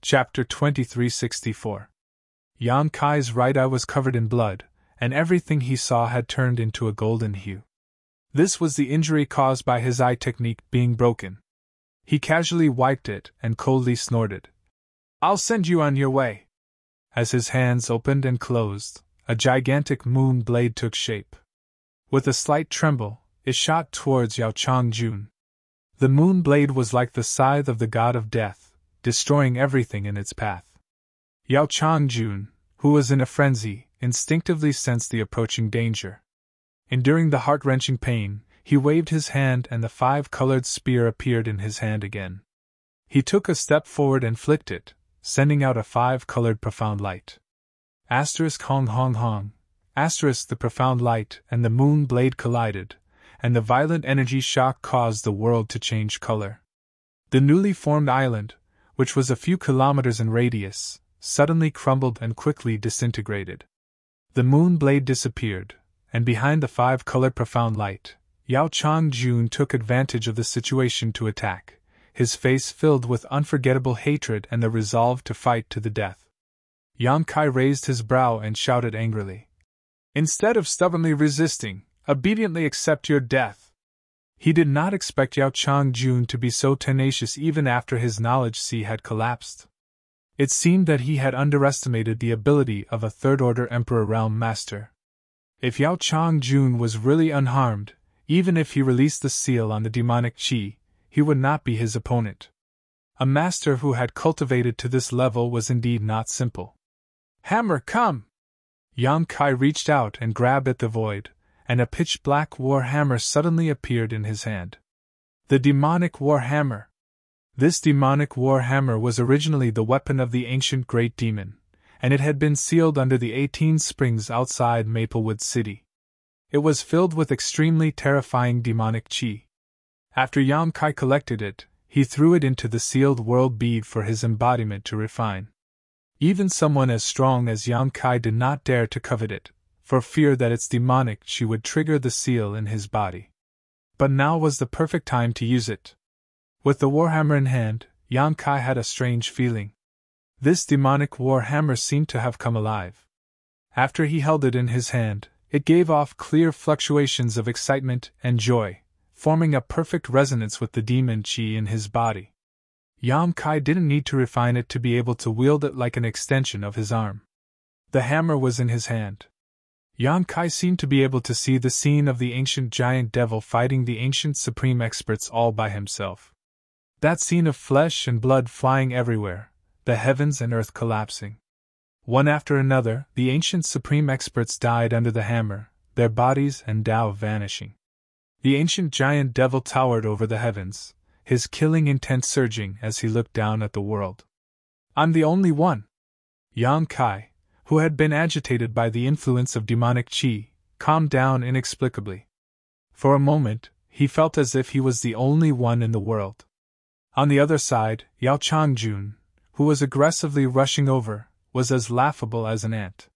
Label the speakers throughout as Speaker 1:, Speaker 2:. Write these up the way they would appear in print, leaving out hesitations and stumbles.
Speaker 1: Chapter 2364. Yan Kai's right eye was covered in blood, and everything he saw had turned into a golden hue. This was the injury caused by his eye technique being broken. He casually wiped it and coldly snorted. "I'll send you on your way." As his hands opened and closed, a gigantic moon blade took shape. With a slight tremble, it shot towards Yao Changjun. The moon blade was like the scythe of the god of death, destroying everything in its path. Yao Changjun, who was in a frenzy, instinctively sensed the approaching danger. Enduring the heart-wrenching pain, he waved his hand and the five-colored spear appeared in his hand again. He took a step forward and flicked it, sending out a five-colored profound light. Hong Hong Hong. The profound light and the moon blade collided, and the violent energy shock caused the world to change color. The newly formed island, which was a few kilometers in radius, suddenly crumbled and quickly disintegrated. The moon blade disappeared, and behind the five-colored profound light, Yao Changjun took advantage of the situation to attack, his face filled with unforgettable hatred and the resolve to fight to the death. Yan Kai raised his brow and shouted angrily. "Instead of stubbornly resisting, obediently accept your death." He did not expect Yao Changjun to be so tenacious even after his knowledge sea had collapsed. It seemed that he had underestimated the ability of a third-order Emperor Realm Master. If Yao Changjun was really unharmed, even if he released the seal on the demonic chi, he would not be his opponent. A master who had cultivated to this level was indeed not simple. "Hammer, come!" Yan Kai reached out and grabbed at the void, and a pitch-black war hammer suddenly appeared in his hand. The demonic war hammer. This demonic war hammer was originally the weapon of the ancient Great Demon, and it had been sealed under the 18 springs outside Maplewood City. It was filled with extremely terrifying demonic chi. After Yan Kai collected it, he threw it into the sealed world bead for his embodiment to refine. Even someone as strong as Yan Kai did not dare to covet it, for fear that its demonic chi would trigger the seal in his body. But now was the perfect time to use it. With the warhammer in hand, Yan Kai had a strange feeling. This demonic warhammer seemed to have come alive. After he held it in his hand, it gave off clear fluctuations of excitement and joy, forming a perfect resonance with the demon chi in his body. Yan Kai didn't need to refine it to be able to wield it like an extension of his arm. The hammer was in his hand. Yan Kai seemed to be able to see the scene of the ancient giant devil fighting the ancient supreme experts all by himself. That scene of flesh and blood flying everywhere, the heavens and earth collapsing. One after another, the ancient supreme experts died under the hammer, their bodies and Tao vanishing. The ancient giant devil towered over the heavens, his killing intent surging as he looked down at the world. "I'm the only one." Yan Kai, who had been agitated by the influence of demonic chi, calmed down inexplicably. For a moment, he felt as if he was the only one in the world. On the other side, Yao Changjun, who was aggressively rushing over, was as laughable as an ant.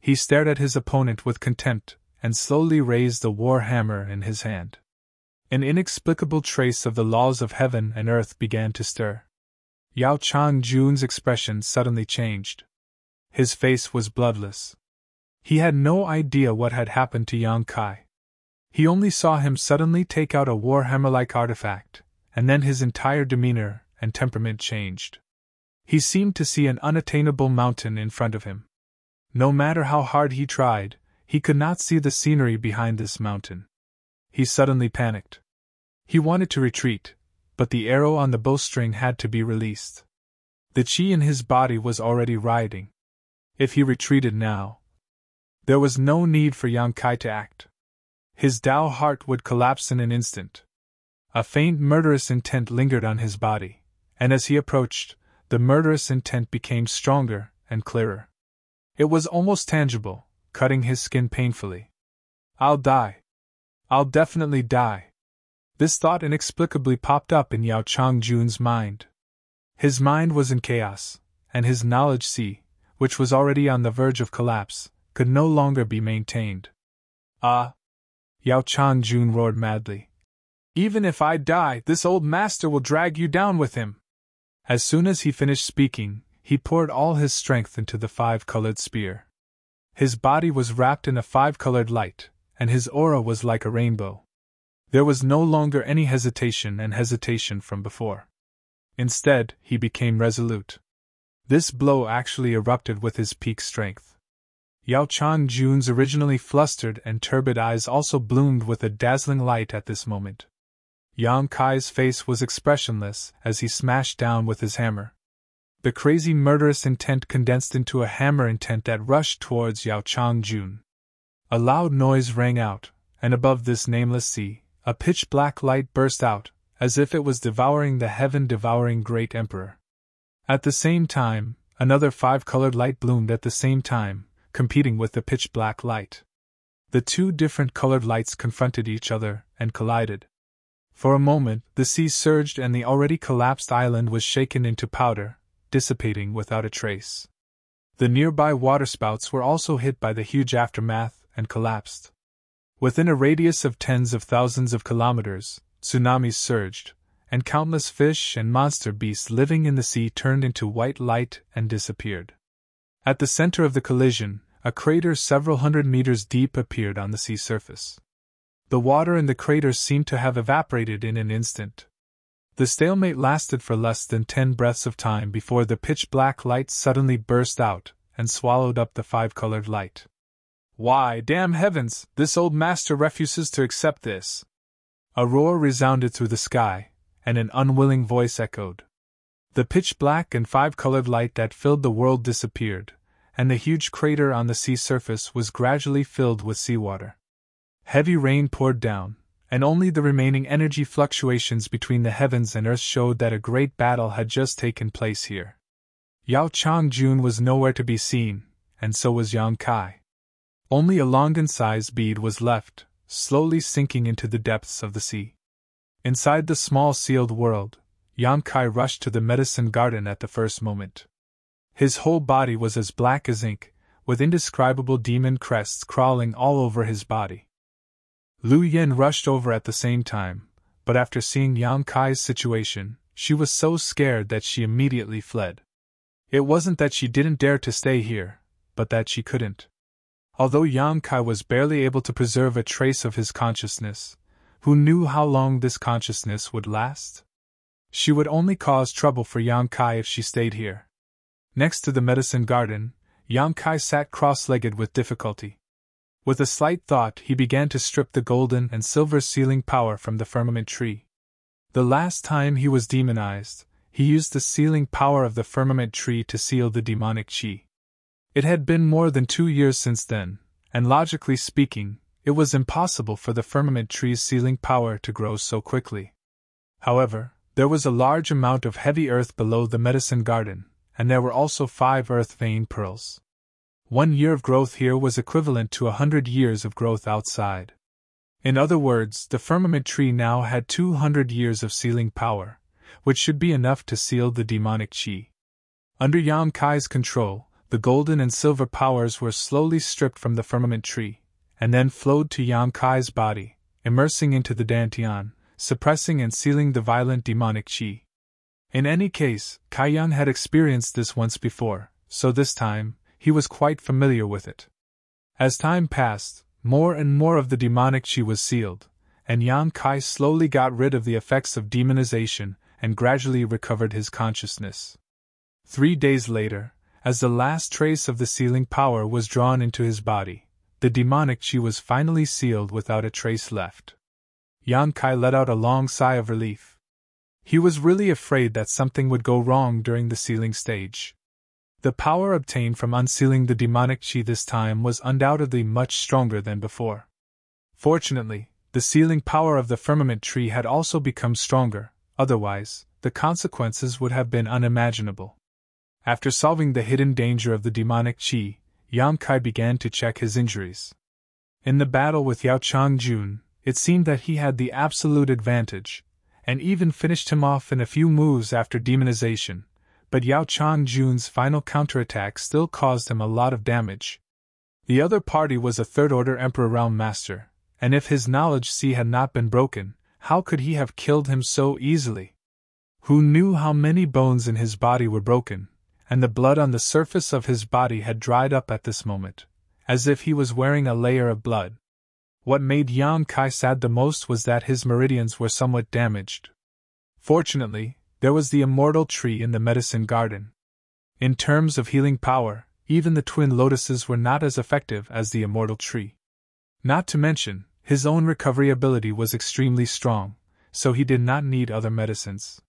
Speaker 1: He stared at his opponent with contempt, and slowly raised the war hammer in his hand. An inexplicable trace of the laws of heaven and earth began to stir. Yao Changjun's expression suddenly changed. His face was bloodless. He had no idea what had happened to Yan Kai. He only saw him suddenly take out a warhammer-like artifact, and then his entire demeanor and temperament changed. He seemed to see an unattainable mountain in front of him. No matter how hard he tried, he could not see the scenery behind this mountain. He suddenly panicked. He wanted to retreat, but the arrow on the bowstring had to be released. The chi in his body was already rioting. If he retreated now, there was no need for Yan Kai to act. His Tao heart would collapse in an instant. A faint murderous intent lingered on his body, and as he approached, the murderous intent became stronger and clearer. It was almost tangible, cutting his skin painfully. "I'll die. I'll definitely die." This thought inexplicably popped up in Yao Changjun's mind. His mind was in chaos, and his knowledge sea, which was already on the verge of collapse, could no longer be maintained. "Ah!" Yao Changjun roared madly. "Even if I die, this old master will drag you down with him." As soon as he finished speaking, he poured all his strength into the five-colored spear. His body was wrapped in a five-colored light, and his aura was like a rainbow. There was no longer any hesitation from before. Instead, he became resolute. This blow actually erupted with his peak strength. Yao Changjun's originally flustered and turbid eyes also bloomed with a dazzling light at this moment. Yang Kai's face was expressionless as he smashed down with his hammer. The crazy murderous intent condensed into a hammer intent that rushed towards Yao Changjun. A loud noise rang out, and above this nameless sea, a pitch-black light burst out, as if it was devouring the heaven-devouring great emperor. At the same time, another five-colored light bloomed at the same time, competing with the pitch-black light. The two different colored lights confronted each other and collided. For a moment, the sea surged and the already collapsed island was shaken into powder, dissipating without a trace. The nearby waterspouts were also hit by the huge aftermath and collapsed. Within a radius of tens of thousands of kilometers, tsunamis surged, and countless fish and monster beasts living in the sea turned into white light and disappeared. At the center of the collision, a crater several hundred meters deep appeared on the sea surface. The water in the crater seemed to have evaporated in an instant. The stalemate lasted for less than 10 breaths of time before the pitch-black light suddenly burst out and swallowed up the five-colored light. "Why, damn heavens, this old master refuses to accept this!" A roar resounded through the sky, and an unwilling voice echoed. The pitch-black and five-colored light that filled the world disappeared, and the huge crater on the sea surface was gradually filled with seawater. Heavy rain poured down, and only the remaining energy fluctuations between the heavens and earth showed that a great battle had just taken place here. Yao Changjun was nowhere to be seen, and so was Yang Kai. Only a longan-sized bead was left, slowly sinking into the depths of the sea. Inside the small sealed world, Yang Kai rushed to the medicine garden at the first moment. His whole body was as black as ink, with indescribable demon crests crawling all over his body. Lu Yen rushed over at the same time, but after seeing Yang Kai's situation, she was so scared that she immediately fled. It wasn't that she didn't dare to stay here, but that she couldn't. Although Yang Kai was barely able to preserve a trace of his consciousness, who knew how long this consciousness would last? She would only cause trouble for Yang Kai if she stayed here. Next to the medicine garden, Yang Kai sat cross-legged with difficulty. With a slight thought, he began to strip the golden and silver sealing power from the firmament tree. The last time he was demonized, he used the sealing power of the firmament tree to seal the demonic chi. It had been more than 2 years since then, and logically speaking, it was impossible for the firmament tree's sealing power to grow so quickly. However, there was a large amount of heavy earth below the medicine garden, and there were also 5 earth vein pearls. 1 year of growth here was equivalent to 100 years of growth outside. In other words, the firmament tree now had 200 years of sealing power, which should be enough to seal the demonic chi. Under Yang Kai's control, the golden and silver powers were slowly stripped from the firmament tree, and then flowed to Yang Kai's body, immersing into the dantian, suppressing and sealing the violent demonic chi. In any case, Kai Yang had experienced this once before, so this time, he was quite familiar with it. As time passed, more and more of the demonic chi was sealed, and Yang Kai slowly got rid of the effects of demonization and gradually recovered his consciousness. 3 days later, as the last trace of the sealing power was drawn into his body, the demonic chi was finally sealed without a trace left. Yang Kai let out a long sigh of relief. He was really afraid that something would go wrong during the sealing stage. The power obtained from unsealing the demonic chi this time was undoubtedly much stronger than before. Fortunately, the sealing power of the firmament tree had also become stronger, otherwise, the consequences would have been unimaginable. After solving the hidden danger of the demonic chi, Yang Kai began to check his injuries. In the battle with Yao Changjun, it seemed that he had the absolute advantage, and even finished him off in a few moves after demonization, but Yao Changjun's final counterattack still caused him a lot of damage. The other party was a third-order Emperor Realm Master, and if his knowledge sea had not been broken, how could he have killed him so easily? Who knew how many bones in his body were broken, and the blood on the surface of his body had dried up at this moment, as if he was wearing a layer of blood. What made Yang Kai sad the most was that his meridians were somewhat damaged. Fortunately, there was the immortal tree in the medicine garden. In terms of healing power, even the twin lotuses were not as effective as the immortal tree. Not to mention, his own recovery ability was extremely strong, so he did not need other medicines.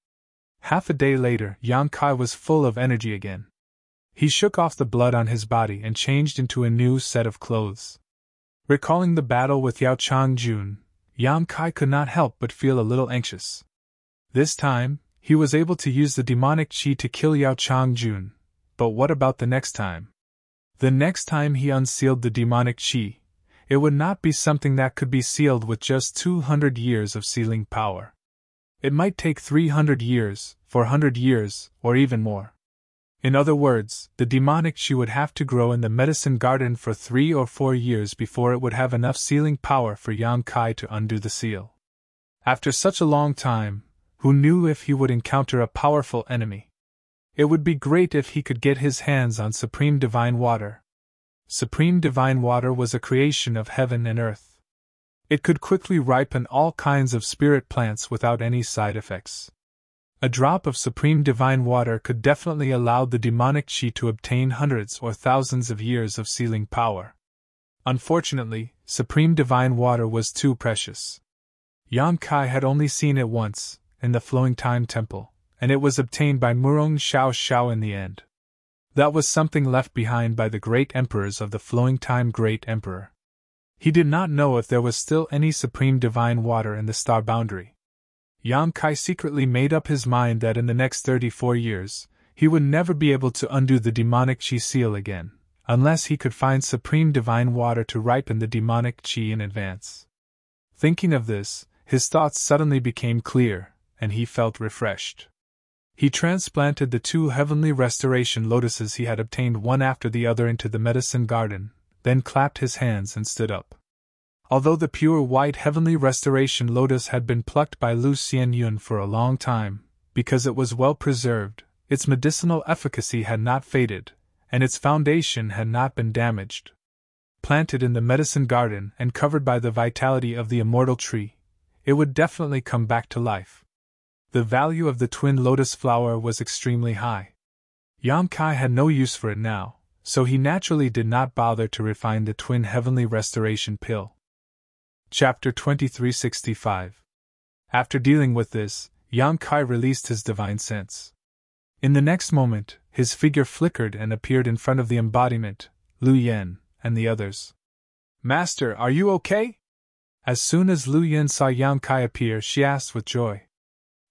Speaker 1: Half a day later, Yang Kai was full of energy again. He shook off the blood on his body and changed into a new set of clothes. Recalling the battle with Yao Changjun, Yang Kai could not help but feel a little anxious. This time, he was able to use the demonic qi to kill Yao Changjun, but what about the next time? The next time he unsealed the demonic qi, it would not be something that could be sealed with just 200 years of sealing power. It might take 300 years, 400 years, or even more. In other words, the demonic qi would have to grow in the medicine garden for 3 or 4 years before it would have enough sealing power for Yang Kai to undo the seal. After such a long time, who knew if he would encounter a powerful enemy? It would be great if he could get his hands on Supreme Divine Water. Supreme Divine Water was a creation of heaven and earth. It could quickly ripen all kinds of spirit plants without any side effects. A drop of Supreme Divine Water could definitely allow the demonic qi to obtain hundreds or thousands of years of sealing power. Unfortunately, Supreme Divine Water was too precious. Yang Kai had only seen it once, in the Flowing Time Temple, and it was obtained by Murong Xiao Xiao in the end. That was something left behind by the great emperors of the Flowing Time Great Emperor. He did not know if there was still any Supreme Divine Water in the star boundary. Yang Kai secretly made up his mind that in the next 34 years, he would never be able to undo the demonic qi seal again, unless he could find Supreme Divine Water to ripen the demonic qi in advance. Thinking of this, his thoughts suddenly became clear, and he felt refreshed. He transplanted the 2 heavenly restoration lotuses he had obtained one after the other into the medicine garden, then clapped his hands and stood up. Although the pure white heavenly restoration lotus had been plucked by Lu Xianyun for a long time, because it was well preserved, its medicinal efficacy had not faded, and its foundation had not been damaged. Planted in the medicine garden and covered by the vitality of the immortal tree, it would definitely come back to life. The value of the twin lotus flower was extremely high. Yang Kai had no use for it now, so he naturally did not bother to refine the twin heavenly restoration pill. Chapter 2365. After dealing with this, Yang Kai released his divine sense. In the next moment, his figure flickered and appeared in front of the embodiment, Lu Yen, and the others. "Master, are you okay?" As soon as Lu Yen saw Yang Kai appear, she asked with joy.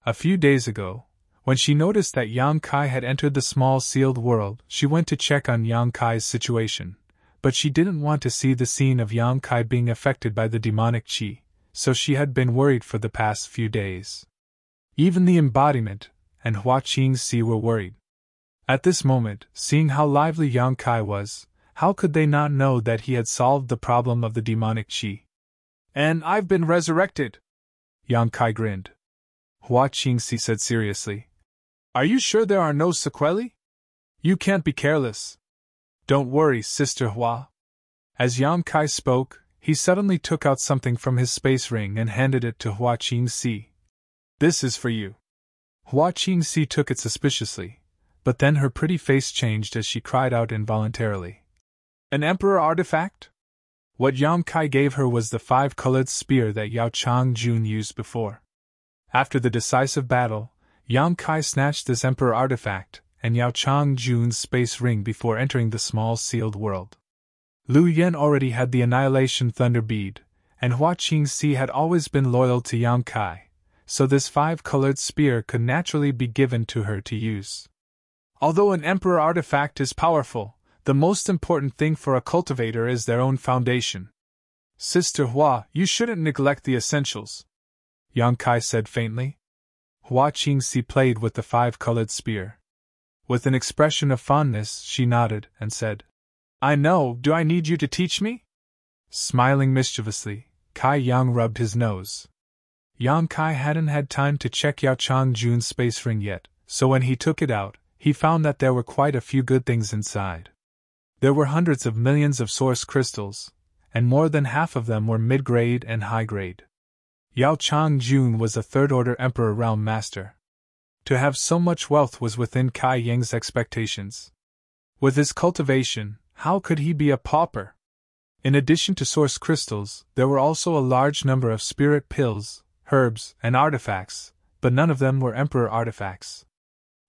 Speaker 1: A few days ago, when she noticed that Yang Kai had entered the small sealed world, she went to check on Yang Kai's situation. But she didn't want to see the scene of Yang Kai being affected by the demonic qi, so she had been worried for the past few days. Even the embodiment and Hua Qingxi were worried. At this moment, seeing how lively Yang Kai was, how could they not know that he had solved the problem of the demonic qi? "And I've been resurrected!" Yang Kai grinned. Hua Qingxi said seriously, "Are you sure there are no sequelae? You can't be careless." "Don't worry, Sister Hua." As Yang Kai spoke, he suddenly took out something from his space ring and handed it to Hua Qingxi. "This is for you." Hua Qingxi took it suspiciously, but then her pretty face changed as she cried out involuntarily. "An emperor artifact?" What Yang Kai gave her was the 5-colored spear that Yao Changjun used before. After the decisive battle, Yang Kai snatched this emperor artifact and Yao Changjun's space ring before entering the small sealed world. Lu Yen already had the Annihilation Thunder Bead, and Hua Qingxi had always been loyal to Yang Kai, so this 5-colored spear could naturally be given to her to use. Although an emperor artifact is powerful, the most important thing for a cultivator is their own foundation. "Sister Hua, you shouldn't neglect the essentials," Yang Kai said faintly. Hua Qingxi played with the 5-colored spear. With an expression of fondness, she nodded and said, "I know, do I need you to teach me?" Smiling mischievously, Kai Yang rubbed his nose. Yang Kai hadn't had time to check Yao Changjun's space ring yet, so when he took it out, he found that there were quite a few good things inside. There were hundreds of millions of source crystals, and more than half of them were mid-grade and high-grade. Yao Changjun was a third-order Emperor Realm Master. To have so much wealth was within Kai Yang's expectations. With his cultivation, how could he be a pauper? In addition to source crystals, there were also a large number of spirit pills, herbs, and artifacts, but none of them were Emperor artifacts.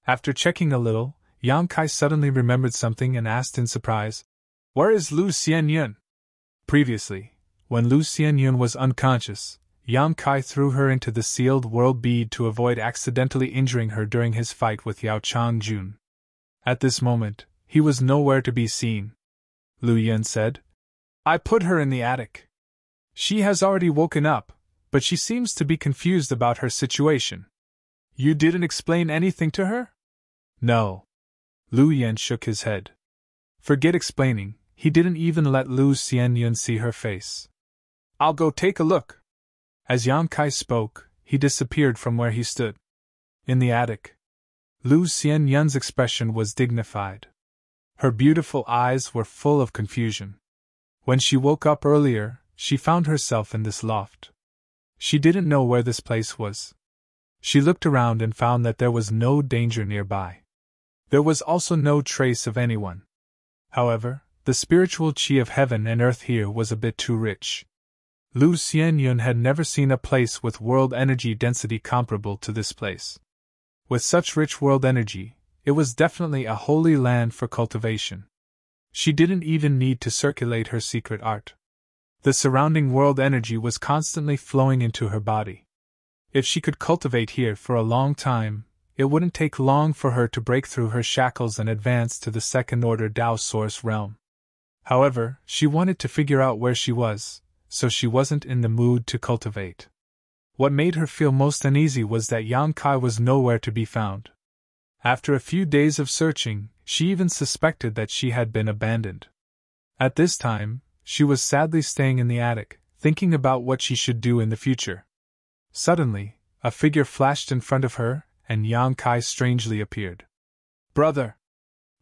Speaker 1: After checking a little, Yang Kai suddenly remembered something and asked in surprise, "Where is Lu Xianyun?" Previously, when Lu Xianyun was unconscious, Yang Kai threw her into the sealed world bead to avoid accidentally injuring her during his fight with Yao Changjun. At this moment, he was nowhere to be seen. Lu Yan said, "I put her in the attic. She has already woken up, but she seems to be confused about her situation." "You didn't explain anything to her?" "No." Lu Yan shook his head. Forget explaining, he didn't even let Lu Xianyun see her face. "I'll go take a look." As Yang Kai spoke, he disappeared from where he stood. In the attic, Lu Xianyun's expression was dignified. Her beautiful eyes were full of confusion. When she woke up earlier, she found herself in this loft. She didn't know where this place was. She looked around and found that there was no danger nearby. There was also no trace of anyone. However, the spiritual chi of heaven and earth here was a bit too rich. Lu Xianyun had never seen a place with world energy density comparable to this place. With such rich world energy, it was definitely a holy land for cultivation. She didn't even need to circulate her secret art. The surrounding world energy was constantly flowing into her body. If she could cultivate here for a long time, it wouldn't take long for her to break through her shackles and advance to the second-order Tao Source realm. However, she wanted to figure out where she was, so she wasn't in the mood to cultivate. What made her feel most uneasy was that Yang Kai was nowhere to be found. After a few days of searching, she even suspected that she had been abandoned. At this time, she was sadly staying in the attic, thinking about what she should do in the future. Suddenly, a figure flashed in front of her, and Yang Kai strangely appeared. "Brother!"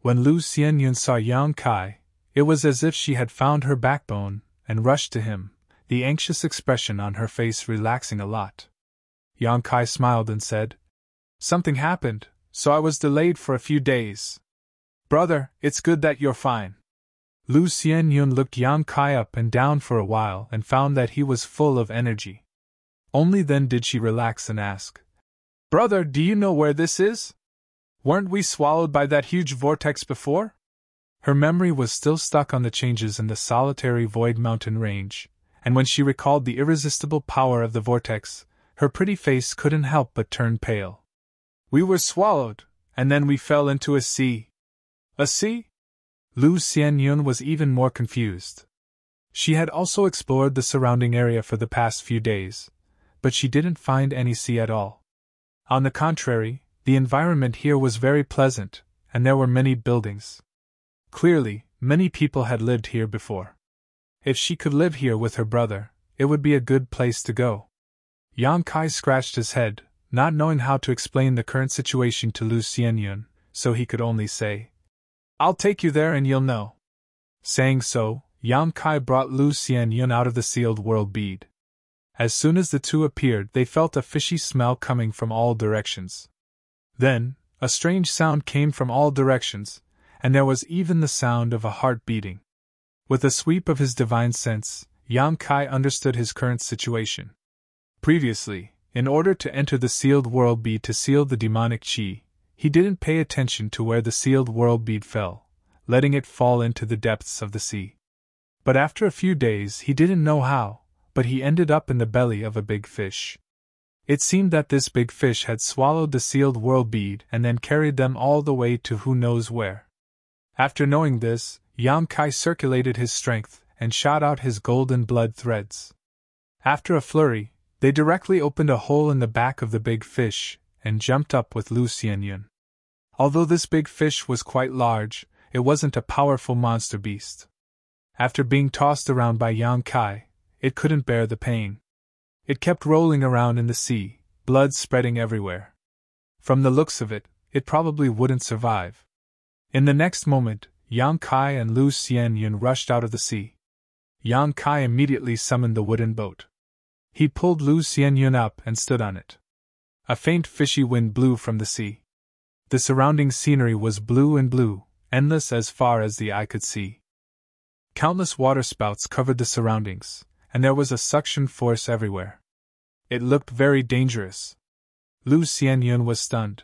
Speaker 1: When Lu Xianyun saw Yang Kai, it was as if she had found her backbone, and rushed to him, the anxious expression on her face relaxing a lot. Yang Kai smiled and said, "Something happened, so I was delayed for a few days. Brother, it's good that you're fine." Lu Xianyun looked Yang Kai up and down for a while and found that he was full of energy. Only then did she relax and ask, "Brother, do you know where this is? Weren't we swallowed by that huge vortex before?" Her memory was still stuck on the changes in the solitary Void Mountain range, and when she recalled the irresistible power of the vortex, her pretty face couldn't help but turn pale. "We were swallowed, and then we fell into a sea." "A sea?" Lu Xianyun was even more confused. She had also explored the surrounding area for the past few days, but she didn't find any sea at all. On the contrary, the environment here was very pleasant, and there were many buildings. Clearly, many people had lived here before. If she could live here with her brother, it would be a good place to go. Yang Kai scratched his head, not knowing how to explain the current situation to Lu Xianyun, so he could only say, "I'll take you there and you'll know." Saying so, Yang Kai brought Lu Xianyun out of the sealed world bead. As soon as the two appeared, they felt a fishy smell coming from all directions. Then, a strange sound came from all directions, and there was even the sound of a heart beating. With a sweep of his divine sense, Yang Kai understood his current situation. Previously, in order to enter the sealed world bead to seal the demonic chi, he didn't pay attention to where the sealed world bead fell, letting it fall into the depths of the sea. But after a few days, he didn't know how, but he ended up in the belly of a big fish. It seemed that this big fish had swallowed the sealed world bead and then carried them all the way to who knows where. After knowing this, Yang Kai circulated his strength and shot out his golden blood threads. After a flurry, they directly opened a hole in the back of the big fish and jumped up with Lu Xianyun. Although this big fish was quite large, it wasn't a powerful monster beast. After being tossed around by Yang Kai, it couldn't bear the pain. It kept rolling around in the sea, blood spreading everywhere. From the looks of it, it probably wouldn't survive. In the next moment, Yang Kai and Lu Xianyun rushed out of the sea. Yang Kai immediately summoned the wooden boat. He pulled Lu Xianyun up and stood on it. A faint fishy wind blew from the sea. The surrounding scenery was blue and blue, endless as far as the eye could see. Countless waterspouts covered the surroundings, and there was a suction force everywhere. It looked very dangerous. Lu Xianyun was stunned.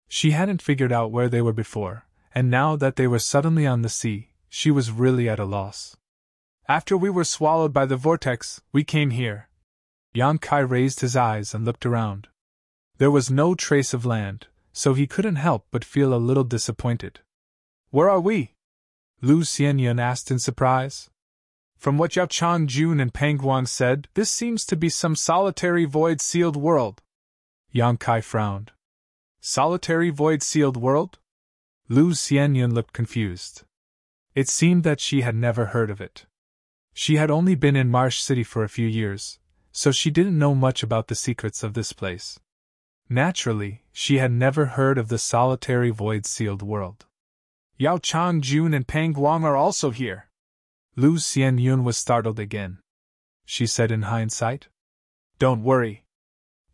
Speaker 1: She hadn't figured out where they were before, and now that they were suddenly on the sea, she was really at a loss. After we were swallowed by the vortex, we came here. Yang Kai raised his eyes and looked around. There was no trace of land, so he couldn't help but feel a little disappointed. Where are we? Lu Xianyun asked in surprise. From what Yao Changjun and Peng Guang said, this seems to be some solitary void-sealed world. Yang Kai frowned. Solitary void-sealed world? Lu Xianyun looked confused. It seemed that she had never heard of it. She had only been in Marsh City for a few years, so she didn't know much about the secrets of this place. Naturally, she had never heard of the solitary void-sealed world. Yao Changjun and Peng Guang are also here. Lu Xianyun was startled again. She said in hindsight. Don't worry.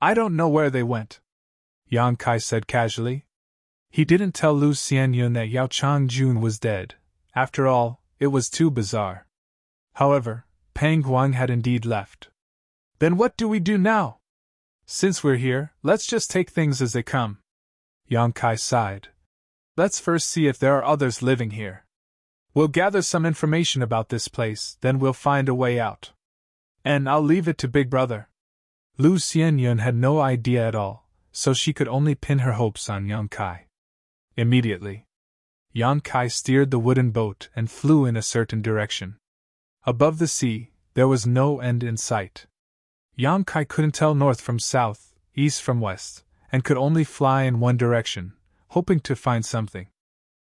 Speaker 1: I don't know where they went. Yang Kai said casually. He didn't tell Lu Xianyun that Yao Changjun was dead. After all, it was too bizarre. However, Peng Guang had indeed left. Then what do we do now? Since we're here, let's just take things as they come. Yang Kai sighed. Let's first see if there are others living here. We'll gather some information about this place, then we'll find a way out. And I'll leave it to Big Brother. Lu Xianyun had no idea at all, so she could only pin her hopes on Yang Kai. Immediately, Yang Kai steered the wooden boat and flew in a certain direction. Above the sea, there was no end in sight. Yang Kai couldn't tell north from south, east from west, and could only fly in one direction, hoping to find something.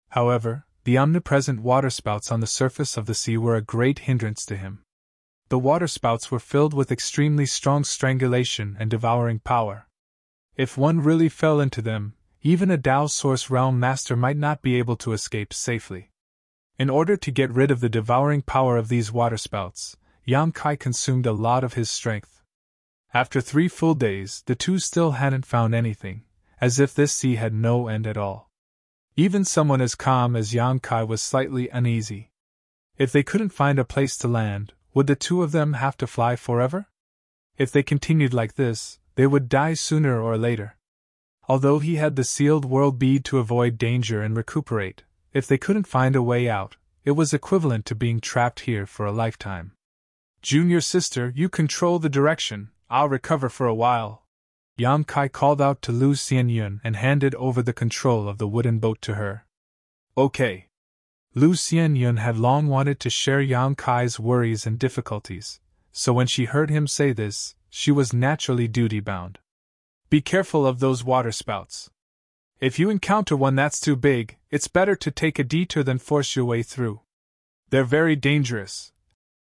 Speaker 1: However, the omnipresent waterspouts on the surface of the sea were a great hindrance to him. The waterspouts were filled with extremely strong strangulation and devouring power. If one really fell into them, even a Tao Source Realm Master might not be able to escape safely. In order to get rid of the devouring power of these waterspouts, Yang Kai consumed a lot of his strength. After 3 full days, the two still hadn't found anything, as if this sea had no end at all. Even someone as calm as Yang Kai was slightly uneasy. If they couldn't find a place to land, would the two of them have to fly forever? If they continued like this, they would die sooner or later. Although he had the sealed world bead to avoid danger and recuperate, if they couldn't find a way out, it was equivalent to being trapped here for a lifetime. Junior sister, you control the direction, I'll recover for a while. Yang Kai called out to Lu Xianyun and handed over the control of the wooden boat to her. Okay. Lu Xianyun had long wanted to share Yang Kai's worries and difficulties, so when she heard him say this, she was naturally duty-bound. Be careful of those waterspouts. If you encounter one that's too big, it's better to take a detour than force your way through. They're very dangerous.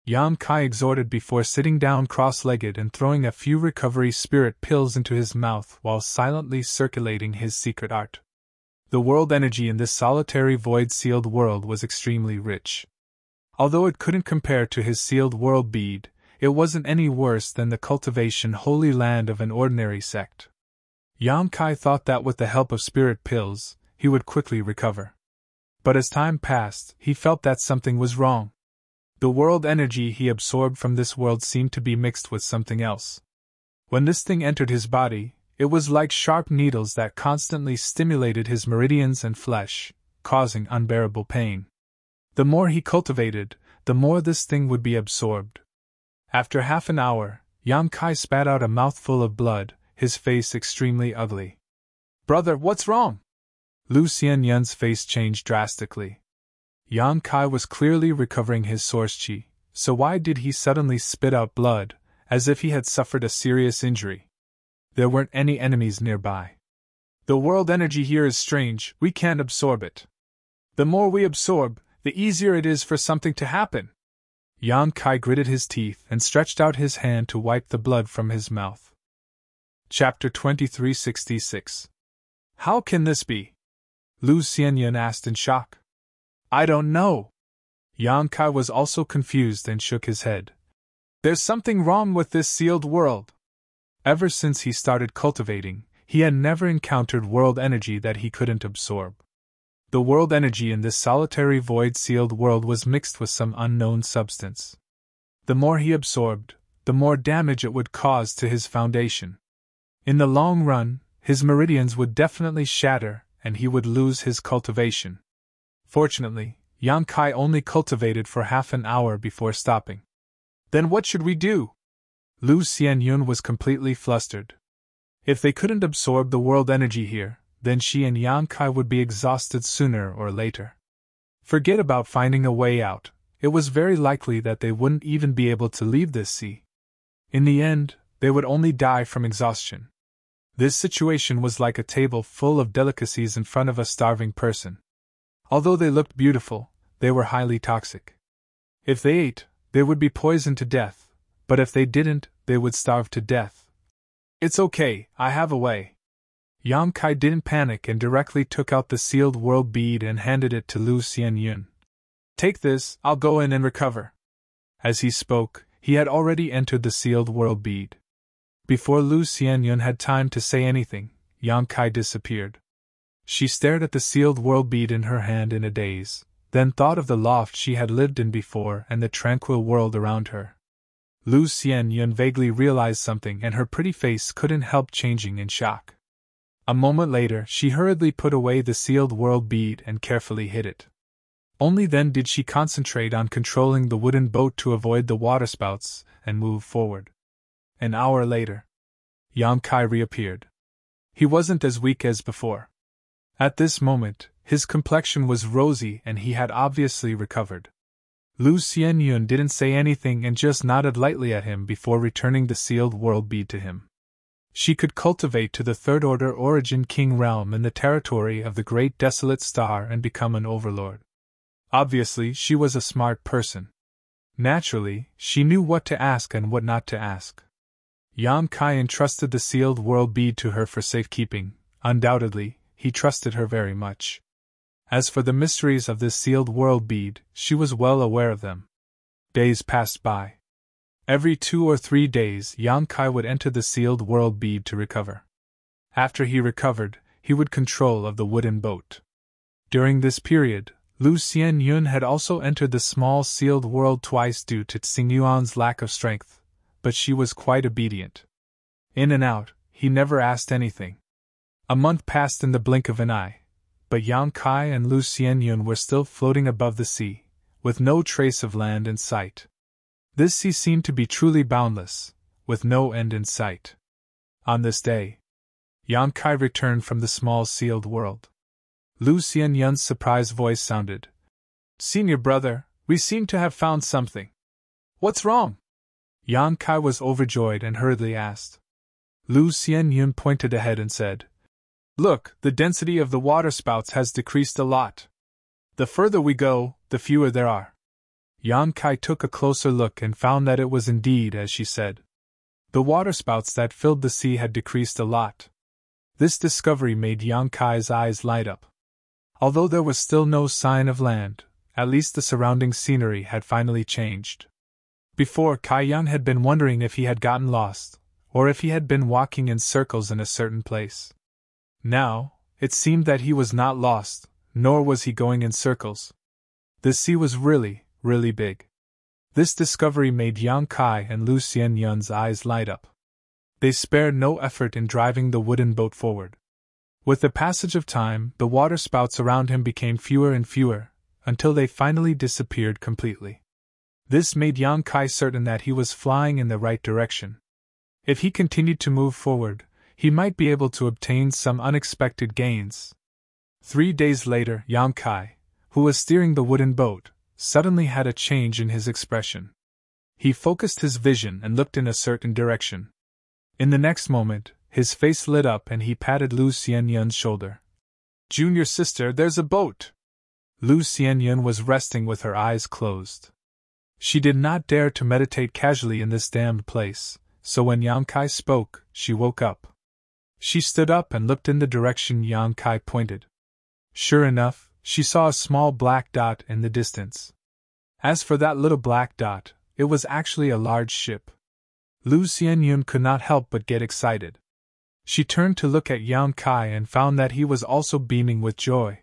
Speaker 1: Yang Kai exhorted before sitting down cross-legged and throwing a few recovery spirit pills into his mouth while silently circulating his secret art. The world energy in this solitary void-sealed world was extremely rich. Although it couldn't compare to his sealed world bead, it wasn't any worse than the cultivation holy land of an ordinary sect. Yang Kai thought that with the help of spirit pills, he would quickly recover. But as time passed, he felt that something was wrong. The world energy he absorbed from this world seemed to be mixed with something else. When this thing entered his body, it was like sharp needles that constantly stimulated his meridians and flesh, causing unbearable pain. The more he cultivated, the more this thing would be absorbed. After half an hour, Yang Kai spat out a mouthful of blood, his face extremely ugly. Brother, what's wrong? Lu Xianyun's face changed drastically. Yang Kai was clearly recovering his source qi, so why did he suddenly spit out blood, as if he had suffered a serious injury? There weren't any enemies nearby. The world energy here is strange, we can't absorb it. The more we absorb, the easier it is for something to happen. Yan Kai gritted his teeth and stretched out his hand to wipe the blood from his mouth. Chapter 2366. How can this be? Lu Xianyun asked in shock. I don't know. Yan Kai was also confused and shook his head. There's something wrong with this sealed world. Ever since he started cultivating, he had never encountered world energy that he couldn't absorb. The world energy in this solitary void-sealed world was mixed with some unknown substance. The more he absorbed, the more damage it would cause to his foundation. In the long run, his meridians would definitely shatter, and he would lose his cultivation. Fortunately, Yan Kai only cultivated for half an hour before stopping. Then what should we do? Lu Xianyun was completely flustered. If they couldn't absorb the world energy here, then she and Yan Kai would be exhausted sooner or later. Forget about finding a way out, it was very likely that they wouldn't even be able to leave this sea. In the end, they would only die from exhaustion. This situation was like a table full of delicacies in front of a starving person. Although they looked beautiful, they were highly toxic. If they ate, they would be poisoned to death, but if they didn't, they would starve to death. It's okay, I have a way. Yan Kai didn't panic and directly took out the sealed world bead and handed it to Lu Xianyun. Take this, I'll go in and recover. As he spoke, he had already entered the sealed world bead. Before Lu Xianyun had time to say anything, Yan Kai disappeared. She stared at the sealed world bead in her hand in a daze, then thought of the loft she had lived in before and the tranquil world around her. Lu Xianyun vaguely realized something and her pretty face couldn't help changing in shock. A moment later, she hurriedly put away the sealed world bead and carefully hid it. Only then did she concentrate on controlling the wooden boat to avoid the waterspouts and move forward. An hour later, Yan Kai reappeared. He wasn't as weak as before. At this moment, his complexion was rosy and he had obviously recovered. Lu Xianyun didn't say anything and just nodded lightly at him before returning the sealed world bead to him. She could cultivate to the third-order origin king realm in the territory of the great desolate star and become an overlord. Obviously, she was a smart person. Naturally, she knew what to ask and what not to ask. Yan Kai entrusted the sealed world bead to her for safekeeping. Undoubtedly, he trusted her very much. As for the mysteries of this sealed world bead, she was well aware of them. Days passed by. Every 2 or 3 days, Yan Kai would enter the sealed world bead to recover. After he recovered, he would control of the wooden boat. During this period, Lu Xianyun had also entered the small sealed world twice due to Xingyuan's lack of strength, but she was quite obedient. In and out, he never asked anything. A month passed in the blink of an eye, but Yan Kai and Lu Xianyun were still floating above the sea, with no trace of land in sight. This sea seemed to be truly boundless, with no end in sight. On this day, Yan Kai returned from the small sealed world. Lu Xianyun's surprised voice sounded. Senior brother, we seem to have found something. What's wrong? Yan Kai was overjoyed and hurriedly asked. Lu Xianyun pointed ahead and said, Look, the density of the waterspouts has decreased a lot. The further we go, the fewer there are. Yan Kai took a closer look and found that it was indeed as she said. The waterspouts that filled the sea had decreased a lot. This discovery made Yan Kai's eyes light up. Although there was still no sign of land, at least the surrounding scenery had finally changed. Before, Kai Yang had been wondering if he had gotten lost, or if he had been walking in circles in a certain place. Now, it seemed that he was not lost, nor was he going in circles. The sea was really big. This discovery made Yan Kai and Lu Xianyun's eyes light up. They spared no effort in driving the wooden boat forward. With the passage of time, the waterspouts around him became fewer and fewer, until they finally disappeared completely. This made Yan Kai certain that he was flying in the right direction. If he continued to move forward, he might be able to obtain some unexpected gains. 3 days later, Yan Kai, who was steering the wooden boat, suddenly had a change in his expression. He focused his vision and looked in a certain direction. In the next moment, his face lit up and he patted Lu Xianyun's shoulder. Junior sister, there's a boat! Lu Xianyun was resting with her eyes closed. She did not dare to meditate casually in this damned place, so when Yang Kai spoke, she woke up. She stood up and looked in the direction Yang Kai pointed. Sure enough, she saw a small black dot in the distance. As for that little black dot, it was actually a large ship. Lu Xianyun could not help but get excited. She turned to look at Yang Kai and found that he was also beaming with joy.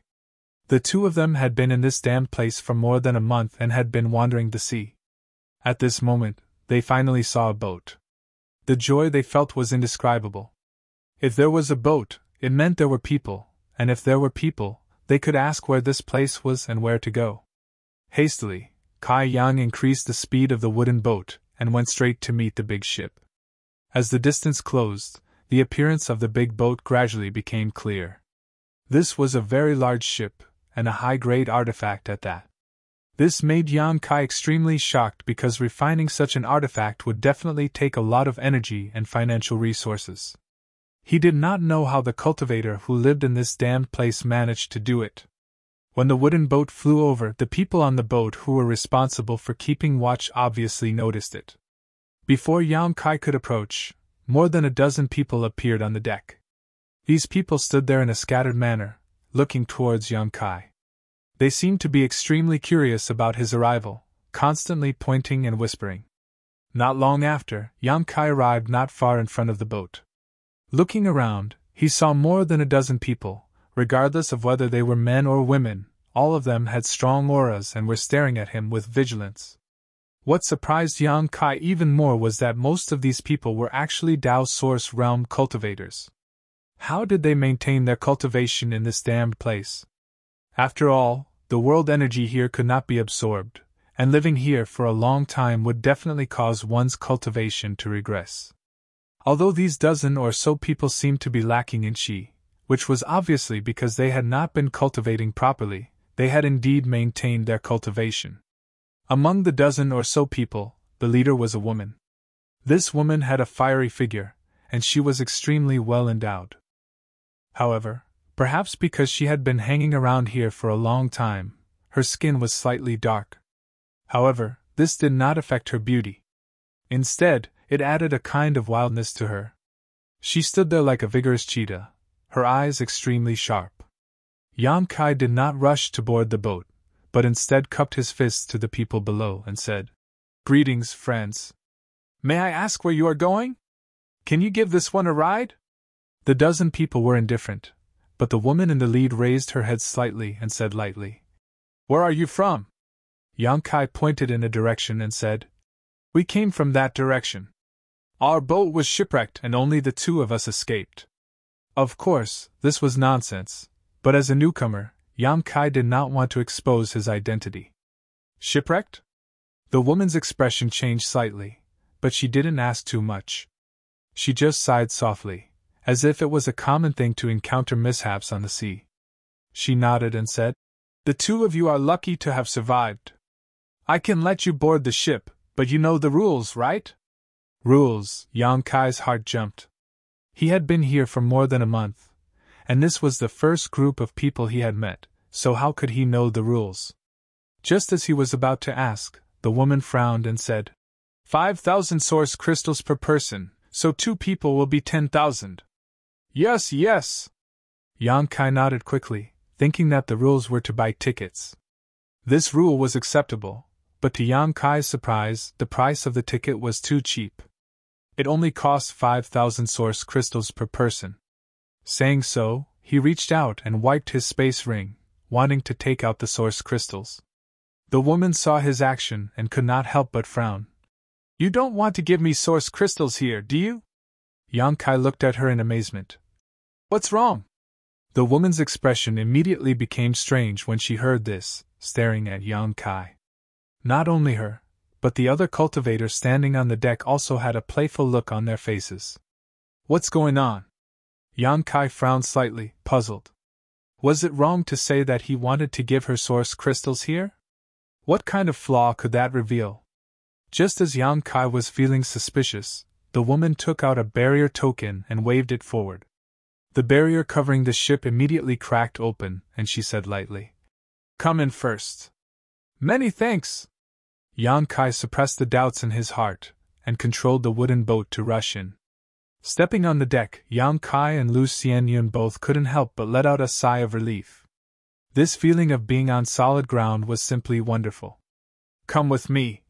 Speaker 1: The two of them had been in this damned place for more than a month and had been wandering the sea. At this moment, they finally saw a boat. The joy they felt was indescribable. If there was a boat, it meant there were people, and if there were people, they could ask where this place was and where to go. Hastily, Kai Yang increased the speed of the wooden boat and went straight to meet the big ship. As the distance closed, the appearance of the big boat gradually became clear. This was a very large ship, and a high-grade artifact at that. This made Yang Kai extremely shocked because refining such an artifact would definitely take a lot of energy and financial resources. He did not know how the cultivator who lived in this damned place managed to do it. When the wooden boat flew over, the people on the boat who were responsible for keeping watch obviously noticed it. Before Yang Kai could approach, more than a dozen people appeared on the deck. These people stood there in a scattered manner, looking towards Yang Kai. They seemed to be extremely curious about his arrival, constantly pointing and whispering. Not long after, Yang Kai arrived not far in front of the boat. Looking around, he saw more than a dozen people. Regardless of whether they were men or women, all of them had strong auras and were staring at him with vigilance. What surprised Yang Kai even more was that most of these people were actually Dao Source Realm cultivators. How did they maintain their cultivation in this damned place? After all, the world energy here could not be absorbed, and living here for a long time would definitely cause one's cultivation to regress. Although these dozen or so people seemed to be lacking in qi, which was obviously because they had not been cultivating properly, they had indeed maintained their cultivation. Among the dozen or so people, the leader was a woman. This woman had a fiery figure, and she was extremely well endowed. However, perhaps because she had been hanging around here for a long time, her skin was slightly dark. However, this did not affect her beauty. Instead, it added a kind of wildness to her. She stood there like a vigorous cheetah, her eyes extremely sharp. Yang Kai did not rush to board the boat, but instead cupped his fists to the people below and said, "Greetings, friends. May I ask where you are going? Can you give this one a ride?" The dozen people were indifferent, but the woman in the lead raised her head slightly and said lightly, "Where are you from?" Yang Kai pointed in a direction and said, "We came from that direction. Our boat was shipwrecked and only the two of us escaped." Of course, this was nonsense, but as a newcomer, Yang Kai did not want to expose his identity. "Shipwrecked?" The woman's expression changed slightly, but she didn't ask too much. She just sighed softly, as if it was a common thing to encounter mishaps on the sea. She nodded and said, "The two of you are lucky to have survived. I can let you board the ship, but you know the rules, right?" Rules? Yang Kai's heart jumped. He had been here for more than a month, and this was the first group of people he had met, so how could he know the rules? Just as he was about to ask, the woman frowned and said, 5,000 source crystals per person, so 2 people will be 10,000. Yes, yes. Yang Kai nodded quickly, thinking that the rules were to buy tickets. This rule was acceptable, but to Yang Kai's surprise, the price of the ticket was too cheap. It only cost 5,000 source crystals per person. Saying so, he reached out and wiped his space ring, wanting to take out the source crystals. The woman saw his action and could not help but frown. "You don't want to give me source crystals here, do you?" Yang Kai looked at her in amazement. "What's wrong?" The woman's expression immediately became strange when she heard this, staring at Yang Kai. Not only her, but the other cultivators standing on the deck also had a playful look on their faces. "What's going on?" Yang Kai frowned slightly, puzzled. Was it wrong to say that he wanted to give her source crystals here? What kind of flaw could that reveal? Just as Yang Kai was feeling suspicious, the woman took out a barrier token and waved it forward. The barrier covering the ship immediately cracked open, and she said lightly, "Come in first." "Many thanks." Yang Kai suppressed the doubts in his heart, and controlled the wooden boat to rush in. Stepping on the deck, Yang Kai and Lu Xianyun both couldn't help but let out a sigh of relief. This feeling of being on solid ground was simply wonderful. "Come with me."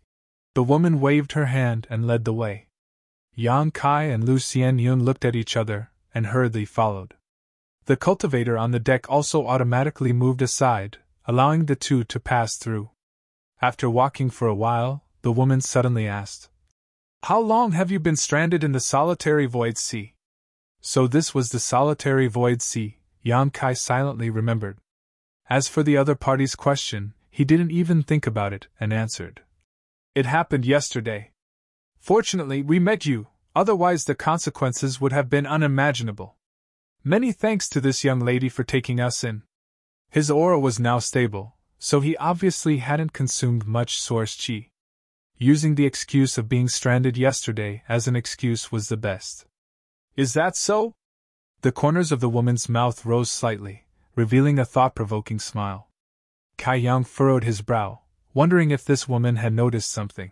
Speaker 1: The woman waved her hand and led the way. Yang Kai and Lu Xianyun looked at each other, and hurriedly followed. The cultivator on the deck also automatically moved aside, allowing the two to pass through. After walking for a while, the woman suddenly asked, "How long have you been stranded in the solitary void sea?" So this was the solitary void sea, Yang Kai silently remembered. As for the other party's question, he didn't even think about it, and answered, "It happened yesterday. Fortunately, we met you, otherwise the consequences would have been unimaginable. Many thanks to this young lady for taking us in." His aura was now stable, so he obviously hadn't consumed much source chi. Using the excuse of being stranded yesterday as an excuse was the best. "Is that so?" The corners of the woman's mouth rose slightly, revealing a thought-provoking smile. Kai Yang furrowed his brow, wondering if this woman had noticed something.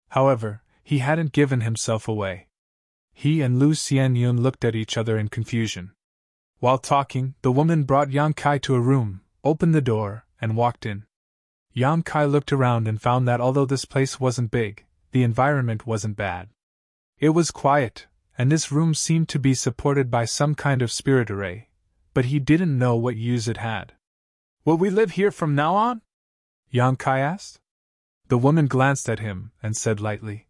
Speaker 1: However, he hadn't given himself away. He and Lu Xianyun looked at each other in confusion. While talking, the woman brought Yang Kai to a room, opened the door, and walked in. Yang Kai looked around and found that although this place wasn't big, the environment wasn't bad. It was quiet, and this room seemed to be supported by some kind of spirit array, but he didn't know what use it had. "Will we live here from now on?" Yang Kai asked. The woman glanced at him and said lightly,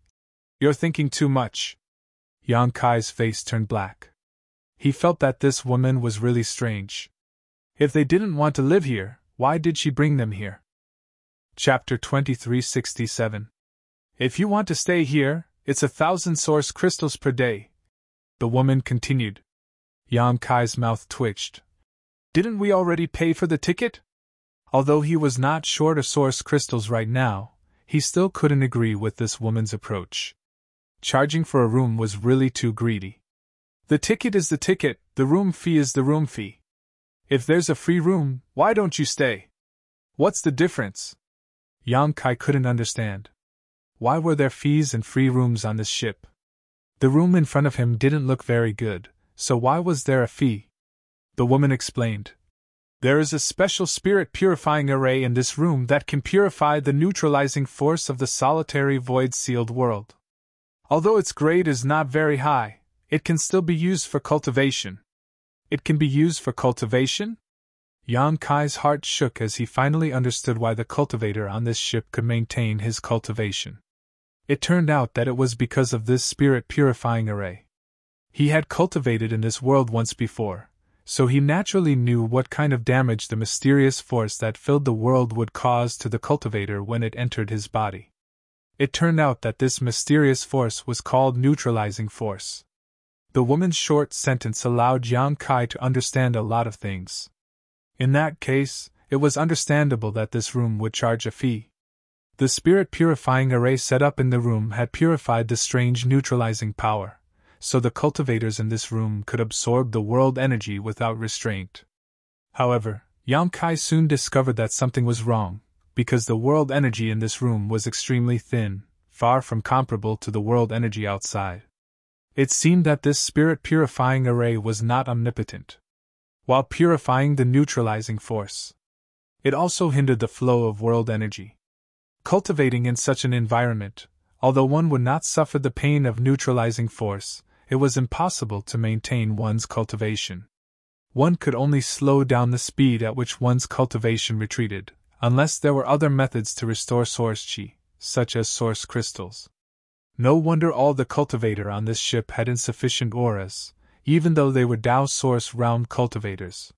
Speaker 1: "You're thinking too much." Yang Kai's face turned black. He felt that this woman was really strange. If they didn't want to live here, why did she bring them here? Chapter 2367. "If you want to stay here, it's 1,000 source crystals per day," the woman continued. Yang Kai's mouth twitched. "Didn't we already pay for the ticket?" Although he was not short of source crystals right now, he still couldn't agree with this woman's approach. Charging for a room was really too greedy. "The ticket is the ticket, the room fee is the room fee. If there's a free room, why don't you stay? What's the difference?" Yang Kai couldn't understand. Why were there fees and free rooms on this ship? The room in front of him didn't look very good, so why was there a fee? The woman explained. "There is a special spirit purifying array in this room that can purify the neutralizing force of the solitary void-sealed world. Although its grade is not very high, it can still be used for cultivation." "It can be used for cultivation?" Yang Kai's heart shook as he finally understood why the cultivator on this ship could maintain his cultivation. It turned out that it was because of this spirit purifying array. He had cultivated in this world once before, so he naturally knew what kind of damage the mysterious force that filled the world would cause to the cultivator when it entered his body. It turned out that this mysterious force was called neutralizing force. The woman's short sentence allowed Yang Kai to understand a lot of things. In that case, it was understandable that this room would charge a fee. The spirit purifying array set up in the room had purified the strange neutralizing power, so the cultivators in this room could absorb the world energy without restraint. However, Yang Kai soon discovered that something was wrong, because the world energy in this room was extremely thin, far from comparable to the world energy outside. It seemed that this spirit purifying array was not omnipotent. While purifying the neutralizing force, it also hindered the flow of world energy. Cultivating in such an environment, although one would not suffer the pain of neutralizing force, it was impossible to maintain one's cultivation. One could only slow down the speed at which one's cultivation retreated, unless there were other methods to restore source chi, such as source crystals. No wonder all the cultivator on this ship had insufficient auras, even though they were Tao source round cultivators.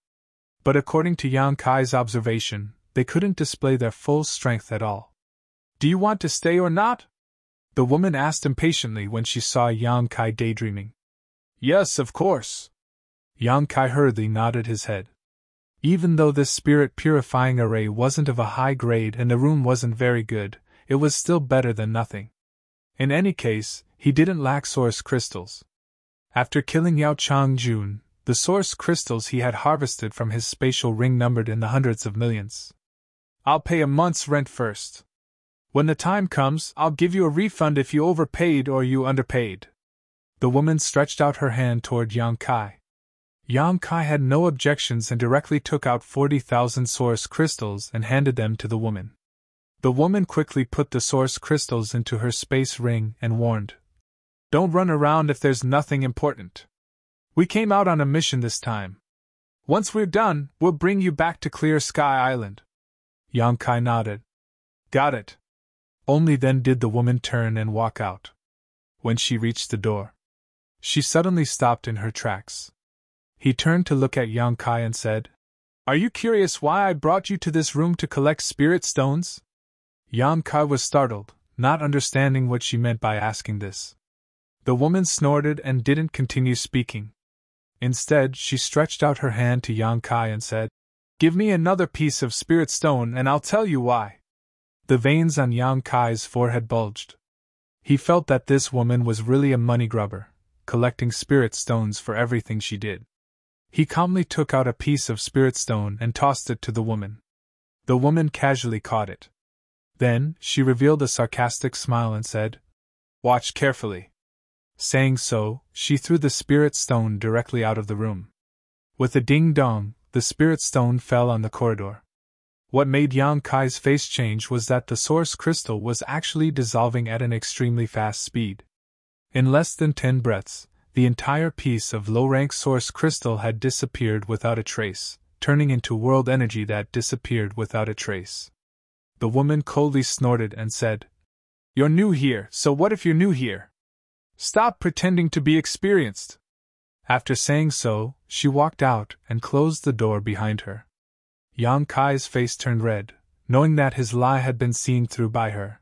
Speaker 1: But according to Yang Kai's observation, they couldn't display their full strength at all. "Do you want to stay or not?" the woman asked impatiently when she saw Yang Kai daydreaming. "Yes, of course." Yang Kai hurriedly nodded his head. Even though this spirit purifying array wasn't of a high grade and the room wasn't very good, it was still better than nothing. In any case, he didn't lack source crystals. After killing Yao Changjun, the source crystals he had harvested from his spatial ring numbered in the hundreds of millions. "I'll pay a month's rent first." When the time comes, I'll give you a refund if you overpaid or you underpaid. The woman stretched out her hand toward Yang Kai. Yang Kai had no objections and directly took out 40,000 source crystals and handed them to the woman. The woman quickly put the source crystals into her space ring and warned, "Don't run around if there's nothing important. We came out on a mission this time. Once we're done, we'll bring you back to Clear Sky Island." Yang Kai nodded. "Got it." Only then did the woman turn and walk out. When she reached the door, she suddenly stopped in her tracks. He turned to look at Yang Kai and said, "Are you curious why I brought you to this room to collect spirit stones?" Yang Kai was startled, not understanding what she meant by asking this. The woman snorted and didn't continue speaking. Instead, she stretched out her hand to Yang Kai and said, "Give me another piece of spirit stone and I'll tell you why." The veins on Yang Kai's forehead bulged. He felt that this woman was really a money grubber, collecting spirit stones for everything she did. He calmly took out a piece of spirit stone and tossed it to the woman. The woman casually caught it. Then, she revealed a sarcastic smile and said, "Watch carefully." Saying so, she threw the spirit stone directly out of the room. With a ding-dong, the spirit stone fell on the corridor. What made Yang Kai's face change was that the source crystal was actually dissolving at an extremely fast speed. In less than 10 breaths, the entire piece of low-rank source crystal had disappeared without a trace, turning into world energy that disappeared without a trace. The woman coldly snorted and said, "You're new here, so what if you're new here? Stop pretending to be experienced." After saying so, she walked out and closed the door behind her. Yang Kai's face turned red, knowing that his lie had been seen through by her.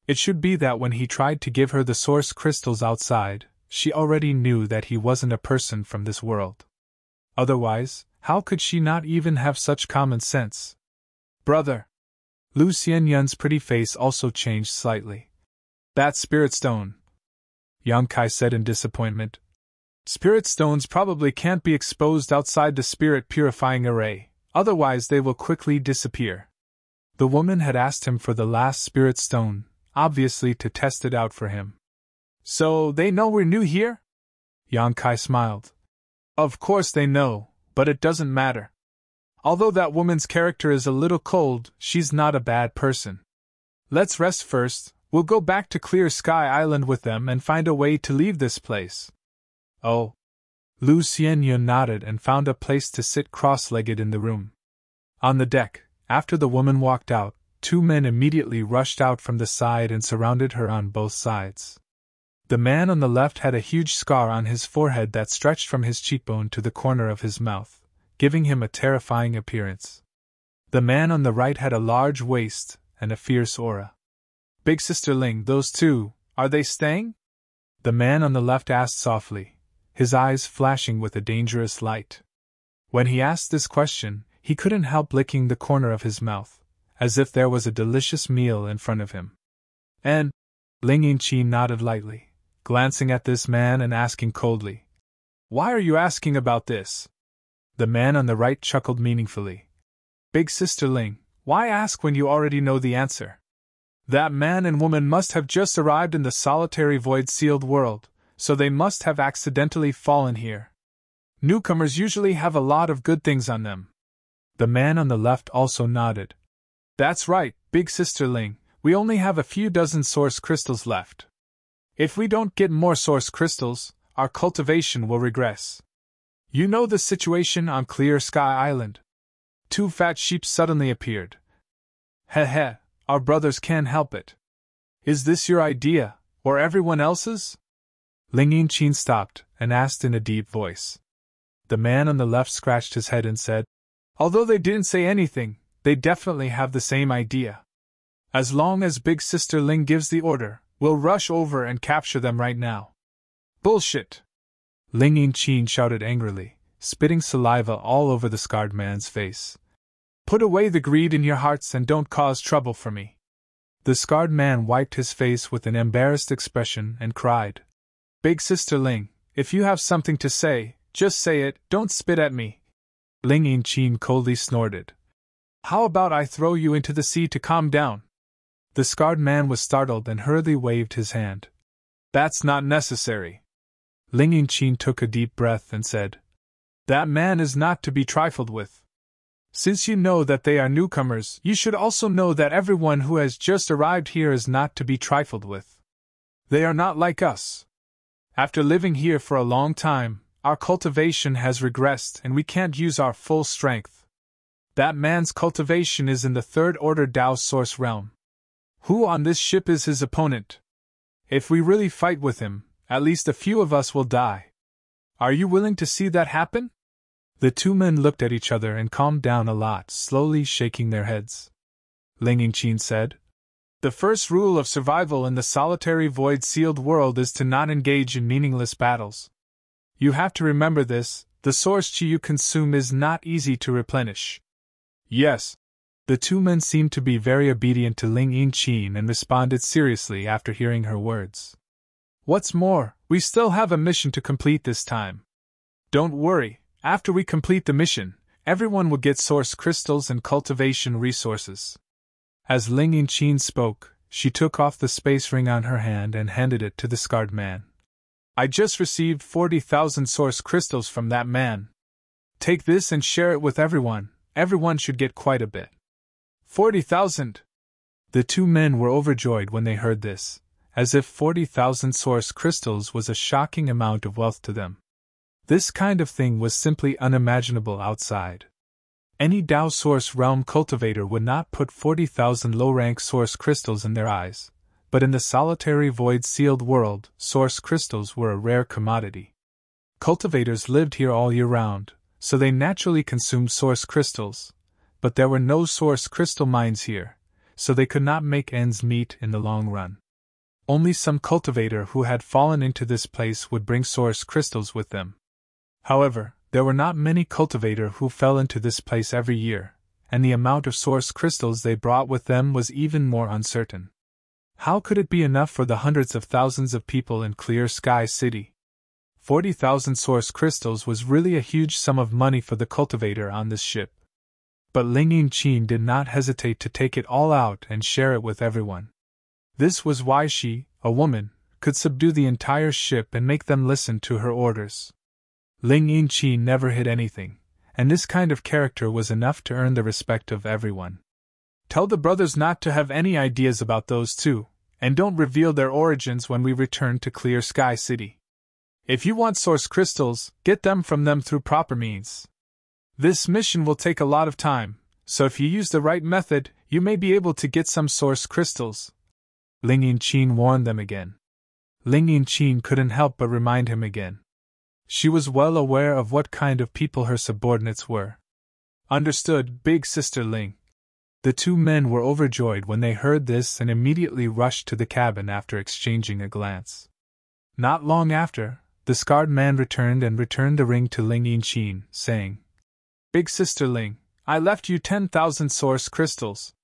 Speaker 1: It should be that when he tried to give her the source crystals outside, she already knew that he wasn't a person from this world. Otherwise, how could she not even have such common sense? "Brother!" Lu Xianyun's pretty face also changed slightly. "That spirit stone," Yang Kai said in disappointment. "Spirit stones probably can't be exposed outside the spirit purifying array, otherwise they will quickly disappear." The woman had asked him for the last spirit stone, obviously to test it out for him. "So they know we're new here?" Yang Kai smiled. "Of course they know, but it doesn't matter. Although that woman's character is a little cold, she's not a bad person. Let's rest first. We'll go back to Clear Sky Island with them and find a way to leave this place." "Oh." Lu Xianyun nodded and found a place to sit cross-legged in the room. On the deck, after the woman walked out, 2 men immediately rushed out from the side and surrounded her on both sides. The man on the left had a huge scar on his forehead that stretched from his cheekbone to the corner of his mouth, giving him a terrifying appearance. The man on the right had a large waist and a fierce aura. "Big Sister Ling, those two, are they staying?" The man on the left asked softly, his eyes flashing with a dangerous light. When he asked this question, he couldn't help licking the corner of his mouth, as if there was a delicious meal in front of him. "And?" Ling Yinqi nodded lightly, glancing at this man and asking coldly, "Why are you asking about this?" The man on the right chuckled meaningfully. "Big Sister Ling, why ask when you already know the answer? That man and woman must have just arrived in the solitary void-sealed world, so they must have accidentally fallen here. Newcomers usually have a lot of good things on them." The man on the left also nodded. "That's right, Big Sister Ling, we only have a few dozen source crystals left. If we don't get more source crystals, our cultivation will regress. You know the situation on Clear Sky Island." 2 fat sheep suddenly appeared. "Heh, our brothers can't help it. Is this your idea, or everyone else's?" Ling Yinqi stopped and asked in a deep voice. The man on the left scratched his head and said, "Although they didn't say anything, they definitely have the same idea. As long as Big Sister Ling gives the order, we'll rush over and capture them right now." "Bullshit!" Ling Yinqi shouted angrily, spitting saliva all over the scarred man's face. "Put away the greed in your hearts and don't cause trouble for me." The scarred man wiped his face with an embarrassed expression and cried, "Big Sister Ling, if you have something to say, just say it, don't spit at me." Ling Yinqi coldly snorted. "How about I throw you into the sea to calm down?" The scarred man was startled and hurriedly waved his hand. That's not necessary. Ling Yinchin took a deep breath and said, That man is not to be trifled with. Since you know that they are newcomers, you should also know that everyone who has just arrived here is not to be trifled with. They are not like us. After living here for a long time, our cultivation has regressed and we can't use our full strength. That man's cultivation is in the third-order Tao source realm. Who on this ship is his opponent? If we really fight with him, at least a few of us will die. Are you willing to see that happen? The two men looked at each other and calmed down a lot, slowly shaking their heads. Ling Yinchin said, The first rule of survival in the solitary void-sealed world is to not engage in meaningless battles. You have to remember this, the source chi you consume is not easy to replenish. Yes. The two men seemed to be very obedient to Ling Yinchin and responded seriously after hearing her words. What's more, we still have a mission to complete this time. Don't worry, after we complete the mission, everyone will get source crystals and cultivation resources. As Ling Yinchin spoke, she took off the space ring on her hand and handed it to the scarred man. I just received 40,000 source crystals from that man. Take this and share it with everyone. Everyone should get quite a bit. 40,000! The two men were overjoyed when they heard this, as if 40,000 source crystals was a shocking amount of wealth to them. This kind of thing was simply unimaginable outside. Any Tao source realm cultivator would not put 40,000 low-rank source crystals in their eyes, but in the solitary void-sealed world, source crystals were a rare commodity. Cultivators lived here all year round, so they naturally consumed source crystals, but there were no source crystal mines here, so they could not make ends meet in the long run. Only some cultivator who had fallen into this place would bring source crystals with them. However, there were not many cultivator who fell into this place every year, and the amount of source crystals they brought with them was even more uncertain. How could it be enough for the hundreds of thousands of people in Clear Sky City? 40,000 source crystals was really a huge sum of money for the cultivator on this ship. But Ling Yinchin did not hesitate to take it all out and share it with everyone. This was why she, a woman, could subdue the entire ship and make them listen to her orders. Ling Yinchin never hid anything, and this kind of character was enough to earn the respect of everyone. Tell the brothers not to have any ideas about those two, and don't reveal their origins when we return to Clear Sky City. If you want source crystals, get them from them through proper means. This mission will take a lot of time, so if you use the right method, you may be able to get some source crystals. Ling Yinchin warned them again. Ling Yinchin couldn't help but remind him again. She was well aware of what kind of people her subordinates were. Understood, big sister Ling. The two men were overjoyed when they heard this and immediately rushed to the cabin after exchanging a glance. Not long after, the scarred man returned the ring to Ling Yinchin, saying, Big sister Ling, I left you 10,000 source crystals.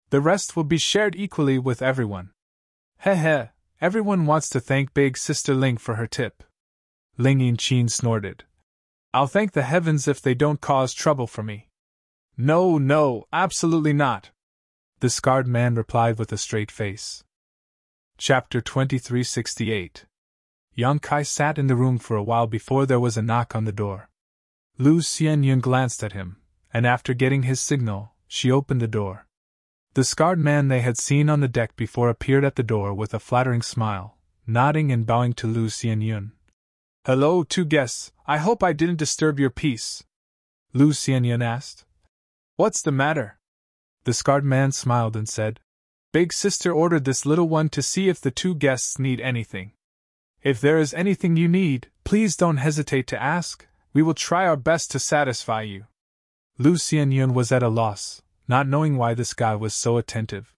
Speaker 1: The rest will be shared equally with everyone. Heh, everyone wants to thank big sister Ling for her tip. Ling Yinchin snorted. I'll thank the heavens if they don't cause trouble for me. No, absolutely not. The scarred man replied with a straight face. Chapter 2368. Yang Kai sat in the room for a while before there was a knock on the door. Lu Xianyun glanced at him, and after getting his signal, she opened the door. The scarred man they had seen on the deck before appeared at the door with a flattering smile, nodding and bowing to Lu Xianyun. Hello, two guests, I hope I didn't disturb your peace. Lu Xianyun asked. What's the matter? The scarred man smiled and said, Big sister ordered this little one to see if the two guests need anything. If there is anything you need, please don't hesitate to ask, we will try our best to satisfy you. Lu Xianyun was at a loss, not knowing why this guy was so attentive.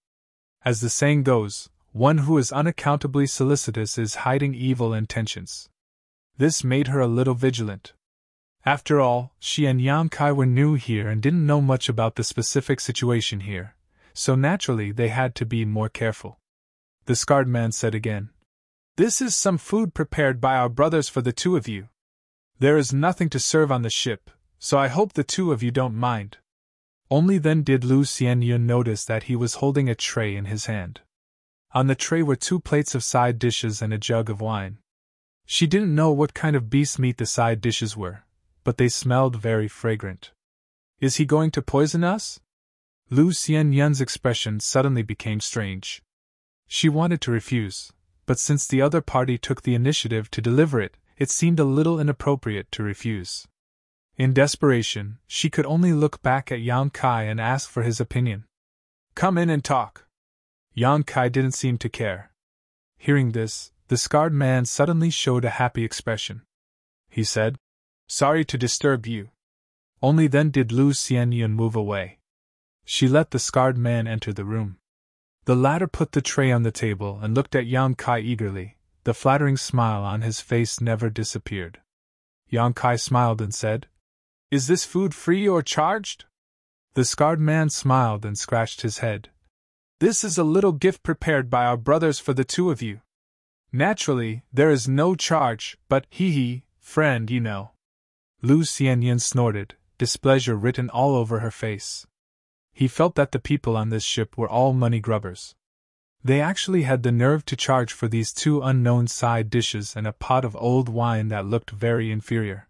Speaker 1: As the saying goes, one who is unaccountably solicitous is hiding evil intentions. This made her a little vigilant. After all, she and Yang Kai were new here and didn't know much about the specific situation here, so naturally they had to be more careful. The scarred man said again, This is some food prepared by our brothers for the two of you. There is nothing to serve on the ship, so I hope the two of you don't mind. Only then did Lu Xianyun notice that he was holding a tray in his hand. On the tray were 2 plates of side dishes and a jug of wine. She didn't know what kind of beast meat the side dishes were, but they smelled very fragrant. Is he going to poison us? Lu Xianyun's expression suddenly became strange. She wanted to refuse, but since the other party took the initiative to deliver it, it seemed a little inappropriate to refuse. In desperation, she could only look back at Yang Kai and ask for his opinion. Come in and talk. Yang Kai didn't seem to care. Hearing this, the scarred man suddenly showed a happy expression. He said, Sorry to disturb you. Only then did Lu Xianyun move away. She let the scarred man enter the room. The latter put the tray on the table and looked at Yang Kai eagerly. The flattering smile on his face never disappeared. Yang Kai smiled and said, Is this food free or charged? The scarred man smiled and scratched his head. This is a little gift prepared by our brothers for the 2 of you. Naturally, there is no charge, but friend, you know. Lu Xianyun snorted, displeasure written all over her face. He felt that the people on this ship were all money grubbers. They actually had the nerve to charge for these 2 unknown side dishes and a pot of old wine that looked very inferior.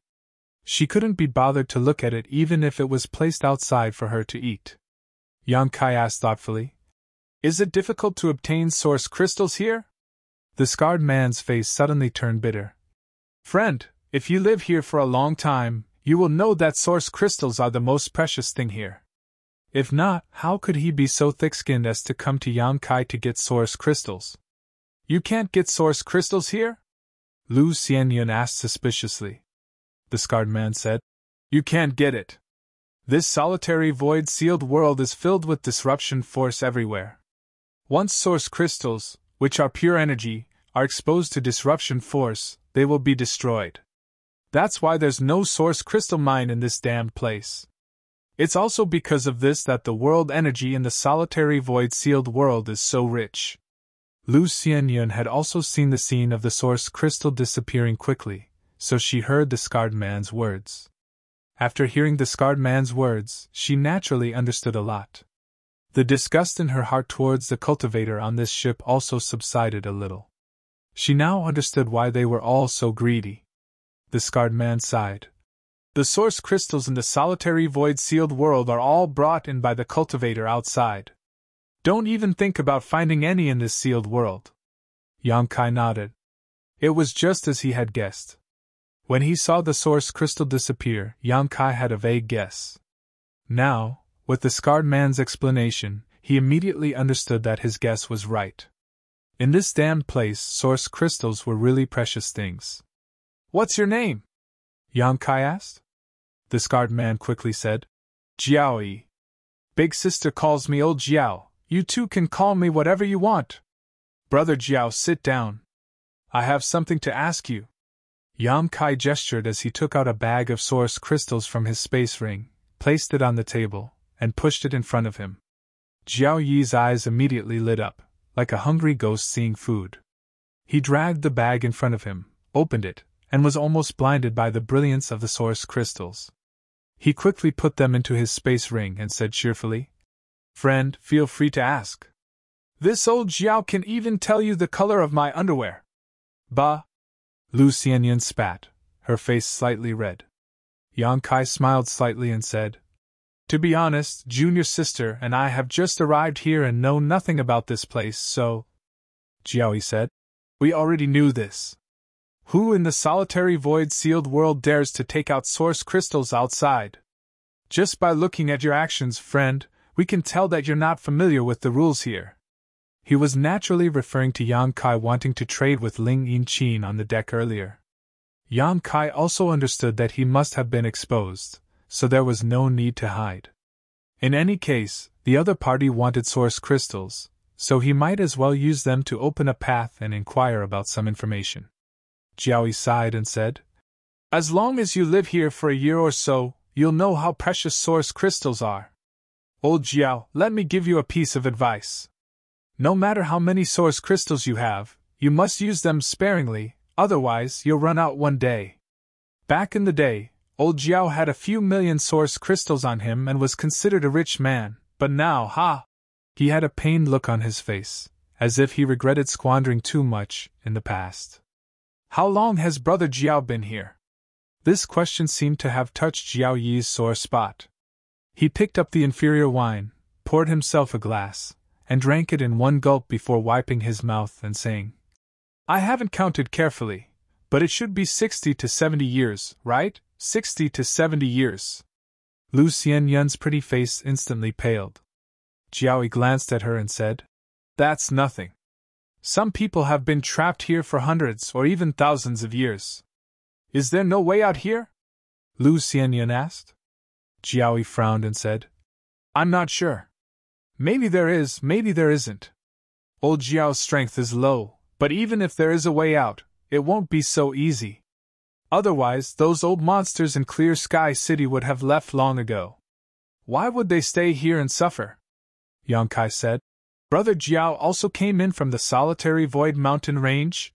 Speaker 1: She couldn't be bothered to look at it even if it was placed outside for her to eat. Yang Kai asked thoughtfully, Is it difficult to obtain source crystals here? The scarred man's face suddenly turned bitter. Friend, if you live here for a long time, you will know that source crystals are the most precious thing here. If not, how could he be so thick-skinned as to come to Yang Kai to get source crystals? You can't get source crystals here? Lu Xianyun asked suspiciously. The scarred man said, You can't get it. This solitary void-sealed world is filled with disruption force everywhere. Once source crystals, which are pure energy, are exposed to disruption force, they will be destroyed. That's why there's no source crystal mine in this damned place. It's also because of this that the world energy in the solitary void-sealed world is so rich. Lu Xianyun had also seen the scene of the source crystal disappearing quickly, so she heard the scarred man's words. After hearing the scarred man's words, she naturally understood a lot. The disgust in her heart towards the cultivator on this ship also subsided a little. She now understood why they were all so greedy. The scarred man sighed. The source crystals in the solitary void-sealed world are all brought in by the cultivator outside. Don't even think about finding any in this sealed world. Yang Kai nodded. It was just as he had guessed. When he saw the source crystal disappear, Yang Kai had a vague guess. Now, with the scarred man's explanation, he immediately understood that his guess was right. In this damned place, source crystals were really precious things. What's your name? Yang Kai asked. The scarred man quickly said, Jiaoyi. Big sister calls me old Jiao. You 2 can call me whatever you want. Brother Jiao, sit down. I have something to ask you. Yang Kai gestured as he took out a bag of source crystals from his space ring, placed it on the table, and pushed it in front of him. Jiao Yi's eyes immediately lit up, like a hungry ghost seeing food. He dragged the bag in front of him, opened it, and was almost blinded by the brilliance of the source crystals. He quickly put them into his space ring and said cheerfully, Friend, feel free to ask. This old Jiao can even tell you the color of my underwear. Bah! Lu Xianyun spat, her face slightly red. Yang Kai smiled slightly and said, To be honest, junior sister and I have just arrived here and know nothing about this place, so… Jiaoyi said, We already knew this. Who in the solitary void-sealed world dares to take out source crystals outside? Just by looking at your actions, friend, we can tell that you're not familiar with the rules here. He was naturally referring to Yang Kai wanting to trade with Ling Yinqin on the deck earlier. Yang Kai also understood that he must have been exposed, so there was no need to hide. In any case, the other party wanted source crystals, so he might as well use them to open a path and inquire about some information. Jiaoyi sighed and said, As long as you live here for a year or so, you'll know how precious source crystals are. Old Jiao, let me give you a piece of advice. No matter how many source crystals you have, you must use them sparingly, otherwise you'll run out one day. Back in the day, Old Jiao had a few million source crystals on him and was considered a rich man, but now, ha! He had a pained look on his face, as if he regretted squandering too much in the past. How long has Brother Jiao been here? This question seemed to have touched Jiao Yi's sore spot. He picked up the inferior wine, poured himself a glass, and drank it in one gulp before wiping his mouth and saying, I haven't counted carefully, but it should be 60 to 70 years, right? 60 to 70 years. Lu Xianyun's pretty face instantly paled. Jiao Yi glanced at her and said, That's nothing. Some people have been trapped here for hundreds or even thousands of years. Is there no way out here? Lu Xianyun asked. Jiao Yi frowned and said, I'm not sure. Maybe there is, maybe there isn't. Old Jiao's strength is low, but even if there is a way out, it won't be so easy. Otherwise, those old monsters in Clear Sky City would have left long ago. Why would they stay here and suffer? Yang Kai said. Brother Jiao also came in from the Solitary Void Mountain Range?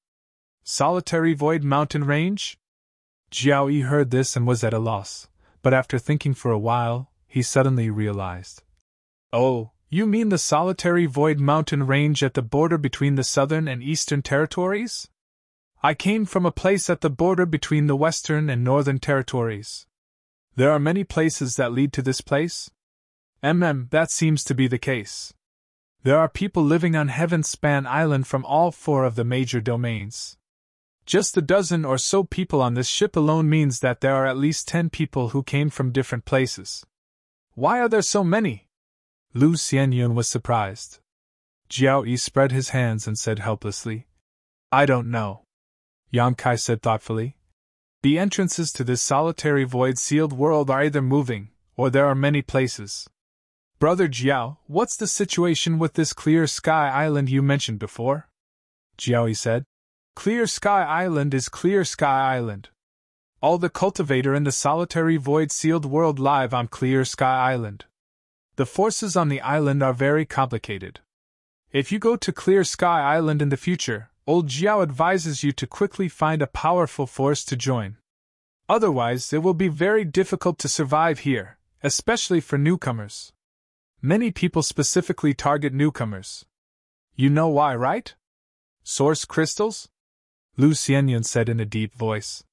Speaker 1: Solitary Void Mountain Range? Jiao Yi heard this and was at a loss, but after thinking for a while, he suddenly realized. Oh, you mean the Solitary Void Mountain Range at the border between the Southern and Eastern Territories? I came from a place at the border between the Western and Northern Territories. There are many places that lead to this place? That seems to be the case. There are people living on Heaven-Span Island from all 4 of the major domains. Just a dozen or so people on this ship alone means that there are at least 10 people who came from different places. Why are there so many? Lu Xianyun was surprised. Jiao Yi spread his hands and said helplessly, I don't know. Yang Kai said thoughtfully, The entrances to this solitary void-sealed world are either moving, or there are many places. Brother Jiao, what's the situation with this Clear Sky Island you mentioned before? Jiao Yi said, Clear Sky Island is Clear Sky Island. All the cultivator in the solitary void-sealed world live on Clear Sky Island. The forces on the island are very complicated. If you go to Clear Sky Island in the future, Old Jiao advises you to quickly find a powerful force to join. Otherwise, it will be very difficult to survive here, especially for newcomers. Many people specifically target newcomers. You know why, right? Source crystals? Lu Xianyun said in a deep voice.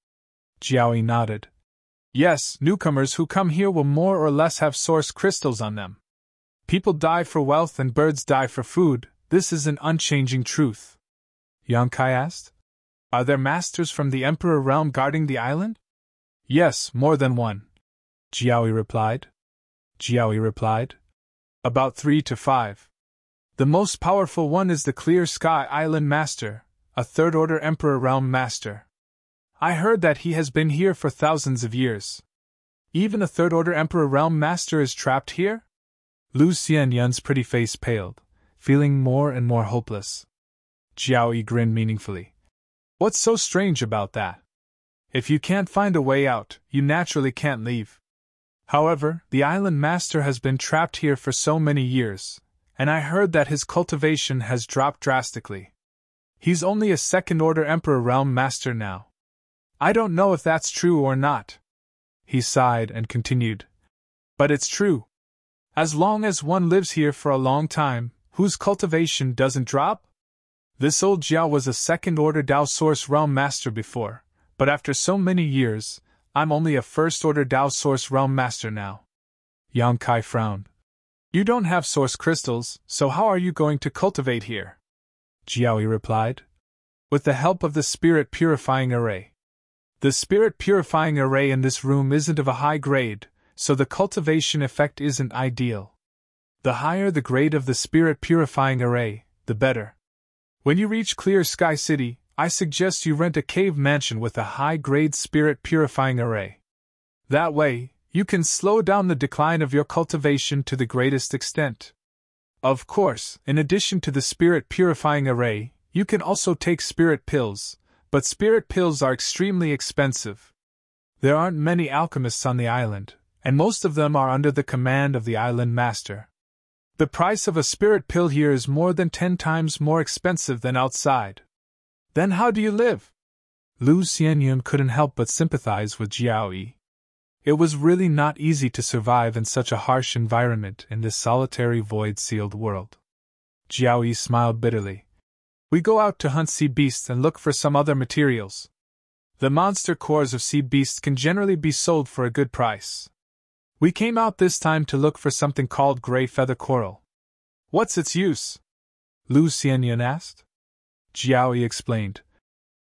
Speaker 1: Jiao Yi nodded. Yes, newcomers who come here will more or less have source crystals on them. People die for wealth and birds die for food, this is an unchanging truth. Yang Kai asked. Are there masters from the Emperor realm guarding the island? Yes, more than one. Jiao Yi replied. About 3 to 5. The most powerful one is the Clear Sky Island Master, a third-order Emperor realm master. I heard that he has been here for thousands of years. Even a third-order Emperor realm master is trapped here? Lu Xianyun's pretty face paled, feeling more and more hopeless. Jiao Yi grinned meaningfully. What's so strange about that? If you can't find a way out, you naturally can't leave. However, the island master has been trapped here for so many years, and I heard that his cultivation has dropped drastically. He's only a second-order Emperor realm master now. I don't know if that's true or not. He sighed and continued. But it's true. As long as one lives here for a long time, whose cultivation doesn't drop? This old Jiao was a second-order Dao Source Realm Master before, but after so many years, I'm only a first-order Dao Source Realm Master now. Yang Kai frowned. You don't have source crystals, so how are you going to cultivate here? Jiao Yi replied. With the help of the Spirit Purifying Array. The Spirit Purifying Array in this room isn't of a high grade, so the cultivation effect isn't ideal. The higher the grade of the Spirit Purifying Array, the better. When you reach Clear Sky City, I suggest you rent a cave mansion with a high-grade Spirit Purifying Array. That way, you can slow down the decline of your cultivation to the greatest extent. Of course, in addition to the Spirit Purifying Array, you can also take spirit pills, but spirit pills are extremely expensive. There aren't many alchemists on the island, and most of them are under the command of the island master. The price of a spirit pill here is more than 10 times more expensive than outside. Then how do you live? Lu Xianyun couldn't help but sympathize with Jiao Yi. It was really not easy to survive in such a harsh environment in this solitary void-sealed world. Jiao Yi smiled bitterly. We go out to hunt sea beasts and look for some other materials. The monster cores of sea beasts can generally be sold for a good price. We came out this time to look for something called gray feather coral. What's its use? Lu Xianyun asked. Jiao Yi explained.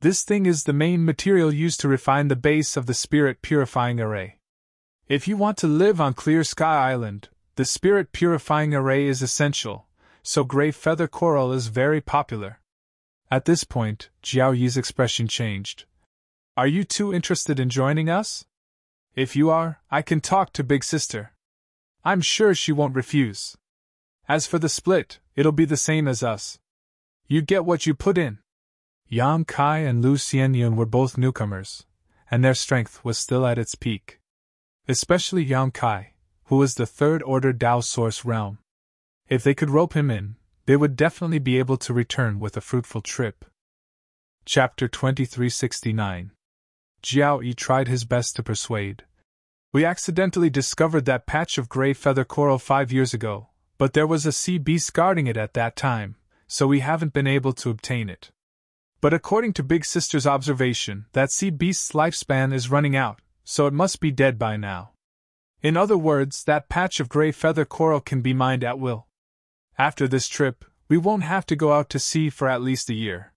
Speaker 1: This thing is the main material used to refine the base of the spirit purifying array. If you want to live on Clear Sky Island, the spirit purifying array is essential, so gray feather coral is very popular. At this point, Jiao Yi's expression changed. Are you two interested in joining us? If you are, I can talk to Big Sister. I'm sure she won't refuse. As for the split, it'll be the same as us. You get what you put in. Yang Kai and Lu Xianyun were both newcomers, and their strength was still at its peak. Especially Yang Kai, who was the third-order Dao Source realm. If they could rope him in, they would definitely be able to return with a fruitful trip. Chapter 2369. Jiao Yi tried his best to persuade. We accidentally discovered that patch of gray feather coral 5 years ago, but there was a sea beast guarding it at that time, so we haven't been able to obtain it. But according to Big Sister's observation, that sea beast's lifespan is running out, so it must be dead by now. In other words, that patch of gray feather coral can be mined at will. After this trip, we won't have to go out to sea for at least a year.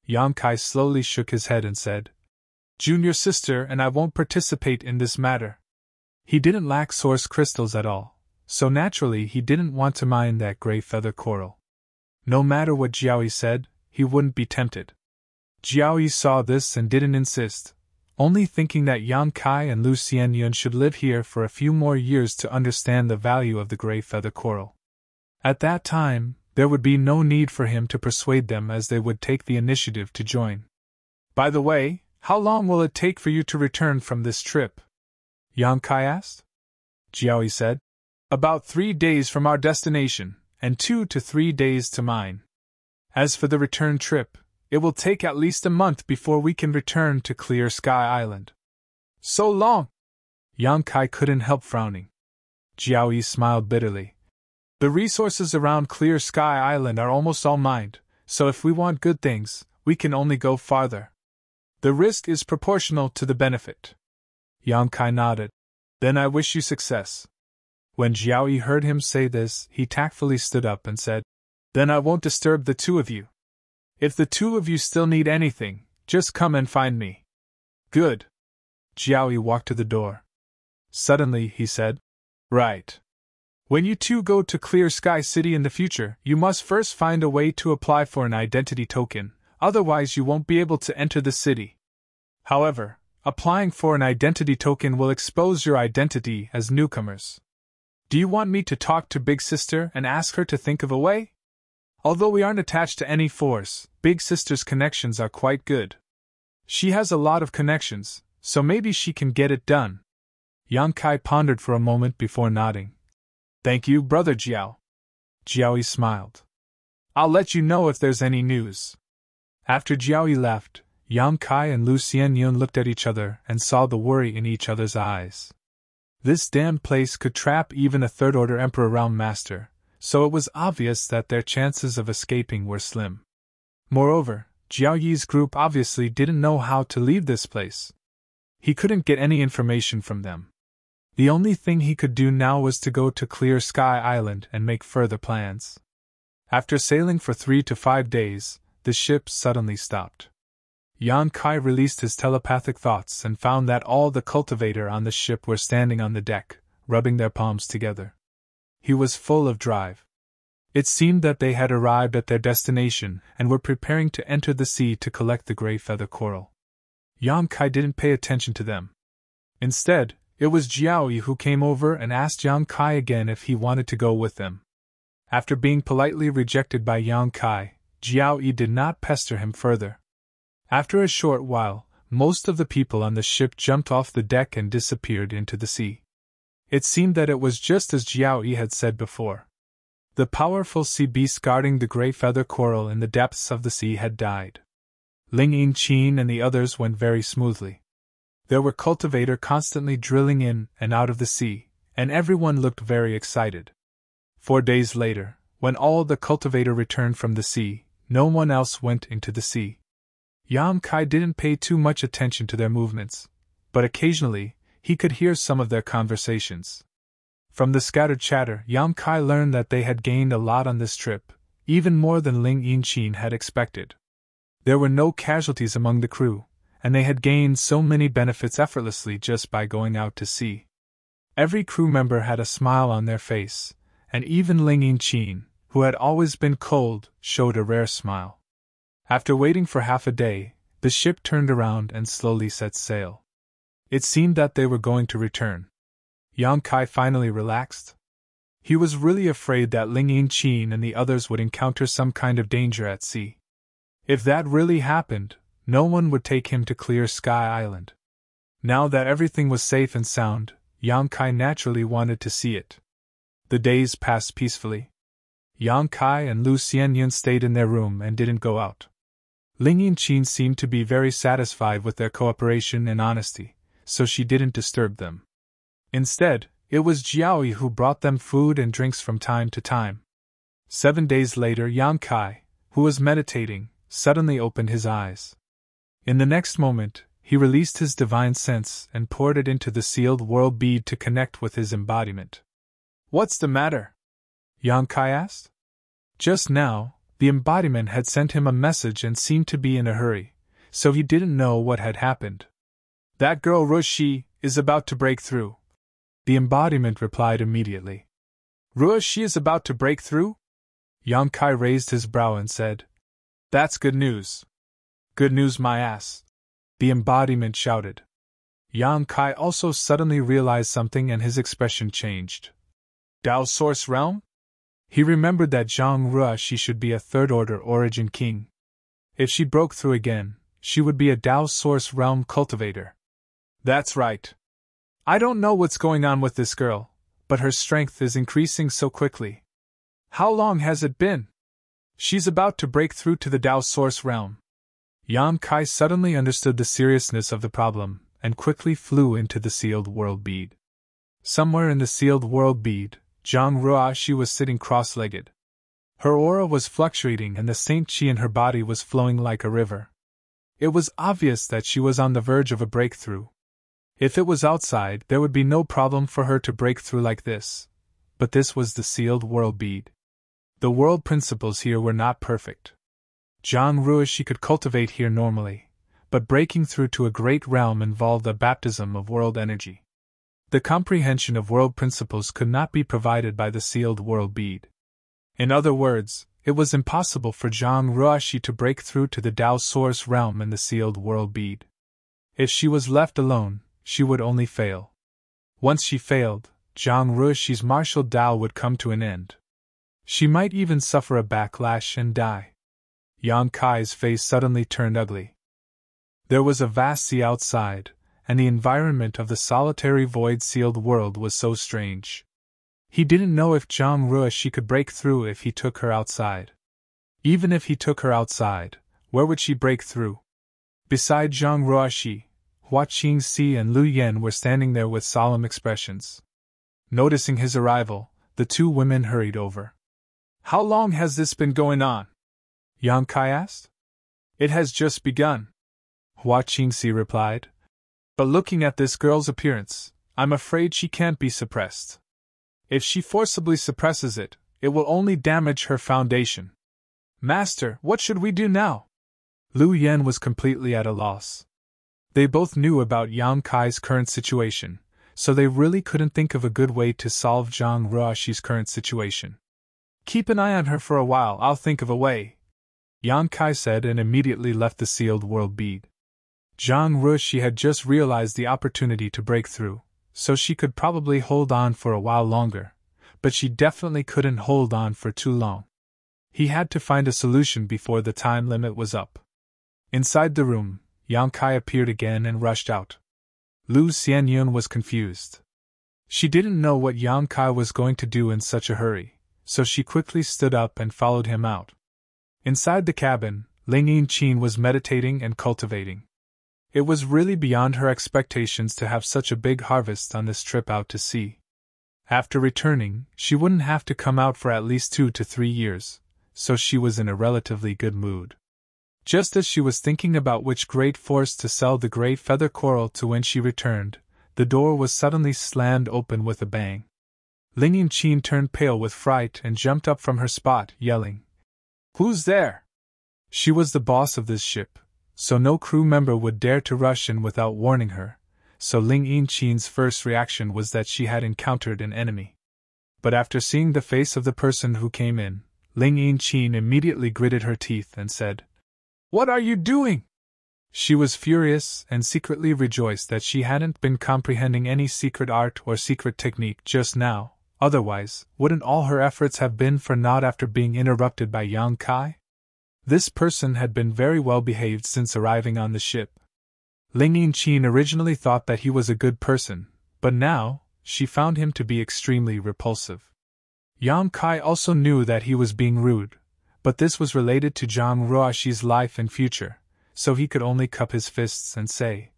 Speaker 1: Yang Kai slowly shook his head and said, Junior sister and I won't participate in this matter. He didn't lack source crystals at all, so naturally he didn't want to mine that gray feather coral. No matter what Jiao Yi said, he wouldn't be tempted. Jiao Yi saw this and didn't insist, only thinking that Yang Kai and Lu Xianyun should live here for a few more years to understand the value of the gray feather coral. At that time, there would be no need for him to persuade them as they would take the initiative to join. By the way, how long will it take for you to return from this trip? Yang Kai asked. Jiao Yi said, About 3 days from our destination, and 2 to 3 days to mine. As for the return trip, it will take at least a month before we can return to Clear Sky Island. So long! Yang Kai couldn't help frowning. Jiao Yi smiled bitterly. The resources around Clear Sky Island are almost all mined, so if we want good things, we can only go farther. The risk is proportional to the benefit. Yang Kai nodded. Then I wish you success. When Jiao Yi heard him say this, he tactfully stood up and said, Then I won't disturb the two of you. If the two of you still need anything, just come and find me. Good. Jiao Yi walked to the door. Suddenly, he said, Right. When you two go to Clear Sky City in the future, you must first find a way to apply for an identity token, otherwise you won't be able to enter the city. However, applying for an identity token will expose your identity as newcomers. Do you want me to talk to Big Sister and ask her to think of a way? Although we aren't attached to any force, Big Sister's connections are quite good. She has a lot of connections, so maybe she can get it done. Yang Kai pondered for a moment before nodding. Thank you, Brother Jiao. Jiao Yi smiled. I'll let you know if there's any news. After Jiao Yi left, Yang Kai and Lu Xianyun looked at each other and saw the worry in each other's eyes. This damned place could trap even a third-order Emperor Realm Master, so it was obvious that their chances of escaping were slim. Moreover, Jiao Yi's group obviously didn't know how to leave this place. He couldn't get any information from them. The only thing he could do now was to go to Clear Sky Island and make further plans. After sailing for 3 to 5 days, the ship suddenly stopped. Yang Kai released his telepathic thoughts and found that all the cultivator on the ship were standing on the deck, rubbing their palms together. He was full of drive. It seemed that they had arrived at their destination and were preparing to enter the sea to collect the gray feather coral. Yang Kai didn't pay attention to them. Instead, it was Jiao Yi who came over and asked Yang Kai again if he wanted to go with them. After being politely rejected by Yang Kai, Jiao Yi did not pester him further. After a short while, most of the people on the ship jumped off the deck and disappeared into the sea. It seemed that it was just as Jiao Yi had said before. The powerful sea beast guarding the gray feather coral in the depths of the sea had died. Ling Yingqin and the others went very smoothly. There were cultivators constantly drilling in and out of the sea, and everyone looked very excited. 4 days later, when all the cultivators returned from the sea, no one else went into the sea. Yang Kai didn't pay too much attention to their movements, but occasionally, he could hear some of their conversations. From the scattered chatter, Yang Kai learned that they had gained a lot on this trip, even more than Ling Yinqin had expected. There were no casualties among the crew, and they had gained so many benefits effortlessly just by going out to sea. Every crew member had a smile on their face, and even Ling Yinqin, who had always been cold, showed a rare smile. After waiting for half a day, the ship turned around and slowly set sail. It seemed that they were going to return. Yang Kai finally relaxed. He was really afraid that Ling Yinqin and the others would encounter some kind of danger at sea. If that really happened, no one would take him to Clear Sky Island. Now that everything was safe and sound, Yang Kai naturally wanted to see it. The days passed peacefully. Yang Kai and Lu Xianyun stayed in their room and didn't go out. Ling Yinqin seemed to be very satisfied with their cooperation and honesty, so she didn't disturb them. Instead, it was Jiaoyi who brought them food and drinks from time to time. 7 days later, Yang Kai, who was meditating, suddenly opened his eyes. In the next moment, he released his divine sense and poured it into the sealed world bead to connect with his embodiment. "What's the matter?" Yang Kai asked. Just now, the embodiment had sent him a message and seemed to be in a hurry, so he didn't know what had happened. "That girl Ruoxi is about to break through," the embodiment replied immediately. "Ruoxi is about to break through?" Yang Kai raised his brow and said, "That's good news." "Good news, my ass," the embodiment shouted. Yang Kai also suddenly realized something and his expression changed. Dao Source Realm? He remembered that Zhang Ruoxi should be a third-order origin king. If she broke through again, she would be a Dao Source Realm cultivator. "That's right. I don't know what's going on with this girl, but her strength is increasing so quickly. How long has it been? She's about to break through to the Dao Source Realm." Yang Kai suddenly understood the seriousness of the problem, and quickly flew into the sealed world bead. Somewhere in the sealed world bead, Zhang Ruoxi was sitting cross-legged. Her aura was fluctuating and the Saint Qi in her body was flowing like a river. It was obvious that she was on the verge of a breakthrough. If it was outside, there would be no problem for her to break through like this. But this was the sealed world bead. The world principles here were not perfect. Zhang Ruoxi could cultivate here normally, but breaking through to a great realm involved a baptism of world energy. The comprehension of world principles could not be provided by the sealed world bead. In other words, it was impossible for Zhang Ruoxi to break through to the Dao Source realm in the sealed world bead. If she was left alone, she would only fail. Once she failed, Zhang Ruoxi's martial Dao would come to an end. She might even suffer a backlash and die. Yang Kai's face suddenly turned ugly. There was a vast sea outside, and the environment of the solitary void-sealed world was so strange. He didn't know if Zhang Ruoxi could break through if he took her outside. Even if he took her outside, where would she break through? Beside Zhang Ruoxi, Hua Qingxi and Lu Yan were standing there with solemn expressions. Noticing his arrival, the two women hurried over. "How long has this been going on?" Yang Kai asked. "It has just begun," Hua Qingxi replied. "But looking at this girl's appearance, I'm afraid she can't be suppressed. If she forcibly suppresses it, it will only damage her foundation. Master, what should we do now?" Lu Yan was completely at a loss. They both knew about Yang Kai's current situation, so they really couldn't think of a good way to solve Zhang Ruoxi's current situation. "Keep an eye on her for a while, I'll think of a way," Yang Kai said and immediately left the sealed world bead. Zhang Ruoxi had just realized the opportunity to break through, so she could probably hold on for a while longer, but she definitely couldn't hold on for too long. He had to find a solution before the time limit was up. Inside the room, Yang Kai appeared again and rushed out. Lu Xianyun was confused. She didn't know what Yang Kai was going to do in such a hurry, so she quickly stood up and followed him out. Inside the cabin, Ling Yinqin was meditating and cultivating. It was really beyond her expectations to have such a big harvest on this trip out to sea. After returning, she wouldn't have to come out for at least 2 to 3 years, so she was in a relatively good mood. Just as she was thinking about which great force to sell the great feather coral to when she returned, the door was suddenly slammed open with a bang. Ling Yinchin turned pale with fright and jumped up from her spot, yelling, "Who's there?" She was the boss of this ship, so no crew member would dare to rush in without warning her, so Ling Yinchin's first reaction was that she had encountered an enemy. But after seeing the face of the person who came in, Ling Yinchin immediately gritted her teeth and said, "What are you doing?" She was furious and secretly rejoiced that she hadn't been comprehending any secret art or secret technique just now, otherwise, wouldn't all her efforts have been for naught after being interrupted by Yang Kai? This person had been very well behaved since arriving on the ship. Ling Yinchin originally thought that he was a good person, but now, she found him to be extremely repulsive. Yang Kai also knew that he was being rude, but this was related to Zhang Ruoxi's life and future, so he could only cup his fists and say,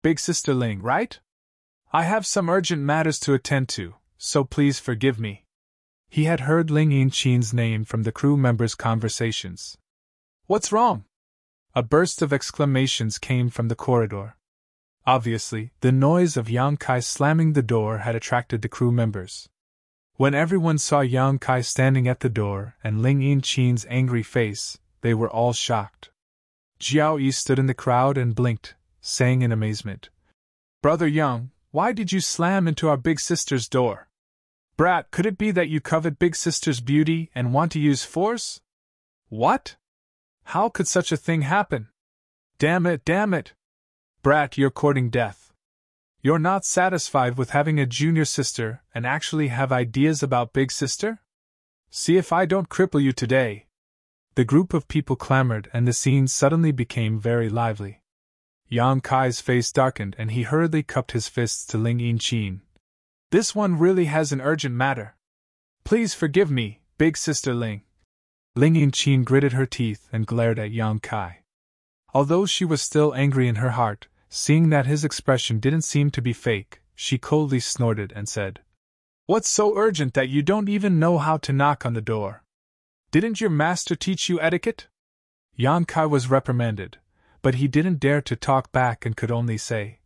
Speaker 1: "Big Sister Ling, right? I have some urgent matters to attend to, so please forgive me." He had heard Ling Yinchin's name from the crew members' conversations. "What's wrong?" A burst of exclamations came from the corridor. Obviously, the noise of Yang Kai slamming the door had attracted the crew members. When everyone saw Yang Kai standing at the door and Ling Yinchin's angry face, they were all shocked. Jiao Yi stood in the crowd and blinked, saying in amazement, "Brother Yang, why did you slam into our big sister's door? Brat, could it be that you covet big sister's beauty and want to use force? What? How could such a thing happen? Damn it, damn it! Brat, you're courting death. You're not satisfied with having a junior sister and actually have ideas about big sister? See if I don't cripple you today." The group of people clamored and the scene suddenly became very lively. Yang Kai's face darkened and he hurriedly cupped his fists to Ling Yinchin. "This one really has an urgent matter. Please forgive me, big sister Ling." Ling Yinchin gritted her teeth and glared at Yang Kai. Although she was still angry in her heart, seeing that his expression didn't seem to be fake, she coldly snorted and said, "What's so urgent that you don't even know how to knock on the door? Didn't your master teach you etiquette?" Yang Kai was reprimanded, but he didn't dare to talk back and could only say,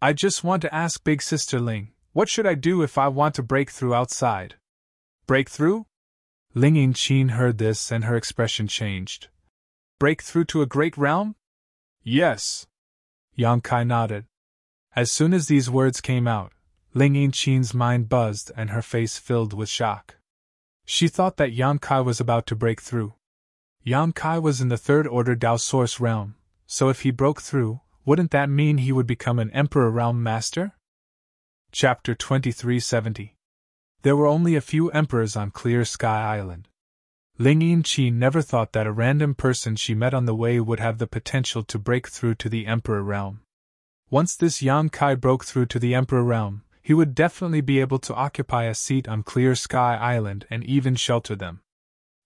Speaker 1: "I just want to ask big sister Ling, what should I do if I want to break through outside?" "Break through?" Ling Yinchin heard this and her expression changed. "Break through to a great realm?" "Yes." Yang Kai nodded. As soon as these words came out, Ling Yinchin's mind buzzed and her face filled with shock. She thought that Yang Kai was about to break through. Yang Kai was in the third order Dao Source realm, so if he broke through, wouldn't that mean he would become an Emperor Realm Master? Chapter 2370. There were only a few emperors on Clear Sky Island. Ling Yinchin never thought that a random person she met on the way would have the potential to break through to the Emperor Realm. Once this Yang Kai broke through to the Emperor Realm, he would definitely be able to occupy a seat on Clear Sky Island and even shelter them.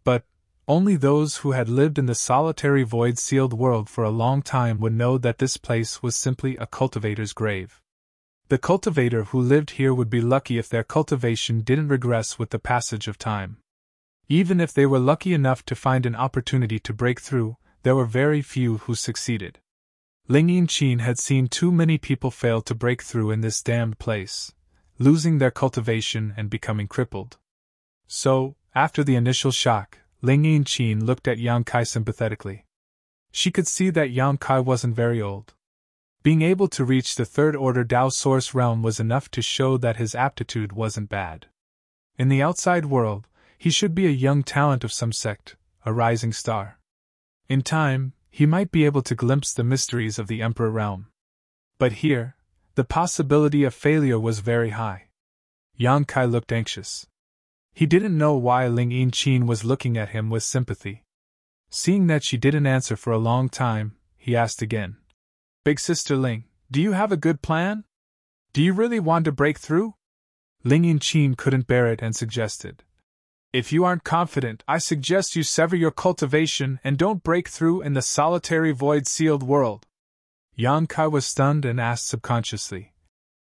Speaker 1: But only those who had lived in the solitary void-sealed world for a long time would know that this place was simply a cultivator's grave. The cultivator who lived here would be lucky if their cultivation didn't regress with the passage of time. Even if they were lucky enough to find an opportunity to break through, there were very few who succeeded. Ling Yinchin had seen too many people fail to break through in this damned place, losing their cultivation and becoming crippled. So, after the initial shock, Ling Yinchin looked at Yang Kai sympathetically. She could see that Yang Kai wasn't very old. Being able to reach the third-order Dao Source realm was enough to show that his aptitude wasn't bad. In the outside world, he should be a young talent of some sect, a rising star. In time, he might be able to glimpse the mysteries of the Emperor realm. But here, the possibility of failure was very high. Yang Kai looked anxious. He didn't know why Ling Yinchin was looking at him with sympathy. Seeing that she didn't answer for a long time, he asked again. "Big Sister Ling, do you have a good plan? Do you really want to break through?" Ling Yinchin couldn't bear it and suggested, "If you aren't confident, I suggest you sever your cultivation and don't break through in the solitary void-sealed world." Yang Kai was stunned and asked subconsciously.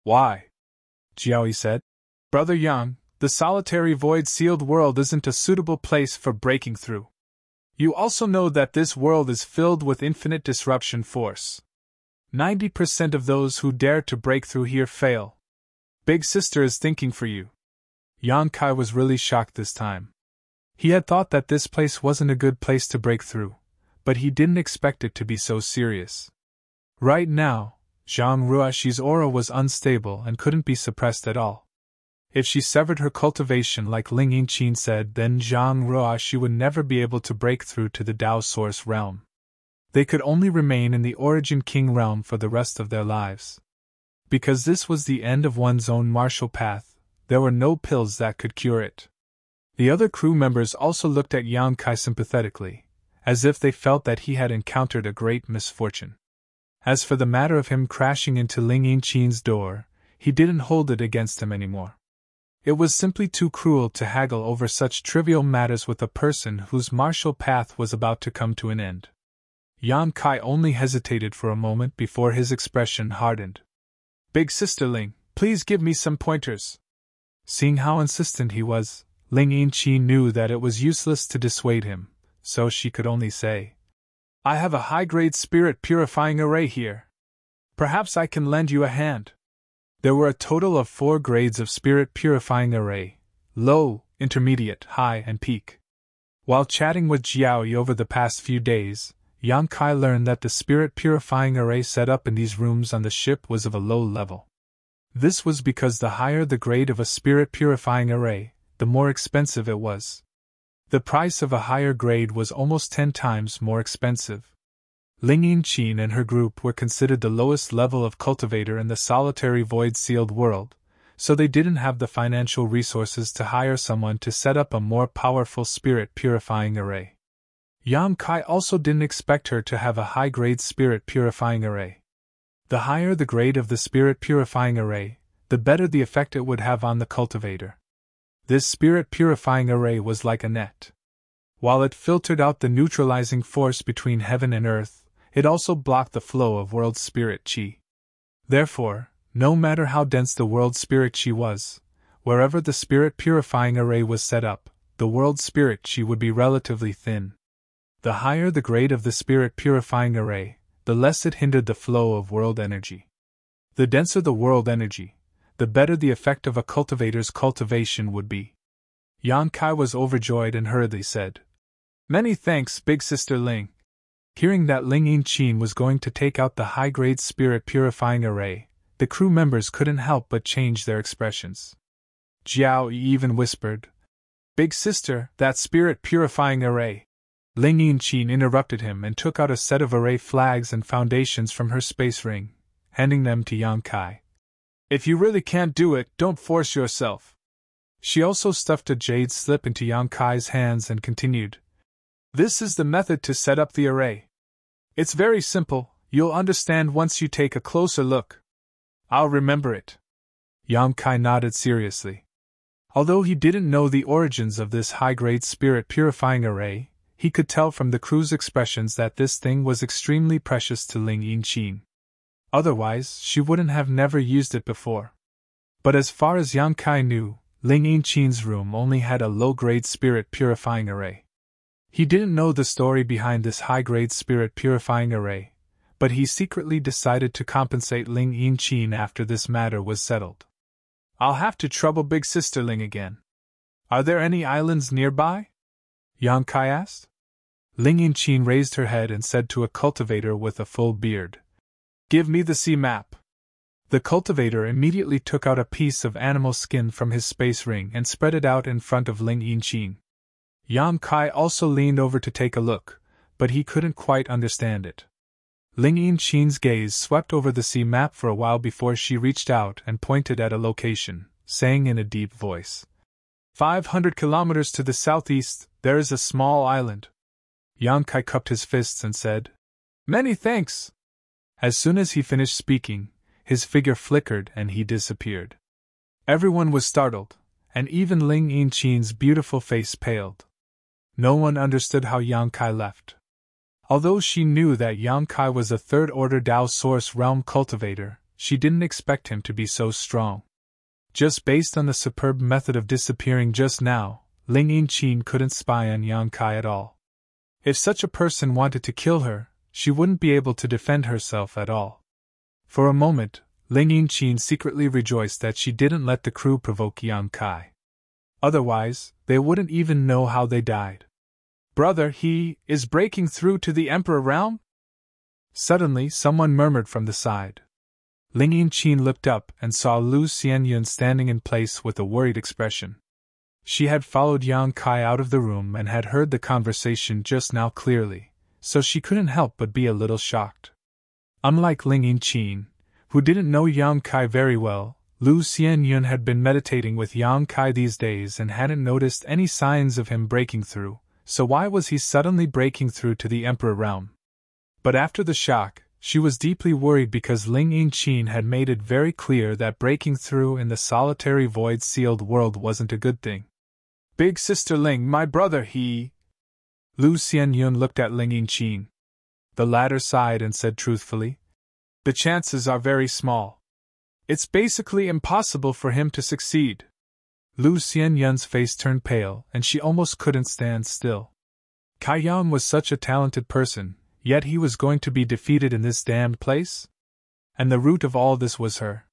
Speaker 1: Why? Jiaoyi said. Brother Yang, the solitary void-sealed world isn't a suitable place for breaking through. You also know that this world is filled with infinite disruption force. 90% of those who dare to break through here fail. Big Sister is thinking for you. Yang Kai was really shocked this time. He had thought that this place wasn't a good place to break through, but he didn't expect it to be so serious. Right now, Zhang Ruoxi's aura was unstable and couldn't be suppressed at all. If she severed her cultivation like Ling Yinqin said, then Zhang Ruoxi would never be able to break through to the Tao Source realm. They could only remain in the Origin King realm for the rest of their lives. Because this was the end of one's own martial path, there were no pills that could cure it. The other crew members also looked at Yang Kai sympathetically, as if they felt that he had encountered a great misfortune. As for the matter of him crashing into Ling Yinqin's door, he didn't hold it against him anymore. It was simply too cruel to haggle over such trivial matters with a person whose martial path was about to come to an end. Yang Kai only hesitated for a moment before his expression hardened. Big Sister Ling, please give me some pointers. Seeing how insistent he was, Ling Yinqin knew that it was useless to dissuade him, so she could only say, I have a high-grade spirit purifying array here. Perhaps I can lend you a hand. There were a total of 4 grades of spirit purifying array: low, intermediate, high, and peak. While chatting with Jiaoyi over the past few days, Yang Kai learned that the spirit purifying array set up in these rooms on the ship was of a low level. This was because the higher the grade of a spirit purifying array, the more expensive it was. The price of a higher grade was almost 10 times more expensive. Ling Yinqin and her group were considered the lowest level of cultivator in the solitary void-sealed world, so they didn't have the financial resources to hire someone to set up a more powerful spirit purifying array. Yang Kai also didn't expect her to have a high-grade spirit purifying array. The higher the grade of the spirit purifying array, the better the effect it would have on the cultivator. This spirit purifying array was like a net. While it filtered out the neutralizing force between heaven and earth, it also blocked the flow of world spirit qi. Therefore, no matter how dense the world spirit qi was, wherever the spirit purifying array was set up, the world spirit qi would be relatively thin. The higher the grade of the spirit purifying array, the less it hindered the flow of world energy. The denser the world energy, the better the effect of a cultivator's cultivation would be. Yang Kai was overjoyed and hurriedly said, Many thanks, Big Sister Ling. Hearing that Ling Yinqin was going to take out the high-grade spirit purifying array, the crew members couldn't help but change their expressions. Jiao even whispered, Big Sister, that spirit purifying array. Ling Yinqin interrupted him and took out a set of array flags and foundations from her space ring, handing them to Yang Kai. If you really can't do it, don't force yourself. She also stuffed a jade slip into Yang Kai's hands and continued, This is the method to set up the array. It's very simple, you'll understand once you take a closer look. I'll remember it. Yang Kai nodded seriously. Although he didn't know the origins of this high-grade spirit purifying array, he could tell from the crew's expressions that this thing was extremely precious to Ling Yinqin. Otherwise, she wouldn't have never used it before. But as far as Yang Kai knew, Ling Yinqin's room only had a low-grade spirit purifying array. He didn't know the story behind this high-grade spirit purifying array, but he secretly decided to compensate Ling Yinqin after this matter was settled. I'll have to trouble Big Sister Ling again. Are there any islands nearby? Yang Kai asked. Ling Yinqin raised her head and said to a cultivator with a full beard, Give me the sea map. The cultivator immediately took out a piece of animal skin from his space ring and spread it out in front of Ling Yinqin. Yang Kai also leaned over to take a look, but he couldn't quite understand it. Ling Yinqin's gaze swept over the sea map for a while before she reached out and pointed at a location, saying in a deep voice, 500 kilometers to the southeast, there is a small island. Yang Kai cupped his fists and said, Many thanks. As soon as he finished speaking, his figure flickered and he disappeared. Everyone was startled, and even Ling Yinqin's beautiful face paled. No one understood how Yang Kai left. Although she knew that Yang Kai was a third-order Dao Source Realm cultivator, she didn't expect him to be so strong. Just based on the superb method of disappearing just now, Ling Yinqin couldn't spy on Yang Kai at all. If such a person wanted to kill her, she wouldn't be able to defend herself at all. For a moment, Ling Yinqin secretly rejoiced that she didn't let the crew provoke Yang Kai. Otherwise, they wouldn't even know how they died. Brother, he is breaking through to the Emperor realm? Suddenly, someone murmured from the side. Ling Yinqin looked up and saw Lu Xianyun standing in place with a worried expression. She had followed Yang Kai out of the room and had heard the conversation just now clearly, so she couldn't help but be a little shocked. Unlike Ling Yinqin, who didn't know Yang Kai very well, Lu Xianyun had been meditating with Yang Kai these days and hadn't noticed any signs of him breaking through. So why was he suddenly breaking through to the Emperor realm? But after the shock, she was deeply worried because Ling Yinqin had made it very clear that breaking through in the solitary void-sealed world wasn't a good thing. Big Sister Ling, my brother, he... Lu Xianyun looked at Ling Yinqin. The latter sighed and said truthfully, "The chances are very small. It's basically impossible for him to succeed." Lu Xianyun's face turned pale, and she almost couldn't stand still. Kai Yang was such a talented person, yet he was going to be defeated in this damned place? And the root of all this was her.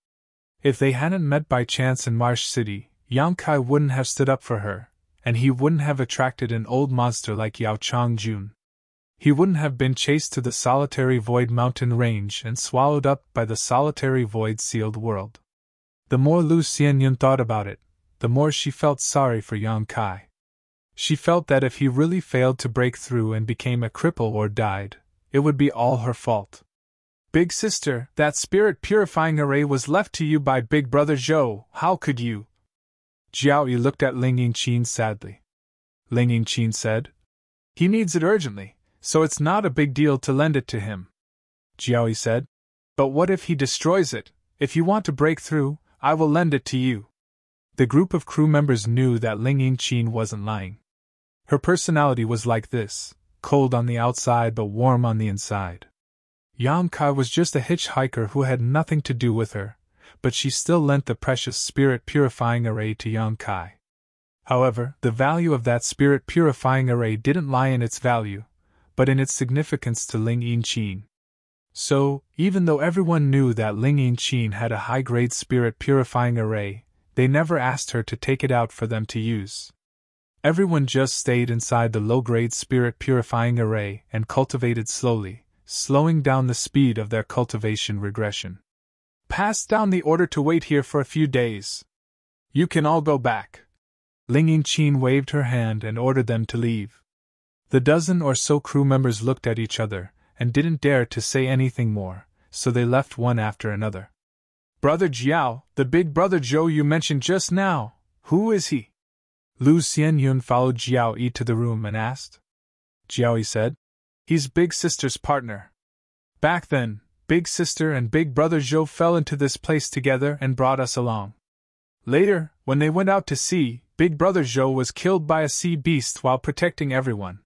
Speaker 1: If they hadn't met by chance in Marsh City, Yang Kai wouldn't have stood up for her, and he wouldn't have attracted an old monster like Yao Changjun. He wouldn't have been chased to the solitary void mountain range and swallowed up by the solitary void-sealed world. The more Lu Xianyun thought about it, the more she felt sorry for Yang Kai. She felt that if he really failed to break through and became a cripple or died, it would be all her fault. Big sister, that spirit purifying array was left to you by Big Brother Zhou, how could you? Jiao Yi looked at Ling Yinqin sadly. Ling Yinqin said, "He needs it urgently, so it's not a big deal to lend it to him." Jiao Yi said, "But what if he destroys it? If you want to break through, I will lend it to you." The group of crew members knew that Ling Yinqin wasn't lying. Her personality was like this, cold on the outside but warm on the inside. Yang Kai was just a hitchhiker who had nothing to do with her, but she still lent the precious spirit-purifying array to Yang Kai. However, the value of that spirit-purifying array didn't lie in its value, but in its significance to Ling Yinqin. So, even though everyone knew that Ling Yinqin had a high-grade spirit-purifying array, they never asked her to take it out for them to use. Everyone just stayed inside the low-grade spirit-purifying array and cultivated slowly, slowing down the speed of their cultivation regression. "Pass down the order to wait here for a few days. You can all go back." Ling Yinqin waved her hand and ordered them to leave. The dozen or so crew members looked at each other and didn't dare to say anything more, so they left one after another. "Brother Jiao, the big brother Zhou you mentioned just now, who is he?" Lu Xianyun followed Jiao Yi to the room and asked. Jiao Yi said, "He's Big Sister's partner. Back then, Big Sister and Big Brother Zhou fell into this place together and brought us along. Later, when they went out to sea, Big Brother Zhou was killed by a sea beast while protecting everyone.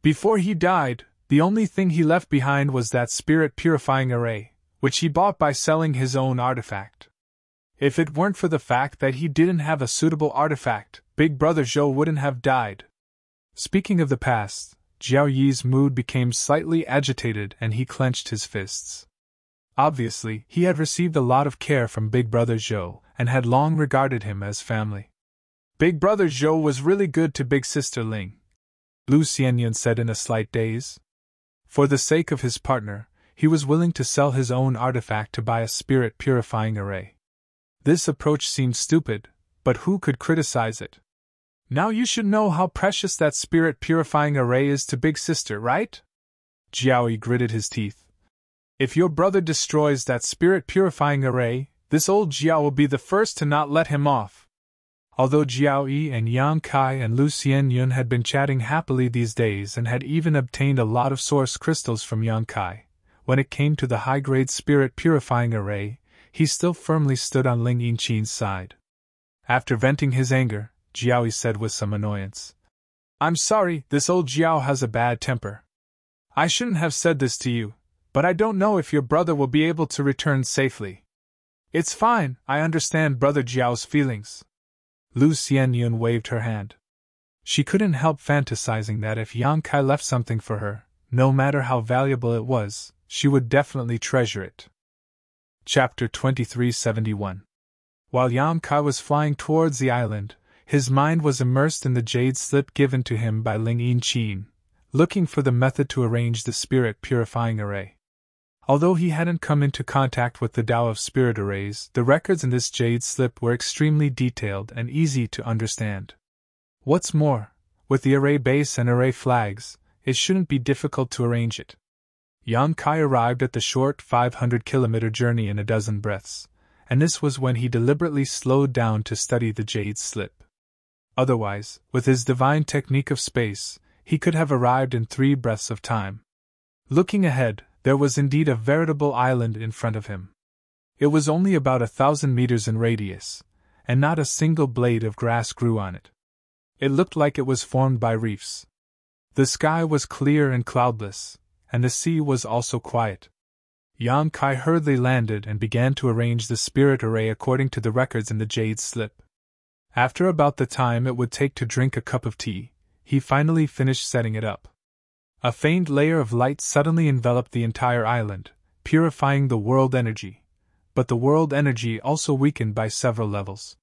Speaker 1: Before he died, the only thing he left behind was that spirit-purifying array, which he bought by selling his own artifact. If it weren't for the fact that he didn't have a suitable artifact, Big Brother Zhou wouldn't have died." Speaking of the past, Jiao Yi's mood became slightly agitated and he clenched his fists. Obviously, he had received a lot of care from Big Brother Zhou and had long regarded him as family. "Big Brother Zhou was really good to Big Sister Ling," Lu Xianyun said in a slight daze. For the sake of his partner, he was willing to sell his own artifact to buy a spirit-purifying array. This approach seemed stupid, but who could criticize it? "Now you should know how precious that spirit-purifying array is to Big Sister, right?" Jiao Yi gritted his teeth. "If your brother destroys that spirit-purifying array, this old Jiao will be the first to not let him off." Although Jiao Yi and Yang Kai and Lu Xianyun had been chatting happily these days and had even obtained a lot of source crystals from Yang Kai, when it came to the high-grade spirit-purifying array, he still firmly stood on Ling Yinqin's side. After venting his anger, Jiao Yi said with some annoyance, "I'm sorry, this old Jiao has a bad temper. I shouldn't have said this to you, but I don't know if your brother will be able to return safely. It's fine, I understand Brother Jiao's feelings. Lu Xianyun waved her hand. She couldn't help fantasizing that if Yang Kai left something for her, no matter how valuable it was, she would definitely treasure it. Chapter 2371. While Yang Kai was flying towards the island, his mind was immersed in the jade slip given to him by Ling Yinqin, looking for the method to arrange the spirit purifying array. Although he hadn't come into contact with the Tao of spirit arrays, the records in this jade slip were extremely detailed and easy to understand. What's more, with the array base and array flags, it shouldn't be difficult to arrange it. Yang Kai arrived at the short 500-kilometer journey in a dozen breaths, and this was when he deliberately slowed down to study the jade slip. Otherwise, with his divine technique of space, he could have arrived in 3 breaths of time. Looking ahead, there was indeed a veritable island in front of him. It was only about 1,000 meters in radius, and not a single blade of grass grew on it. It looked like it was formed by reefs. The sky was clear and cloudless, and the sea was also quiet. Yang Kai hurriedly landed and began to arrange the spirit array according to the records in the jade slip. After about the time it would take to drink a cup of tea, he finally finished setting it up. A faint layer of light suddenly enveloped the entire island, purifying the world energy, but the world energy also weakened by several levels.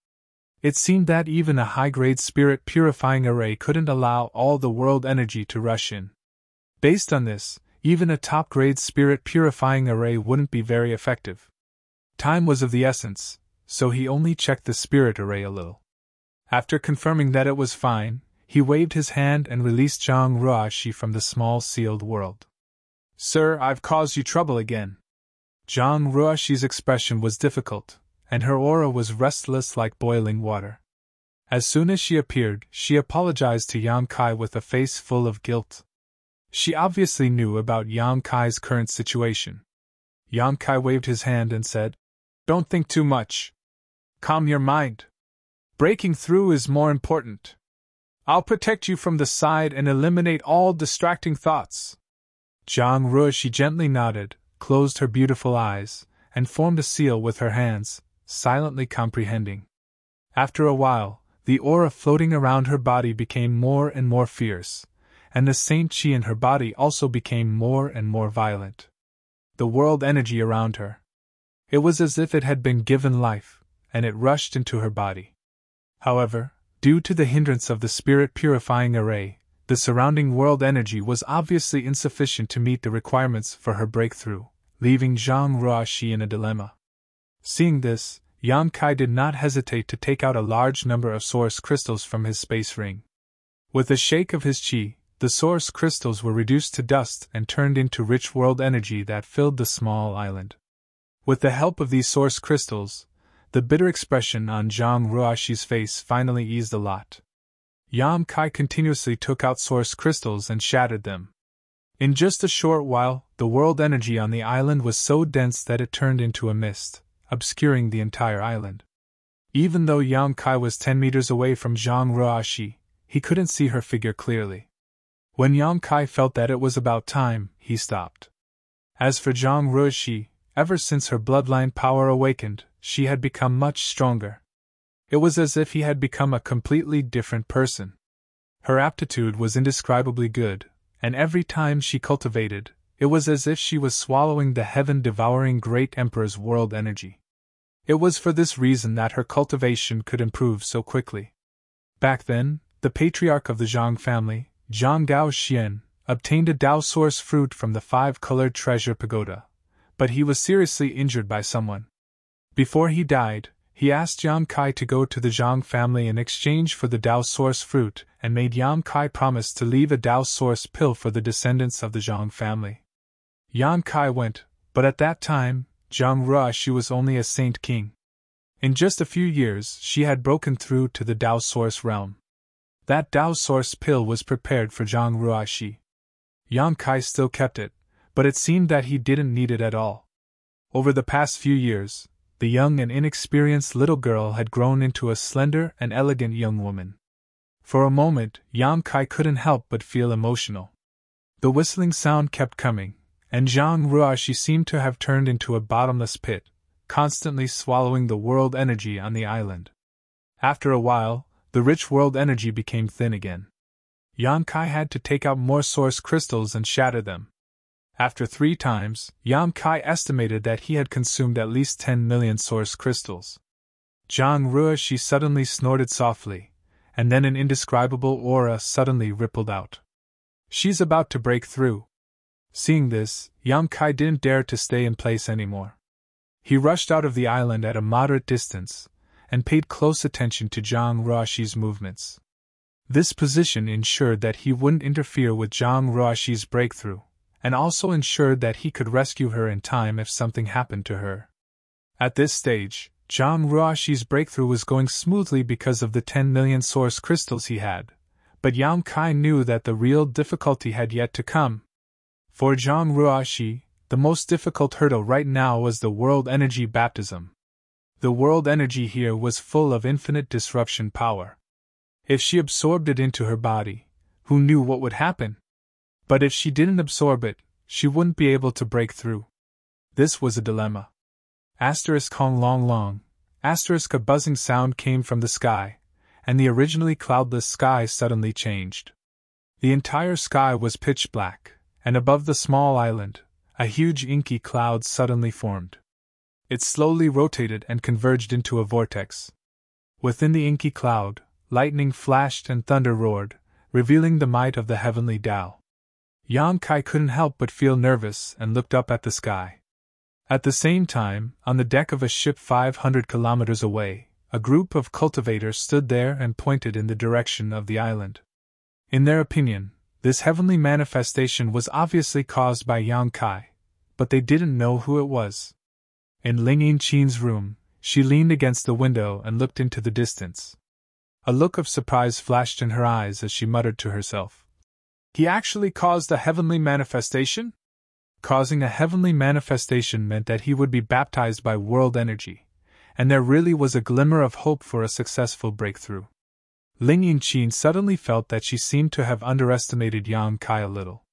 Speaker 1: It seemed that even a high-grade spirit purifying array couldn't allow all the world energy to rush in. Based on this, even a top-grade spirit purifying array wouldn't be very effective. Time was of the essence, so he only checked the spirit array a little. After confirming that it was fine, he waved his hand and released Zhang Ruoshi from the small sealed world. Sir, I've caused you trouble again. Zhang Ruoshi's expression was difficult, and her aura was restless like boiling water. As soon as she appeared, she apologized to Yang Kai with a face full of guilt. She obviously knew about Yang Kai's current situation. Yang Kai waved his hand and said, "Don't think too much. Calm your mind. Breaking through is more important. I'll protect you from the side and eliminate all distracting thoughts." Zhang Ruoshi gently nodded, closed her beautiful eyes, and formed a seal with her hands, silently comprehending. After a while, the aura floating around her body became more and more fierce, and the saint chi in her body also became more and more violent. The world energy around her. It was as if it had been given life, and it rushed into her body. However, due to the hindrance of the spirit purifying array, the surrounding world energy was obviously insufficient to meet the requirements for her breakthrough, leaving Zhang Ruoshi in a dilemma. Seeing this, Yang Kai did not hesitate to take out a large number of source crystals from his space ring. With a shake of his chi, the source crystals were reduced to dust and turned into rich world energy that filled the small island. With the help of these source crystals, the bitter expression on Zhang Ruoshi's face finally eased a lot. Yang Kai continuously took out source crystals and shattered them. In just a short while, the world energy on the island was so dense that it turned into a mist, obscuring the entire island. Even though Yang Kai was 10 meters away from Zhang Ruoshi, he couldn't see her figure clearly. When Yang Kai felt that it was about time, he stopped. As for Zhang Ruoshi, ever since her bloodline power awakened, she had become much stronger. It was as if he had become a completely different person. Her aptitude was indescribably good, and every time she cultivated, it was as if she was swallowing the heaven-devouring great emperor's world energy. It was for this reason that her cultivation could improve so quickly. Back then, the patriarch of the Zhang family, Zhang Gaoxian, obtained a Tao source fruit from the 5-colored treasure pagoda, but he was seriously injured by someone. Before he died, he asked Yang Kai to go to the Zhang family in exchange for the Tao source fruit and made Yang Kai promise to leave a Tao source pill for the descendants of the Zhang family. Yang Kai went, but at that time, Zhang Ruoshi was only a saint king. In just a few years, she had broken through to the Tao source realm. That Tao source pill was prepared for Zhang Ruoshi. Yang Kai still kept it, but it seemed that he didn't need it at all. Over the past few years, the young and inexperienced little girl had grown into a slender and elegant young woman. For a moment, Yang Kai couldn't help but feel emotional. The whistling sound kept coming, and Zhang Ruoxi seemed to have turned into a bottomless pit, constantly swallowing the world energy on the island. After a while, the rich world energy became thin again. Yang Kai had to take out more source crystals and shatter them. After 3 times, Yang Kai estimated that he had consumed at least 10 million source crystals. Zhang Ruoxi suddenly snorted softly, and then an indescribable aura suddenly rippled out. She's about to break through. Seeing this, Yang Kai didn't dare to stay in place anymore. He rushed out of the island at a moderate distance, and paid close attention to Zhang Ruoxi's movements. This position ensured that he wouldn't interfere with Zhang Ruoxi's breakthrough, and also ensured that he could rescue her in time if something happened to her. At this stage, Zhang Ruoxi's breakthrough was going smoothly because of the 10 million source crystals he had, but Yang Kai knew that the real difficulty had yet to come. For Zhang Ruoxi, the most difficult hurdle right now was the world energy baptism. The world energy here was full of infinite disruption power. If she absorbed it into her body, who knew what would happen? But if she didn't absorb it, she wouldn't be able to break through. This was a dilemma. Hong long long, a buzzing sound came from the sky, and the originally cloudless sky suddenly changed. The entire sky was pitch black, and above the small island, a huge inky cloud suddenly formed. It slowly rotated and converged into a vortex. Within the inky cloud, lightning flashed and thunder roared, revealing the might of the heavenly Tao. Yang Kai couldn't help but feel nervous and looked up at the sky. At the same time, on the deck of a ship 500 kilometers away, a group of cultivators stood there and pointed in the direction of the island. In their opinion, this heavenly manifestation was obviously caused by Yang Kai, but they didn't know who it was. In Ling Yinqin's room, she leaned against the window and looked into the distance. A look of surprise flashed in her eyes as she muttered to herself. He actually caused a heavenly manifestation? Causing a heavenly manifestation meant that he would be baptized by world energy, and there really was a glimmer of hope for a successful breakthrough. Ling Yinqin suddenly felt that she seemed to have underestimated Yang Kai a little.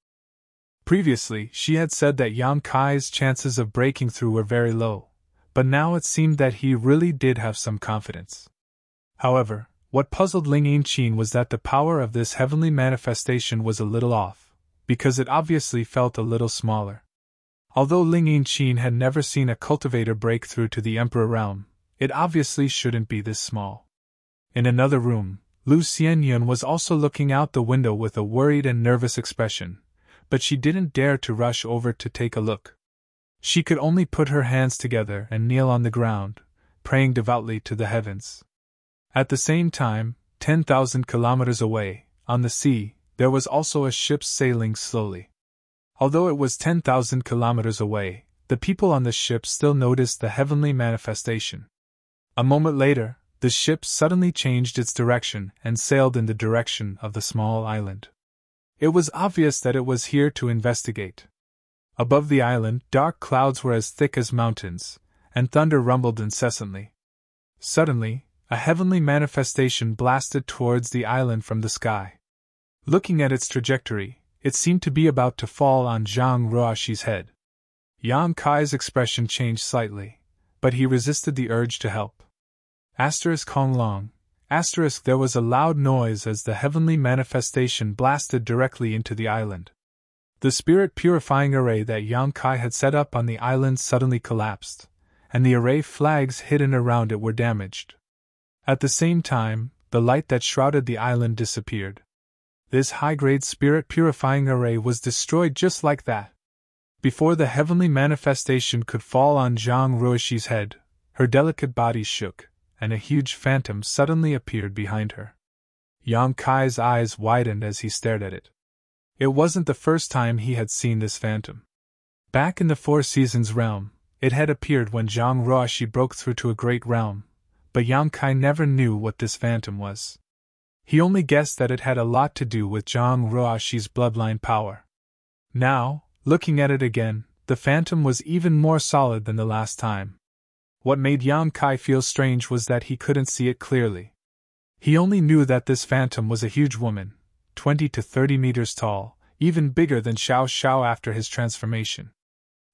Speaker 1: Previously, she had said that Yang Kai's chances of breaking through were very low, but now it seemed that he really did have some confidence. However, what puzzled Ling Yinqin was that the power of this heavenly manifestation was a little off, because it obviously felt a little smaller. Although Ling Yinqin had never seen a cultivator break through to the Emperor realm, it obviously shouldn't be this small. In another room, Lu Xianyun was also looking out the window with a worried and nervous expression, but she didn't dare to rush over to take a look. She could only put her hands together and kneel on the ground, praying devoutly to the heavens. At the same time, 10,000 kilometers away, on the sea, there was also a ship sailing slowly. Although it was 10,000 kilometers away, the people on the ship still noticed the heavenly manifestation. A moment later, the ship suddenly changed its direction and sailed in the direction of the small island. It was obvious that it was here to investigate. Above the island, dark clouds were as thick as mountains, and thunder rumbled incessantly. Suddenly, a heavenly manifestation blasted towards the island from the sky. Looking at its trajectory, it seemed to be about to fall on Zhang Ruoxi's head. Yang Kai's expression changed slightly, but he resisted the urge to help. Hong long, there was a loud noise as the heavenly manifestation blasted directly into the island. The spirit purifying array that Yang Kai had set up on the island suddenly collapsed, and the array flags hidden around it were damaged. At the same time, the light that shrouded the island disappeared. This high-grade spirit purifying array was destroyed just like that. Before the heavenly manifestation could fall on Zhang Ruoxi's head, her delicate body shook, and a huge phantom suddenly appeared behind her. Yang Kai's eyes widened as he stared at it. It wasn't the first time he had seen this phantom. Back in the Four Seasons realm, it had appeared when Zhang Ruoxi broke through to a great realm, but Yang Kai never knew what this phantom was. He only guessed that it had a lot to do with Zhang Ruoxi's bloodline power. Now, looking at it again, the phantom was even more solid than the last time. What made Yang Kai feel strange was that he couldn't see it clearly. He only knew that this phantom was a huge woman, 20 to 30 meters tall, even bigger than Xiao Xiao after his transformation.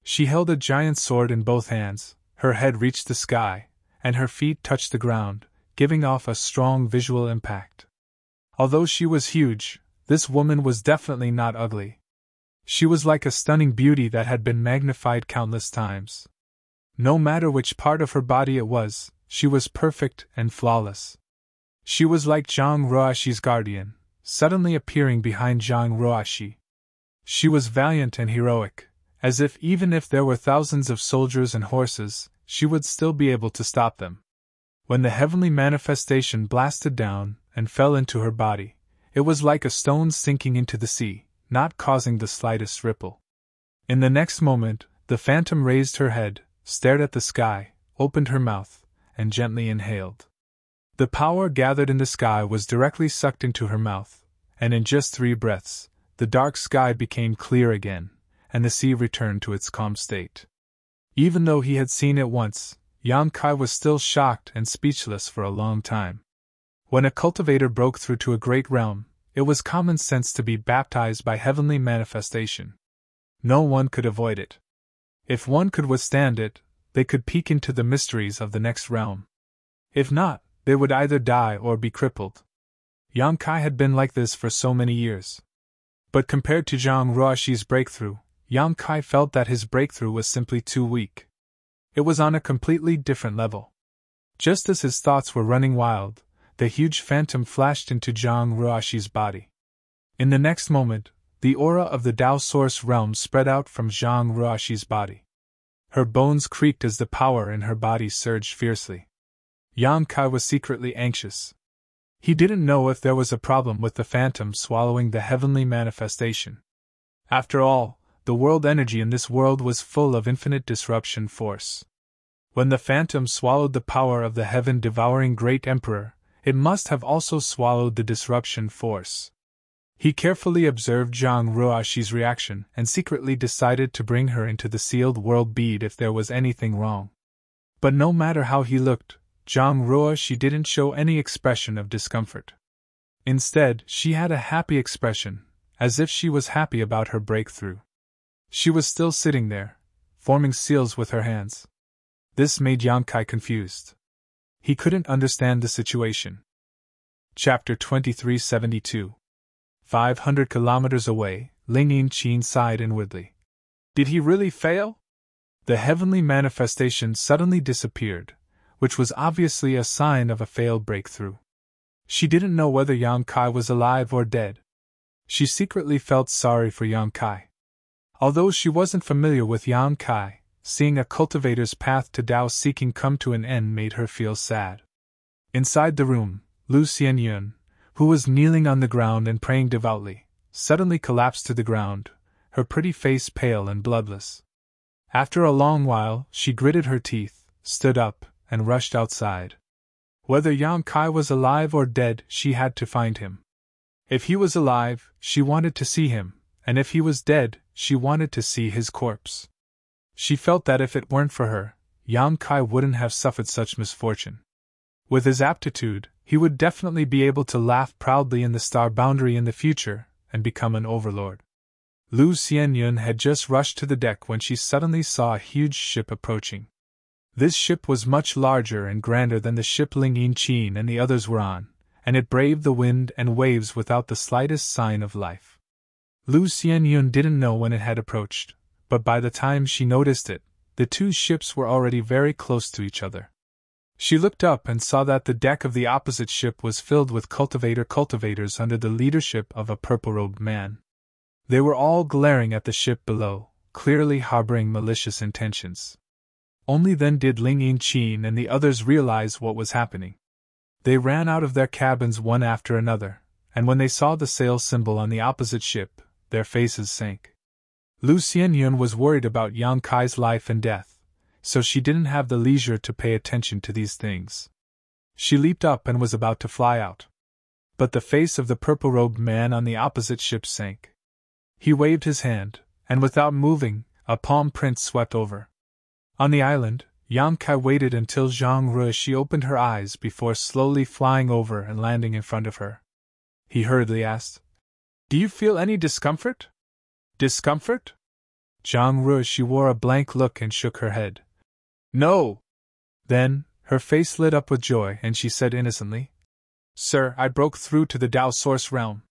Speaker 1: She held a giant sword in both hands, her head reached the sky, and her feet touched the ground, giving off a strong visual impact. Although she was huge, this woman was definitely not ugly. She was like a stunning beauty that had been magnified countless times. No matter which part of her body it was, she was perfect and flawless. She was like Zhang Ruoxi's guardian, suddenly appearing behind Zhang Ruoxi. She was valiant and heroic, as if even if there were thousands of soldiers and horses, she would still be able to stop them. When the heavenly manifestation blasted down and fell into her body, it was like a stone sinking into the sea, not causing the slightest ripple. In the next moment, the phantom raised her head, stared at the sky, opened her mouth, and gently inhaled. The power gathered in the sky was directly sucked into her mouth, and in just 3 breaths, the dark sky became clear again, and the sea returned to its calm state. Even though he had seen it once, Yang Kai was still shocked and speechless for a long time. When a cultivator broke through to a great realm, it was common sense to be baptized by heavenly manifestation. No one could avoid it. If one could withstand it, they could peek into the mysteries of the next realm. If not, they would either die or be crippled. Yang Kai had been like this for so many years. But compared to Zhang Ruoxi's breakthrough, Yang Kai felt that his breakthrough was simply too weak. It was on a completely different level. Just as his thoughts were running wild, the huge phantom flashed into Zhang Ruoxi's body. In the next moment, the aura of the Tao Source realm spread out from Zhang Ruoxi's body. Her bones creaked as the power in her body surged fiercely. Yang Kai was secretly anxious. He didn't know if there was a problem with the phantom swallowing the heavenly manifestation. After all, the world energy in this world was full of infinite disruption force. When the phantom swallowed the power of the heaven-devouring great emperor, it must have also swallowed the disruption force. He carefully observed Zhang Ruoxi's reaction and secretly decided to bring her into the sealed world bead if there was anything wrong. But no matter how he looked, Zhang Ruoxi didn't show any expression of discomfort. Instead, she had a happy expression, as if she was happy about her breakthrough. She was still sitting there, forming seals with her hands. This made Yang Kai confused. He couldn't understand the situation. Chapter 2372. 500 kilometers away, Ling Yinqin sighed inwardly. Did he really fail? The heavenly manifestation suddenly disappeared, which was obviously a sign of a failed breakthrough. She didn't know whether Yang Kai was alive or dead. She secretly felt sorry for Yang Kai. Although she wasn't familiar with Yang Kai, seeing a cultivator's path to Tao seeking come to an end made her feel sad. Inside the room, Lu Xianyun, who was kneeling on the ground and praying devoutly, suddenly collapsed to the ground, her pretty face pale and bloodless. After a long while, she gritted her teeth, stood up, and rushed outside. Whether Yang Kai was alive or dead, she had to find him. If he was alive, she wanted to see him, and if he was dead, she wanted to see his corpse. She felt that if it weren't for her, Yang Kai wouldn't have suffered such misfortune. With his aptitude, he would definitely be able to laugh proudly in the star boundary in the future and become an overlord. Lu Xianyun had just rushed to the deck when she suddenly saw a huge ship approaching. This ship was much larger and grander than the ship Ling Yinqin and the others were on, and it braved the wind and waves without the slightest sign of life. Lu Xianyun didn't know when it had approached, but by the time she noticed it, the two ships were already very close to each other. She looked up and saw that the deck of the opposite ship was filled with cultivators under the leadership of a purple-robed man. They were all glaring at the ship below, clearly harboring malicious intentions. Only then did Ling Yinqin and the others realize what was happening. They ran out of their cabins one after another, and when they saw the sail symbol on the opposite ship, their faces sank. Lu Xianyun was worried about Yang Kai's life and death, so she didn't have the leisure to pay attention to these things. She leaped up and was about to fly out. But the face of the purple-robed man on the opposite ship sank. He waved his hand, and without moving, a palm print swept over. On the island, Yang Kai waited until Zhang Ruoxi opened her eyes before slowly flying over and landing in front of her. He hurriedly asked, "Do you feel any discomfort?" Discomfort? Zhang Ruoxi wore a blank look and shook her head. No! Then, her face lit up with joy and she said innocently, Sir, I broke through to the Tao Source realm.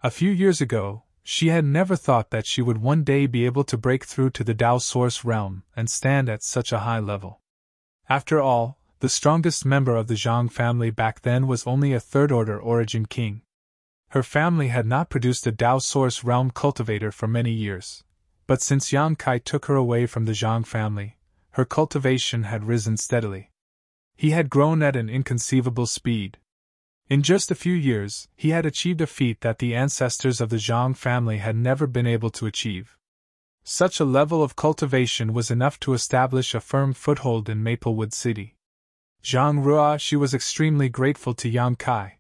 Speaker 1: A few years ago, she had never thought that she would one day be able to break through to the Tao Source realm and stand at such a high level. After all, the strongest member of the Zhang family back then was only a third-order origin king. Her family had not produced a Tao Source realm cultivator for many years, but since Yang Kai took her away from the Zhang family, her cultivation had risen steadily. He had grown at an inconceivable speed. In just a few years, he had achieved a feat that the ancestors of the Zhang family had never been able to achieve. Such a level of cultivation was enough to establish a firm foothold in Maplewood City. Zhang Ruoxi was extremely grateful to Yang Kai.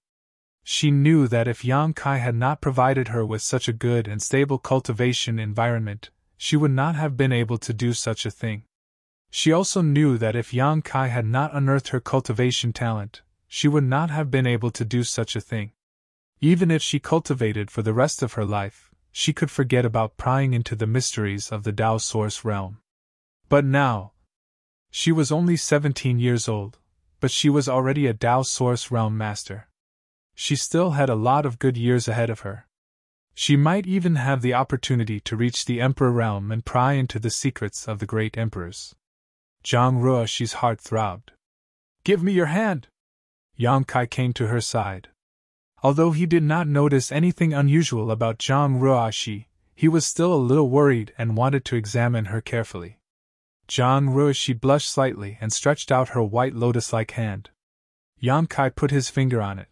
Speaker 1: She knew that if Yang Kai had not provided her with such a good and stable cultivation environment, she would not have been able to do such a thing. She also knew that if Yang Kai had not unearthed her cultivation talent, she would not have been able to do such a thing. Even if she cultivated for the rest of her life, she could forget about prying into the mysteries of the Tao Source realm. But now, she was only 17 years old, but she was already a Tao Source realm master. She still had a lot of good years ahead of her. She might even have the opportunity to reach the Emperor realm and pry into the secrets of the great emperors. Zhang Ruoxi's heart throbbed. Give me your hand! Yang Kai came to her side. Although he did not notice anything unusual about Zhang Ruoxi, he was still a little worried and wanted to examine her carefully. Zhang Ruoxi blushed slightly and stretched out her white lotus-like hand. Yang Kai put his finger on it.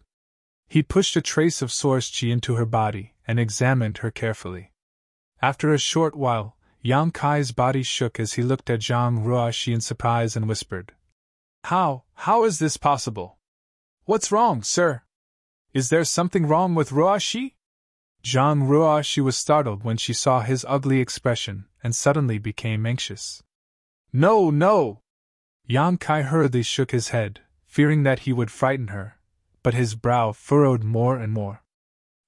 Speaker 1: He pushed a trace of source qi into her body and examined her carefully. After a short while, Yang Kai's body shook as he looked at Zhang Ruoxi in surprise and whispered, How is this possible? What's wrong, sir? Is there something wrong with Ruoxi? Zhang Ruoxi was startled when she saw his ugly expression and suddenly became anxious. No! Yang Kai hurriedly shook his head, fearing that he would frighten her, but his brow furrowed more and more.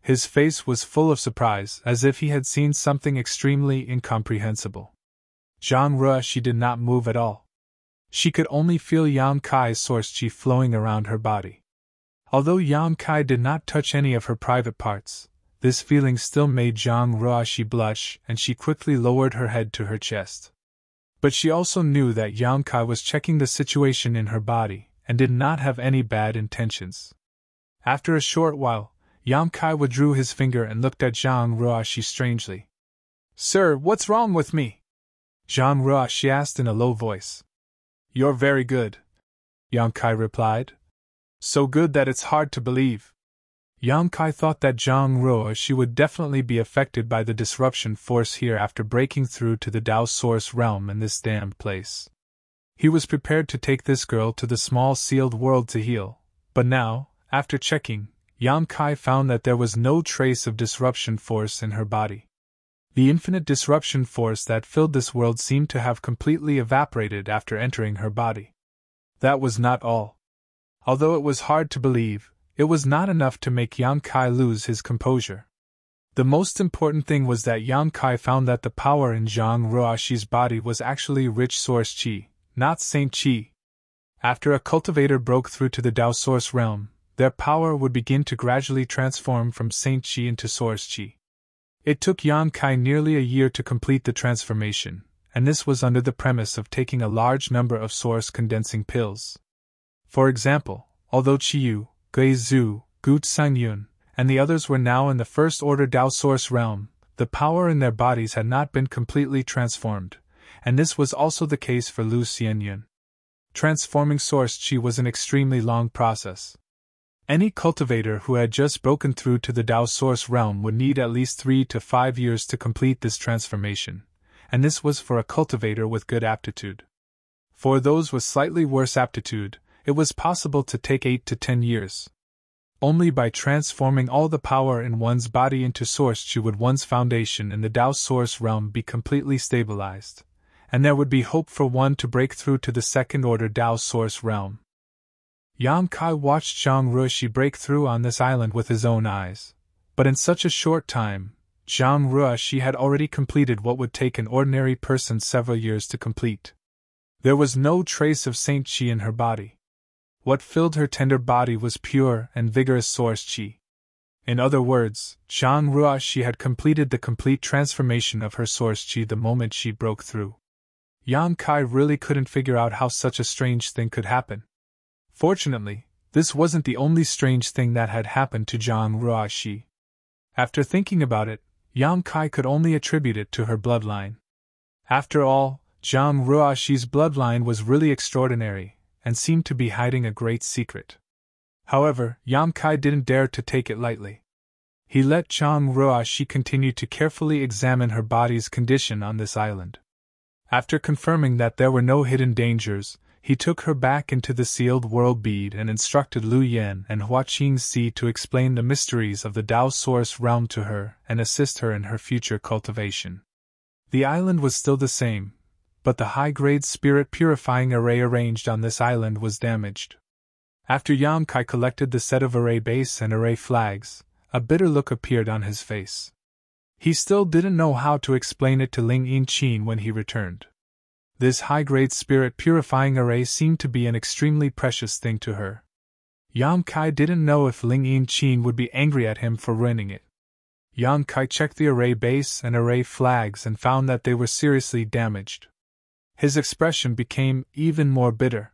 Speaker 1: His face was full of surprise, as if he had seen something extremely incomprehensible. Zhang Ruoxi did not move at all. She could only feel Yang Kai's source qi flowing around her body. Although Yang Kai did not touch any of her private parts, this feeling still made Zhang Ruoxi blush and she quickly lowered her head to her chest. But she also knew that Yang Kai was checking the situation in her body and did not have any bad intentions. After a short while, Yang Kai withdrew his finger and looked at Zhang Ruoxi strangely. Sir, what's wrong with me? Zhang Ruoxi asked in a low voice. You're very good, Yang Kai replied. So good that it's hard to believe. Yang Kai thought that Zhang Ruoxi would definitely be affected by the disruption force here after breaking through to the Tao Source realm in this damned place. He was prepared to take this girl to the small sealed world to heal, but now, after checking, Yang Kai found that there was no trace of disruption force in her body. The infinite disruption force that filled this world seemed to have completely evaporated after entering her body. That was not all. Although it was hard to believe, it was not enough to make Yang Kai lose his composure. The most important thing was that Yang Kai found that the power in Zhang Ruoxi's body was actually rich source qi, not saint qi. After a cultivator broke through to the Tao Source realm, their power would begin to gradually transform from saint qi into source qi. It took Yang Kai nearly a year to complete the transformation, and this was under the premise of taking a large number of source condensing pills. For example, although Qiyu, Guizhu, Gu Sangyun, and the others were now in the first order Tao Source realm, the power in their bodies had not been completely transformed, and this was also the case for Lu Xianyun. Transforming source qi was an extremely long process. Any cultivator who had just broken through to the Tao Source realm would need at least 3 to 5 years to complete this transformation, and this was for a cultivator with good aptitude. For those with slightly worse aptitude, it was possible to take 8 to 10 years. Only by transforming all the power in one's body into source qi would one's foundation in the Tao Source realm be completely stabilized, and there would be hope for one to break through to the second-order Tao Source realm. Yang Kai watched Zhang Ruoxi break through on this island with his own eyes, but in such a short time, Zhang Ruoxi had already completed what would take an ordinary person several years to complete. There was no trace of Saint Qi in her body. What filled her tender body was pure and vigorous source Qi. In other words, Zhang Ruoxi had completed the complete transformation of her source Qi the moment she broke through. Yan Kai really couldn't figure out how such a strange thing could happen. Fortunately, this wasn't the only strange thing that had happened to Zhang Ruoxi. After thinking about it, Yan Kai could only attribute it to her bloodline. After all, Zhang Ruoxi's bloodline was really extraordinary, and seemed to be hiding a great secret. However, Yan Kai didn't dare to take it lightly. He let Zhang Ruoxi continue to carefully examine her body's condition on this island. After confirming that there were no hidden dangers, he took her back into the sealed world bead and instructed Lu Yan and Hua Qingxi to explain the mysteries of the Tao Source realm to her and assist her in her future cultivation. The island was still the same, but the high-grade spirit purifying array arranged on this island was damaged. After Yan Kai collected the set of array base and array flags, a bitter look appeared on his face. He still didn't know how to explain it to Ling Yinqin when he returned. This high-grade spirit purifying array seemed to be an extremely precious thing to her. Yan Kai didn't know if Ling Yinqin would be angry at him for ruining it. Yan Kai checked the array base and array flags and found that they were seriously damaged. His expression became even more bitter.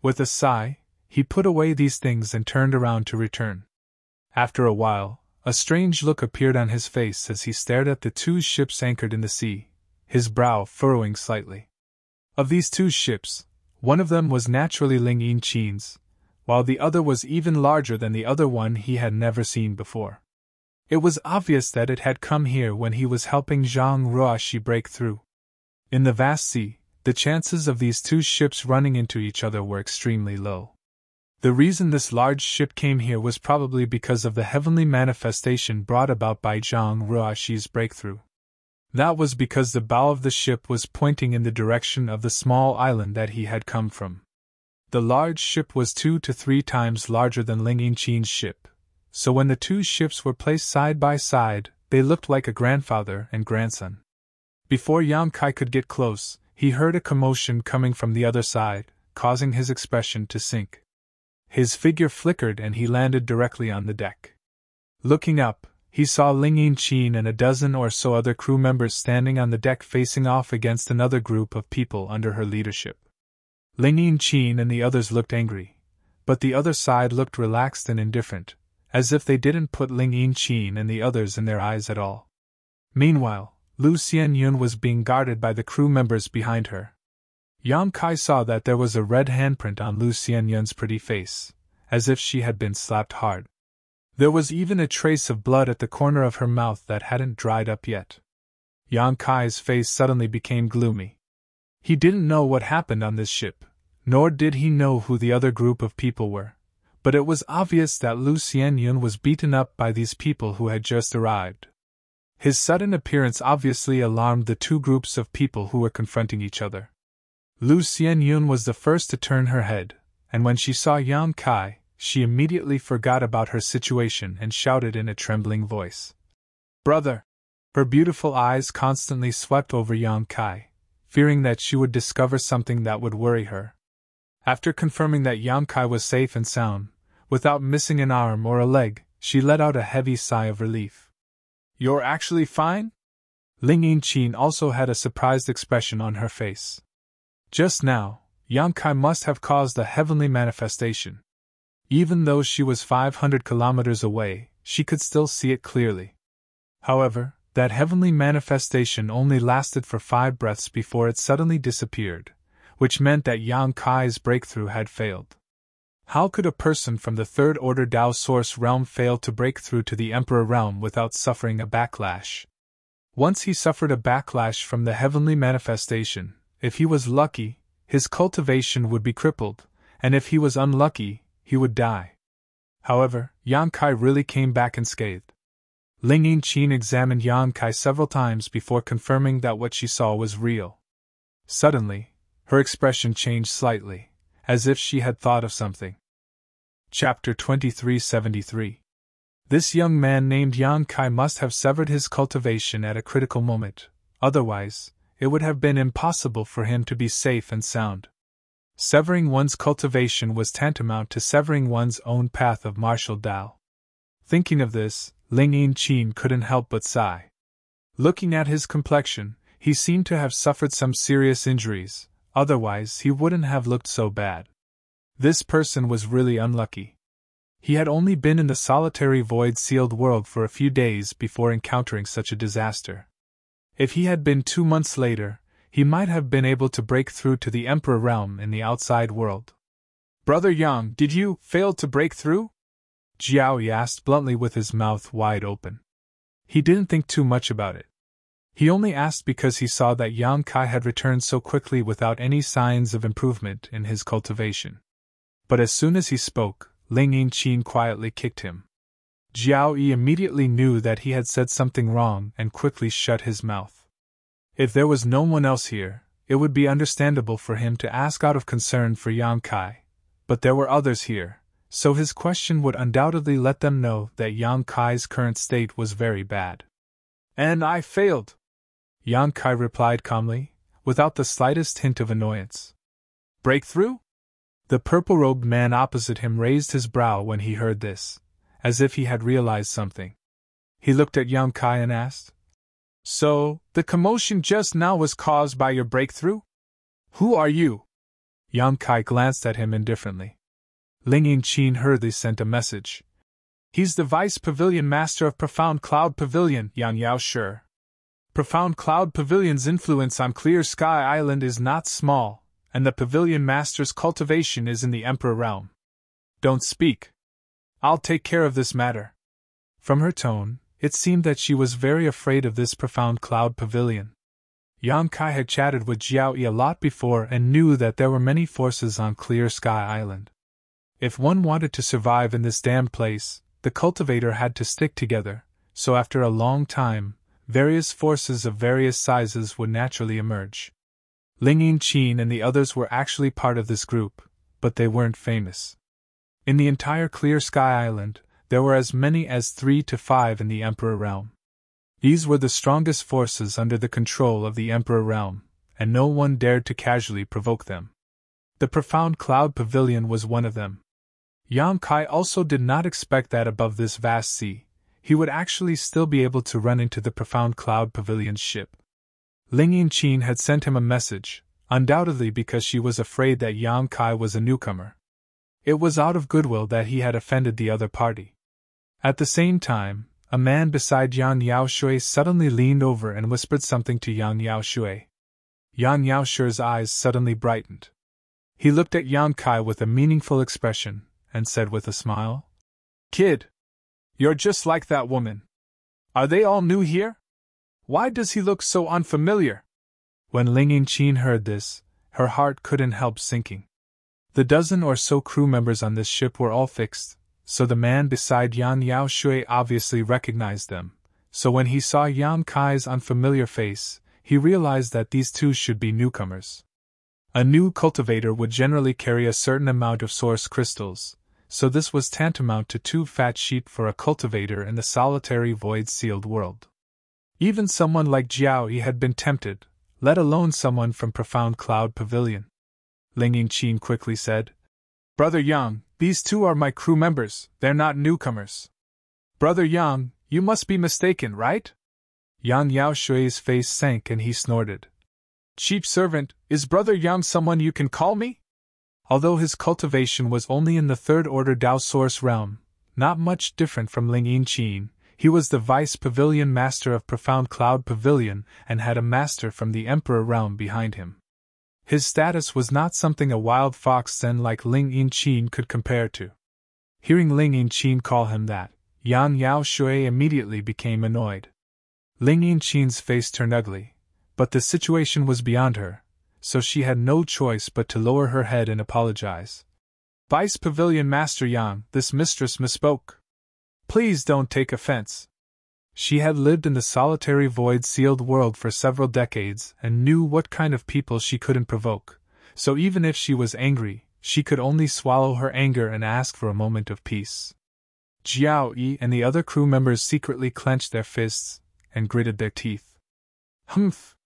Speaker 1: With a sigh, he put away these things and turned around to return. After a while, a strange look appeared on his face as he stared at the two ships anchored in the sea, his brow furrowing slightly. Of these two ships, one of them was naturally Ling Yinqin's, while the other was even larger than the other one he had never seen before. It was obvious that it had come here when he was helping Zhang Ruoxi break through. In the vast sea, the chances of these two ships running into each other were extremely low. The reason this large ship came here was probably because of the heavenly manifestation brought about by Zhang Ruoxi's breakthrough. That was because the bow of the ship was pointing in the direction of the small island that he had come from. The large ship was 2 to 3 times larger than Ling Yinqin's ship, so when the two ships were placed side by side, they looked like a grandfather and grandson. Before Yan Kai could get close, he heard a commotion coming from the other side, causing his expression to sink. His figure flickered and he landed directly on the deck. Looking up, he saw Ling Yinqin and a dozen or so other crew members standing on the deck facing off against another group of people under her leadership. Ling Yinqin and the others looked angry, but the other side looked relaxed and indifferent, as if they didn't put Ling Yinqin and the others in their eyes at all. Meanwhile, Lu Xianyun was being guarded by the crew members behind her. Yan Kai saw that there was a red handprint on Lu Xianyun's pretty face, as if she had been slapped hard. There was even a trace of blood at the corner of her mouth that hadn't dried up yet. Yan Kai's face suddenly became gloomy. He didn't know what happened on this ship, nor did he know who the other group of people were, but it was obvious that Lu Xianyun was beaten up by these people who had just arrived. His sudden appearance obviously alarmed the two groups of people who were confronting each other. Lu Xianyun was the first to turn her head, and when she saw Yan Kai, she immediately forgot about her situation and shouted in a trembling voice, "Brother!" Her beautiful eyes constantly swept over Yan Kai, fearing that she would discover something that would worry her. After confirming that Yan Kai was safe and sound, without missing an arm or a leg, she let out a heavy sigh of relief. "You're actually fine?" Ling Yinqin also had a surprised expression on her face. Just now, Yan Kai must have caused a heavenly manifestation. Even though she was 500 kilometers away, she could still see it clearly. However, that heavenly manifestation only lasted for 5 breaths before it suddenly disappeared, which meant that Yan Kai's breakthrough had failed. How could a person from the Third Order Tao Source realm fail to break through to the Emperor realm without suffering a backlash? Once he suffered a backlash from the heavenly manifestation, if he was lucky, his cultivation would be crippled, and if he was unlucky, he would die. However, Yan Kai really came back unscathed. Ling Yinqin examined Yan Kai several times before confirming that what she saw was real. Suddenly, her expression changed slightly, as if she had thought of something. Chapter 2373. This young man named Yan Kai must have severed his cultivation at a critical moment, otherwise, it would have been impossible for him to be safe and sound. Severing one's cultivation was tantamount to severing one's own path of martial Tao. Thinking of this, Ling Yin-chin couldn't help but sigh. Looking at his complexion, he seemed to have suffered some serious injuries, otherwise he wouldn't have looked so bad. This person was really unlucky. He had only been in the solitary void-sealed world for a few days before encountering such a disaster. If he had been 2 months later, he might have been able to break through to the Emperor realm in the outside world. "Brother Yang, did you fail to break through?" Jiao Yi asked bluntly with his mouth wide open. He didn't think too much about it. He only asked because he saw that Yang Kai had returned so quickly without any signs of improvement in his cultivation. But as soon as he spoke, Ling Yin-chin quietly kicked him. Jiao Yi immediately knew that he had said something wrong and quickly shut his mouth. If there was no one else here, it would be understandable for him to ask out of concern for Yang Kai, but there were others here, so his question would undoubtedly let them know that Yang Kai's current state was very bad. "And I failed," Yang Kai replied calmly, without the slightest hint of annoyance. "Breakthrough?" The purple-robed man opposite him raised his brow when he heard this, as if he had realized something. He looked at Yang Kai and asked, "So, the commotion just now was caused by your breakthrough? Who are you?" Yang Kai glanced at him indifferently. Ling Yin-chin hurriedly sent a message. "He's the Vice Pavilion Master of Profound Cloud Pavilion, Yang Yao Shi. Profound Cloud Pavilion's influence on Clear Sky Island is not small, and the Pavilion Master's cultivation is in the Emperor realm. Don't speak. I'll take care of this matter." From her tone, it seemed that she was very afraid of this Profound Cloud Pavilion. Yang Kai had chatted with Jiao Yi a lot before and knew that there were many forces on Clear Sky Island. If one wanted to survive in this damned place, the cultivator had to stick together, so after a long time, various forces of various sizes would naturally emerge. Ling Yin-chin and the others were actually part of this group, but they weren't famous. In the entire Clear Sky Island, there were as many as 3 to 5 in the Emperor realm. These were the strongest forces under the control of the Emperor realm, and no one dared to casually provoke them. The Profound Cloud Pavilion was one of them. Yang Kai also did not expect that above this vast sea, he would actually still be able to run into the Profound Cloud Pavilion's ship. Ling Yin-chin had sent him a message, undoubtedly because she was afraid that Yang Kai was a newcomer. It was out of goodwill that he had offended the other party. At the same time, a man beside Yang Yaoshui suddenly leaned over and whispered something to Yang Yaoshui. Yang Yaoshui's eyes suddenly brightened. He looked at Yang Kai with a meaningful expression, and said with a smile, "Kid, you're just like that woman. Are they all new here? Why does he look so unfamiliar?" When Ling Yin-chin heard this, her heart couldn't help sinking. The dozen or so crew members on this ship were all fixed, so the man beside Yang Yaoshui obviously recognized them, so when he saw Yang Kai's unfamiliar face, he realized that these two should be newcomers. A new cultivator would generally carry a certain amount of source crystals, so this was tantamount to 2 fat sheep for a cultivator in the solitary void-sealed world. Even someone like Jiao Yi had been tempted, let alone someone from Profound Cloud Pavilion. Ling Yin-chin quickly said, "Brother Yang, these two are my crew members, they're not newcomers." "Brother Yang, you must be mistaken, right?" Yang Yaoshui's face sank and he snorted. "Chief servant, is Brother Yang someone you can call me?" Although his cultivation was only in the 3rd order Tao Source realm, not much different from Ling Yin-chin, he was the Vice Pavilion Master of Profound Cloud Pavilion and had a master from the Emperor realm behind him. His status was not something a wild fox Zen like Ling Yin-chin could compare to. Hearing Ling Yin-chin call him that, Yang Yaoshui immediately became annoyed. Ling Yin-chin's face turned ugly, but the situation was beyond her, so she had no choice but to lower her head and apologize. "Vice Pavilion Master Yang, this mistress misspoke. Please don't take offense." She had lived in the solitary void-sealed world for several decades and knew what kind of people she couldn't provoke, so even if she was angry, she could only swallow her anger and ask for a moment of peace. Jiao Yi and the other crew members secretly clenched their fists and gritted their teeth. Humph!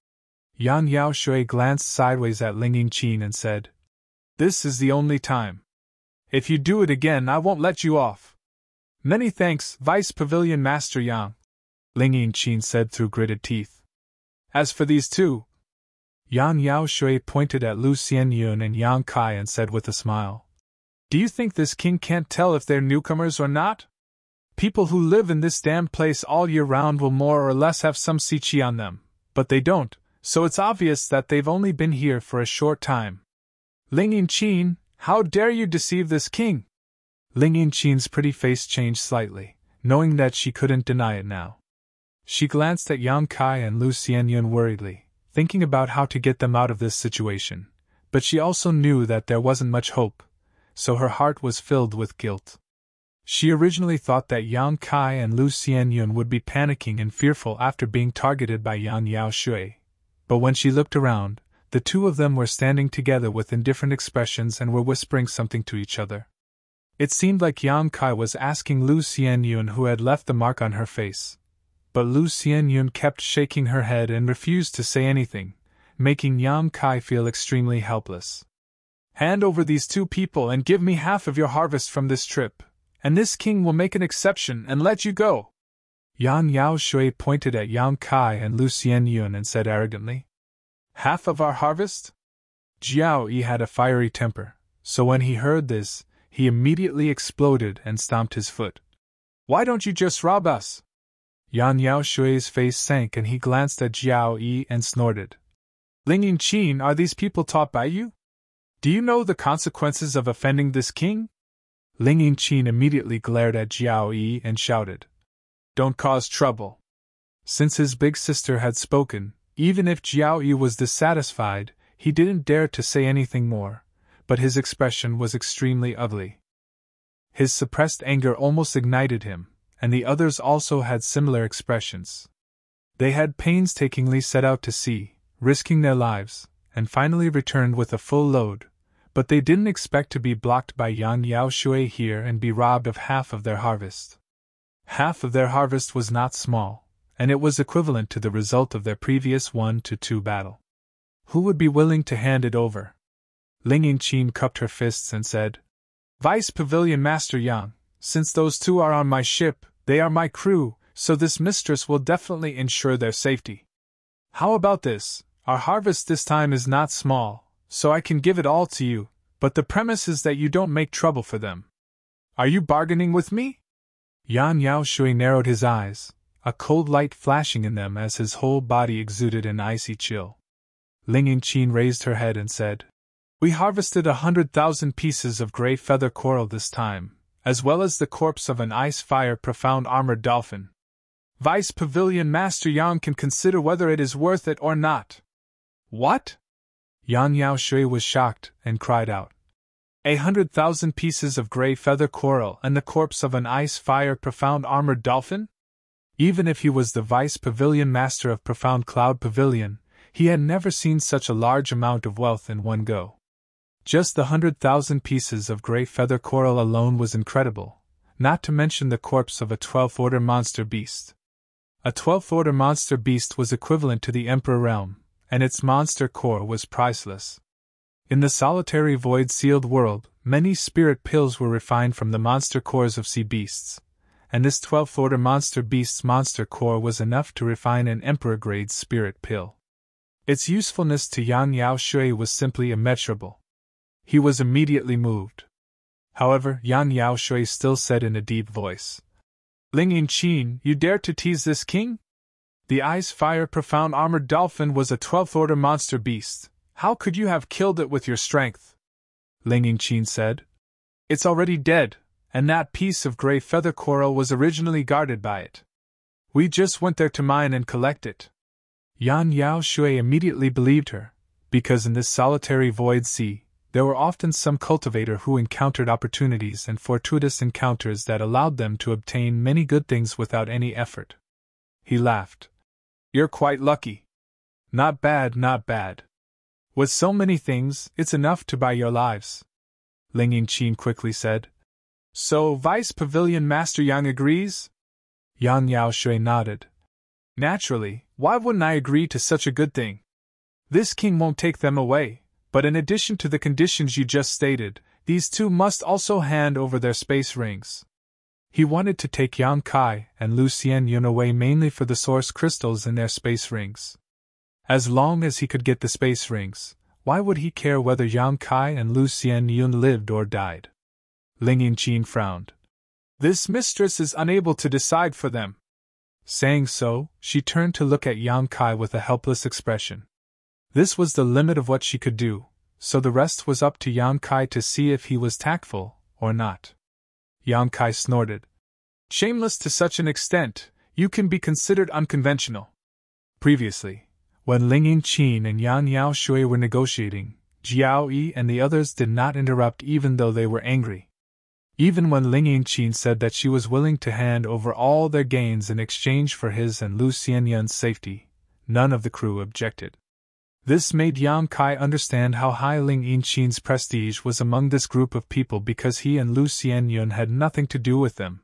Speaker 1: Yan Yao Shui glanced sideways at Ling Yingqin and said, "This is the only time. If you do it again, I won't let you off." "Many thanks, Vice Pavilion Master Yang," Ling Yingqin said through gritted teeth. "As for these two," Yan Yao Shui pointed at Lu Xianyun and Yang Kai and said with a smile, "Do you think this king can't tell if they're newcomers or not? People who live in this damned place all year round will more or less have some siqi on them, but they don't, so it's obvious that they've only been here for a short time. Ling Yingqin, how dare you deceive this king?" Ling Yingqin's pretty face changed slightly, knowing that she couldn't deny it now. She glanced at Yang Kai and Lu Xianyun worriedly, thinking about how to get them out of this situation, but she also knew that there wasn't much hope, so her heart was filled with guilt. She originally thought that Yang Kai and Lu Xianyun would be panicking and fearful after being targeted by Yan Yao Shui, but when she looked around, the two of them were standing together with indifferent expressions and were whispering something to each other. It seemed like Yang Kai was asking Lu Xianyun who had left the mark on her face, but Lu Xianyun kept shaking her head and refused to say anything, making Yang Kai feel extremely helpless. "Hand over these two people and give me half of your harvest from this trip, and this king will make an exception and let you go." Yan Yao Shui pointed at Yang Kai and Lu Xianyun and said arrogantly, "Half of our harvest?" Jiao Yi had a fiery temper, so when he heard this, he immediately exploded and stomped his foot. "Why don't you just rob us?" Yan Yao Shui's face sank and he glanced at Jiao Yi and snorted. "Ling Yingqin, are these people taught by you? Do you know the consequences of offending this king?" Ling Yingqin immediately glared at Jiao Yi and shouted, "Don't cause trouble." Since his big sister had spoken, even if Jiao Yi was dissatisfied, he didn't dare to say anything more, but his expression was extremely ugly. His suppressed anger almost ignited him, and the others also had similar expressions. They had painstakingly set out to sea, risking their lives, and finally returned with a full load, but they didn't expect to be blocked by Yan Yao Shui here and be robbed of half of their harvest. Half of their harvest was not small, and it was equivalent to the result of their previous 1-2 battle. Who would be willing to hand it over? Ling Yingqin cupped her fists and said, "Vice Pavilion Master Yang, since those two are on my ship, they are my crew, so this mistress will definitely ensure their safety. How about this? Our harvest this time is not small, so I can give it all to you, but the premise is that you don't make trouble for them. Are you bargaining with me?" Yan Yao Shui narrowed his eyes, a cold light flashing in them as his whole body exuded an icy chill. Ling Yingqin raised her head and said, "We harvested 100,000 pieces of gray feather coral this time, as well as the corpse of an ice-fire profound armored dolphin. Vice Pavilion Master Yang can consider whether it is worth it or not." "What?" Yan Yao Shui was shocked and cried out. 100,000 pieces of gray feather coral and the corpse of an ice-fire profound armored dolphin? Even if he was the Vice Pavilion Master of Profound Cloud Pavilion, he had never seen such a large amount of wealth in one go. Just the 100,000 pieces of gray feather coral alone was incredible, not to mention the corpse of a 12th order monster beast. A 12th order monster beast was equivalent to the Emperor Realm, and its monster core was priceless. In the solitary void-sealed world, many spirit pills were refined from the monster cores of sea beasts, and this 12th order monster beast's monster core was enough to refine an Emperor-grade spirit pill. Its usefulness to Yan Yao Shui was simply immeasurable. He was immediately moved. However, Yan Yao Shui still said in a deep voice, "Ling Yingqin, you dare to tease this king? The ice-fire profound armored dolphin was a 12th order monster beast. How could you have killed it with your strength?" Ling Yingqin said, "It's already dead, and that piece of gray feather coral was originally guarded by it. We just went there to mine and collect it." Yan Yao Shui immediately believed her, because in this solitary void sea, there were often some cultivator who encountered opportunities and fortuitous encounters that allowed them to obtain many good things without any effort. He laughed. "You're quite lucky. Not bad, not bad. With so many things, it's enough to buy your lives," Ling Yingqin quickly said. So, Vice Pavilion Master Yang agrees? Yang Yaoshui nodded. Naturally, why wouldn't I agree to such a good thing? This king won't take them away, but in addition to the conditions you just stated, these two must also hand over their space rings. He wanted to take Yang Kai and Lu Xianyun away mainly for the source crystals in their space rings. As long as he could get the space rings, why would he care whether Yang Kai and Lu Xianyun lived or died? Ling Yinqin frowned. This mistress is unable to decide for them. Saying so, she turned to look at Yang Kai with a helpless expression. This was the limit of what she could do, so the rest was up to Yang Kai to see if he was tactful or not. Yang Kai snorted. Shameless to such an extent, you can be considered unconventional. Previously, when Ling Yinqin and Yang Yaoshui were negotiating, Jiao Yi and the others did not interrupt even though they were angry. Even when Ling Yinqin said that she was willing to hand over all their gains in exchange for his and Lu Xianyun's safety, none of the crew objected. This made Yang Kai understand how high Ling Yinqin's prestige was among this group of people because he and Lu Xianyun had nothing to do with them.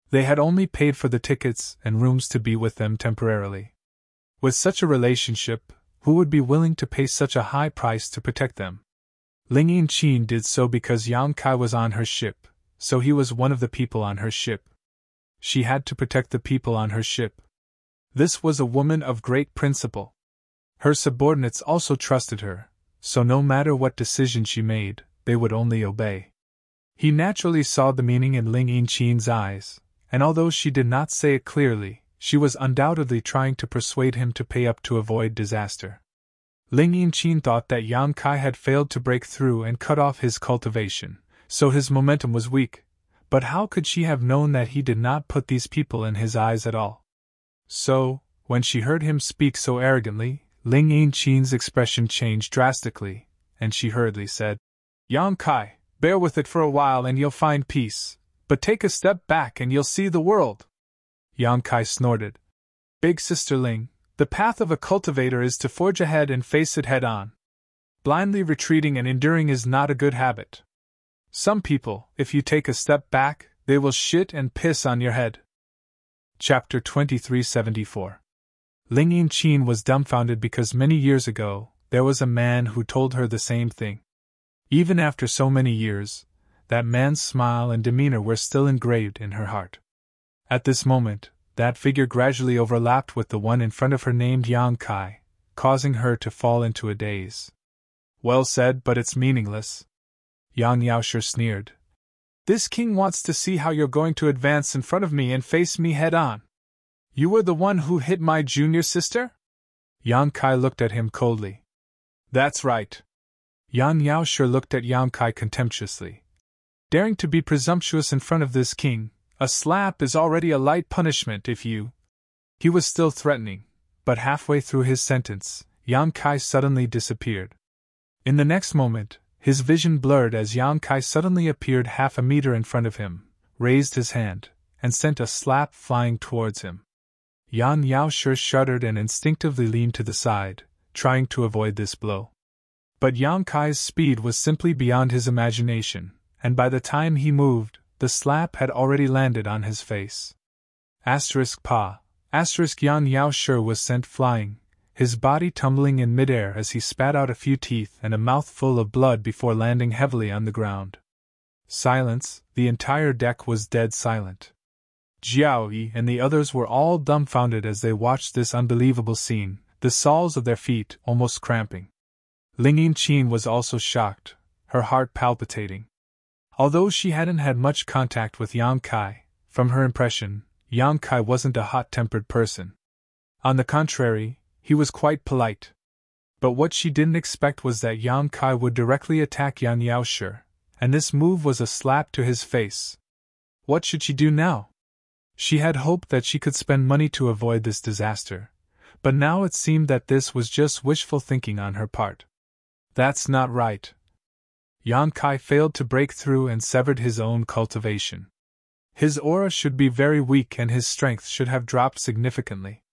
Speaker 1: They had only paid for the tickets and rooms to be with them temporarily. With such a relationship, who would be willing to pay such a high price to protect them? Ling Yinqin did so because Yang Kai was on her ship, so he was one of the people on her ship. She had to protect the people on her ship. This was a woman of great principle. Her subordinates also trusted her, so no matter what decision she made, they would only obey. He naturally saw the meaning in Ling Yinqin's eyes, and although she did not say it clearly, she was undoubtedly trying to persuade him to pay up to avoid disaster. Ling Yinqin thought that Yang Kai had failed to break through and cut off his cultivation, so his momentum was weak, but how could she have known that he did not put these people in his eyes at all? So, when she heard him speak so arrogantly, Ling Yinqin's expression changed drastically, and she hurriedly said, Yang Kai, bear with it for a while and you'll find peace, but take a step back and you'll see the world. Yang Kai snorted. Big Sister Ling, the path of a cultivator is to forge ahead and face it head on. Blindly retreating and enduring is not a good habit. Some people, if you take a step back, they will shit and piss on your head. Chapter 2374. Ling Yinqin was dumbfounded because many years ago, there was a man who told her the same thing. Even after so many years, that man's smile and demeanor were still engraved in her heart. At this moment, that figure gradually overlapped with the one in front of her named Yang Kai, causing her to fall into a daze. Well said, but it's meaningless. Yang Yaoshui sneered. This king wants to see how you're going to advance in front of me and face me head on. You were the one who hit my junior sister? Yang Kai looked at him coldly. That's right. Yang Yaoshui looked at Yang Kai contemptuously. Daring to be presumptuous in front of this king, a slap is already a light punishment if you... He was still threatening, but halfway through his sentence, Yang Kai suddenly disappeared. In the next moment, his vision blurred as Yang Kai suddenly appeared half a meter in front of him, raised his hand, and sent a slap flying towards him. Yang Yaoshui shuddered and instinctively leaned to the side, trying to avoid this blow. But Yang Kai's speed was simply beyond his imagination, and by the time he moved, the slap had already landed on his face. Pa. Yang Yaoshui was sent flying, his body tumbling in midair as he spat out a few teeth and a mouthful of blood before landing heavily on the ground. Silence, the entire deck was dead silent. Jiao Yi and the others were all dumbfounded as they watched this unbelievable scene, the soles of their feet almost cramping. Ling Yinqin was also shocked, her heart palpitating. Although she hadn't had much contact with Yang Kai, from her impression, Yang Kai wasn't a hot-tempered person. On the contrary, he was quite polite. But what she didn't expect was that Yang Kai would directly attack Yang Yaoshui, and this move was a slap to his face. What should she do now? She had hoped that she could spend money to avoid this disaster, but now it seemed that this was just wishful thinking on her part. That's not right. Yang Kai failed to break through and severed his own cultivation. His aura should be very weak and his strength should have dropped significantly.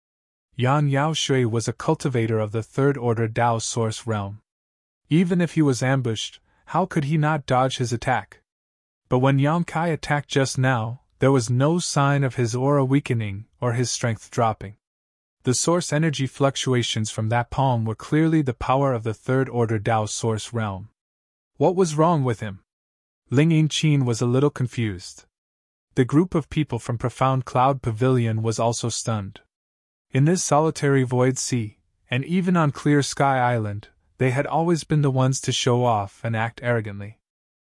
Speaker 1: Yang Yaoshui was a cultivator of the third order Dao source realm. Even if he was ambushed, how could he not dodge his attack? But when Yang Kai attacked just now, there was no sign of his aura weakening or his strength dropping. The source energy fluctuations from that palm were clearly the power of the third-order Tao source realm. What was wrong with him? Ling Yinqin was a little confused. The group of people from Profound Cloud Pavilion was also stunned. In this solitary void sea, and even on Clear Sky Island, they had always been the ones to show off and act arrogantly.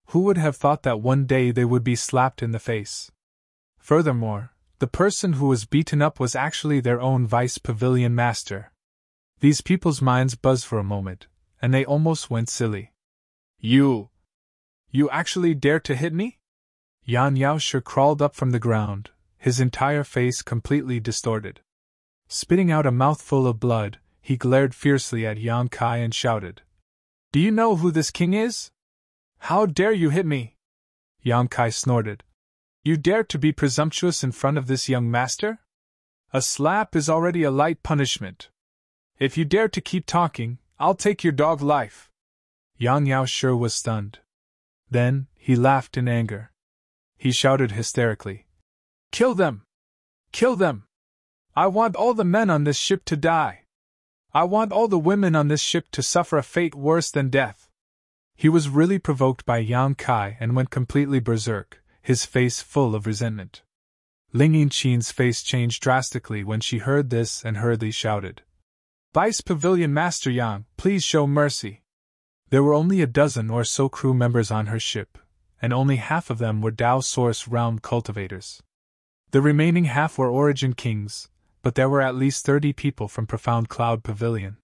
Speaker 1: Who would have thought that one day they would be slapped in the face? Furthermore, the person who was beaten up was actually their own vice pavilion master. These people's minds buzzed for a moment, and they almost went silly. You actually dare to hit me? Yan Yaoshe crawled up from the ground, his entire face completely distorted. Spitting out a mouthful of blood, he glared fiercely at Yang Kai and shouted, "Do you know who this king is? How dare you hit me?" Yang Kai snorted. "You dare to be presumptuous in front of this young master? A slap is already a light punishment. If you dare to keep talking, I'll take your dog life." Yang Yaoshe was stunned. Then, he laughed in anger. He shouted hysterically, "Kill them! Kill them! I want all the men on this ship to die. I want all the women on this ship to suffer a fate worse than death." He was really provoked by Yang Kai and went completely berserk, his face full of resentment. Ling Yinqin's face changed drastically when she heard this and hurriedly shouted, "Vice Pavilion Master Yang, please show mercy." There were only a dozen or so crew members on her ship, and only half of them were Tao Source Realm cultivators. The remaining half were Origin Kings, but there were at least 30 people from Profound Cloud Pavilion.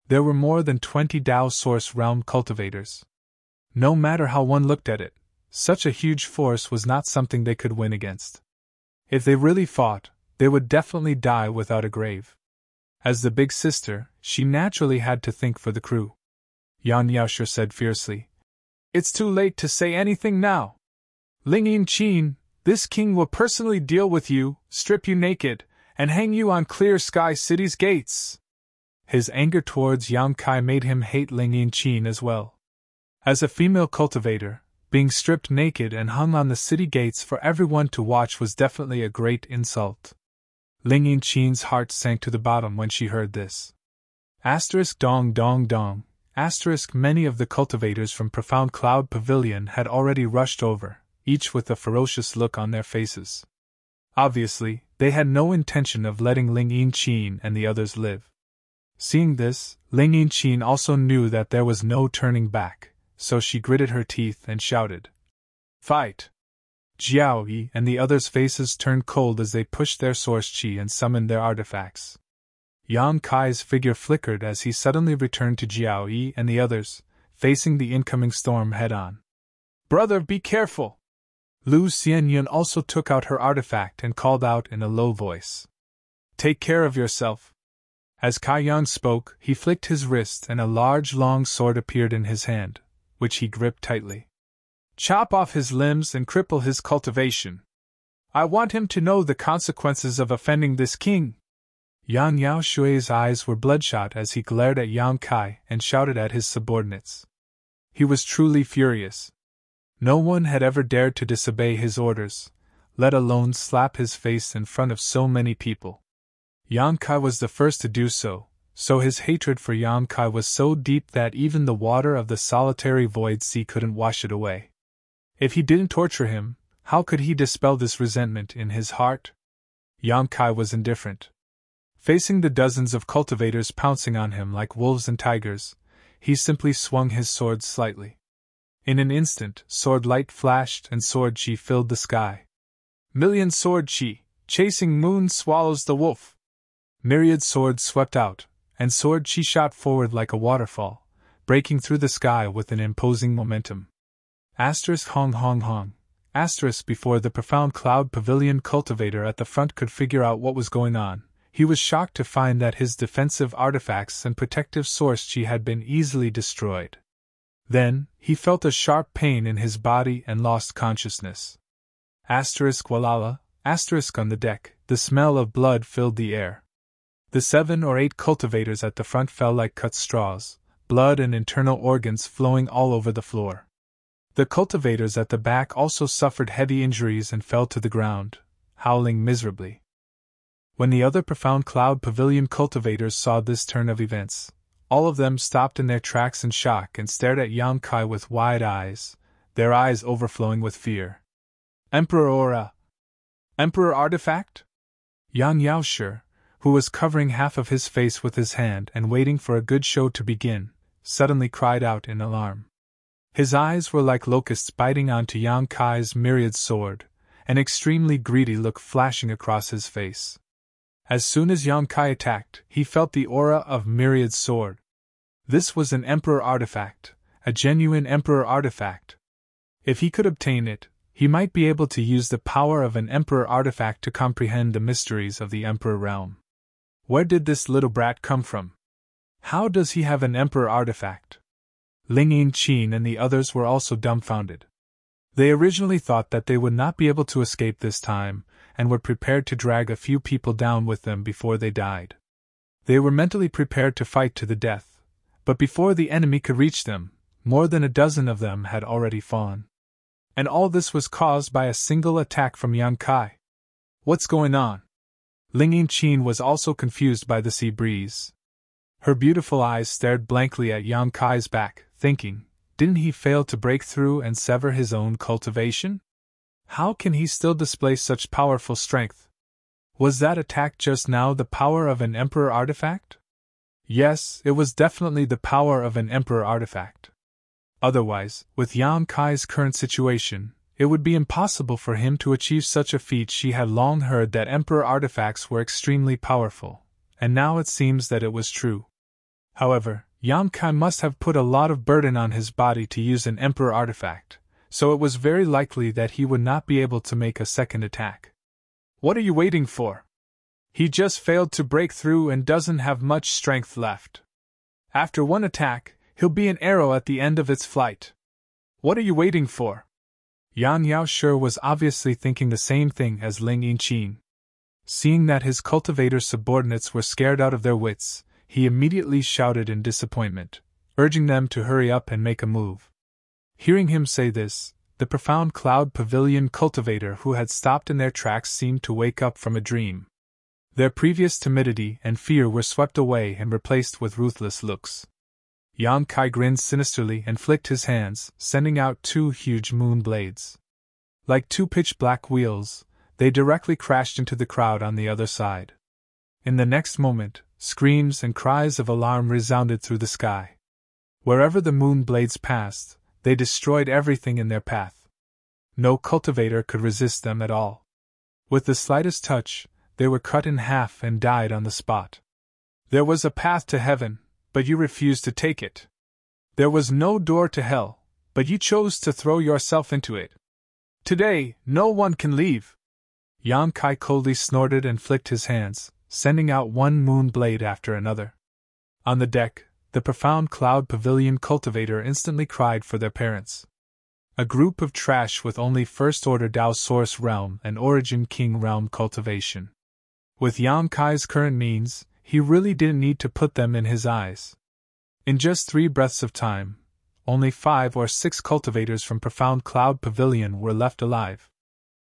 Speaker 1: There were more than 20 Tao Source Realm cultivators. No matter how one looked at it, such a huge force was not something they could win against. If they really fought, they would definitely die without a grave. As the big sister, she naturally had to think for the crew. Yan Yaoshe said fiercely, "It's too late to say anything now. Ling Yinqin, this king will personally deal with you, strip you naked, and hang you on Clear Sky City's gates." His anger towards Yang Kai made him hate Ling Yinqin as well. As a female cultivator, being stripped naked and hung on the city gates for everyone to watch was definitely a great insult. Ling Yinqin's heart sank to the bottom when she heard this. Dong dong dong. Many of the cultivators from Profound Cloud Pavilion had already rushed over, each with a ferocious look on their faces. Obviously, they had no intention of letting Ling Yinqin and the others live. Seeing this, Ling Yinqin also knew that there was no turning back, so she gritted her teeth and shouted, "Fight!" Jiao Yi and the others' faces turned cold as they pushed their source chi and summoned their artifacts. Yang Kai's figure flickered as he suddenly returned to Jiao Yi and the others, facing the incoming storm head-on. "Brother, be careful!" Lu Xianyun also took out her artifact and called out in a low voice, "Take care of yourself." As Kai Yang spoke, he flicked his wrist and a large long sword appeared in his hand, which he gripped tightly. "Chop off his limbs and cripple his cultivation. I want him to know the consequences of offending this king." Yan Yaoshui's eyes were bloodshot as he glared at Yang Kai and shouted at his subordinates. He was truly furious. No one had ever dared to disobey his orders, let alone slap his face in front of so many people. Yang Kai was the first to do so, so his hatred for Yang Kai was so deep that even the water of the solitary void sea couldn't wash it away. If he didn't torture him, how could he dispel this resentment in his heart? Yang Kai was indifferent. Facing the dozens of cultivators pouncing on him like wolves and tigers, he simply swung his sword slightly. In an instant, sword light flashed and sword chi filled the sky. Million sword chi, chasing moon swallows the wolf. Myriad swords swept out, and sword chi shot forward like a waterfall, breaking through the sky with an imposing momentum. Hong hong hong. Before the Profound Cloud Pavilion cultivator at the front could figure out what was going on, he was shocked to find that his defensive artifacts and protective source chi had been easily destroyed. Then, he felt a sharp pain in his body and lost consciousness. Walala, on the deck, the smell of blood filled the air. The 7 or 8 cultivators at the front fell like cut straws, blood and internal organs flowing all over the floor. The cultivators at the back also suffered heavy injuries and fell to the ground, howling miserably. When the other Profound Cloud Pavilion cultivators saw this turn of events, all of them stopped in their tracks in shock and stared at Yang Kai with wide eyes, their eyes overflowing with fear. Emperor Aura! Emperor Artifact? Yan Yaoshi, who was covering half of his face with his hand and waiting for a good show to begin, suddenly cried out in alarm. His eyes were like locusts biting onto Yang Kai's myriad sword, an extremely greedy look flashing across his face. As soon as Yang Kai attacked, he felt the aura of myriad sword. This was an Emperor artifact, a genuine Emperor artifact. If he could obtain it, he might be able to use the power of an Emperor artifact to comprehend the mysteries of the Emperor realm. Where did this little brat come from? How does he have an Emperor artifact? Ling Yinqin and the others were also dumbfounded. They originally thought that they would not be able to escape this time, and were prepared to drag a few people down with them before they died. They were mentally prepared to fight to the death, but before the enemy could reach them, more than a dozen of them had already fallen. And all this was caused by a single attack from Yang Kai. What's going on? Ling Yinqin was also confused by the sea breeze. Her beautiful eyes stared blankly at Yang Kai's back, thinking, didn't he fail to break through and sever his own cultivation? How can he still display such powerful strength? Was that attack just now the power of an Emperor artifact? Yes, it was definitely the power of an Emperor artifact. Otherwise, with Yang Kai's current situation, it would be impossible for him to achieve such a feat. She had long heard that Emperor artifacts were extremely powerful, and now it seems that it was true. However, Yang Kai must have put a lot of burden on his body to use an Emperor artifact, so it was very likely that he would not be able to make a second attack. What are you waiting for? He just failed to break through and doesn't have much strength left. After one attack, he'll be an arrow at the end of its flight. What are you waiting for? Yan Yaoshi was obviously thinking the same thing as Ling Yinqin. Seeing that his cultivator's subordinates were scared out of their wits, he immediately shouted in disappointment, urging them to hurry up and make a move. Hearing him say this, the Profound Cloud Pavilion cultivator who had stopped in their tracks seemed to wake up from a dream. Their previous timidity and fear were swept away and replaced with ruthless looks. Yang Kai grinned sinisterly and flicked his hands, sending out two huge moon blades. Like two pitch-black wheels, they directly crashed into the crowd on the other side. In the next moment, screams and cries of alarm resounded through the sky. Wherever the moon blades passed, they destroyed everything in their path. No cultivator could resist them at all. With the slightest touch, they were cut in half and died on the spot. There was a path to heaven, but you refused to take it. There was no door to hell, but you chose to throw yourself into it. Today, no one can leave. Yang Kai coldly snorted and flicked his hands, sending out one moon blade after another. On the deck, the Profound Cloud Pavilion cultivator instantly cried for their parents. A group of trash with only First Order Dao Source Realm and Origin King Realm cultivation. With Yang Kai's current means, he really didn't need to put them in his eyes. In just 3 breaths of time, only 5 or 6 cultivators from Profound Cloud Pavilion were left alive.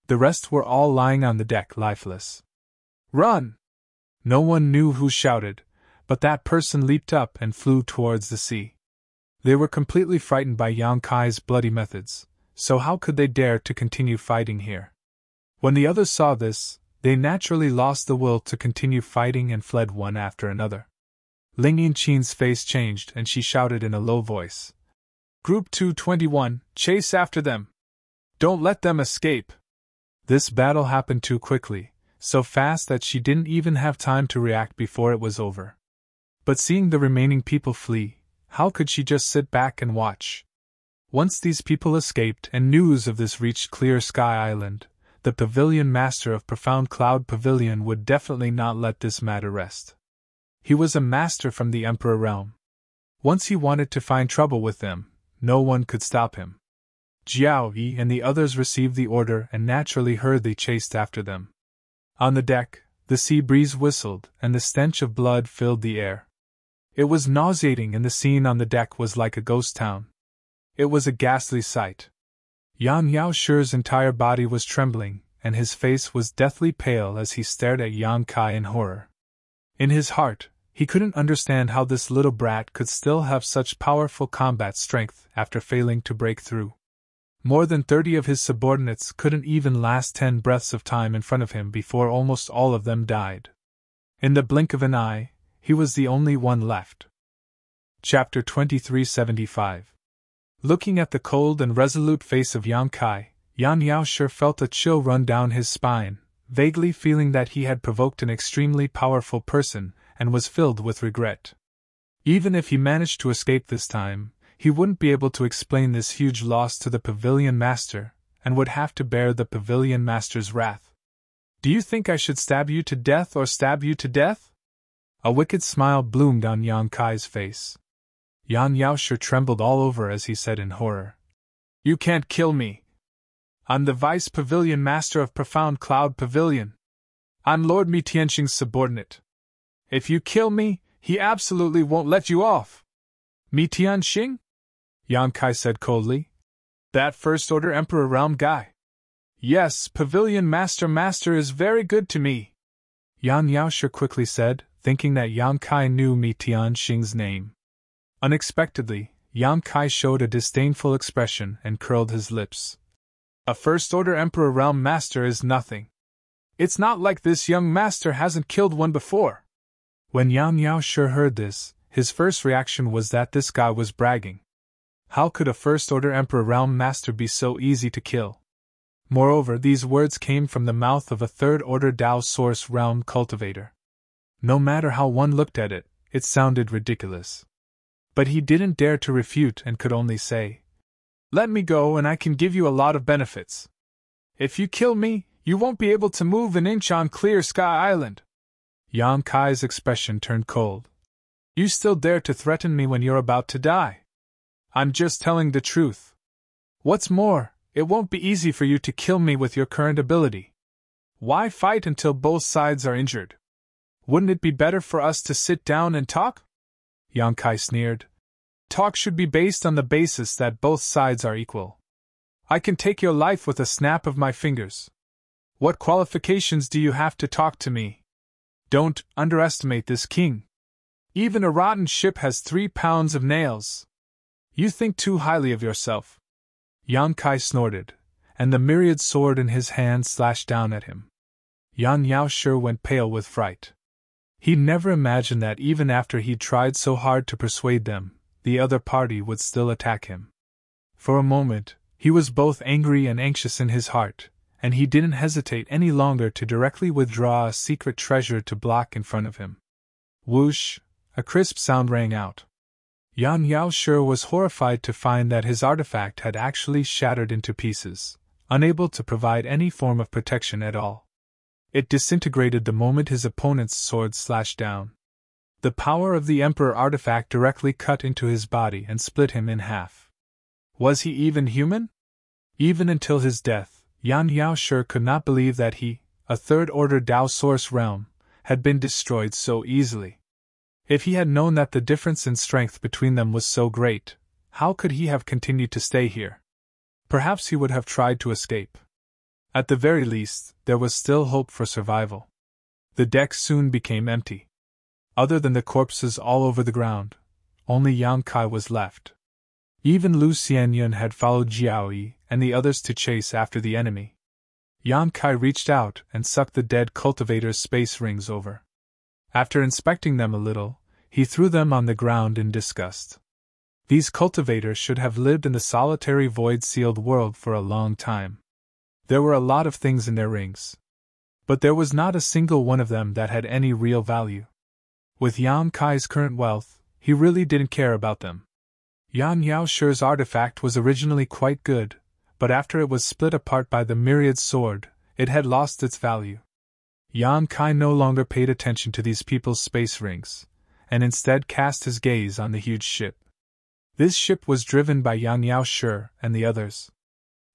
Speaker 1: The rest were all lying on the deck lifeless. Run! No one knew who shouted, but that person leaped up and flew towards the sea. They were completely frightened by Yang Kai's bloody methods, so how could they dare to continue fighting here? When the others saw this, they naturally lost the will to continue fighting and fled one after another. Ling Yinqin's face changed and she shouted in a low voice. Group 221, chase after them! Don't let them escape! This battle happened too quickly, so fast that she didn't even have time to react before it was over. But seeing the remaining people flee, how could she just sit back and watch? Once these people escaped and news of this reached Clear Sky Island, the Pavilion Master of Profound Cloud Pavilion would definitely not let this matter rest. He was a master from the Emperor realm. Once he wanted to find trouble with them, no one could stop him. Jiao Yi and the others received the order and naturally hurriedly chased after them. On the deck, the sea breeze whistled and the stench of blood filled the air. It was nauseating and the scene on the deck was like a ghost town. It was a ghastly sight. Yan Yaoshi's entire body was trembling, and his face was deathly pale as he stared at Yang Kai in horror. In his heart, he couldn't understand how this little brat could still have such powerful combat strength after failing to break through. More than 30 of his subordinates couldn't even last 10 breaths of time in front of him before almost all of them died. In the blink of an eye, he was the only one left. Chapter 2375. Looking at the cold and resolute face of Yang Kai, Yan Yaoshi felt a chill run down his spine, vaguely feeling that he had provoked an extremely powerful person and was filled with regret. Even if he managed to escape this time, he wouldn't be able to explain this huge loss to the Pavilion Master, and would have to bear the Pavilion Master's wrath. "Do you think I should stab you to death or stab you to death?" A wicked smile bloomed on Yang Kai's face. Yan Yaoshi trembled all over as he said in horror, "You can't kill me. I'm the Vice Pavilion Master of Profound Cloud Pavilion. I'm Lord Mi Tianxing's subordinate. If you kill me, he absolutely won't let you off." "Mi Tianxing?" Yang Kai said coldly. "That First Order Emperor Realm guy?" "Yes, Pavilion Master is very good to me," Yan Yaoshi quickly said, thinking that Yang Kai knew Mi Tianxing's name. Unexpectedly, Yang Kai showed a disdainful expression and curled his lips. "A First Order Emperor Realm Master is nothing. It's not like this young master hasn't killed one before." When Yan Yaoshi heard this, his first reaction was that this guy was bragging. How could a First Order Emperor Realm Master be so easy to kill? Moreover, these words came from the mouth of a Third Order Dao Source Realm cultivator. No matter how one looked at it, it sounded ridiculous. But he didn't dare to refute and could only say, "Let me go and I can give you a lot of benefits. If you kill me, you won't be able to move an inch on Clear Sky Island." Yang Kai's expression turned cold. "You still dare to threaten me when you're about to die?" "I'm just telling the truth. What's more, it won't be easy for you to kill me with your current ability. Why fight until both sides are injured? Wouldn't it be better for us to sit down and talk?" Yang Kai sneered. "Talk should be based on the basis that both sides are equal. I can take your life with a snap of my fingers. What qualifications do you have to talk to me? Don't underestimate this king. Even a rotten ship has 3 pounds of nails. You think too highly of yourself." Yang Kai snorted, and the myriad sword in his hand slashed down at him. Yan Yaoshi went pale with fright. He'd never imagined that even after he'd tried so hard to persuade them, the other party would still attack him. For a moment, he was both angry and anxious in his heart, and he didn't hesitate any longer to directly withdraw a secret treasure to block in front of him. Whoosh! A crisp sound rang out. Yan Yaoshi was horrified to find that his artifact had actually shattered into pieces, unable to provide any form of protection at all. It disintegrated the moment his opponent's sword slashed down. The power of the Emperor artifact directly cut into his body and split him in half. Was he even human? Even until his death, Yan Yaoshi could not believe that he, a Third-Order Dao Source realm, had been destroyed so easily. If he had known that the difference in strength between them was so great, how could he have continued to stay here? Perhaps he would have tried to escape. At the very least, there was still hope for survival. The deck soon became empty. Other than the corpses all over the ground, only Yang Kai was left. Even Lu Xianyun had followed Jiaoyi and the others to chase after the enemy. Yang Kai reached out and sucked the dead cultivator's space rings over. After inspecting them a little, he threw them on the ground in disgust. These cultivators should have lived in the solitary void-sealed world for a long time. There were a lot of things in their rings, but there was not a single one of them that had any real value. With Yang Kai's current wealth, he really didn't care about them. Yan Yaoshi's artifact was originally quite good, but after it was split apart by the myriad sword, it had lost its value. Yang Kai no longer paid attention to these people's space rings, and instead cast his gaze on the huge ship. This ship was driven by Yan Yaoshi and the others.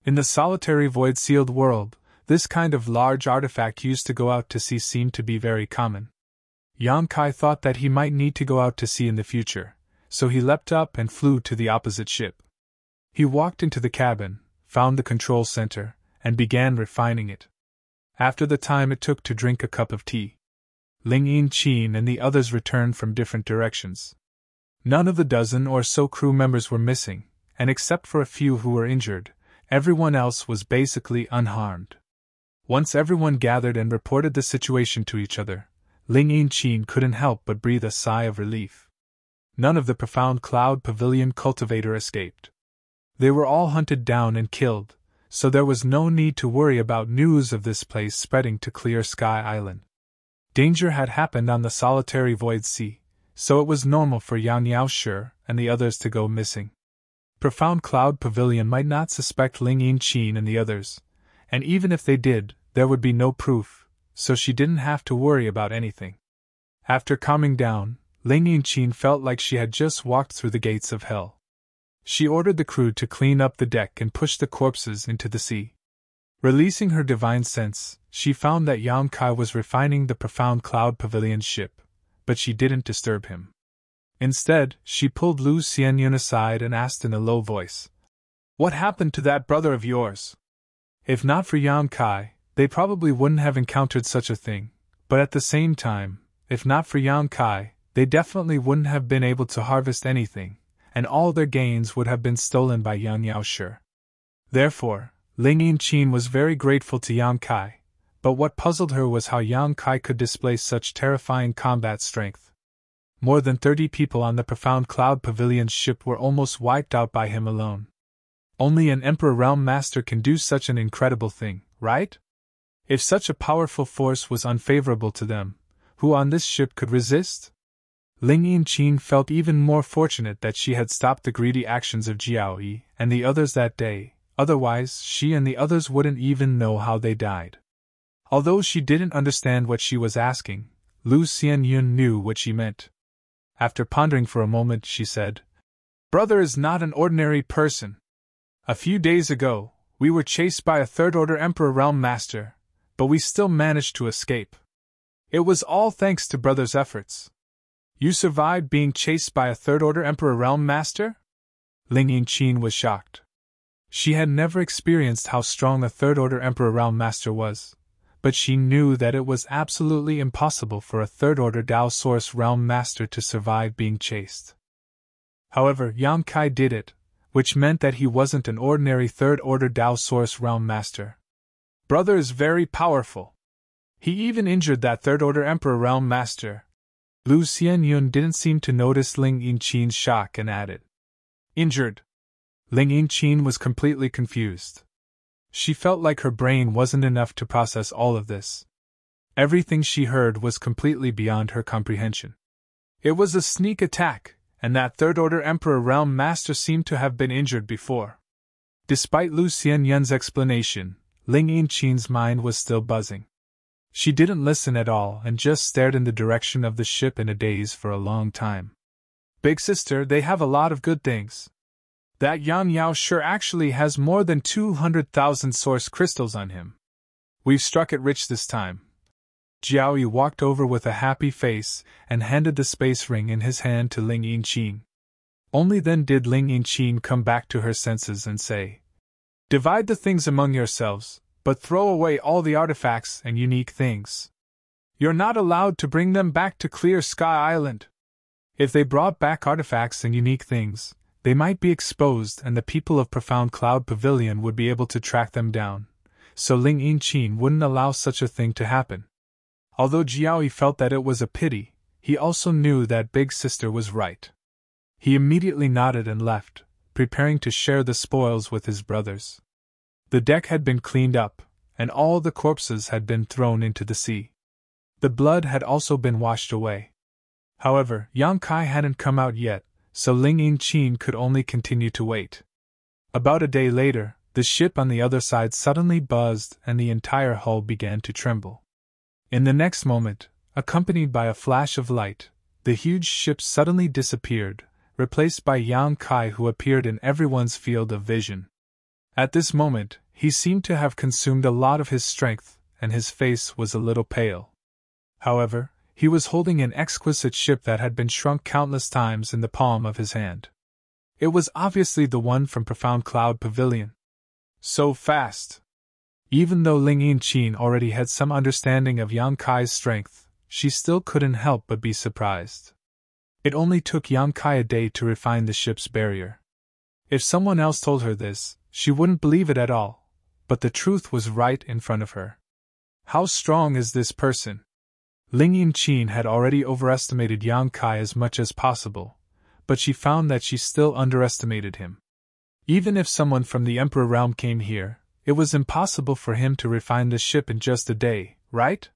Speaker 1: In the solitary void-sealed world, this kind of large artifact used to go out to sea seemed to be very common. Yang Kai thought that he might need to go out to sea in the future, so he leapt up and flew to the opposite ship. He walked into the cabin, found the control center, and began refining it. After the time it took to drink a cup of tea, Ling Yin-chin and the others returned from different directions. None of the dozen or so crew members were missing, and except for a few who were injured, everyone else was basically unharmed. Once everyone gathered and reported the situation to each other, Ling Yin-chin couldn't help but breathe a sigh of relief. None of the Profound Cloud Pavilion cultivator escaped. They were all hunted down and killed, so there was no need to worry about news of this place spreading to Clear Sky Island. Danger had happened on the solitary Void Sea, so it was normal for Yan Yaoshi and the others to go missing. Profound Cloud Pavilion might not suspect Ling Yin-chin and the others, and even if they did, there would be no proof, so she didn't have to worry about anything. After calming down, Ling Yin-chin felt like she had just walked through the gates of hell. She ordered the crew to clean up the deck and push the corpses into the sea. Releasing her divine sense, she found that Yang Kai was refining the Profound Cloud Pavilion's ship, but she didn't disturb him. Instead, she pulled Lu Xianyun aside and asked in a low voice, "What happened to that brother of yours?" If not for Yang Kai, they probably wouldn't have encountered such a thing, but at the same time, if not for Yang Kai, they definitely wouldn't have been able to harvest anything, and all their gains would have been stolen by Yan Yaoshi. Therefore, Ling Yin-chin was very grateful to Yang Kai, but what puzzled her was how Yang Kai could display such terrifying combat strength. More than 30 people on the Profound Cloud Pavilion's ship were almost wiped out by him alone. Only an Emperor Realm Master can do such an incredible thing, right? If such a powerful force was unfavorable to them, who on this ship could resist? Ling Yin-chin felt even more fortunate that she had stopped the greedy actions of Jiao Yi and the others that day, otherwise she and the others wouldn't even know how they died. Although she didn't understand what she was asking, Lu Xianyun knew what she meant. After pondering for a moment, she said, "Brother is not an ordinary person. A few days ago, we were chased by a third-order Emperor Realm Master, but we still managed to escape. It was all thanks to Brother's efforts." "You survived being chased by a third-order Emperor Realm Master?" Ling Yin-chin was shocked. She had never experienced how strong a third-order Emperor Realm Master was, but she knew that it was absolutely impossible for a third-order Dao Source Realm Master to survive being chased. However, Yang Kai did it, which meant that he wasn't an ordinary third-order Dao Source Realm Master. "Brother is very powerful. He even injured that third-order Emperor Realm Master." Lu Xianyun didn't seem to notice Ling Yin-chin's shock and added, "Injured?" Ling Yin-chin was completely confused. She felt like her brain wasn't enough to process all of this. Everything she heard was completely beyond her comprehension. It was a sneak attack, and that third-order Emperor Realm Master seemed to have been injured before. Despite Lu Xianyun's explanation, Ling Yin-chin's mind was still buzzing. She didn't listen at all and just stared in the direction of the ship in a daze for a long time. "Big sister, they have a lot of good things. That Yan Yaoshi actually has more than 200,000 source crystals on him. We've struck it rich this time." Jiao Yi walked over with a happy face and handed the space ring in his hand to Ling Yin-chin. Only then did Ling Yin-chin come back to her senses and say, "Divide the things among yourselves, but throw away all the artifacts and unique things. You're not allowed to bring them back to Clear Sky Island. If they brought back artifacts and unique things, they might be exposed and the people of Profound Cloud Pavilion would be able to track them down, so Ling Yin-chin wouldn't allow such a thing to happen." Although Jiao Yi felt that it was a pity, he also knew that Big Sister was right. He immediately nodded and left, preparing to share the spoils with his brothers. The deck had been cleaned up, and all the corpses had been thrown into the sea. The blood had also been washed away. However, Yang Kai hadn't come out yet, so Ling Yin-chin could only continue to wait. About a day later, the ship on the other side suddenly buzzed and the entire hull began to tremble. In the next moment, accompanied by a flash of light, the huge ship suddenly disappeared, replaced by Yang Kai, who appeared in everyone's field of vision. At this moment, he seemed to have consumed a lot of his strength, and his face was a little pale. However, he was holding an exquisite ship that had been shrunk countless times in the palm of his hand. It was obviously the one from Profound Cloud Pavilion. So fast! Even though Ling Yinchin already had some understanding of Yang Kai's strength, she still couldn't help but be surprised. It only took Yang Kai a day to refine the ship's barrier. If someone else told her this, she wouldn't believe it at all, but the truth was right in front of her. How strong is this person? Ling Yinchin had already overestimated Yang Kai as much as possible, but she found that she still underestimated him. Even if someone from the Emperor realm came here, it was impossible for him to refine the ship in just a day, right?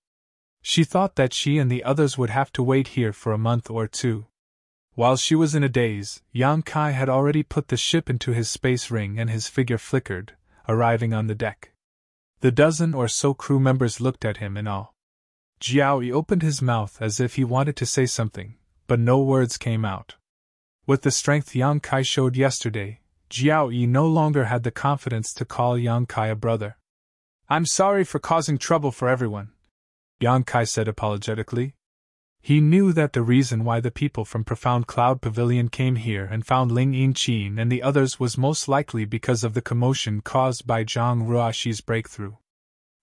Speaker 1: She thought that she and the others would have to wait here for a month or two. While she was in a daze, Yang Kai had already put the ship into his space ring and his figure flickered, arriving on the deck. The dozen or so crew members looked at him in awe. Jiao Yi opened his mouth as if he wanted to say something, but no words came out. With the strength Yang Kai showed yesterday, Jiao Yi no longer had the confidence to call Yang Kai a brother. "I'm sorry for causing trouble for everyone," Yang Kai said apologetically. He knew that the reason why the people from Profound Cloud Pavilion came here and found Ling Yinchin and the others was most likely because of the commotion caused by Zhang Ruoxi's breakthrough.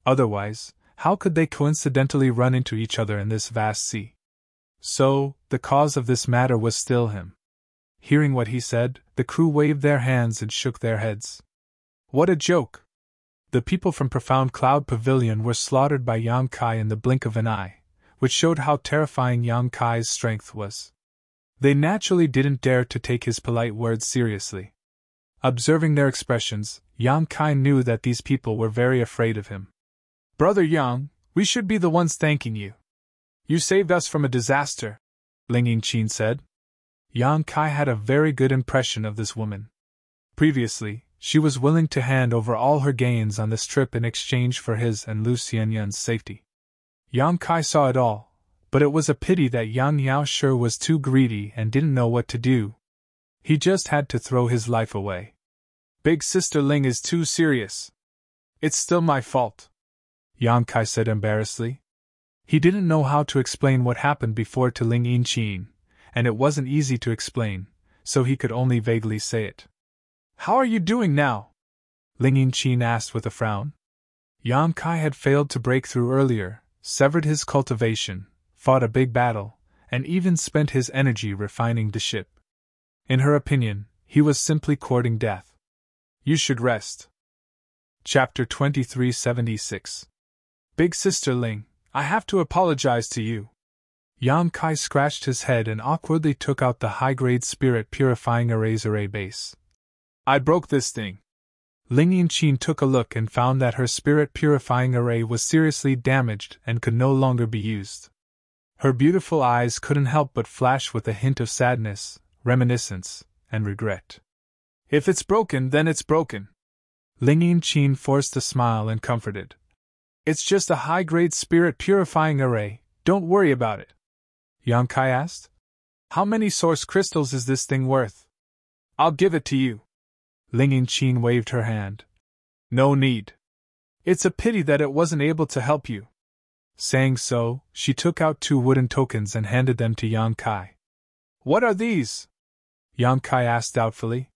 Speaker 1: Otherwise, how could they coincidentally run into each other in this vast sea? So, the cause of this matter was still him. Hearing what he said, the crew waved their hands and shook their heads. What a joke! The people from Profound Cloud Pavilion were slaughtered by Yang Kai in the blink of an eye, which showed how terrifying Yang Kai's strength was. They naturally didn't dare to take his polite words seriously. Observing their expressions, Yang Kai knew that these people were very afraid of him. "Brother Yang, we should be the ones thanking you. You saved us from a disaster," Ling Yinchin said. Yang Kai had a very good impression of this woman. Previously, she was willing to hand over all her gains on this trip in exchange for his and Lu Xianyun's safety. Yang Kai saw it all, but it was a pity that Yang Yaoshi was too greedy and didn't know what to do. He just had to throw his life away. "Big Sister Ling is too serious. It's still my fault," Yang Kai said embarrassedly. He didn't know how to explain what happened before to Ling Yinchin, and it wasn't easy to explain, so he could only vaguely say it. "How are you doing now?" Ling Yinchin asked with a frown. Yang Kai had failed to break through earlier, severed his cultivation, fought a big battle, and even spent his energy refining the ship. In her opinion, he was simply courting death. "You should rest." Chapter 2376. "Big Sister Ling, I have to apologize to you." Yang Kai scratched his head and awkwardly took out the high-grade spirit purifying array base. "I broke this thing." Ling Yinchin took a look and found that her spirit purifying array was seriously damaged and could no longer be used. Her beautiful eyes couldn't help but flash with a hint of sadness, reminiscence, and regret. "If it's broken, then it's broken." Ling Yinchin forced a smile and comforted. "It's just a high-grade spirit purifying array, don't worry about it." Yang Kai asked. "How many source crystals is this thing worth?" "I'll give it to you." Ling Yinchin waved her hand. "No need. It's a pity that it wasn't able to help you." Saying so, she took out 2 wooden tokens and handed them to Yang Kai. "What are these?" Yang Kai asked doubtfully.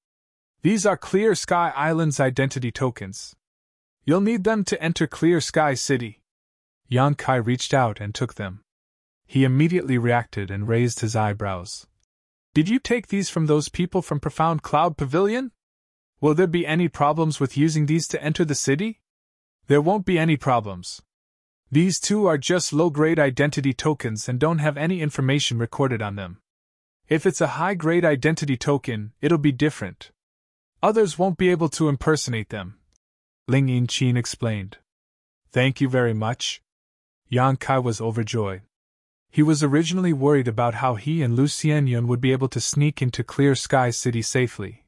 Speaker 1: "These are Clear Sky Island's identity tokens. You'll need them to enter Clear Sky City." Yang Kai reached out and took them. He immediately reacted and raised his eyebrows. "Did you take these from those people from Profound Cloud Pavilion? Will there be any problems with using these to enter the city?" "There won't be any problems. These 2 are just low-grade identity tokens and don't have any information recorded on them. If it's a high-grade identity token, it'll be different. Others won't be able to impersonate them," Ling Yinchin explained. "Thank you very much." Yang Kai was overjoyed. He was originally worried about how he and Lu Xianyun would be able to sneak into Clear Sky City safely,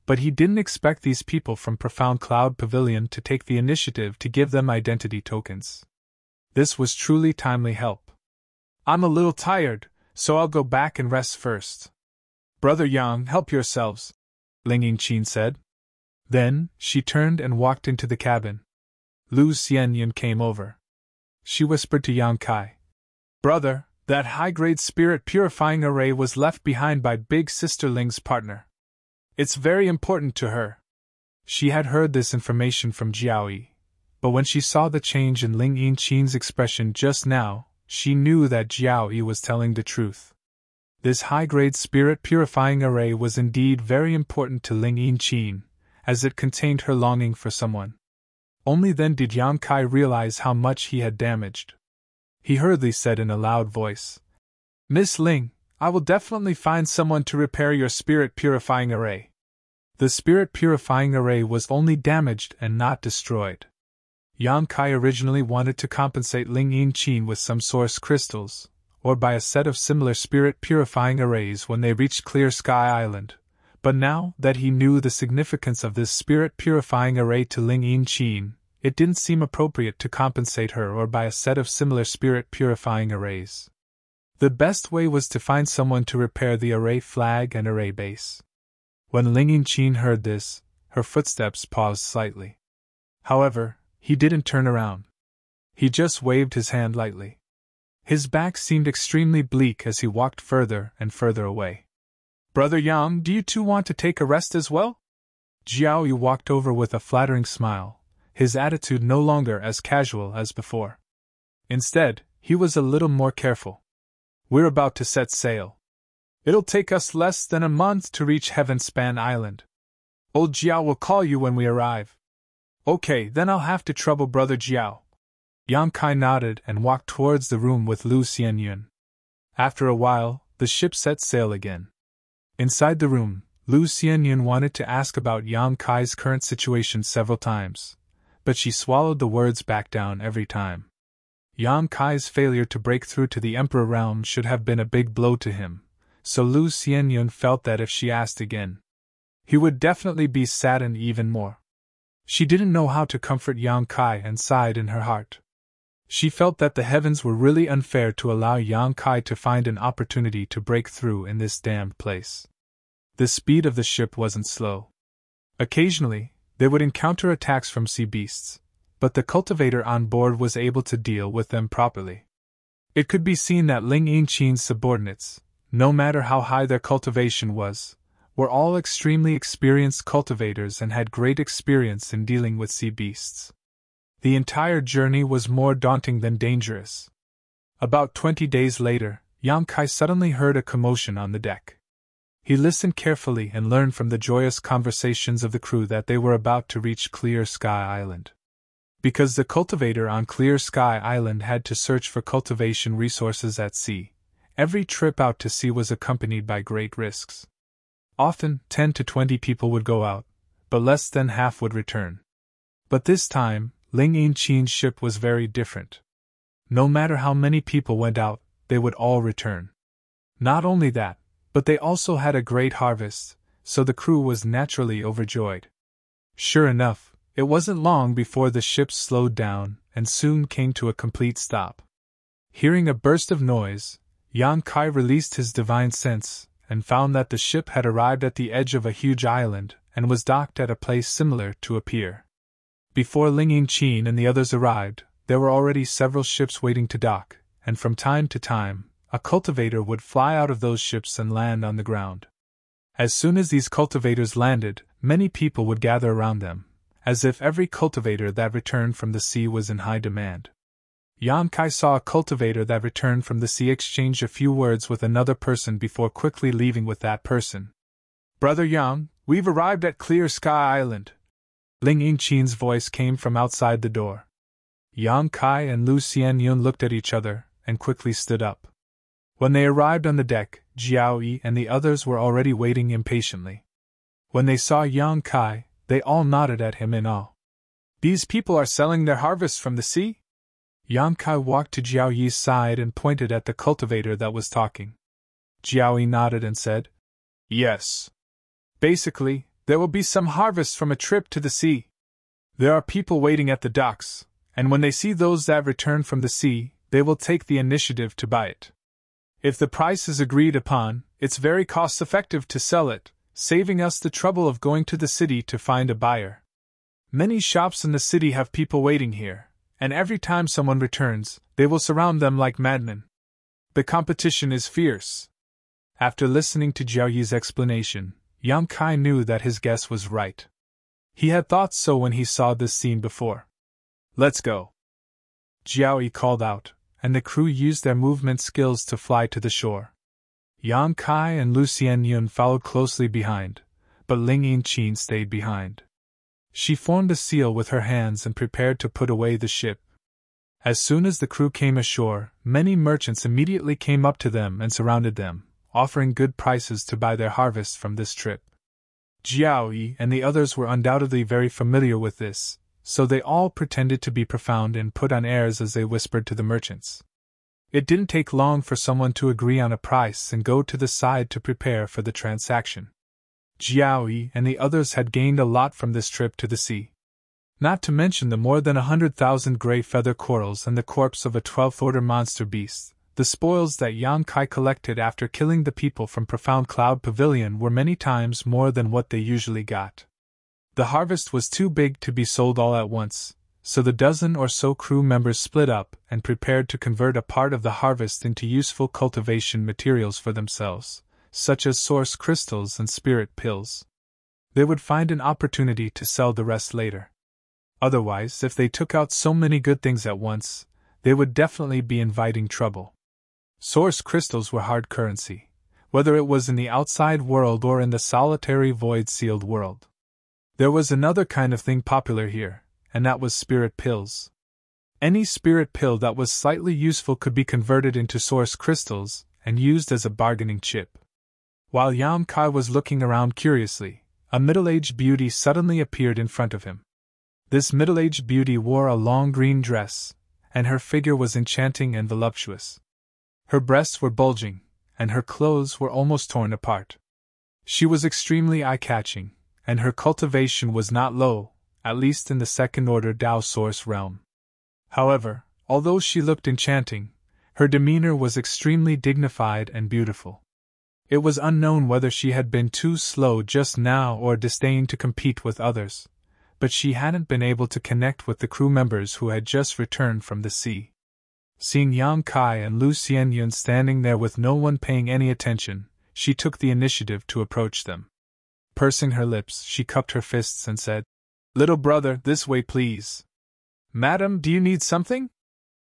Speaker 1: but he didn't expect these people from Profound Cloud Pavilion to take the initiative to give them identity tokens. This was truly timely help. "I'm a little tired, so I'll go back and rest first." "Brother Yang, help yourselves," Ling Yinchin said. Then, she turned and walked into the cabin. Lu Xianyun came over. She whispered to Yang Kai, "Brother, that high-grade spirit purifying array was left behind by Big Sister Ling's partner. It's very important to her." She had heard this information from Jiao Yi, but when she saw the change in Ling Yinqin's expression just now, she knew that Jiao Yi was telling the truth. This high-grade spirit-purifying array was indeed very important to Ling Yinqin, as it contained her longing for someone. Only then did Yang Kai realize how much he had damaged. He hurriedly said in a loud voice, "Miss Ling, I will definitely find someone to repair your spirit-purifying array." The spirit-purifying array was only damaged and not destroyed. Yang Kai originally wanted to compensate Ling Yinqin with some source crystals, or by a set of similar spirit-purifying arrays when they reached Clear Sky Island, but now that he knew the significance of this spirit-purifying array to Ling Yinqin, it didn't seem appropriate to compensate her or by a set of similar spirit-purifying arrays. The best way was to find someone to repair the array flag and array base. When Ling Yinqin heard this, her footsteps paused slightly. However, he didn't turn around. He just waved his hand lightly. His back seemed extremely bleak as he walked further and further away. "Brother Yang, do you too want to take a rest as well?" Jiao Yi walked over with a flattering smile, his attitude no longer as casual as before. Instead, he was a little more careful. "We're about to set sail. It'll take us less than a month to reach Heavenspan Island. Old Jiao will call you when we arrive." "Okay, then I'll have to trouble Brother Jiao." Yang Kai nodded and walked towards the room with Lu Xianyun. After a while, the ship set sail again. Inside the room, Lu Xianyun wanted to ask about Yang Kai's current situation several times, but she swallowed the words back down every time. Yang Kai's failure to break through to the Emperor realm should have been a big blow to him, so Lu Xianyun felt that if she asked again, he would definitely be saddened even more. She didn't know how to comfort Yang Kai and sighed in her heart. She felt that the heavens were really unfair to allow Yang Kai to find an opportunity to break through in this damned place. The speed of the ship wasn't slow. Occasionally, they would encounter attacks from sea beasts, but the cultivator on board was able to deal with them properly. It could be seen that Ling Yinqin's subordinates, no matter how high their cultivation was, were all extremely experienced cultivators and had great experience in dealing with sea beasts. The entire journey was more daunting than dangerous. About 20 days later, Yang Kai suddenly heard a commotion on the deck. He listened carefully and learned from the joyous conversations of the crew that they were about to reach Clear Sky Island. Because the cultivator on Clear Sky Island had to search for cultivation resources at sea, every trip out to sea was accompanied by great risks. Often, 10 to 20 people would go out, but less than half would return. But this time, Ling Yinqin's ship was very different. No matter how many people went out, they would all return. Not only that, but they also had a great harvest, so the crew was naturally overjoyed. Sure enough, it wasn't long before the ship slowed down and soon came to a complete stop. Hearing a burst of noise, Yang Kai released his divine sense and found that the ship had arrived at the edge of a huge island and was docked at a place similar to a pier. Before Ling Yinqin and the others arrived, there were already several ships waiting to dock, and from time to time, a cultivator would fly out of those ships and land on the ground. As soon as these cultivators landed, many people would gather around them, as if every cultivator that returned from the sea was in high demand. Yang Kai saw a cultivator that returned from the sea exchange a few words with another person before quickly leaving with that person. "Brother Yang, we've arrived at Clear Sky Island." Ling Yinqin's voice came from outside the door. Yang Kai and Lu Xianyun looked at each other and quickly stood up. When they arrived on the deck, Jiao Yi and the others were already waiting impatiently. When they saw Yang Kai, they all nodded at him in awe. "These people are selling their harvests from the sea?" Yang Kai walked to Jiao Yi's side and pointed at the cultivator that was talking. Jiao Yi nodded and said, "Yes. Basically, there will be some harvest from a trip to the sea. There are people waiting at the docks, and when they see those that return from the sea, they will take the initiative to buy it. If the price is agreed upon, it's very cost-effective to sell it, saving us the trouble of going to the city to find a buyer. Many shops in the city have people waiting here, and every time someone returns, they will surround them like madmen. The competition is fierce." After listening to Jiao Yi's explanation, Yang Kai knew that his guess was right. He had thought so when he saw this scene before. "Let's go," Jiao Yi called out, and the crew used their movement skills to fly to the shore. Yang Kai and Lu Xianyun followed closely behind, but Ling Yinqin stayed behind. She formed a seal with her hands and prepared to put away the ship. As soon as the crew came ashore, many merchants immediately came up to them and surrounded them, offering good prices to buy their harvests from this trip. Jiao Yi and the others were undoubtedly very familiar with this, so they all pretended to be profound and put on airs as they whispered to the merchants. It didn't take long for someone to agree on a price and go to the side to prepare for the transaction. Jiao Yi and the others had gained a lot from this trip to the sea. Not to mention the more than 100,000 gray feather corals and the corpse of a 12th order monster beast. The spoils that Yang Kai collected after killing the people from Profound Cloud Pavilion were many times more than what they usually got. The harvest was too big to be sold all at once, so the dozen or so crew members split up and prepared to convert a part of the harvest into useful cultivation materials for themselves, such as source crystals and spirit pills. They would find an opportunity to sell the rest later. Otherwise, if they took out so many good things at once, they would definitely be inviting trouble. Source crystals were hard currency, whether it was in the outside world or in the solitary void-sealed world. There was another kind of thing popular here, and that was spirit pills. Any spirit pill that was slightly useful could be converted into source crystals and used as a bargaining chip. While Yang Kai was looking around curiously, a middle-aged beauty suddenly appeared in front of him. This middle-aged beauty wore a long green dress, and her figure was enchanting and voluptuous. Her breasts were bulging, and her clothes were almost torn apart. She was extremely eye-catching, and her cultivation was not low, at least in the second-order Tao Source realm. However, although she looked enchanting, her demeanor was extremely dignified and beautiful. It was unknown whether she had been too slow just now or disdained to compete with others, but she hadn't been able to connect with the crew members who had just returned from the sea. Seeing Yang Kai and Lu Xianyun standing there with no one paying any attention, she took the initiative to approach them. Pursing her lips, she cupped her fists and said, "Little brother, this way please." "Madam, do you need something?"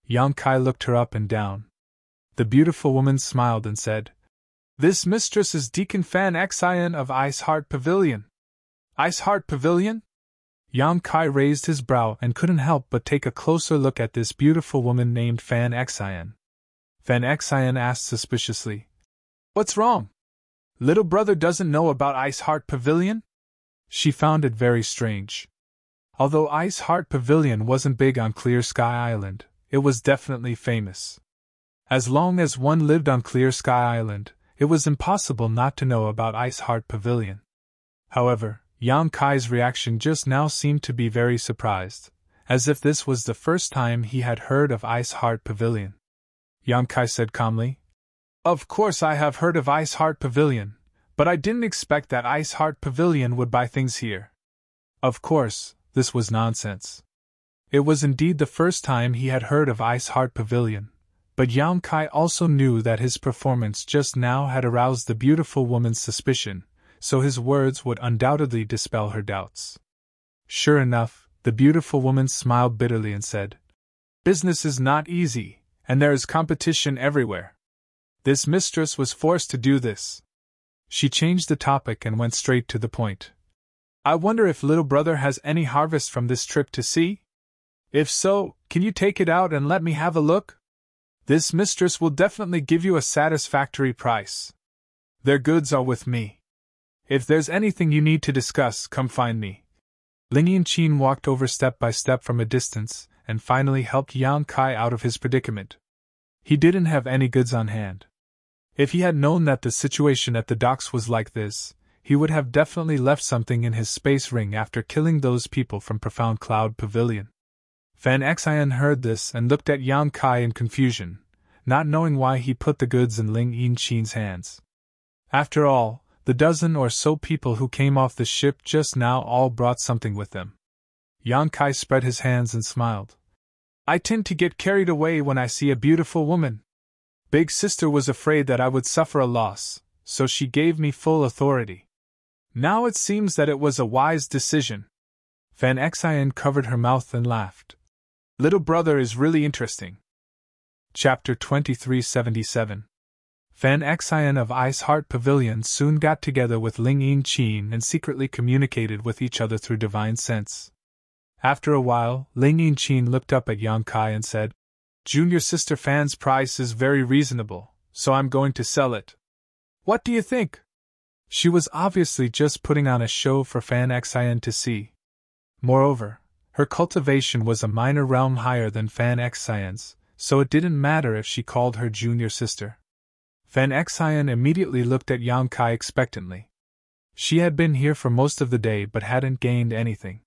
Speaker 1: Yang Kai looked her up and down. The beautiful woman smiled and said, "This mistress is Deacon Fan Xian of Ice Heart Pavilion." "Ice Heart Pavilion?" Yang Kai raised his brow and couldn't help but take a closer look at this beautiful woman named Fan Xian. Fan Xian asked suspiciously, "What's wrong? Little brother doesn't know about Ice Heart Pavilion?" She found it very strange. Although Ice Heart Pavilion wasn't big on Clear Sky Island, it was definitely famous. As long as one lived on Clear Sky Island, it was impossible not to know about Ice Heart Pavilion. However, Yang Kai's reaction just now seemed to be very surprised, as if this was the first time he had heard of Ice Heart Pavilion. Yang Kai said calmly, "Of course I have heard of Ice Heart Pavilion, but I didn't expect that Ice Heart Pavilion would buy things here." Of course, this was nonsense. It was indeed the first time he had heard of Ice Heart Pavilion, but Yang Kai also knew that his performance just now had aroused the beautiful woman's suspicion, so his words would undoubtedly dispel her doubts. Sure enough, the beautiful woman smiled bitterly and said, "Business is not easy, and there is competition everywhere. This mistress was forced to do this." She changed the topic and went straight to the point. "I wonder if little brother has any harvest from this trip to sea? If so, can you take it out and let me have a look? This mistress will definitely give you a satisfactory price. Their goods are with me. If there's anything you need to discuss, come find me." Ling Yinqin walked over step by step from a distance, and finally helped Yang Kai out of his predicament. He didn't have any goods on hand. If he had known that the situation at the docks was like this, he would have definitely left something in his space ring after killing those people from Profound Cloud Pavilion. Fan Xian heard this and looked at Yang Kai in confusion, not knowing why he put the goods in Ling Yinqin's hands. After all, the dozen or so people who came off the ship just now all brought something with them. Yang Kai spread his hands and smiled. "I tend to get carried away when I see a beautiful woman. Big Sister was afraid that I would suffer a loss, so she gave me full authority. Now it seems that it was a wise decision." Fan Xian covered her mouth and laughed. Little brother is really interesting. Chapter 2377. Fan Xian of Ice Heart Pavilion soon got together with Ling Yinqin and secretly communicated with each other through divine sense. After a while, Ling Yinqin looked up at Yang Kai and said, Junior sister Fan's price is very reasonable, so I'm going to sell it. What do you think? She was obviously just putting on a show for Fan Xian to see. Moreover, her cultivation was a minor realm higher than Fan Xian's, so it didn't matter if she called her junior sister. Fan Xian immediately looked at Yang Kai expectantly. She had been here for most of the day but hadn't gained anything.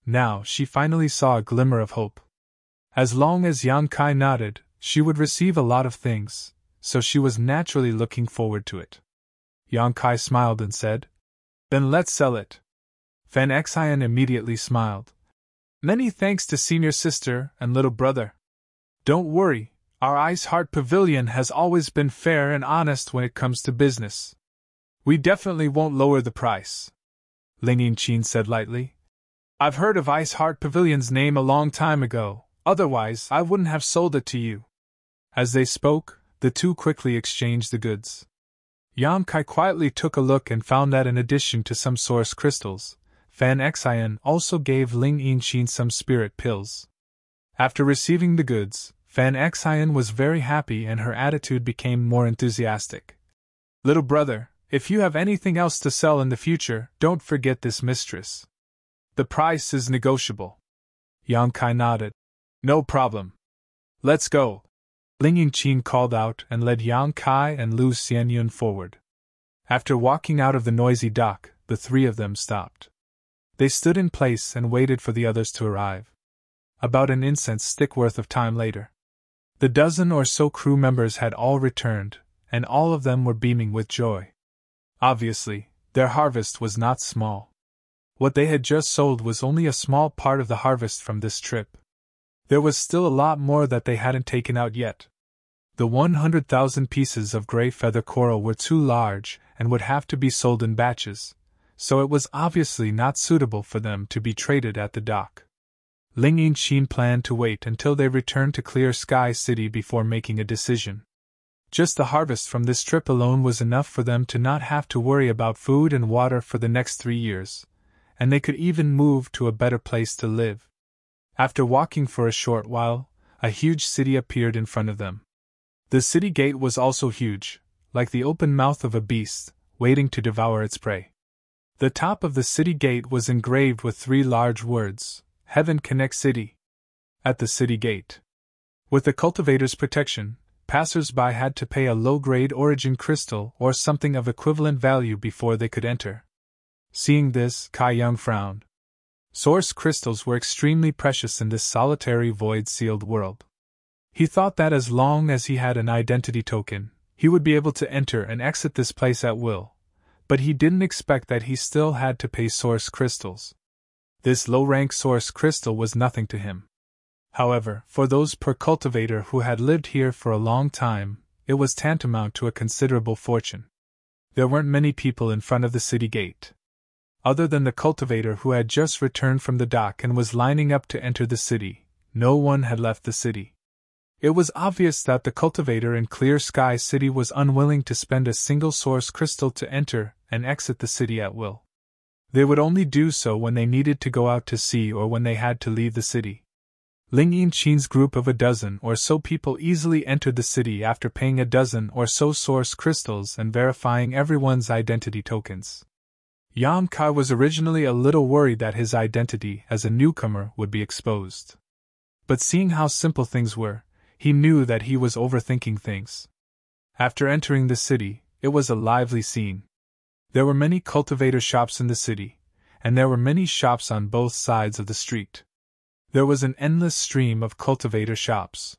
Speaker 1: Now she finally saw a glimmer of hope. As long as Yang Kai nodded, she would receive a lot of things, so she was naturally looking forward to it. Yang Kai smiled and said, Then let's sell it. Fan Xian immediately smiled. Many thanks to senior sister and little brother. Don't worry, our Ice Heart Pavilion has always been fair and honest when it comes to business. We definitely won't lower the price. Ling Yinqin said lightly. I've heard of Ice Heart Pavilion's name a long time ago, otherwise I wouldn't have sold it to you. As they spoke, the two quickly exchanged the goods. Yang Kai quietly took a look and found that in addition to some source crystals, Fan Xian also gave Ling Yinqin some spirit pills. After receiving the goods, Fan Xian was very happy and her attitude became more enthusiastic. Little brother, if you have anything else to sell in the future, don't forget this mistress. The price is negotiable. Yang Kai nodded. No problem. Let's go. Ling Yinqin called out and led Yang Kai and Lu Xianyun forward. After walking out of the noisy dock, the three of them stopped. They stood in place and waited for the others to arrive. About an incense stick worth of time later, the dozen or so crew members had all returned, and all of them were beaming with joy. Obviously, their harvest was not small. What they had just sold was only a small part of the harvest from this trip. There was still a lot more that they hadn't taken out yet. The 100,000 pieces of gray feather coral were too large and would have to be sold in batches, so it was obviously not suitable for them to be traded at the dock. Ling Yinqin planned to wait until they returned to Clear Sky City before making a decision. Just the harvest from this trip alone was enough for them to not have to worry about food and water for the next 3 years, and they could even move to a better place to live. After walking for a short while, a huge city appeared in front of them. The city gate was also huge, like the open mouth of a beast, waiting to devour its prey. The top of the city gate was engraved with 3 large words, Heaven Connect City. At the city gate, with the cultivator's protection, passers-by had to pay a low-grade origin crystal or something of equivalent value before they could enter. Seeing this, Kai Young frowned. Source crystals were extremely precious in this solitary void-sealed world. He thought that as long as he had an identity token, he would be able to enter and exit this place at will, but he didn't expect that he still had to pay source crystals. This low-rank source crystal was nothing to him. However, for those per cultivator who had lived here for a long time, it was tantamount to a considerable fortune. There weren't many people in front of the city gate. Other than the cultivator who had just returned from the dock and was lining up to enter the city, no one had left the city. It was obvious that the cultivator in Clear Sky City was unwilling to spend a single source crystal to enter and exit the city at will. They would only do so when they needed to go out to sea or when they had to leave the city. Ling Yinqin's group of a dozen or so people easily entered the city after paying a dozen or so source crystals and verifying everyone's identity tokens. Yang Kai was originally a little worried that his identity as a newcomer would be exposed. But seeing how simple things were, he knew that he was overthinking things. After entering the city, it was a lively scene. There were many cultivator shops in the city, and there were many shops on both sides of the street. There was an endless stream of cultivator shops.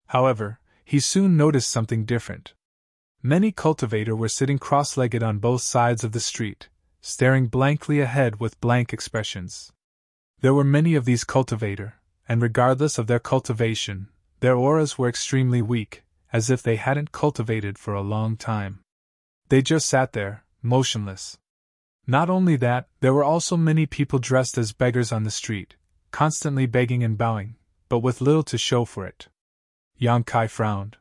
Speaker 1: However, he soon noticed something different. Many cultivator were sitting cross-legged on both sides of the street, staring blankly ahead with blank expressions. There were many of these cultivator, and regardless of their cultivation, their auras were extremely weak, as if they hadn't cultivated for a long time. They just sat there, motionless. Not only that, there were also many people dressed as beggars on the street, constantly begging and bowing, but with little to show for it. Yang Kai frowned.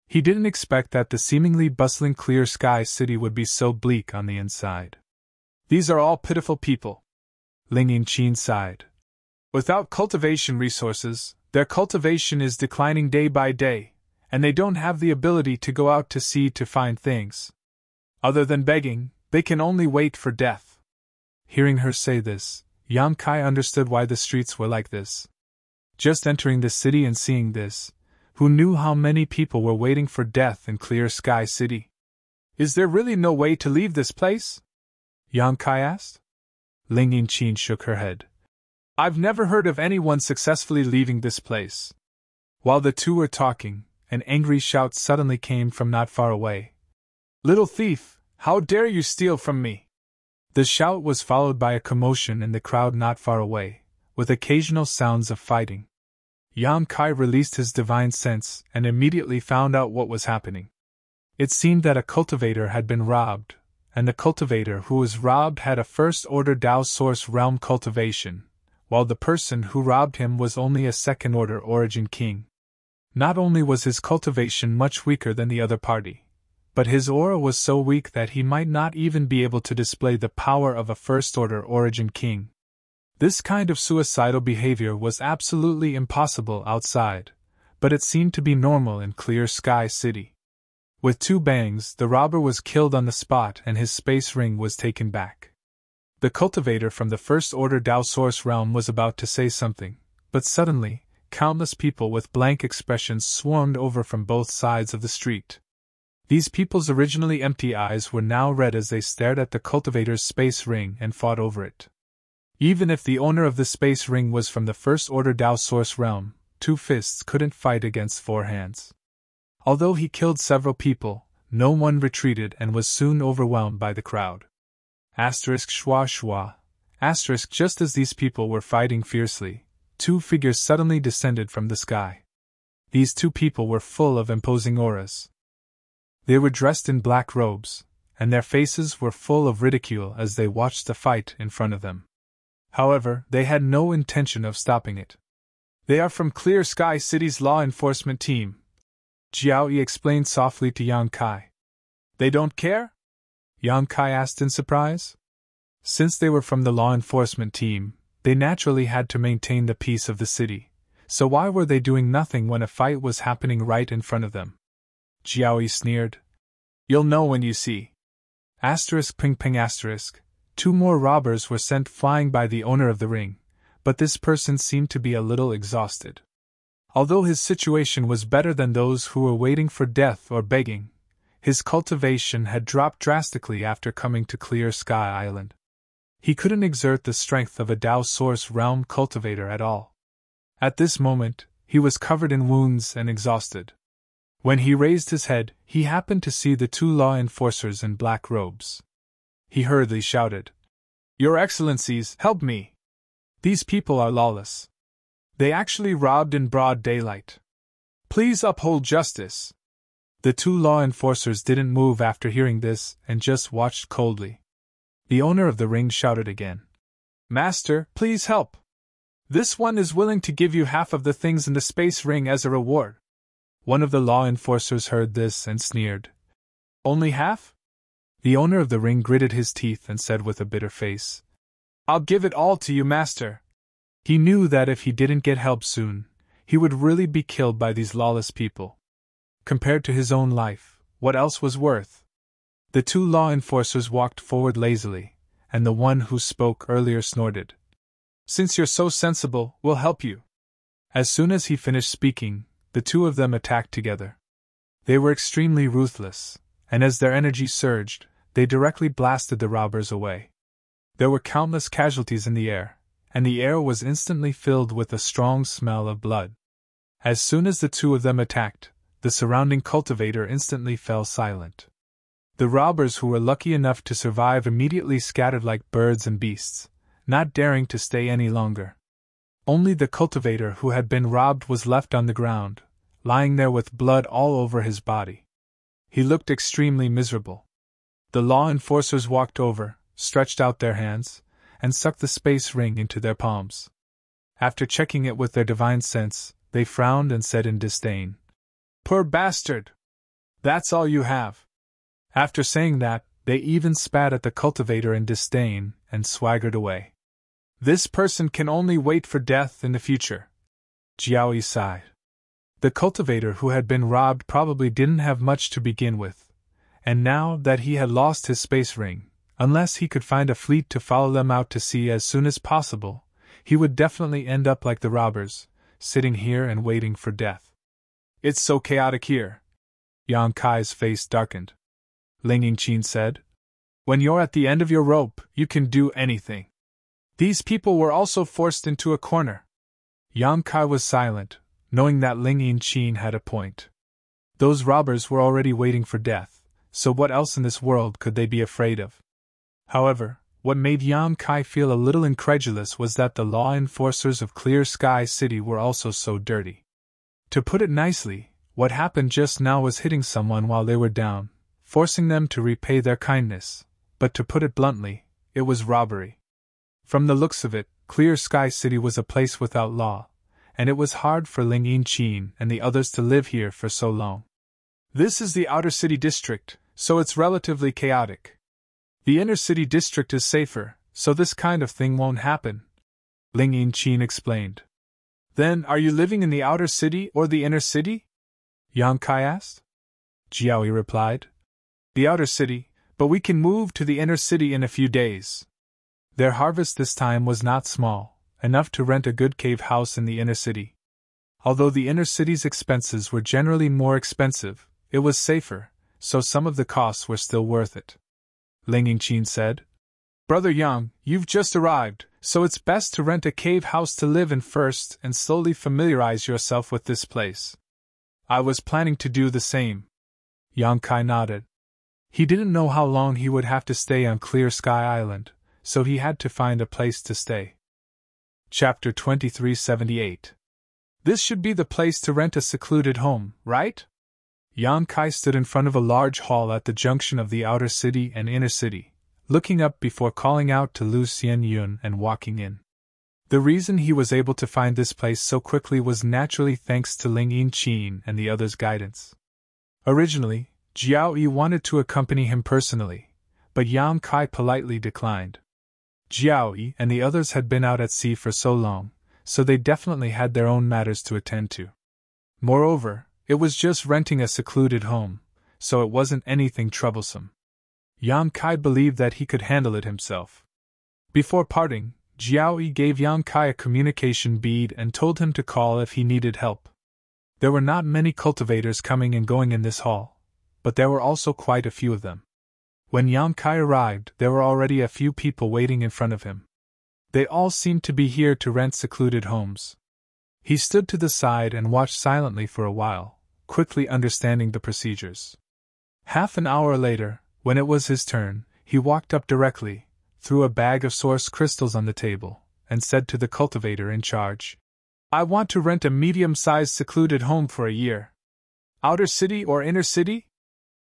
Speaker 1: He didn't expect that the seemingly bustling clear sky city would be so bleak on the inside. These are all pitiful people. Ling Yinqin sighed. Without cultivation resources, their cultivation is declining day by day, and they don't have the ability to go out to sea to find things. Other than begging, they can only wait for death. Hearing her say this, Yang Kai understood why the streets were like this. Just entering the city and seeing this, who knew how many people were waiting for death in Clear Sky City? Is there really no way to leave this place? Yang Kai asked. Ling Yinqin shook her head. I've never heard of anyone successfully leaving this place. While the two were talking, an angry shout suddenly came from not far away. Little thief, how dare you steal from me? The shout was followed by a commotion in the crowd not far away, with occasional sounds of fighting. Yang Kai released his divine sense and immediately found out what was happening. It seemed that a cultivator had been robbed, and the cultivator who was robbed had a first-order Tao Source Realm cultivation, while the person who robbed him was only a second-order Origin King. Not only was his cultivation much weaker than the other party, but his aura was so weak that he might not even be able to display the power of a first-order Origin King. This kind of suicidal behavior was absolutely impossible outside, but it seemed to be normal in Clear Sky City. With 2 bangs, the robber was killed on the spot and his space ring was taken back. The cultivator from the first-order Tao Source Realm was about to say something, but suddenly, countless people with blank expressions swarmed over from both sides of the street. These people's originally empty eyes were now red as they stared at the cultivator's space ring and fought over it. Even if the owner of the space ring was from the first-order Tao Source Realm, 2 fists couldn't fight against 4 hands. Although he killed several people, no one retreated and was soon overwhelmed by the crowd. Schwa schwa. Just as these people were fighting fiercely, 2 figures suddenly descended from the sky. These 2 people were full of imposing auras. They were dressed in black robes, and their faces were full of ridicule as they watched the fight in front of them. However, they had no intention of stopping it. They are from Clear Sky City's law enforcement team, Jiao Yi explained softly to Yang Kai. They don't care? Yang Kai asked in surprise. Since they were from the law enforcement team, they naturally had to maintain the peace of the city, so why were they doing nothing when a fight was happening right in front of them? Jiao Yi sneered. You'll know when you see. Ping ping asterisk. 2 more robbers were sent flying by the owner of the ring, but this person seemed to be a little exhausted. Although his situation was better than those who were waiting for death or begging, his cultivation had dropped drastically after coming to Clear Sky Island. He couldn't exert the strength of a Tao Source Realm cultivator at all. At this moment, he was covered in wounds and exhausted. When he raised his head, he happened to see the 2 law enforcers in black robes. He hurriedly shouted, Your Excellencies, help me! These people are lawless. They actually robbed in broad daylight. Please uphold justice. The 2 law enforcers didn't move after hearing this and just watched coldly. The owner of the ring shouted again. Master, please help. This one is willing to give you half of the things in the space ring as a reward. One of the law enforcers heard this and sneered. Only half? The owner of the ring gritted his teeth and said with a bitter face, I'll give it all to you, master. He knew that if he didn't get help soon, he would really be killed by these lawless people. Compared to his own life, what else was worth? The 2 law enforcers walked forward lazily, and the one who spoke earlier snorted. Since you're so sensible, we'll help you. As soon as he finished speaking, the 2 of them attacked together. They were extremely ruthless, and as their energy surged, they directly blasted the robbers away. There were countless casualties in the air, and the air was instantly filled with a strong smell of blood. As soon as the 2 of them attacked, the surrounding cultivator instantly fell silent. The robbers who were lucky enough to survive immediately scattered like birds and beasts, not daring to stay any longer. Only the cultivator who had been robbed was left on the ground, lying there with blood all over his body. He looked extremely miserable. The law enforcers walked over, stretched out their hands, and sucked the space ring into their palms. After checking it with their divine sense, they frowned and said in disdain, "Poor bastard! That's all you have." After saying that, they even spat at the cultivator in disdain and swaggered away. "This person can only wait for death in the future." Jiaoyi sighed. The cultivator who had been robbed probably didn't have much to begin with, and now that he had lost his space ring, unless he could find a fleet to follow them out to sea as soon as possible, he would definitely end up like the robbers, sitting here and waiting for death. "It's so chaotic here." Yang Kai's face darkened. Ling Yingqin said, "When you're at the end of your rope, you can do anything. These people were also forced into a corner." Yang Kai was silent, knowing that Ling Yingqin had a point. Those robbers were already waiting for death, so what else in this world could they be afraid of? However, what made Yang Kai feel a little incredulous was that the law enforcers of Clear Sky City were also so dirty. To put it nicely, what happened just now was hitting someone while they were down, forcing them to repay their kindness, but to put it bluntly, it was robbery. From the looks of it, Clear Sky City was a place without law, and it was hard for Ling Yingqin and the others to live here for so long. "This is the outer city district, so it's relatively chaotic. The inner city district is safer, so this kind of thing won't happen," Ling Yingqin explained. "Then, are you living in the outer city or the inner city?" Yang Kai asked. Jiaoyi replied, "The outer city, but we can move to the inner city in a few days." Their harvest this time was not small, enough to rent a good cave house in the inner city. Although the inner city's expenses were generally more expensive, it was safer, so some of the costs were still worth it. Ling Yingqin said, "Brother Yang, you've just arrived, so it's best to rent a cave house to live in first and slowly familiarize yourself with this place." "I was planning to do the same." Yang Kai nodded. He didn't know how long he would have to stay on Clear Sky Island, so he had to find a place to stay. Chapter 2378. "This should be the place to rent a secluded home, right?" Yang Kai stood in front of a large hall at the junction of the outer city and inner city, looking up before calling out to Lu Xianyun and walking in. The reason he was able to find this place so quickly was naturally thanks to Ling Yingqin and the others' guidance. Originally, Jiaoyi wanted to accompany him personally, but Yang Kai politely declined. Jiaoyi and the others had been out at sea for so long, so they definitely had their own matters to attend to. Moreover, it was just renting a secluded home, so it wasn't anything troublesome. Yang Kai believed that he could handle it himself. Before parting, Jiaoyi gave Yang Kai a communication bead and told him to call if he needed help. There were not many cultivators coming and going in this hall, but there were also quite a few of them. When Yang Kai arrived, there were already a few people waiting in front of him. They all seemed to be here to rent secluded homes. He stood to the side and watched silently for a while, quickly understanding the procedures. Half an hour later, when it was his turn, he walked up directly, threw a bag of source crystals on the table, and said to the cultivator in charge, "I want to rent a medium-sized secluded home for a year. Outer city or inner city?"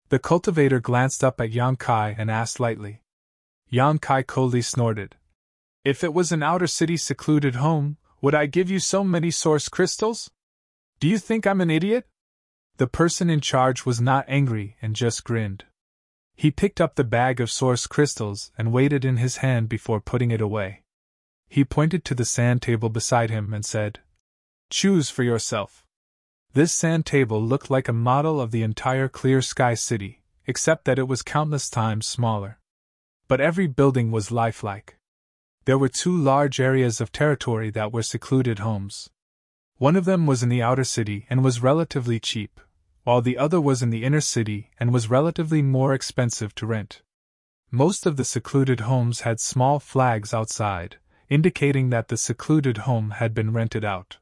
Speaker 1: The cultivator glanced up at Yang Kai and asked lightly. Yang Kai coldly snorted. "If it was an outer city secluded home, would I give you so many source crystals? Do you think I'm an idiot?" The person in charge was not angry and just grinned. He picked up the bag of source crystals and weighed it in his hand before putting it away. He pointed to the sand table beside him and said, "Choose for yourself." This sand table looked like a model of the entire Clear Sky City, except that it was countless times smaller. But every building was lifelike. There were two large areas of territory that were secluded homes. One of them was in the outer city and was relatively cheap, while the other was in the inner city and was relatively more expensive to rent. Most of the secluded homes had small flags outside, indicating that the secluded home had been rented out.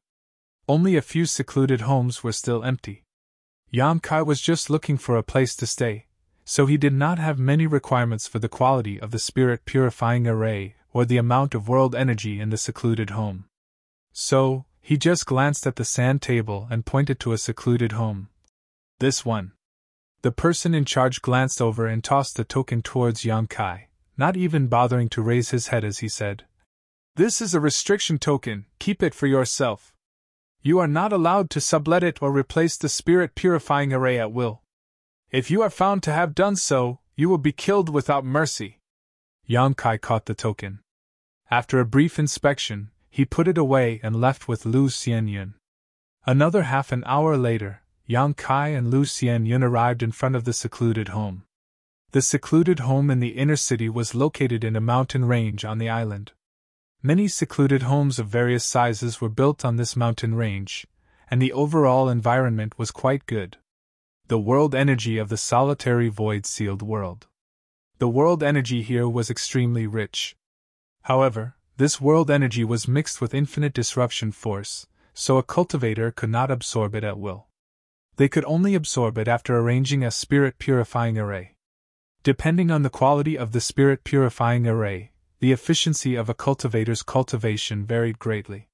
Speaker 1: Only a few secluded homes were still empty. Yang Kai was just looking for a place to stay, so he did not have many requirements for the quality of the spirit purifying array or the amount of world energy in the secluded home. So, he just glanced at the sand table and pointed to a secluded home. "This one." The person in charge glanced over and tossed the token towards Yang Kai, not even bothering to raise his head as he said, "This is a restriction token, keep it for yourself. You are not allowed to sublet it or replace the spirit purifying array at will. If you are found to have done so, you will be killed without mercy." Yang Kai caught the token. After a brief inspection, he put it away and left with Lu Xianyun. Another half an hour later, Yang Kai and Lu Xianyun arrived in front of the secluded home. The secluded home in the inner city was located in a mountain range on the island. Many secluded homes of various sizes were built on this mountain range, and the overall environment was quite good. The world energy of the solitary void-sealed world. The world energy here was extremely rich. However, this world energy was mixed with infinite disruption force, so a cultivator could not absorb it at will. They could only absorb it after arranging a spirit purifying array. Depending on the quality of the spirit purifying array, the efficiency of a cultivator's cultivation varied greatly.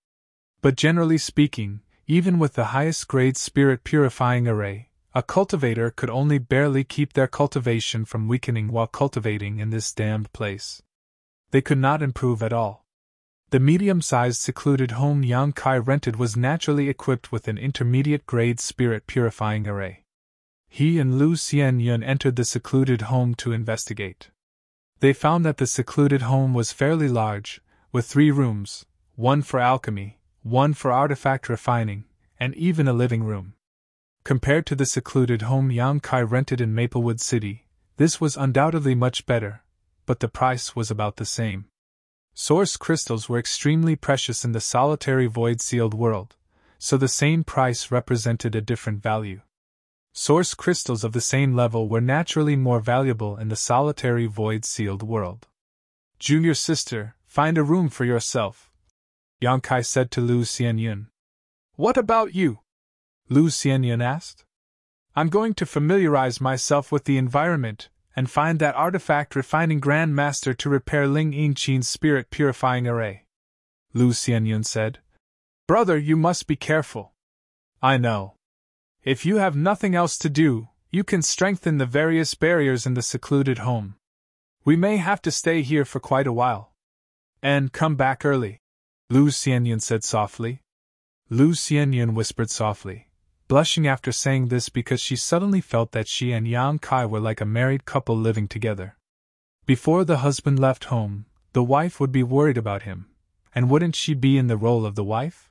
Speaker 1: But generally speaking, even with the highest grade spirit purifying array, a cultivator could only barely keep their cultivation from weakening while cultivating in this damned place. They could not improve at all. The medium-sized secluded home Yang Kai rented was naturally equipped with an intermediate-grade spirit purifying array. He and Lu Xianyun entered the secluded home to investigate. They found that the secluded home was fairly large, with 3 rooms, one for alchemy, one for artifact refining, and even a living room. Compared to the secluded home Yang Kai rented in Maplewood City, this was undoubtedly much better, but the price was about the same. Source crystals were extremely precious in the solitary void-sealed world, so the same price represented a different value. Source crystals of the same level were naturally more valuable in the solitary void-sealed world. "Junior sister, find a room for yourself," Yang Kai said to Lu Xianyun. "What about you?" Lu Xianyun asked. "I'm going to familiarize myself with the environment, and find that artifact refining Grand Master to repair Ling Yinqin's spirit purifying array," Lu Xianyun said. "Brother, you must be careful." "I know. If you have nothing else to do, you can strengthen the various barriers in the secluded home. We may have to stay here for quite a while. And come back early," Lu Xianyun said softly. Lu Xianyun whispered softly, blushing after saying this because she suddenly felt that she and Yang Kai were like a married couple living together. Before the husband left home, the wife would be worried about him, and wouldn't she be in the role of the wife?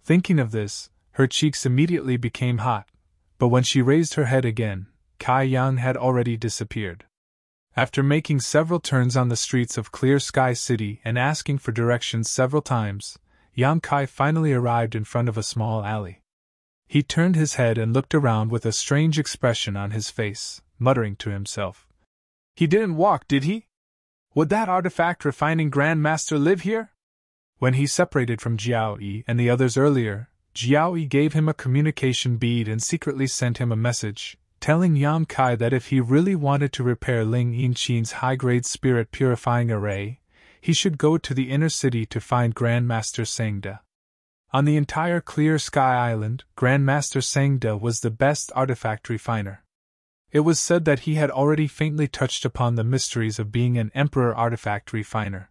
Speaker 1: Thinking of this, her cheeks immediately became hot, but when she raised her head again, Kai Yang had already disappeared. After making several turns on the streets of Clear Sky City and asking for directions several times, Yang Kai finally arrived in front of a small alley. He turned his head and looked around with a strange expression on his face, muttering to himself. "He didn't walk, did he? Would that artifact refining Grand Master live here?" When he separated from Jiao Yi and the others earlier, Jiao Yi gave him a communication bead and secretly sent him a message, telling Yang Kai that if he really wanted to repair Ling Yinqin's high-grade spirit purifying array, he should go to the inner city to find Grand Master Sangde. On the entire Clear Sky Island, Grand Master Sangde was the best artifact refiner. It was said that he had already faintly touched upon the mysteries of being an emperor artifact refiner.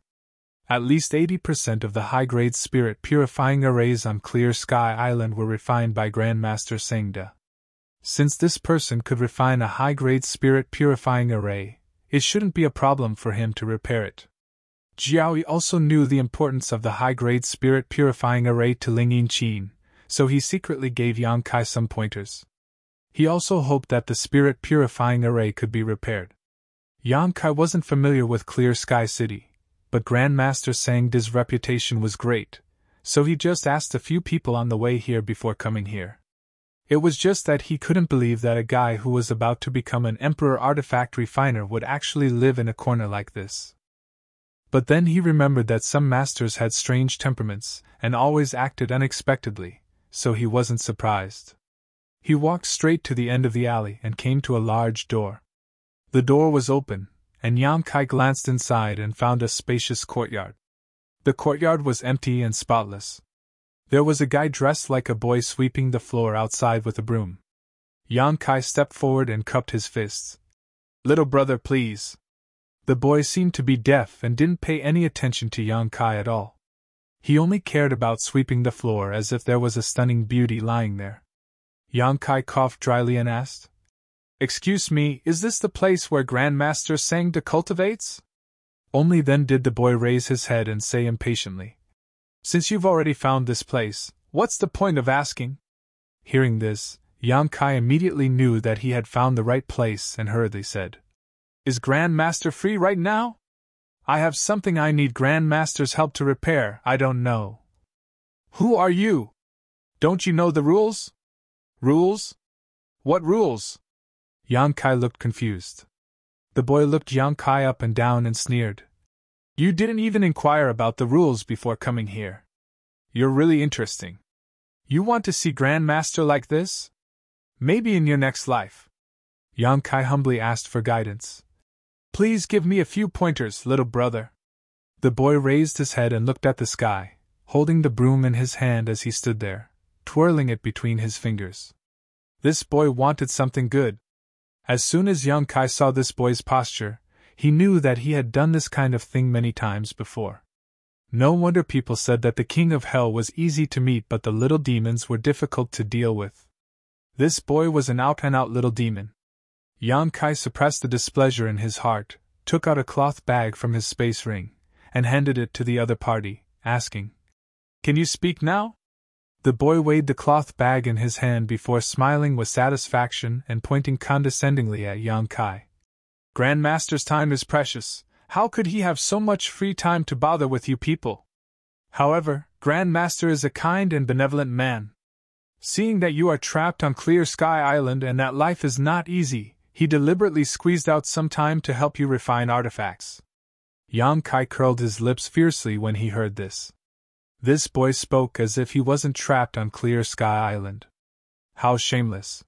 Speaker 1: At least 80% of the high-grade spirit purifying arrays on Clear Sky Island were refined by Grand Master Sangde. Since this person could refine a high-grade spirit purifying array, it shouldn't be a problem for him to repair it. Jiaoyi also knew the importance of the high-grade spirit purifying array to Ling Yinqin, so he secretly gave Yang Kai some pointers. He also hoped that the spirit purifying array could be repaired. Yang Kai wasn't familiar with Clear Sky City, but Grand Master Sangde's reputation was great, so he just asked a few people on the way here before coming here. It was just that he couldn't believe that a guy who was about to become an emperor artifact refiner would actually live in a corner like this. But then he remembered that some masters had strange temperaments and always acted unexpectedly, so he wasn't surprised. He walked straight to the end of the alley and came to a large door. The door was open, and Yang Kai glanced inside and found a spacious courtyard. The courtyard was empty and spotless. There was a guy dressed like a boy sweeping the floor outside with a broom. Yang Kai stepped forward and cupped his fists. "Little brother, please." The boy seemed to be deaf and didn't pay any attention to Yang Kai at all. He only cared about sweeping the floor as if there was a stunning beauty lying there. Yang Kai coughed dryly and asked, "Excuse me, is this the place where Grandmaster Sangda cultivates?" Only then did the boy raise his head and say impatiently, "Since you've already found this place, what's the point of asking?" Hearing this, Yang Kai immediately knew that he had found the right place and hurriedly said, "Is Grandmaster free right now? I have something I need Grandmaster's help to repair. I don't know." "Who are you? Don't you know the rules?" "Rules? What rules?" Yang Kai looked confused. The boy looked Yang Kai up and down and sneered. "You didn't even inquire about the rules before coming here. You're really interesting. You want to see Grandmaster like this? Maybe in your next life." Yang Kai humbly asked for guidance. "Please give me a few pointers, little brother." The boy raised his head and looked at the sky, holding the broom in his hand as he stood there, twirling it between his fingers. This boy wanted something good. As soon as Yang Kai saw this boy's posture, he knew that he had done this kind of thing many times before. No wonder people said that the king of hell was easy to meet but the little demons were difficult to deal with. This boy was an out-and-out little demon. Yang Kai suppressed the displeasure in his heart, took out a cloth bag from his space ring, and handed it to the other party, asking, "Can you speak now?" The boy weighed the cloth bag in his hand before smiling with satisfaction and pointing condescendingly at Yang Kai. "Grandmaster's time is precious. How could he have so much free time to bother with you people? However, Grandmaster is a kind and benevolent man. Seeing that you are trapped on Clear Sky Island and that life is not easy, he deliberately squeezed out some time to help you refine artifacts." Yang Kai curled his lips fiercely when he heard this. This boy spoke as if he wasn't trapped on Clear Sky Island. How shameless.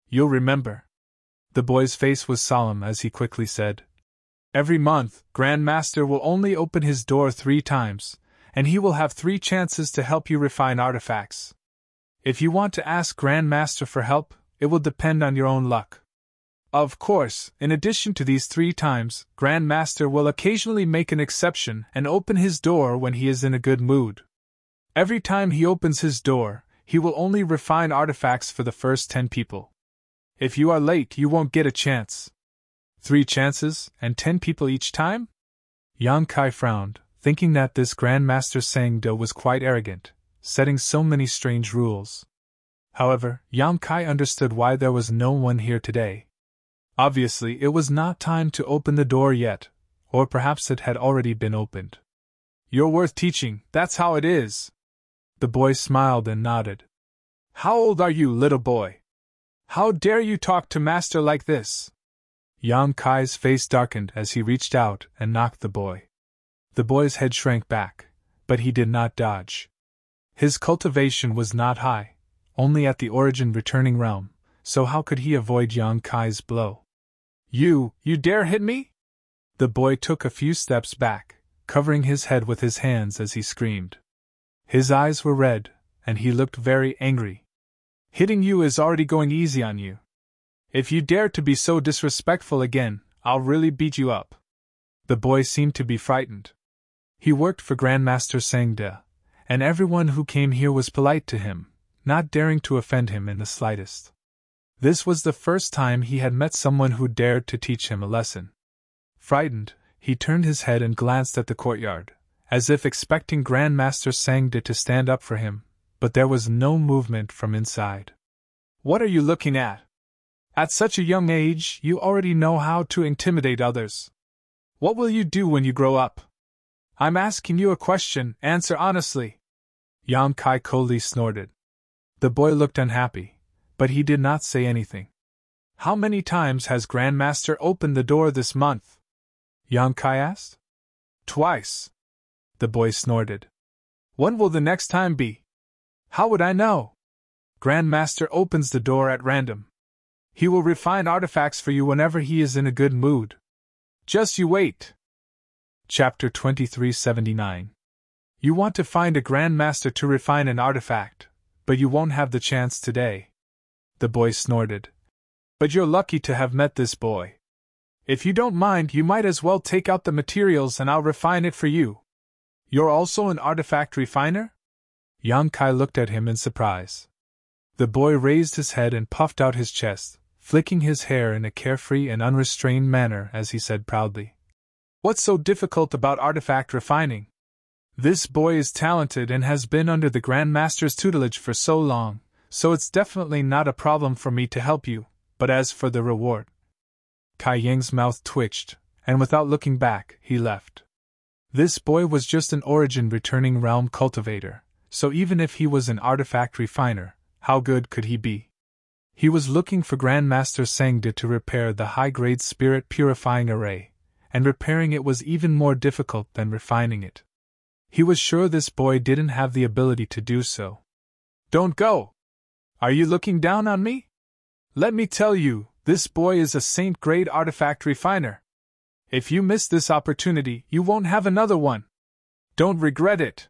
Speaker 1: "You'll remember." The boy's face was solemn as he quickly said, "Every month, Grandmaster will only open his door 3 times, and he will have 3 chances to help you refine artifacts. If you want to ask Grandmaster for help, it will depend on your own luck. Of course, in addition to these 3 times, Grandmaster will occasionally make an exception and open his door when he is in a good mood. Every time he opens his door, he will only refine artifacts for the first 10 people. If you are late, you won't get a chance." 3 chances, and 10 people each time? Yang Kai frowned, thinking that this Grandmaster Sangda was quite arrogant, setting so many strange rules. However, Yang Kai understood why there was no one here today. Obviously, it was not time to open the door yet, or perhaps it had already been opened. "You're worth teaching, that's how it is." The boy smiled and nodded. "How old are you, little boy? How dare you talk to Master like this?" Yang Kai's face darkened as he reached out and knocked the boy. The boy's head shrank back, but he did not dodge. His cultivation was not high, only at the origin returning realm, so how could he avoid Yang Kai's blow? You dare hit me?" The boy took a few steps back, covering his head with his hands as he screamed. His eyes were red, and he looked very angry. "Hitting you is already going easy on you. If you dare to be so disrespectful again, I'll really beat you up." The boy seemed to be frightened. He worked for Grandmaster Sangda, and everyone who came here was polite to him, not daring to offend him in the slightest. This was the first time he had met someone who dared to teach him a lesson. Frightened, he turned his head and glanced at the courtyard, as if expecting Grandmaster Sangda to stand up for him, but there was no movement from inside. "What are you looking at? At such a young age, you already know how to intimidate others. What will you do when you grow up? I'm asking you a question, answer honestly." Yang Kai coldly snorted. The boy looked unhappy, but he did not say anything. "How many times has Grandmaster opened the door this month?" Yang Kai asked. "Twice." The boy snorted. "When will the next time be?" "How would I know? Grandmaster opens the door at random. He will refine artifacts for you whenever he is in a good mood. Just you wait." Chapter 2379. You want to find a Grandmaster to refine an artifact, but you won't have the chance today. The boy snorted. "But you're lucky to have met this boy. If you don't mind, you might as well take out the materials and I'll refine it for you. You're also an artifact refiner? Yang Kai looked at him in surprise. The boy raised his head and puffed out his chest, flicking his hair in a carefree and unrestrained manner as he said proudly, "What's so difficult about artifact refining? This boy is talented and has been under the Grand Master's tutelage for so long, so it's definitely not a problem for me to help you, but as for the reward..." Kai Yang's mouth twitched, and without looking back, he left. This boy was just an origin returning realm cultivator, so even if he was an artifact refiner, how good could he be? He was looking for Grandmaster Sangde to repair the high-grade spirit purifying array, and repairing it was even more difficult than refining it. He was sure this boy didn't have the ability to do so. "Don't go! Are you looking down on me? Let me tell you, this boy is a saint-grade artifact refiner. If you miss this opportunity, you won't have another one. Don't regret it."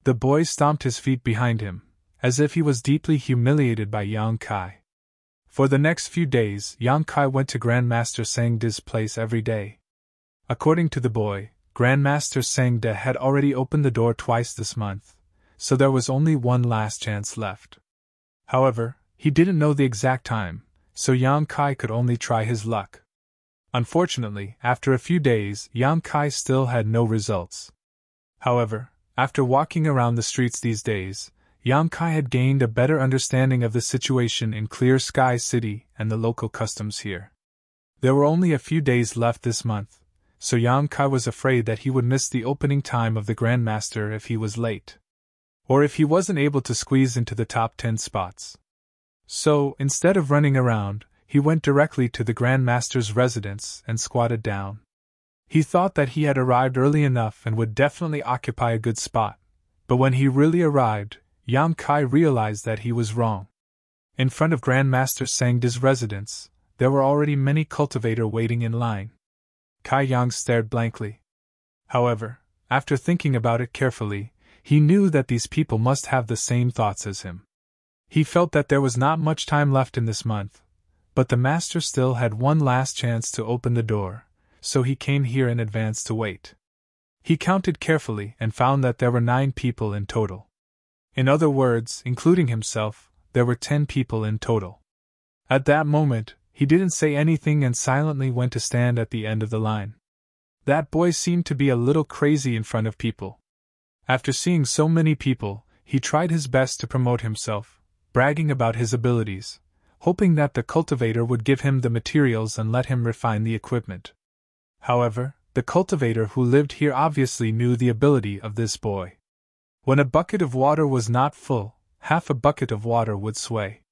Speaker 1: The boy stomped his feet behind him, as if he was deeply humiliated by Yang Kai. For the next few days, Yang Kai went to Grandmaster Sangde's place every day. According to the boy, Grandmaster Sangde had already opened the door twice this month, so there was only one last chance left. However, he didn't know the exact time, so Yang Kai could only try his luck. Unfortunately, after a few days, Yang Kai still had no results. However, after walking around the streets these days, Yang Kai had gained a better understanding of the situation in Clear Sky City and the local customs here. There were only a few days left this month, so Yang Kai was afraid that he would miss the opening time of the Grandmaster if he was late, or if he wasn't able to squeeze into the top 10 spots. So, instead of running around, he went directly to the Grandmaster's residence and squatted down. He thought that he had arrived early enough and would definitely occupy a good spot, but when he really arrived, Yang Kai realized that he was wrong. In front of Grandmaster Sangde's residence, there were already many cultivators waiting in line. Kai Yang stared blankly. However, after thinking about it carefully, he knew that these people must have the same thoughts as him. He felt that there was not much time left in this month, but the master still had one last chance to open the door, so he came here in advance to wait. He counted carefully and found that there were 9 people in total. In other words, including himself, there were 10 people in total. At that moment, he didn't say anything and silently went to stand at the end of the line. That boy seemed to be a little crazy in front of people. After seeing so many people, he tried his best to promote himself, bragging about his abilities, hoping that the cultivator would give him the materials and let him refine the equipment. However, the cultivator who lived here obviously knew the ability of this boy. When a bucket of water was not full, half a bucket of water would sway.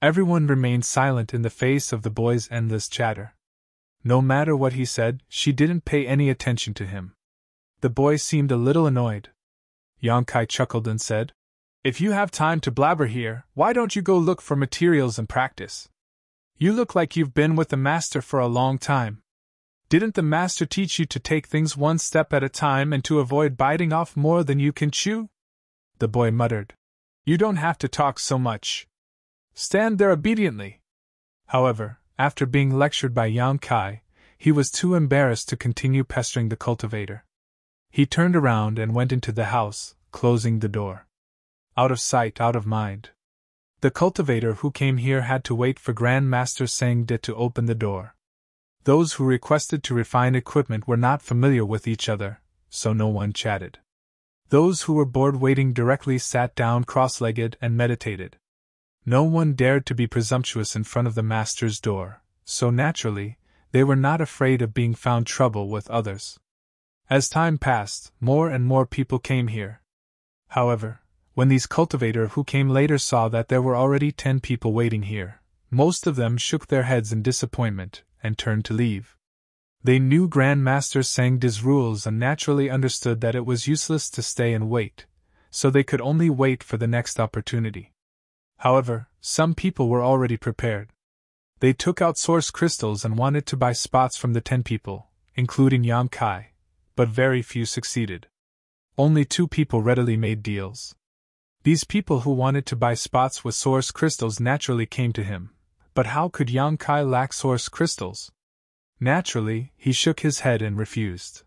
Speaker 1: Everyone remained silent in the face of the boy's endless chatter. No matter what he said, she didn't pay any attention to him. The boy seemed a little annoyed. Yang Kai chuckled and said, "If you have time to blabber here, why don't you go look for materials and practice? You look like you've been with the master for a long time. Didn't the master teach you to take things one step at a time and to avoid biting off more than you can chew?" The boy muttered, "You don't have to talk so much. Stand there obediently." However, after being lectured by Yang Kai, he was too embarrassed to continue pestering the cultivator. He turned around and went into the house, closing the door. Out of sight, out of mind. The cultivator who came here had to wait for Grandmaster Sangde to open the door. Those who requested to refine equipment were not familiar with each other, so no one chatted. Those who were bored waiting directly sat down cross-legged and meditated. No one dared to be presumptuous in front of the master's door, so naturally, they were not afraid of being found trouble with others. As time passed, more and more people came here. However, when these cultivators who came later saw that there were already 10 people waiting here, most of them shook their heads in disappointment and turned to leave. They knew Grandmaster Sangde's rules and naturally understood that it was useless to stay and wait, so they could only wait for the next opportunity. However, some people were already prepared. They took out source crystals and wanted to buy spots from the 10 people, including Yang Kai, but very few succeeded. Only 2 people readily made deals. These people who wanted to buy spots with source crystals naturally came to him, but how could Yang Kai lack source crystals? Naturally, he shook his head and refused.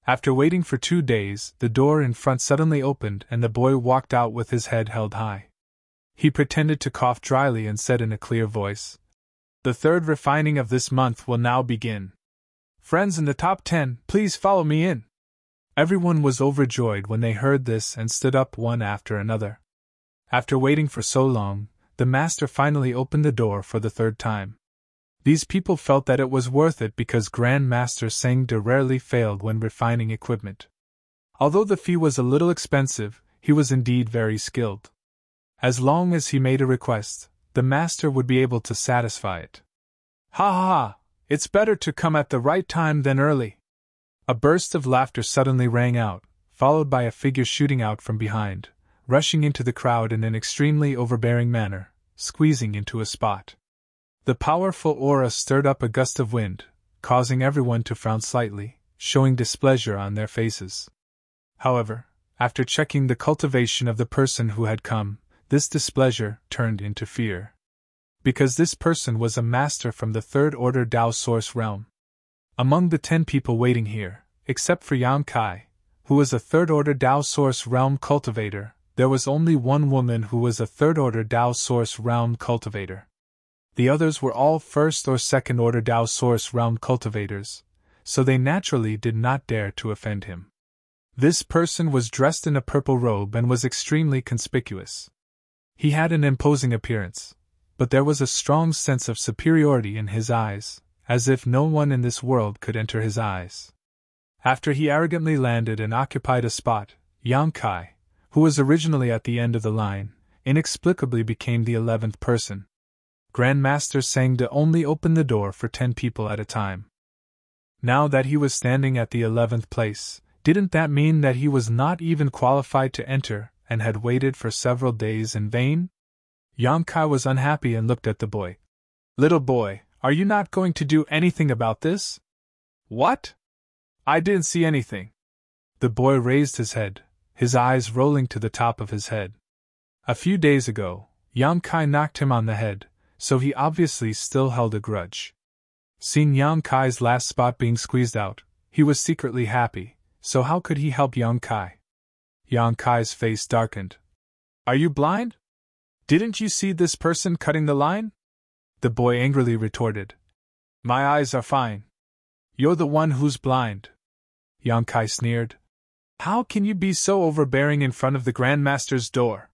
Speaker 1: After waiting for 2 days, the door in front suddenly opened and the boy walked out with his head held high. He pretended to cough dryly and said in a clear voice, "The third refining of this month will now begin. Friends in the top 10, please follow me in." Everyone was overjoyed when they heard this and stood up one after another. After waiting for so long, the master finally opened the door for the third time. These people felt that it was worth it because Grand Master Seng De rarely failed when refining equipment. Although the fee was a little expensive, he was indeed very skilled. As long as he made a request, the master would be able to satisfy it. "Ha ha ha! It's better to come at the right time than early." A burst of laughter suddenly rang out, followed by a figure shooting out from behind, rushing into the crowd in an extremely overbearing manner, squeezing into a spot. The powerful aura stirred up a gust of wind, causing everyone to frown slightly, showing displeasure on their faces. However, after checking the cultivation of the person who had come, this displeasure turned into fear. Because this person was a master from the third order Tao Source realm. Among the 10 people waiting here, except for Yang Kai, who was a third order Tao Source realm cultivator, there was only one woman who was a third order Tao Source realm cultivator. The others were all first or second order Tao Source realm cultivators, so they naturally did not dare to offend him. This person was dressed in a purple robe and was extremely conspicuous. He had an imposing appearance, but there was a strong sense of superiority in his eyes, as if no one in this world could enter his eyes. After he arrogantly landed and occupied a spot, Yang Kai, who was originally at the end of the line, inexplicably became the 11th person. Grand Master Seng De only opened the door for 10 people at a time. Now that he was standing at the 11th place, didn't that mean that he was not even qualified to enter and had waited for several days in vain? Yang Kai was unhappy and looked at the boy. "Little boy, are you not going to do anything about this?" "What? I didn't see anything." The boy raised his head, his eyes rolling to the top of his head. A few days ago, Yang Kai knocked him on the head, so he obviously still held a grudge. Seeing Yang Kai's last spot being squeezed out, he was secretly happy, so how could he help Yang Kai? Yang Kai's face darkened. "Are you blind? Didn't you see this person cutting the line?" The boy angrily retorted. "My eyes are fine. You're the one who's blind." Yang Kai sneered. "How can you be so overbearing in front of the Grand Master's door?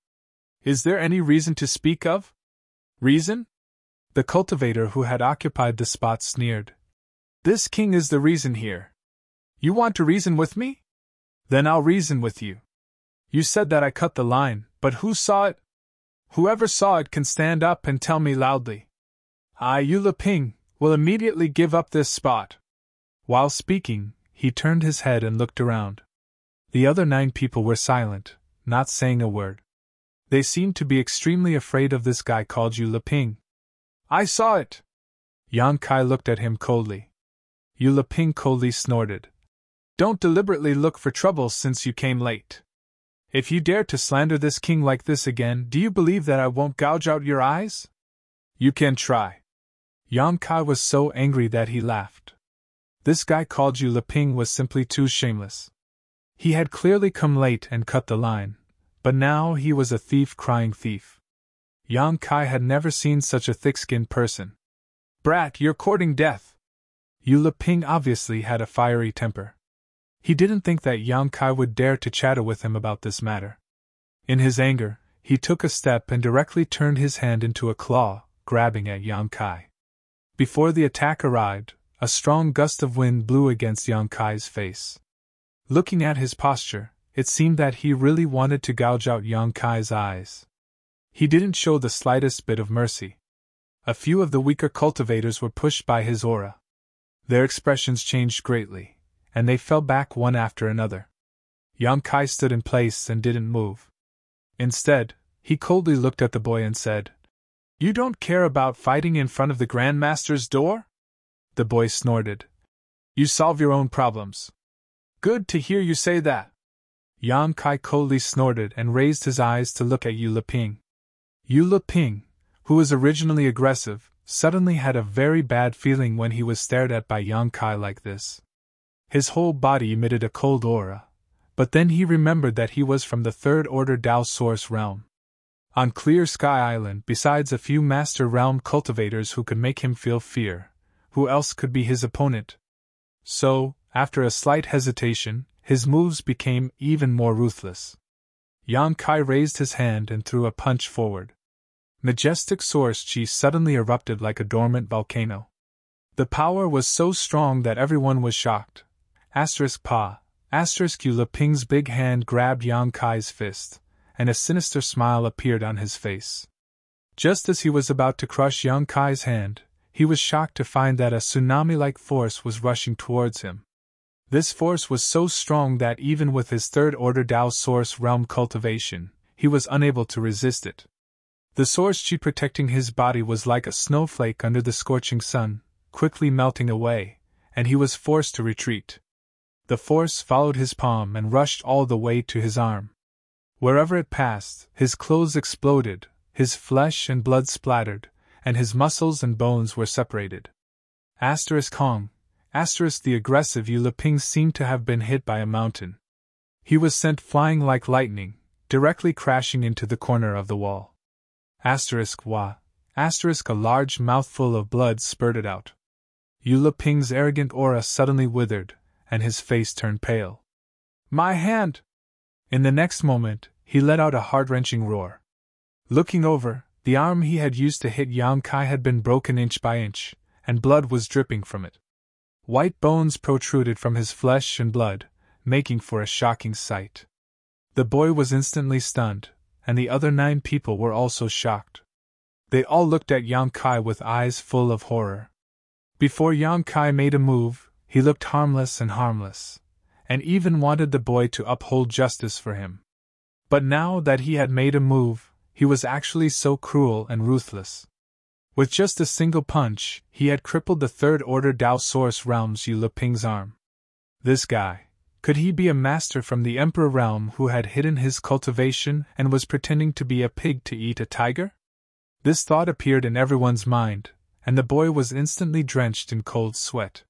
Speaker 1: Is there any reason to speak of?" "Reason?" The cultivator who had occupied the spot sneered. "This king is the reason here. You want to reason with me? Then I'll reason with you. You said that I cut the line, but who saw it? Whoever saw it can stand up and tell me loudly. I, Yu Leping, will immediately give up this spot." While speaking, he turned his head and looked around. The other 9 people were silent, not saying a word. They seemed to be extremely afraid of this guy called Yu Leping. "I saw it!" Yang Kai looked at him coldly. Yu Leping coldly snorted. "Don't deliberately look for trouble since you came late. If you dare to slander this king like this again, do you believe that I won't gouge out your eyes? You can try." Yang Kai was so angry that he laughed. This guy called Yu Leping was simply too shameless. He had clearly come late and cut the line, but now he was a thief crying thief. Yang Kai had never seen such a thick-skinned person. "Brat, you're courting death." Yu Leping obviously had a fiery temper. He didn't think that Yang Kai would dare to chatter with him about this matter. In his anger, he took a step and directly turned his hand into a claw, grabbing at Yang Kai. Before the attack arrived, a strong gust of wind blew against Yang Kai's face. Looking at his posture, it seemed that he really wanted to gouge out Yang Kai's eyes. He didn't show the slightest bit of mercy. A few of the weaker cultivators were pushed by his aura. Their expressions changed greatly, and they fell back one after another. Yang Kai stood in place and didn't move. Instead, he coldly looked at the boy and said, "You don't care about fighting in front of the Grand Master's door?" The boy snorted. "You solve your own problems." "Good to hear you say that." Yang Kai coldly snorted and raised his eyes to look at Yu Leping. Yu Leping, who was originally aggressive, suddenly had a very bad feeling when he was stared at by Yang Kai like this. His whole body emitted a cold aura, but then he remembered that he was from the third order Tao Source realm. On Clear Sky Island, besides a few Master Realm cultivators who could make him feel fear, who else could be his opponent? So, after a slight hesitation, his moves became even more ruthless. Yang Kai raised his hand and threw a punch forward. Majestic Source Chi suddenly erupted like a dormant volcano. The power was so strong that everyone was shocked. Yu Leping's big hand grabbed Yang Kai's fist, and a sinister smile appeared on his face. Just as he was about to crush Yang Kai's hand, he was shocked to find that a tsunami-like force was rushing towards him. This force was so strong that even with his third-order Tao Source realm cultivation, he was unable to resist it. The Source Chi protecting his body was like a snowflake under the scorching sun, quickly melting away, and he was forced to retreat. The force followed his palm and rushed all the way to his arm. Wherever it passed, his clothes exploded, his flesh and blood splattered, and his muscles and bones were separated. Hong. The aggressive Yu Leping seemed to have been hit by a mountain. He was sent flying like lightning, directly crashing into the corner of the wall. A large mouthful of blood spurted out. Yu Leping's arrogant aura suddenly withered, and his face turned pale. My hand! In the next moment, he let out a heart-wrenching roar. Looking over, the arm he had used to hit Yang Kai had been broken inch by inch, and blood was dripping from it. White bones protruded from his flesh and blood, making for a shocking sight. The boy was instantly stunned, and the other 9 people were also shocked. They all looked at Yang Kai with eyes full of horror. Before Yang Kai made a move, he looked harmless, and even wanted the boy to uphold justice for him. But now that he had made a move, he was actually so cruel and ruthless. With just a single punch, he had crippled the third-order Tao Source realm's Yu Leping's arm. This guy, could he be a master from the Emperor realm who had hidden his cultivation and was pretending to be a pig to eat a tiger? This thought appeared in everyone's mind, and the boy was instantly drenched in cold sweat.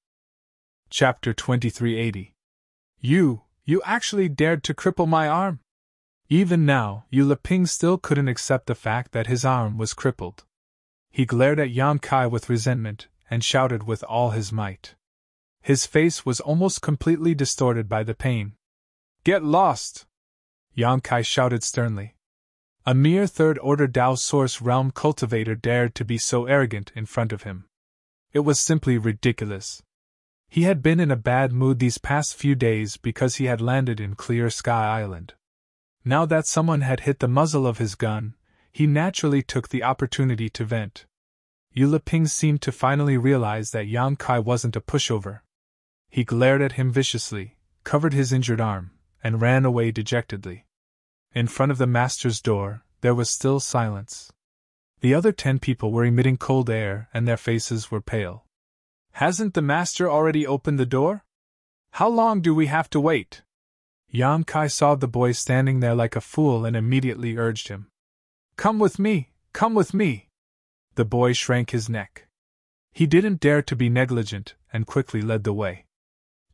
Speaker 1: Chapter 2380. You actually dared to cripple my arm? Even now, Yu Leping still couldn't accept the fact that his arm was crippled. He glared at Yang Kai with resentment, and shouted with all his might. His face was almost completely distorted by the pain. Get lost! Yang Kai shouted sternly. A mere third-order Tao Source realm cultivator dared to be so arrogant in front of him. It was simply ridiculous. He had been in a bad mood these past few days because he had landed in Clear Sky Island. Now that someone had hit the muzzle of his gun, he naturally took the opportunity to vent. Yu Leping seemed to finally realize that Yang Kai wasn't a pushover. He glared at him viciously, covered his injured arm, and ran away dejectedly. In front of the master's door, there was still silence. The other 10 people were emitting cold air and their faces were pale. Hasn't the master already opened the door? How long do we have to wait? Yang Kai saw the boy standing there like a fool and immediately urged him. Come with me, come with me. The boy shrank his neck. He didn't dare to be negligent and quickly led the way.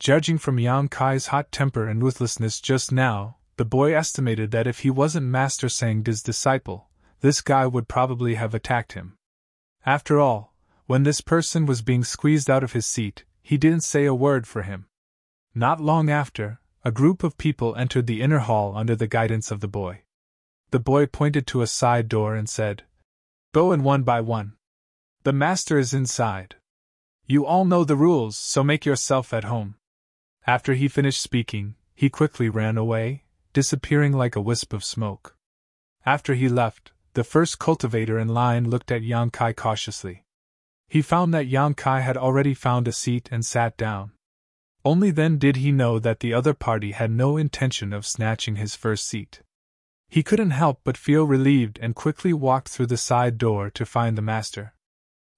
Speaker 1: Judging from Yang Kai's hot temper and ruthlessness just now, the boy estimated that if he wasn't Master Sangda's disciple, this guy would probably have attacked him. After all, when this person was being squeezed out of his seat, he didn't say a word for him. Not long after, a group of people entered the inner hall under the guidance of the boy. The boy pointed to a side door and said, Go in one by one. The master is inside. You all know the rules, so make yourself at home. After he finished speaking, he quickly ran away, disappearing like a wisp of smoke. After he left, the first cultivator in line looked at Yang Kai cautiously. He found that Yang Kai had already found a seat and sat down. Only then did he know that the other party had no intention of snatching his first seat. He couldn't help but feel relieved and quickly walked through the side door to find the master.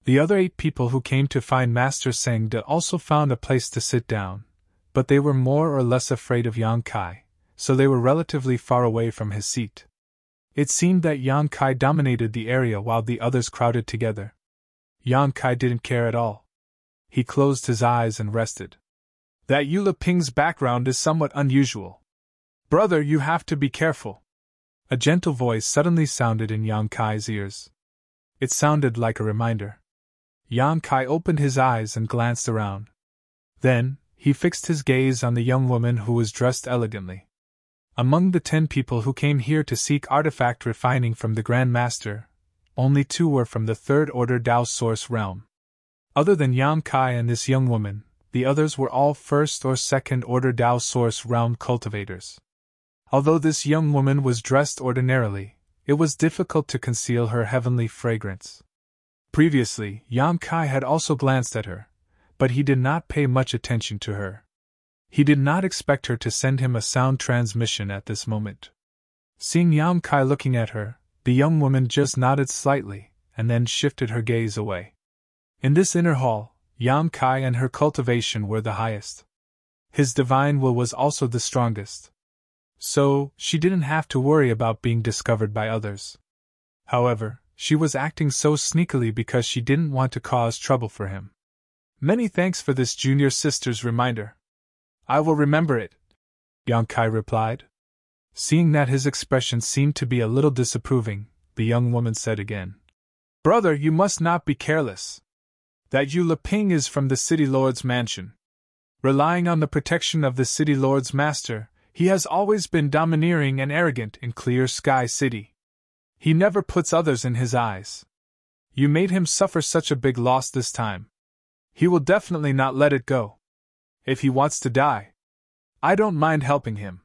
Speaker 1: The other 8 people who came to find Master Sangda also found a place to sit down, but they were more or less afraid of Yang Kai, so they were relatively far away from his seat. It seemed that Yang Kai dominated the area while the others crowded together. Yang Kai didn't care at all. He closed his eyes and rested. That Yula Ping's background is somewhat unusual. Brother, you have to be careful. A gentle voice suddenly sounded in Yang Kai's ears. It sounded like a reminder. Yang Kai opened his eyes and glanced around. Then, he fixed his gaze on the young woman who was dressed elegantly. Among the 10 people who came here to seek artifact refining from the Grand Master, only 2 were from the Third Order Dao Source realm. Other than Yang Kai and this young woman, the others were all First or Second Order Dao Source realm cultivators. Although this young woman was dressed ordinarily, it was difficult to conceal her heavenly fragrance. Previously, Yang Kai had also glanced at her, but he did not pay much attention to her. He did not expect her to send him a sound transmission at this moment. Seeing Yang Kai looking at her, the young woman just nodded slightly, and then shifted her gaze away. In this inner hall, Yang Kai and her cultivation were the highest. His divine will was also the strongest. So, she didn't have to worry about being discovered by others. However, she was acting so sneakily because she didn't want to cause trouble for him. Many thanks for this junior sister's reminder. I will remember it, Yang Kai replied. Seeing that his expression seemed to be a little disapproving, the young woman said again. Brother, you must not be careless. That Yula Ping is from the City Lord's mansion. Relying on the protection of the City Lord's master, he has always been domineering and arrogant in Clear Sky City. He never puts others in his eyes. You made him suffer such a big loss this time. He will definitely not let it go. If he wants to die, I don't mind helping him.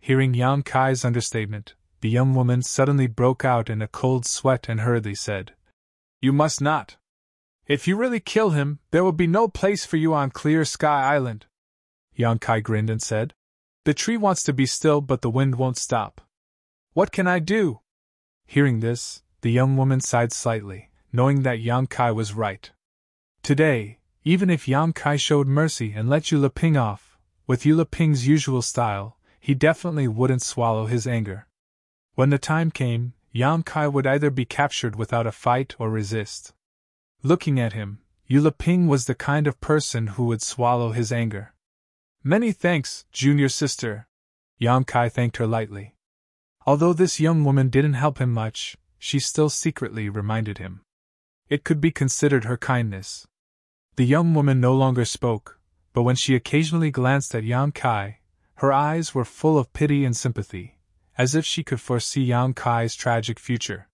Speaker 1: Hearing Yang Kai's understatement, the young woman suddenly broke out in a cold sweat and hurriedly said, You must not. If you really kill him, there will be no place for you on Clear Sky Island. Yang Kai grinned and said, The tree wants to be still, but the wind won't stop. What can I do? Hearing this, the young woman sighed slightly, knowing that Yang Kai was right. Today, even if Yang Kai showed mercy and let Yula Ping off, with Yula Ping's usual style, he definitely wouldn't swallow his anger. When the time came, Yang Kai would either be captured without a fight or resist. Looking at him, Yula Ping was the kind of person who would swallow his anger. Many thanks, junior sister. Yang Kai thanked her lightly. Although this young woman didn't help him much, she still secretly reminded him. It could be considered her kindness. The young woman no longer spoke, but when she occasionally glanced at Yang Kai, her eyes were full of pity and sympathy, as if she could foresee Yang Kai's tragic future.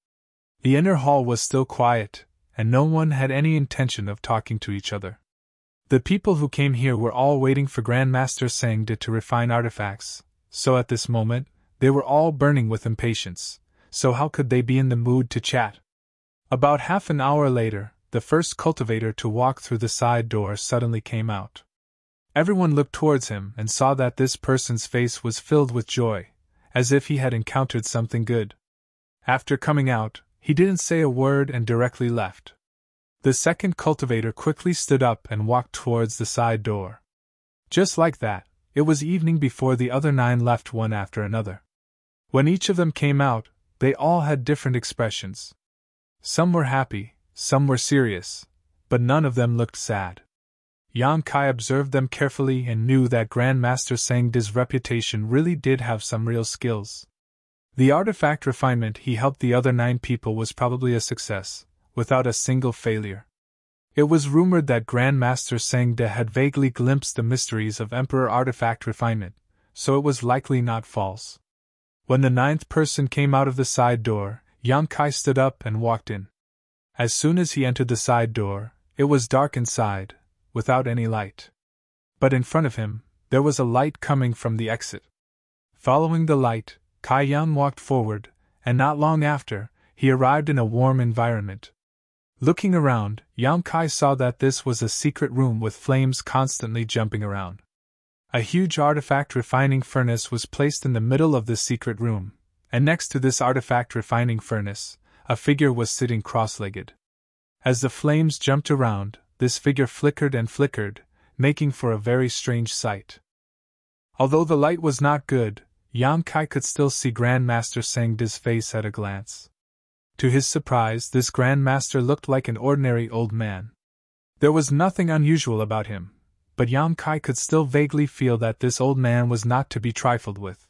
Speaker 1: The inner hall was still quiet, and no one had any intention of talking to each other. The people who came here were all waiting for Grandmaster Sangde to refine artifacts, so at this moment, they were all burning with impatience, so how could they be in the mood to chat? About half an hour later, the first cultivator to walk through the side door suddenly came out. Everyone looked towards him and saw that this person's face was filled with joy, as if he had encountered something good. After coming out, he didn't say a word and directly left. The second cultivator quickly stood up and walked towards the side door. Just like that, it was evening before the other 9 left one after another. When each of them came out, they all had different expressions. Some were happy, some were serious, but none of them looked sad. Yang Kai observed them carefully and knew that Grandmaster Sangde's reputation really did have some real skills. The artifact refinement he helped the other 9 people was probably a success, without a single failure. It was rumored that Grandmaster Sangde had vaguely glimpsed the mysteries of Emperor artifact refinement, so it was likely not false. When the 9th person came out of the side door, Yang Kai stood up and walked in. As soon as he entered the side door, it was dark inside, without any light. But in front of him, there was a light coming from the exit. Following the light, Kai Yan walked forward, and not long after, he arrived in a warm environment. Looking around, Yang Kai saw that this was a secret room with flames constantly jumping around. A huge artifact refining furnace was placed in the middle of the secret room, and next to this artifact refining furnace, a figure was sitting cross-legged. As the flames jumped around, this figure flickered and flickered, making for a very strange sight. Although the light was not good, Yang Kai could still see Grandmaster Sangde's face at a glance. To his surprise, this Grand Master looked like an ordinary old man. There was nothing unusual about him, but Yang Kai could still vaguely feel that this old man was not to be trifled with.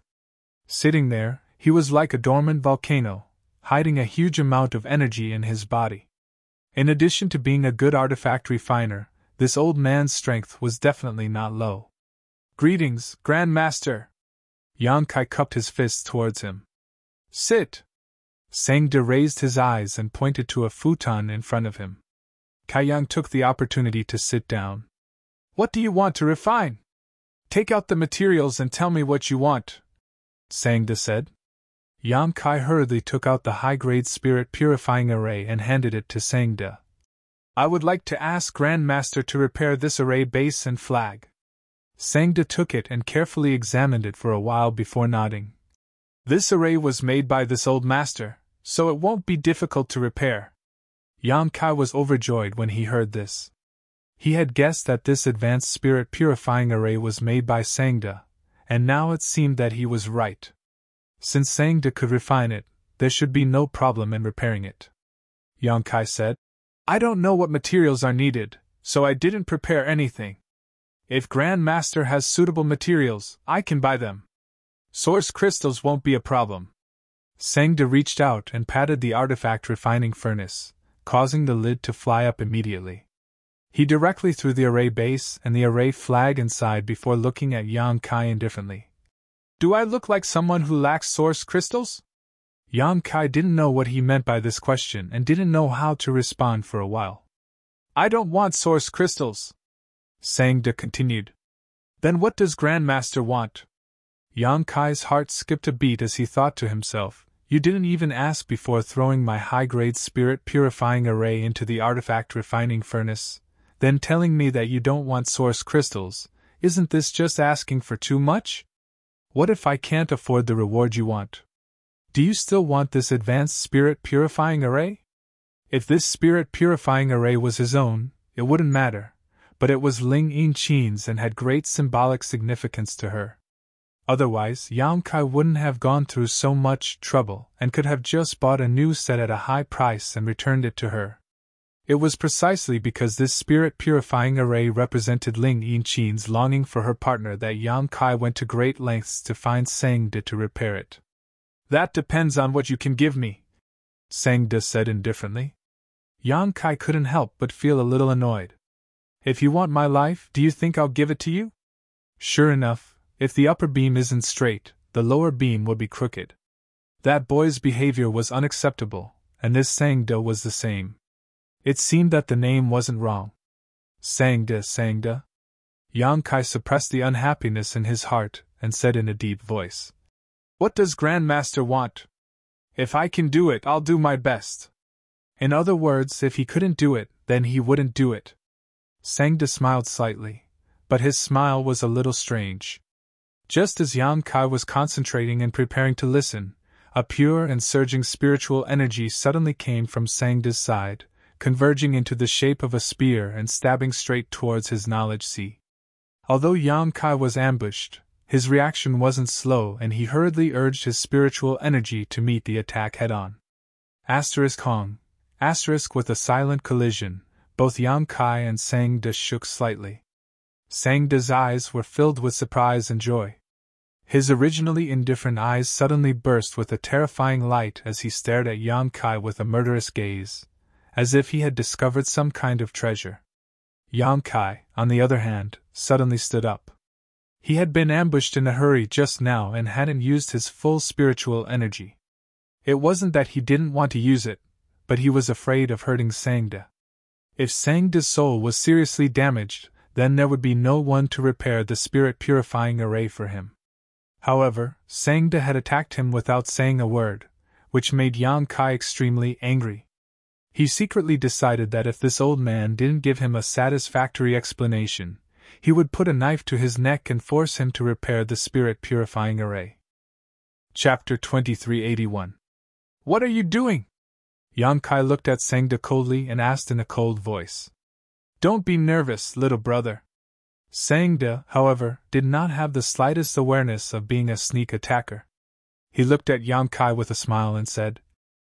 Speaker 1: Sitting there, he was like a dormant volcano, hiding a huge amount of energy in his body. In addition to being a good artifact refiner, this old man's strength was definitely not low. "Greetings, Grand Master!" Yang Kai cupped his fists towards him. "Sit!" Sangda raised his eyes and pointed to a futon in front of him. Kai Yang took the opportunity to sit down. "What do you want to refine? Take out the materials and tell me what you want," Sangda said. Yang Kai hurriedly took out the high-grade spirit purifying array and handed it to Sangda. "I would like to ask Grand Master to repair this array base and flag." Sangda took it and carefully examined it for a while before nodding. "This array was made by this old master, so it won't be difficult to repair." Yang Kai was overjoyed when he heard this. He had guessed that this advanced spirit purifying array was made by Sangda, and now it seemed that he was right. Since Sangda could refine it, there should be no problem in repairing it. Yang Kai said, "I don't know what materials are needed, so I didn't prepare anything. If Grand Master has suitable materials, I can buy them. Source crystals won't be a problem." Sangda reached out and patted the artifact refining furnace, causing the lid to fly up immediately. He directly threw the array base and the array flag inside before looking at Yang Kai indifferently. "Do I look like someone who lacks source crystals?" Yang Kai didn't know what he meant by this question and didn't know how to respond for a while. "I don't want source crystals," Sangda continued. "Then what does Grand Master want?" Yang Kai's heart skipped a beat as he thought to himself, "You didn't even ask before throwing my high-grade spirit purifying array into the artifact refining furnace, then telling me that you don't want source crystals. Isn't this just asking for too much? What if I can't afford the reward you want? Do you still want this advanced spirit purifying array?" If this spirit purifying array was his own, it wouldn't matter, but it was Ling Yinqin's and had great symbolic significance to her. Otherwise, Yang Kai wouldn't have gone through so much trouble and could have just bought a new set at a high price and returned it to her. It was precisely because this spirit purifying array represented Ling Yinqin's longing for her partner that Yang Kai went to great lengths to find Sangda to repair it. "That depends on what you can give me," Sangda said indifferently. Yang Kai couldn't help but feel a little annoyed. "If you want my life, do you think I'll give it to you?" Sure enough, if the upper beam isn't straight, the lower beam will be crooked. That boy's behavior was unacceptable, and this Sangda was the same. It seemed that the name wasn't wrong. Sangda. Yang Kai suppressed the unhappiness in his heart and said in a deep voice, "What does Grand Master want? If I can do it, I'll do my best." In other words, if he couldn't do it, then he wouldn't do it. Sangda smiled slightly, but his smile was a little strange. Just as Yang Kai was concentrating and preparing to listen, a pure and surging spiritual energy suddenly came from Sangda's side, converging into the shape of a spear and stabbing straight towards his knowledge sea. Although Yang Kai was ambushed, his reaction wasn't slow and he hurriedly urged his spiritual energy to meet the attack head-on. Hong. With a silent collision, both Yang Kai and Sangda shook slightly. Sangda's eyes were filled with surprise and joy. His originally indifferent eyes suddenly burst with a terrifying light as he stared at Yang Kai with a murderous gaze, as if he had discovered some kind of treasure. Yang Kai, on the other hand, suddenly stood up. He had been ambushed in a hurry just now and hadn't used his full spiritual energy. It wasn't that he didn't want to use it, but he was afraid of hurting Sangda. If Sangda's soul was seriously damaged, then there would be no one to repair the spirit purifying array for him. However, Sangda had attacked him without saying a word, which made Yang Kai extremely angry. He secretly decided that if this old man didn't give him a satisfactory explanation, he would put a knife to his neck and force him to repair the spirit purifying array. Chapter 2381. "What are you doing?" Yang Kai looked at Sangda coldly and asked in a cold voice. "Don't be nervous, little brother." Sangda, however, did not have the slightest awareness of being a sneak attacker. He looked at Yang Kai with a smile and said,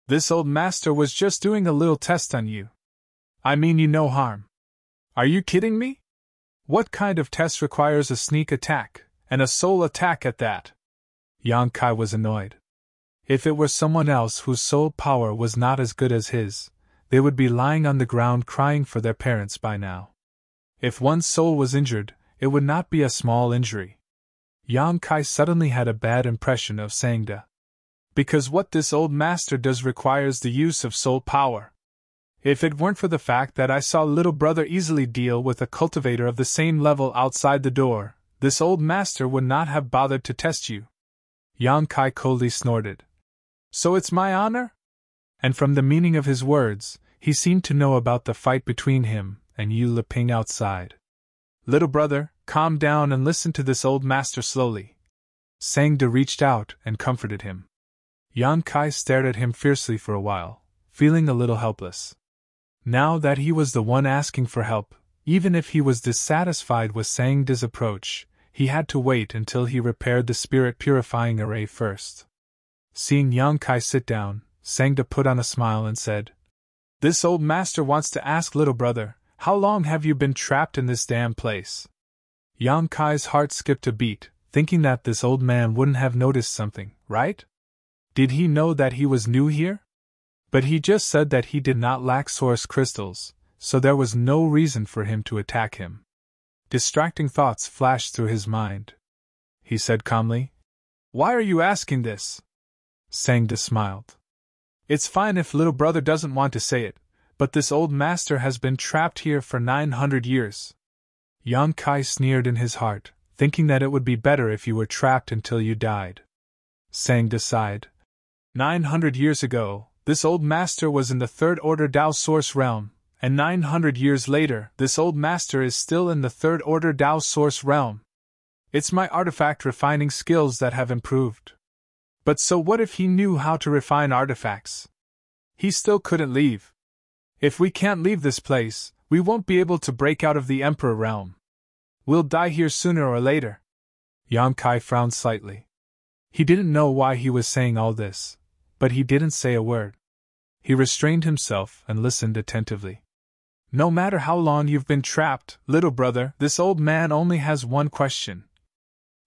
Speaker 1: This old master was just doing a little test on you. I mean you no harm. Are you kidding me? What kind of test requires a sneak attack, and a soul attack at that? Yang Kai was annoyed. If it were someone else whose soul power was not as good as his, they would be lying on the ground crying for their parents by now. If one's soul was injured, it would not be a small injury. Yang Kai suddenly had a bad impression of Sangda. Because what this old master does requires the use of soul power. If it weren't for the fact that I saw little brother easily deal with a cultivator of the same level outside the door, this old master would not have bothered to test you. Yang Kai coldly snorted. So it's my honor? And from the meaning of his words, he seemed to know about the fight between him and Yu Liping outside. Little brother, calm down and listen to this old master slowly. Sangda reached out and comforted him. Yang Kai stared at him fiercely for a while, feeling a little helpless. Now that he was the one asking for help, even if he was dissatisfied with Sangda's approach, he had to wait until he repaired the spirit-purifying array first. Seeing Yang Kai sit down, Sangda put on a smile and said, This old master wants to ask little brother, how long have you been trapped in this damn place? Yang Kai's heart skipped a beat, thinking that this old man wouldn't have noticed something, right? Did he know that he was new here? But he just said that he did not lack source crystals, so there was no reason for him to attack him. Distracting thoughts flashed through his mind. He said calmly, Why are you asking this? Sangda smiled. It's fine if little brother doesn't want to say it, but this old master has been trapped here for 900 years. Yang Kai sneered in his heart, thinking that it would be better if you were trapped until you died. Sangda sighed. 900 years ago, this old master was in the third order Tao Source realm, and 900 years later, this old master is still in the third order Tao Source realm. It's my artifact refining skills that have improved. But so what if he knew how to refine artifacts? He still couldn't leave. If we can't leave this place, we won't be able to break out of the Emperor realm. We'll die here sooner or later. Yang Kai frowned slightly. He didn't know why he was saying all this, but he didn't say a word. He restrained himself and listened attentively. No matter how long you've been trapped, little brother, this old man only has one question.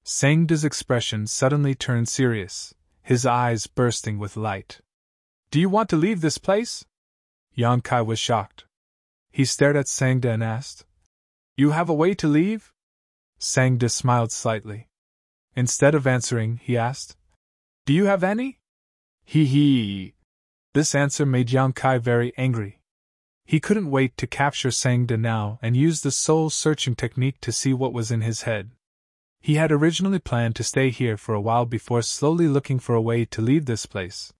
Speaker 1: Sangda's expression suddenly turned serious, his eyes bursting with light. Do you want to leave this place? Yang Kai was shocked. He stared at Sangda and asked, You have a way to leave? Sangda smiled slightly. Instead of answering, he asked, Do you have any? Hee. This answer made Yang Kai very angry. He couldn't wait to capture Sangda now and use the soul-searching technique to see what was in his head. He had originally planned to stay here for a while before slowly looking for a way to leave this place.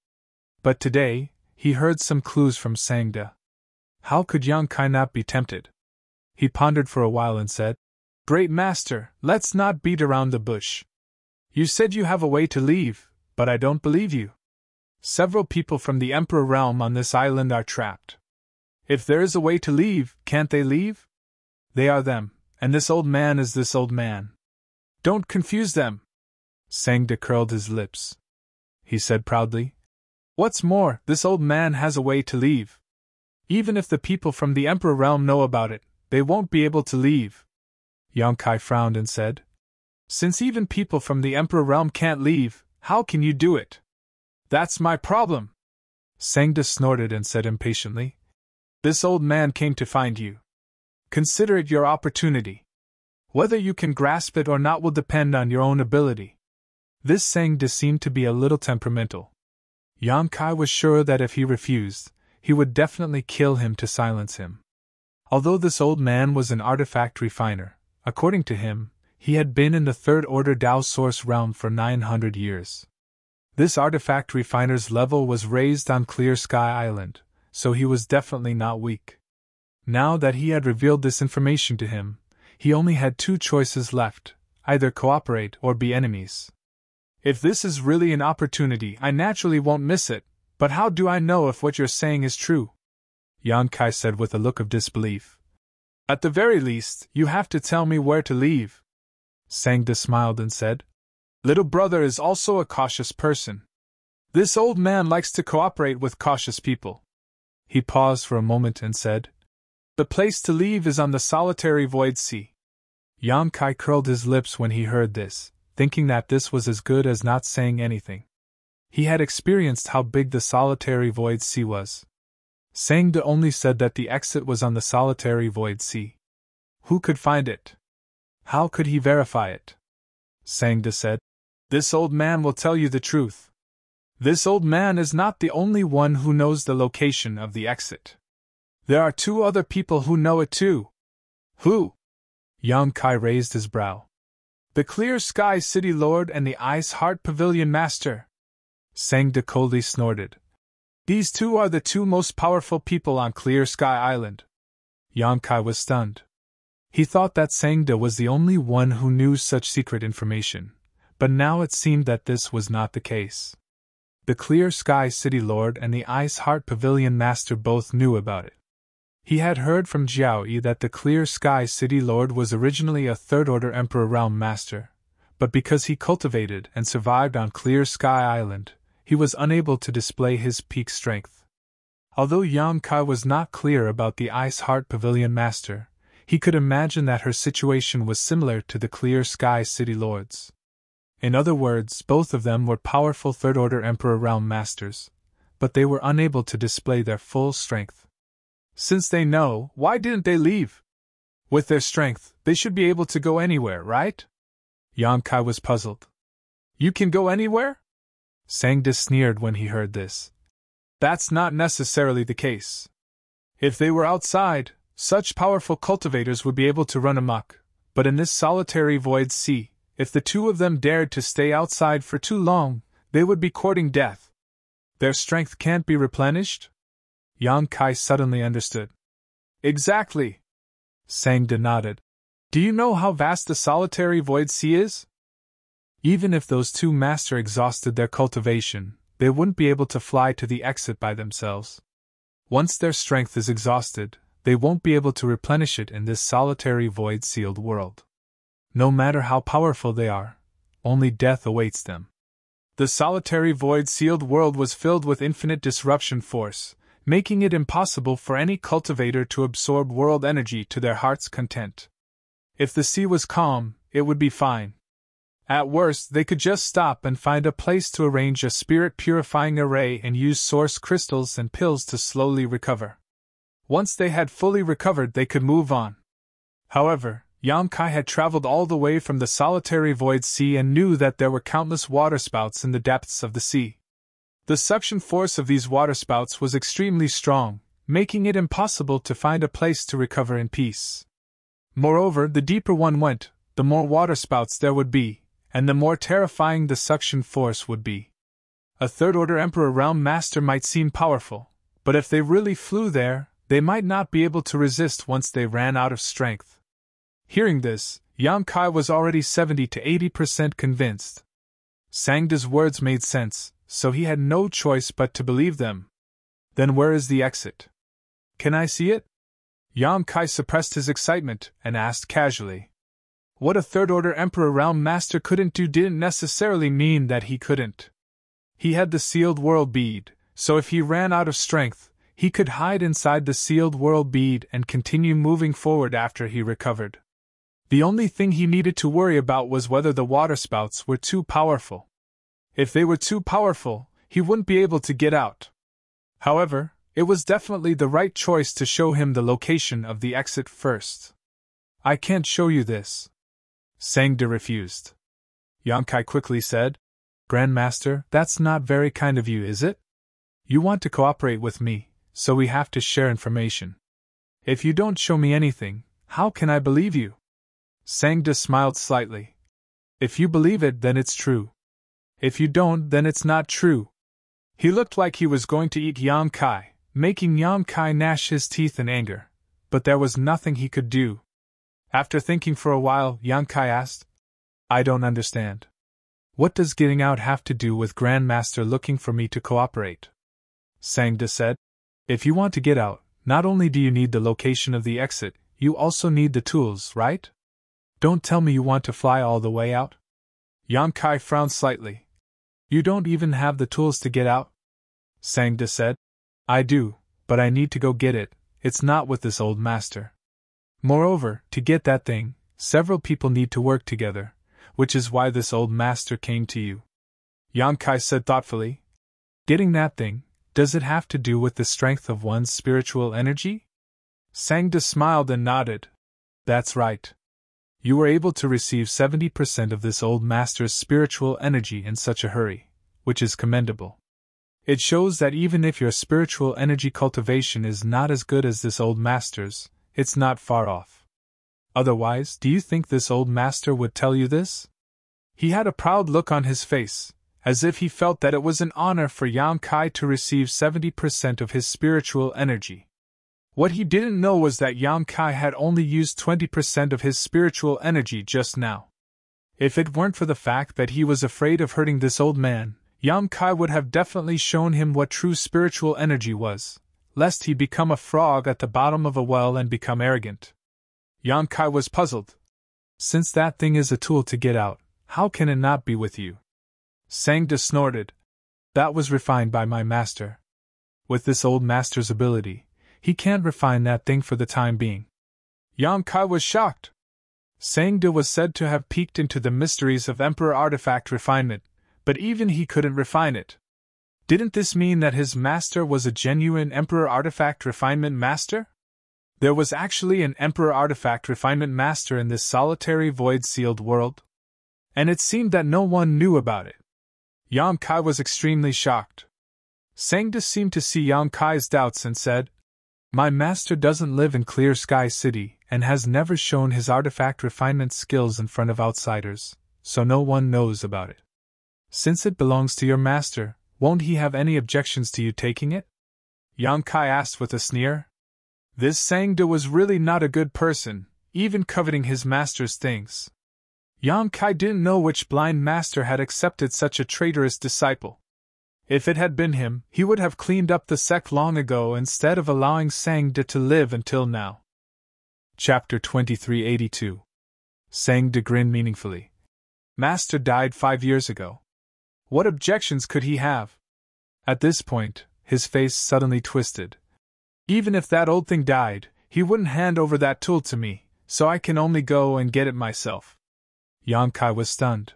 Speaker 1: But today, he heard some clues from Sangda. How could Yang Kai not be tempted? He pondered for a while and said, Great Master, let's not beat around the bush. You said you have a way to leave, but I don't believe you. Several people from the Emperor realm on this island are trapped. If there is a way to leave, can't they leave? They are them, and this old man is this old man. Don't confuse them. Sangda curled his lips. He said proudly, What's more, this old man has a way to leave. Even if the people from the Emperor realm know about it, they won't be able to leave. Yang Kai frowned and said, Since even people from the Emperor realm can't leave, how can you do it? That's my problem. Sangda snorted and said impatiently, This old man came to find you. Consider it your opportunity. Whether you can grasp it or not will depend on your own ability. This Sangda seemed to be a little temperamental. Yang Kai was sure that if he refused, he would definitely kill him to silence him. Although this old man was an artifact refiner, according to him, he had been in the third order Tao Source realm for 900 years. This artifact refiner's level was raised on Clear Sky Island, so he was definitely not weak. Now that he had revealed this information to him, he only had two choices left, either cooperate or be enemies. If this is really an opportunity, I naturally won't miss it, but how do I know if what you're saying is true? Yang Kai said with a look of disbelief. At the very least, you have to tell me where to leave. Sangda smiled and said, Little brother is also a cautious person. This old man likes to cooperate with cautious people. He paused for a moment and said, The place to leave is on the solitary void sea. Yang Kai curled his lips when he heard this, thinking that this was as good as not saying anything. He had experienced how big the solitary void sea was. Sangde only said that the exit was on the solitary void sea. Who could find it? How could he verify it? Sangde said, This old man will tell you the truth. This old man is not the only one who knows the location of the exit. There are 2 other people who know it too. Who? Yang Kai raised his brow. The Clear Sky City Lord and the Ice Heart Pavilion Master. Sangde coldly snorted. These 2 are the 2 most powerful people on Clear Sky Island. Yang Kai was stunned. He thought that Sangde was the only one who knew such secret information, but now it seemed that this was not the case. The Clear Sky City Lord and the Ice Heart Pavilion Master both knew about it. He had heard from Jiao Yi that the Clear Sky City Lord was originally a third-order Emperor Realm Master, but because he cultivated and survived on Clear Sky Island, he was unable to display his peak strength. Although Yang Kai was not clear about the Ice Heart Pavilion Master, he could imagine that her situation was similar to the Clear Sky City Lord's. In other words, both of them were powerful third-order Emperor Realm Masters, but they were unable to display their full strength. Since they know, why didn't they leave? With their strength, they should be able to go anywhere, right? Yang Kai was puzzled. You can go anywhere? Sangde sneered when he heard this. That's not necessarily the case. If they were outside, such powerful cultivators would be able to run amok, but in this solitary void sea, if the 2 of them dared to stay outside for too long, they would be courting death. Their strength can't be replenished? Yang Kai suddenly understood. Exactly. Sangde nodded. Do you know how vast the solitary void sea is? Even if those 2 masters exhausted their cultivation, they wouldn't be able to fly to the exit by themselves. Once their strength is exhausted, they won't be able to replenish it in this solitary void-sealed world. No matter how powerful they are, only death awaits them. The solitary void-sealed world was filled with infinite disruption force, making it impossible for any cultivator to absorb world energy to their heart's content. If the sea was calm, it would be fine. At worst, they could just stop and find a place to arrange a spirit-purifying array and use source crystals and pills to slowly recover. Once they had fully recovered, they could move on. However, Yang Kai had traveled all the way from the solitary void sea and knew that there were countless waterspouts in the depths of the sea. The suction force of these waterspouts was extremely strong, making it impossible to find a place to recover in peace. Moreover, the deeper one went, the more waterspouts there would be, and the more terrifying the suction force would be. A third-order Emperor Realm Master might seem powerful, but if they really flew there, they might not be able to resist once they ran out of strength. Hearing this, Yang Kai was already 70 to 80% convinced. Sangde's words made sense, so he had no choice but to believe them. Then where is the exit? Can I see it? Yang Kai suppressed his excitement and asked casually. What a third-order Emperor Realm Master couldn't do didn't necessarily mean that he couldn't. He had the sealed world bead, so if he ran out of strength, he could hide inside the sealed world bead and continue moving forward after he recovered. The only thing he needed to worry about was whether the waterspouts were too powerful. If they were too powerful, he wouldn't be able to get out. However, it was definitely the right choice to show him the location of the exit first. I can't show you this. Sangde refused. Yang Kai quickly said, Grandmaster, that's not very kind of you, is it? You want to cooperate with me, so we have to share information. If you don't show me anything, how can I believe you? Sangde smiled slightly. If you believe it, then it's true. If you don't, then it's not true. He looked like he was going to eat Yang Kai, making Yang Kai gnash his teeth in anger, but there was nothing he could do. After thinking for a while, Yang Kai asked, I don't understand. What does getting out have to do with Grandmaster looking for me to cooperate? Sangde said, If you want to get out, not only do you need the location of the exit, you also need the tools, right? Don't tell me you want to fly all the way out? Yang Kai frowned slightly. You don't even have the tools to get out? Sangda said. I do, but I need to go get it. It's not with this old master. Moreover, to get that thing, several people need to work together, which is why this old master came to you. Yang Kai said thoughtfully. Getting that thing, does it have to do with the strength of one's spiritual energy? Sangda smiled and nodded. That's right. You were able to receive 70% of this old master's spiritual energy in such a hurry, which is commendable. It shows that even if your spiritual energy cultivation is not as good as this old master's, it's not far off. Otherwise, do you think this old master would tell you this? He had a proud look on his face, as if he felt that it was an honor for Yang Kai to receive 70% of his spiritual energy. What he didn't know was that Yang Kai had only used 20% of his spiritual energy just now. If it weren't for the fact that he was afraid of hurting this old man, Yang Kai would have definitely shown him what true spiritual energy was, lest he become a frog at the bottom of a well and become arrogant. Yang Kai was puzzled. Since that thing is a tool to get out, how can it not be with you? Sangda snorted. That was refined by my master. With this old master's ability, he can't refine that thing for the time being. Yang Kai was shocked. Sangda was said to have peeked into the mysteries of Emperor artifact refinement, but even he couldn't refine it. Didn't this mean that his master was a genuine Emperor artifact refinement master? There was actually an Emperor artifact refinement master in this solitary void-sealed world? And it seemed that no one knew about it. Yang Kai was extremely shocked. Sangda seemed to see Yang Kai's doubts and said, My master doesn't live in Clear Sky City and has never shown his artifact refinement skills in front of outsiders, so no one knows about it. Since it belongs to your master, won't he have any objections to you taking it? Yang Kai asked with a sneer. This Sangda was really not a good person, even coveting his master's things. Yang Kai didn't know which blind master had accepted such a traitorous disciple. If it had been him, he would have cleaned up the sect long ago instead of allowing Sangda to live until now. Chapter 2382. Sangda grinned meaningfully. Master died 5 years ago. What objections could he have? At this point, his face suddenly twisted. Even if that old thing died, he wouldn't hand over that tool to me, so I can only go and get it myself. Yang Kai was stunned.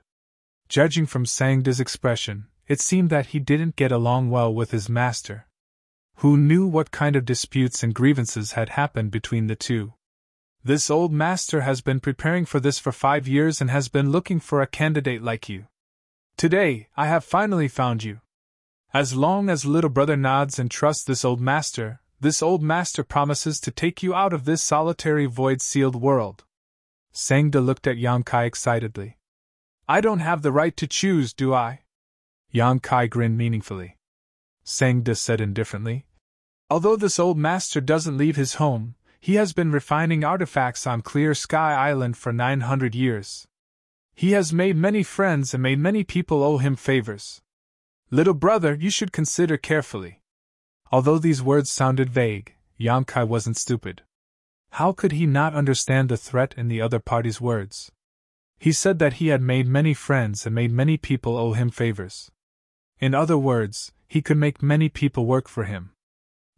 Speaker 1: Judging from Sangda's expression, it seemed that he didn't get along well with his master. Who knew what kind of disputes and grievances had happened between the two? This old master has been preparing for this for 5 years and has been looking for a candidate like you. Today, I have finally found you. As long as little brother nods and trusts this old master promises to take you out of this solitary void-sealed world. Sangda looked at Yang Kai excitedly. I don't have the right to choose, do I? Yang Kai grinned meaningfully. Sangda said indifferently. Although this old master doesn't leave his home, he has been refining artifacts on Clear Sky Island for 900 years. He has made many friends and made many people owe him favors. Little brother, you should consider carefully. Although these words sounded vague, Yang Kai wasn't stupid. How could he not understand the threat in the other party's words? He said that he had made many friends and made many people owe him favors. In other words, he could make many people work for him.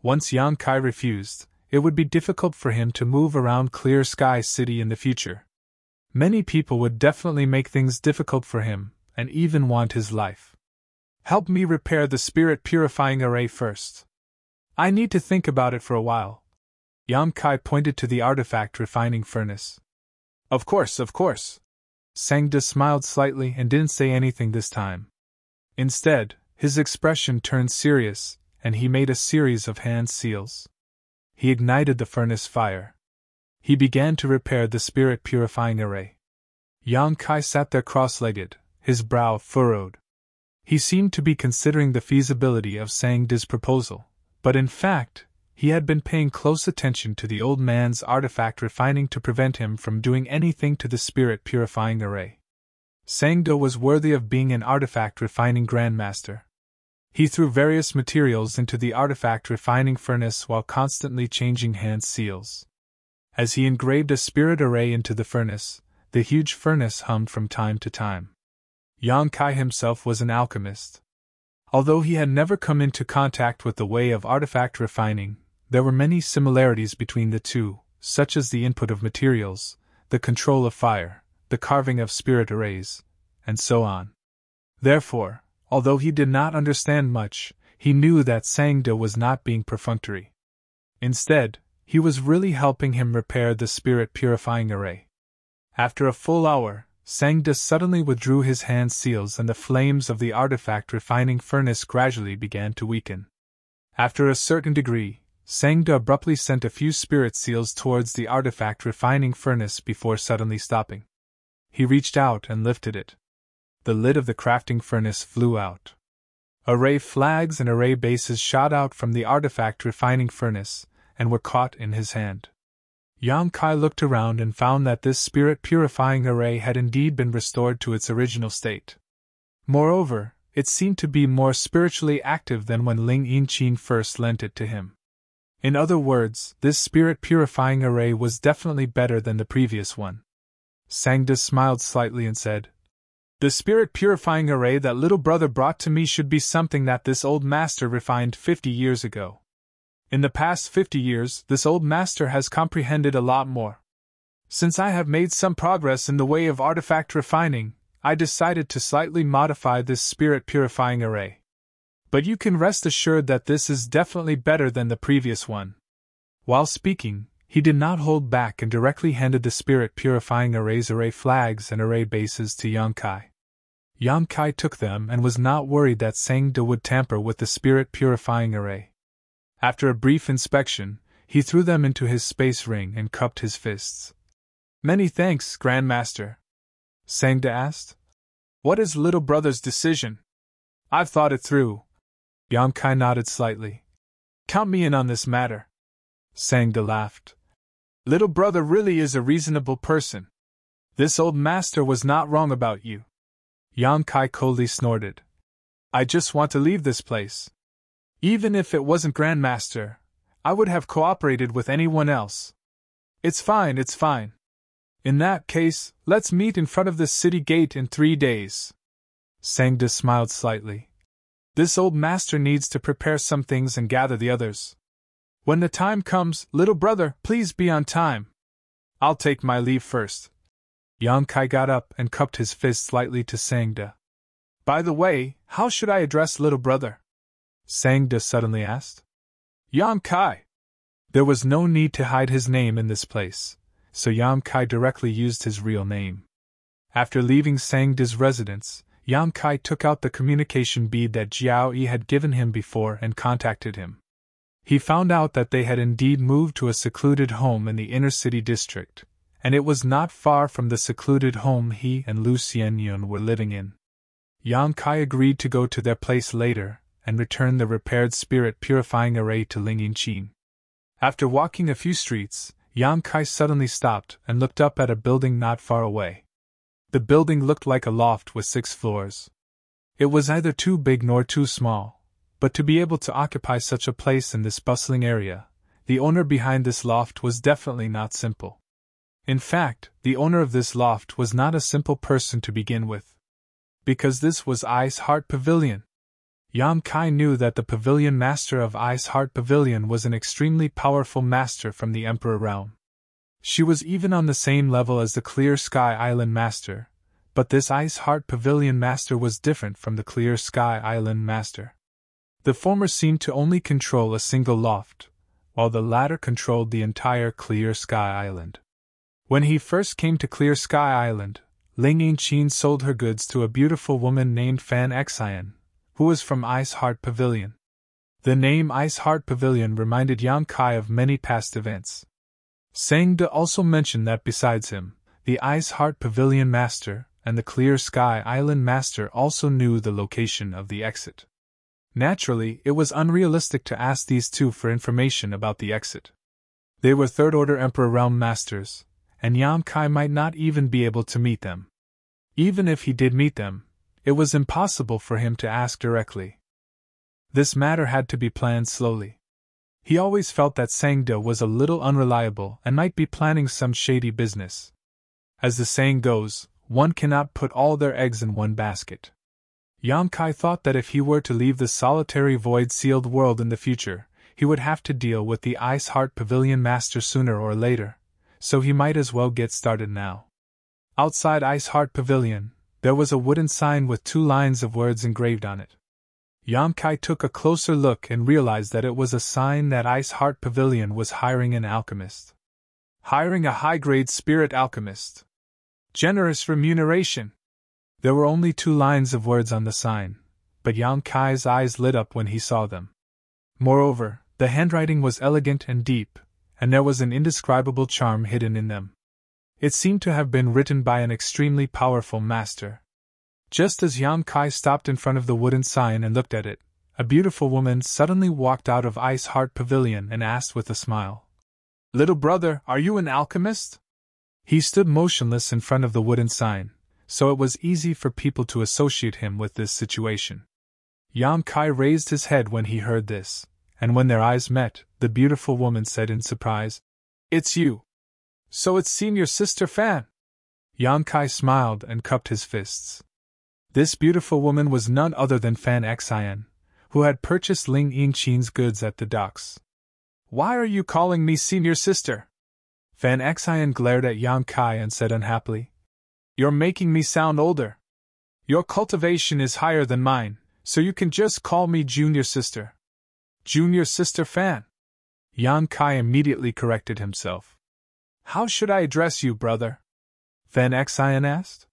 Speaker 1: Once Yang Kai refused, it would be difficult for him to move around Clear Sky City in the future. Many people would definitely make things difficult for him, and even want his life. Help me repair the spirit purifying array first. I need to think about it for a while. Yang Kai pointed to the artifact refining furnace. Of course. Sangda smiled slightly and didn't say anything this time. Instead, his expression turned serious, and he made a series of hand seals. He ignited the furnace fire. He began to repair the spirit purifying array. Yang Kai sat there cross-legged, his brow furrowed. He seemed to be considering the feasibility of Sangda's proposal, but in fact, he had been paying close attention to the old man's artifact refining to prevent him from doing anything to the spirit purifying array. Sangda was worthy of being an artifact refining grandmaster. He threw various materials into the artifact refining furnace while constantly changing hand seals. As he engraved a spirit array into the furnace, the huge furnace hummed from time to time. Yang Kai himself was an alchemist. Although he had never come into contact with the way of artifact refining, there were many similarities between the two, such as the input of materials, the control of fire, the carving of spirit arrays, and so on. Therefore, although he did not understand much, he knew that Sangda was not being perfunctory. Instead, he was really helping him repair the spirit purifying array. After a full hour, Sangda suddenly withdrew his hand seals and the flames of the artifact refining furnace gradually began to weaken. After a certain degree, Sangda abruptly sent a few spirit seals towards the artifact refining furnace before suddenly stopping. He reached out and lifted it. The lid of the crafting furnace flew out. Array flags and array bases shot out from the artifact refining furnace and were caught in his hand. Yang Kai looked around and found that this spirit-purifying array had indeed been restored to its original state. Moreover, it seemed to be more spiritually active than when Ling Yinqin first lent it to him. In other words, this spirit-purifying array was definitely better than the previous one. Sangda smiled slightly and said, "The spirit-purifying array that little brother brought to me should be something that this old master refined 50 years ago. In the past 50 years, this old master has comprehended a lot more. Since I have made some progress in the way of artifact refining, I decided to slightly modify this spirit-purifying array. But you can rest assured that this is definitely better than the previous one." While speaking, he did not hold back and directly handed the spirit-purifying array's array flags and array bases to Yang Kai. Yang Kai took them and was not worried that Sangda would tamper with the spirit-purifying array. After a brief inspection, he threw them into his space ring and cupped his fists. "Many thanks, Grandmaster," Sangda asked. "What is little brother's decision?" "I've thought it through." Yang Kai nodded slightly. "Count me in on this matter." Sangda laughed. "Little brother really is a reasonable person. This old master was not wrong about you." Yang Kai coldly snorted. "I just want to leave this place. Even if it wasn't Grandmaster, I would have cooperated with anyone else." It's fine. In that case, let's meet in front of the city gate in 3 days." Sangda smiled slightly. "This old master needs to prepare some things and gather the others. When the time comes, little brother, please be on time. I'll take my leave first." Yang Kai got up and cupped his fist slightly to Sangda. "By the way, how should I address little brother?" Sangda suddenly asked. "Yang Kai." There was no need to hide his name in this place, so Yang Kai directly used his real name. After leaving Sangda's residence, Yang Kai took out the communication bead that Jiao Yi had given him before and contacted him. He found out that they had indeed moved to a secluded home in the inner city district, and it was not far from the secluded home he and Lu Xianyun were living in. Yang Kai agreed to go to their place later and return the repaired spirit-purifying array to Ling Yinqin. After walking a few streets, Yang Kai suddenly stopped and looked up at a building not far away. The building looked like a loft with 6 floors. It was neither too big nor too small, but to be able to occupy such a place in this bustling area, the owner behind this loft was definitely not simple. In fact, the owner of this loft was not a simple person to begin with. Because this was Ice Heart Pavilion. Yang Kai knew that the pavilion master of Ice Heart Pavilion was an extremely powerful master from the Emperor realm. She was even on the same level as the Clear Sky Island master, but this Ice Heart Pavilion master was different from the Clear Sky Island master. The former seemed to only control a single loft, while the latter controlled the entire Clear Sky Island. When he first came to Clear Sky Island, Ling Yinqin sold her goods to a beautiful woman named Fan Xian, who was from Ice Heart Pavilion. The name Ice Heart Pavilion reminded Yang Kai of many past events. Sangda also mentioned that besides him, the Ice Heart Pavilion master and the Clear Sky Island master also knew the location of the exit. Naturally, it was unrealistic to ask these two for information about the exit. They were third-order Emperor Realm masters, and Yang Kai might not even be able to meet them. Even if he did meet them, it was impossible for him to ask directly. This matter had to be planned slowly. He always felt that Sangda was a little unreliable and might be planning some shady business. As the saying goes, one cannot put all their eggs in one basket. Yang Kai thought that if he were to leave the solitary void-sealed world in the future, he would have to deal with the Ice Heart Pavilion Master sooner or later, so he might as well get started now. Outside Ice Heart Pavilion, there was a wooden sign with 2 lines of words engraved on it. Yang Kai took a closer look and realized that it was a sign that Ice Heart Pavilion was hiring an alchemist. Hiring a high-grade spirit alchemist. Generous remuneration. There were only 2 lines of words on the sign, but Yang Kai's eyes lit up when he saw them. Moreover, the handwriting was elegant and deep, and there was an indescribable charm hidden in them. It seemed to have been written by an extremely powerful master. Just as Yang Kai stopped in front of the wooden sign and looked at it, a beautiful woman suddenly walked out of Ice Heart Pavilion and asked with a smile, "Little brother, are you an alchemist?" He stood motionless in front of the wooden sign, so it was easy for people to associate him with this situation. Yang Kai raised his head when he heard this, and when their eyes met, the beautiful woman said in surprise, "It's you. So it's senior sister Fan." Yang Kai smiled and cupped his fists. This beautiful woman was none other than Fan Xian, who had purchased Ling Yingqin's goods at the docks. "Why are you calling me senior sister?" Fan Xian glared at Yang Kai and said unhappily, "You're making me sound older. Your cultivation is higher than mine, so you can just call me junior sister." "Junior sister Fan." Yang Kai immediately corrected himself. "How should I address you, brother?" Fan Xian asked.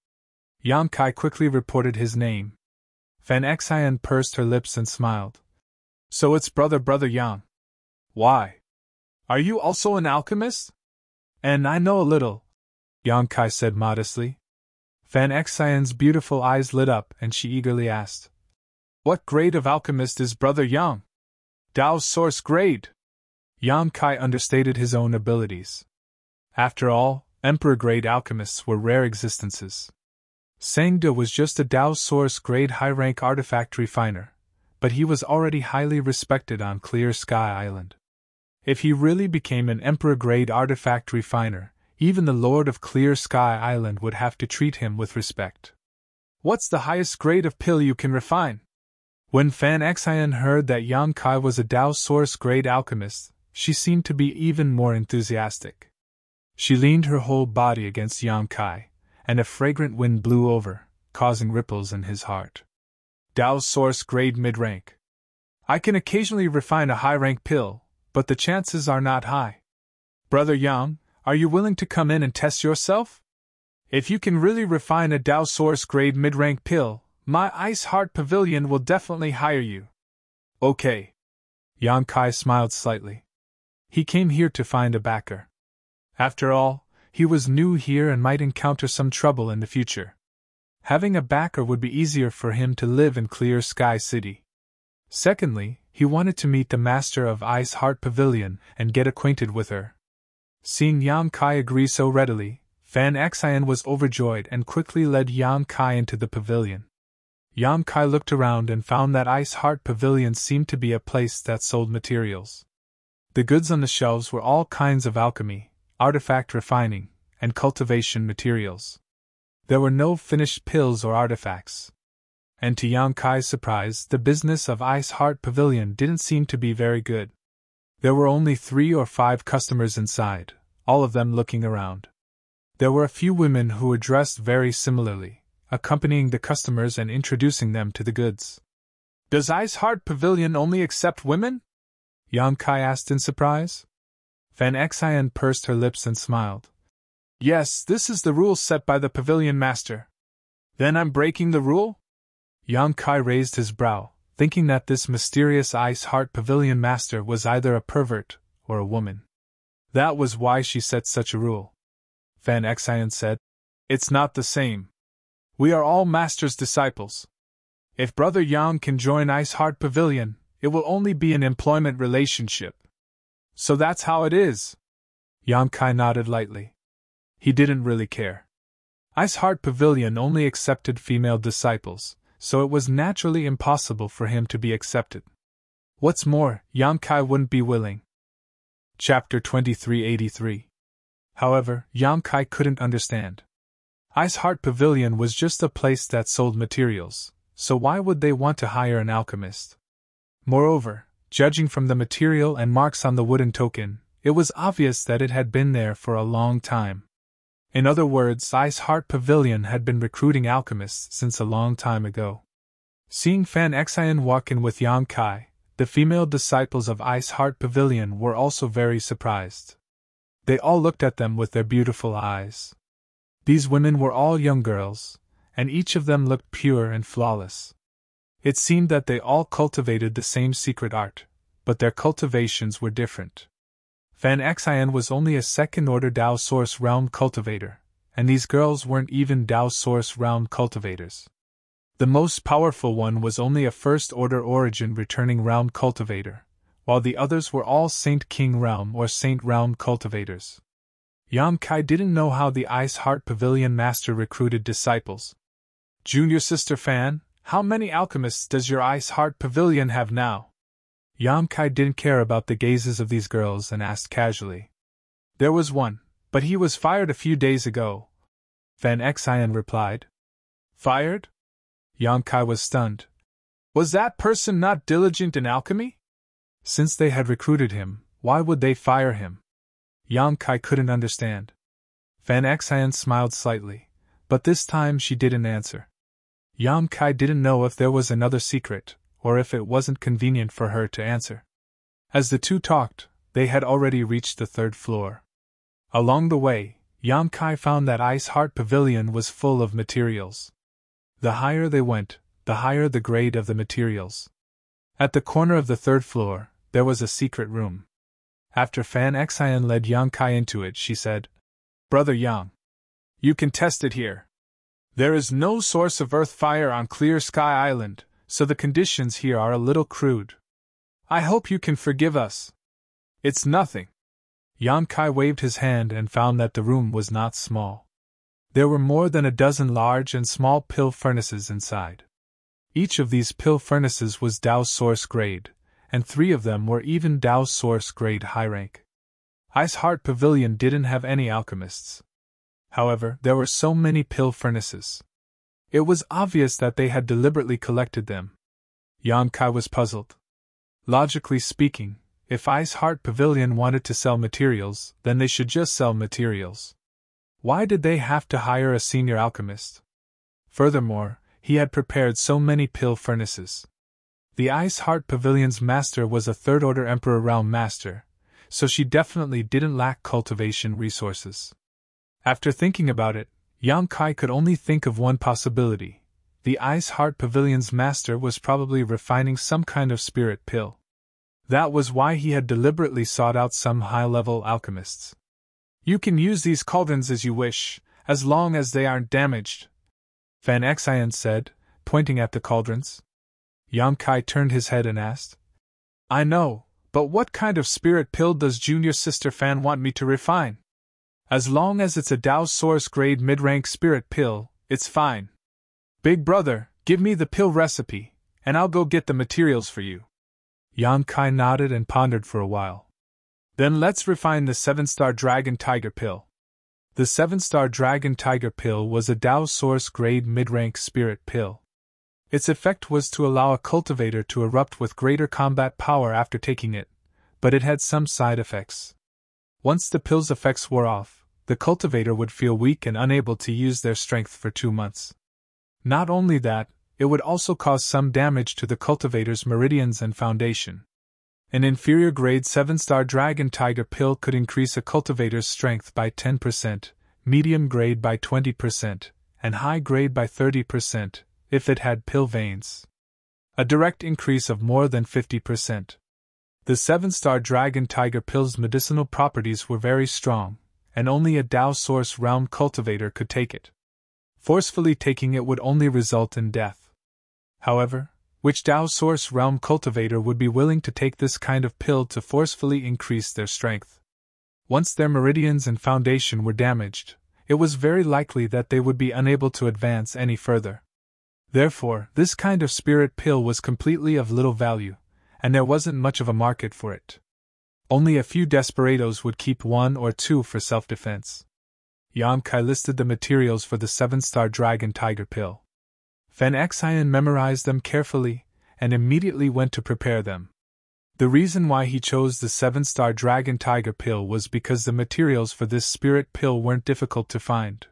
Speaker 1: Yang Kai quickly reported his name. Fan Xian pursed her lips and smiled. "So it's brother Yang. Why? Are you also an alchemist?" "And I know a little," Yang Kai said modestly. Fan Xian's beautiful eyes lit up and she eagerly asked, "What grade of alchemist is brother Yang?" "Dao's source grade." Yang Kai understated his own abilities. After all, emperor-grade alchemists were rare existences. Sangde was just a Dao source grade high-rank artifact refiner, but he was already highly respected on Clear Sky Island. If he really became an emperor-grade artifact refiner, even the Lord of Clear Sky Island would have to treat him with respect. "What's the highest grade of pill you can refine?" When Fan Xian heard that Yang Kai was a Dao source grade alchemist, she seemed to be even more enthusiastic. She leaned her whole body against Yang Kai, and a fragrant wind blew over, causing ripples in his heart. "Dao source grade mid-rank. I can occasionally refine a high-rank pill, but the chances are not high. Brother Yang, are you willing to come in and test yourself? If you can really refine a Dao source grade mid-rank pill, my Ice Heart Pavilion will definitely hire you." "Okay." Yang Kai smiled slightly. He came here to find a backer. After all, he was new here and might encounter some trouble in the future. Having a backer would be easier for him to live in Clear Sky City. Secondly, he wanted to meet the master of Ice Heart Pavilion and get acquainted with her. Seeing Yang Kai agree so readily, Fan Xian was overjoyed and quickly led Yang Kai into the pavilion. Yang Kai looked around and found that Ice Heart Pavilion seemed to be a place that sold materials. The goods on the shelves were all kinds of alchemy, artifact refining, and cultivation materials. There were no finished pills or artifacts. And to Yang Kai's surprise, the business of Ice Heart Pavilion didn't seem to be very good. There were only 3 or 5 customers inside, all of them looking around. There were a few women who were dressed very similarly, accompanying the customers and introducing them to the goods. "Does Ice Heart Pavilion only accept women?" Yang Kai asked in surprise. Fan Xian pursed her lips and smiled. "Yes, this is the rule set by the pavilion master." "Then I'm breaking the rule?" Yang Kai raised his brow, thinking that this mysterious Ice Heart Pavilion master was either a pervert or a woman. That was why she set such a rule. Fan Xian said, "It's not the same. We are all master's disciples. If Brother Yang can join Ice Heart Pavilion, it will only be an employment relationship." "So that's how it is." Yang Kai nodded lightly. He didn't really care. Ice Heart Pavilion only accepted female disciples, so it was naturally impossible for him to be accepted. What's more, Yang Kai wouldn't be willing. Chapter 2383. However, Yang Kai couldn't understand. Ice Heart Pavilion was just a place that sold materials, so why would they want to hire an alchemist? Moreover, judging from the material and marks on the wooden token, it was obvious that it had been there for a long time. In other words, Ice Heart Pavilion had been recruiting alchemists since a long time ago. Seeing Fan Xian walk in with Yang Kai, the female disciples of Ice Heart Pavilion were also very surprised. They all looked at them with their beautiful eyes. These women were all young girls, and each of them looked pure and flawless. It seemed that they all cultivated the same secret art, but their cultivations were different. Fan Xian was only a second-order Dao Source Realm cultivator, and these girls weren't even Dao Source Realm cultivators. The most powerful one was only a first-order Origin Returning Realm cultivator, while the others were all Saint King Realm or Saint Realm cultivators. Yang Kai didn't know how the Ice Heart Pavilion master recruited disciples. Junior Sister Fan, how many alchemists does your Ice Heart Pavilion have now? Yang Kai didn't care about the gazes of these girls and asked casually. There was one, but he was fired a few days ago, Fan Xian replied. Fired? Yang Kai was stunned. Was that person not diligent in alchemy? Since they had recruited him, why would they fire him? Yang Kai couldn't understand. Fan Xian smiled slightly, but this time she didn't answer. Yang Kai didn't know if there was another secret, or if it wasn't convenient for her to answer. As the two talked, they had already reached the third floor. Along the way, Yang Kai found that Ice Heart Pavilion was full of materials. The higher they went, the higher the grade of the materials. At the corner of the third floor, there was a secret room. After Fan Xian led Yang Kai into it, she said, Brother Yang, you can test it here. There is no source of earth fire on Clear Sky Island, so the conditions here are a little crude. I hope you can forgive us. It's nothing. Yang Kai waved his hand and found that the room was not small. There were more than a dozen large and small pill furnaces inside. Each of these pill furnaces was Dao Source grade, and 3 of them were even Dao Source grade high rank. Ice Heart Pavilion didn't have any alchemists. However, there were so many pill furnaces. It was obvious that they had deliberately collected them. Yang Kai was puzzled. Logically speaking, if Ice Heart Pavilion wanted to sell materials, then they should just sell materials. Why did they have to hire a senior alchemist? Furthermore, he had prepared so many pill furnaces. The Ice Heart Pavilion's master was a third-order Emperor Realm master, so she definitely didn't lack cultivation resources. After thinking about it, Yang Kai could only think of one possibility. The Ice Heart Pavilion's master was probably refining some kind of spirit pill. That was why he had deliberately sought out some high-level alchemists. You can use these cauldrons as you wish, as long as they aren't damaged, Fan Xian said, pointing at the cauldrons. Yang Kai turned his head and asked, I know, but what kind of spirit pill does Junior Sister Fan want me to refine? As long as it's a Dao Source grade mid-rank spirit pill, it's fine. Big brother, give me the pill recipe, and I'll go get the materials for you. Yang Kai nodded and pondered for a while. Then let's refine the 7-star Dragon Tiger pill. The 7-star Dragon Tiger pill was a Dao Source grade mid-rank spirit pill. Its effect was to allow a cultivator to erupt with greater combat power after taking it, but it had some side effects. Once the pill's effects wore off, the cultivator would feel weak and unable to use their strength for 2 months. Not only that, it would also cause some damage to the cultivator's meridians and foundation. An inferior grade 7-star Dragon Tiger pill could increase a cultivator's strength by 10%, medium grade by 20%, and high grade by 30%, if it had pill veins. A direct increase of more than 50%. The 7-star Dragon Tiger pill's medicinal properties were very strong, and only a Dao Source Realm cultivator could take it. Forcefully taking it would only result in death. However, which Dao Source Realm cultivator would be willing to take this kind of pill to forcefully increase their strength? Once their meridians and foundation were damaged, it was very likely that they would be unable to advance any further. Therefore, this kind of spirit pill was completely of little value, and there wasn't much of a market for it. Only a few desperados would keep 1 or 2 for self-defense. Yan Kai listed the materials for the 7-star dragon tiger pill. Fan Xian memorized them carefully, and immediately went to prepare them. The reason why he chose the 7-star dragon tiger pill was because the materials for this spirit pill weren't difficult to find.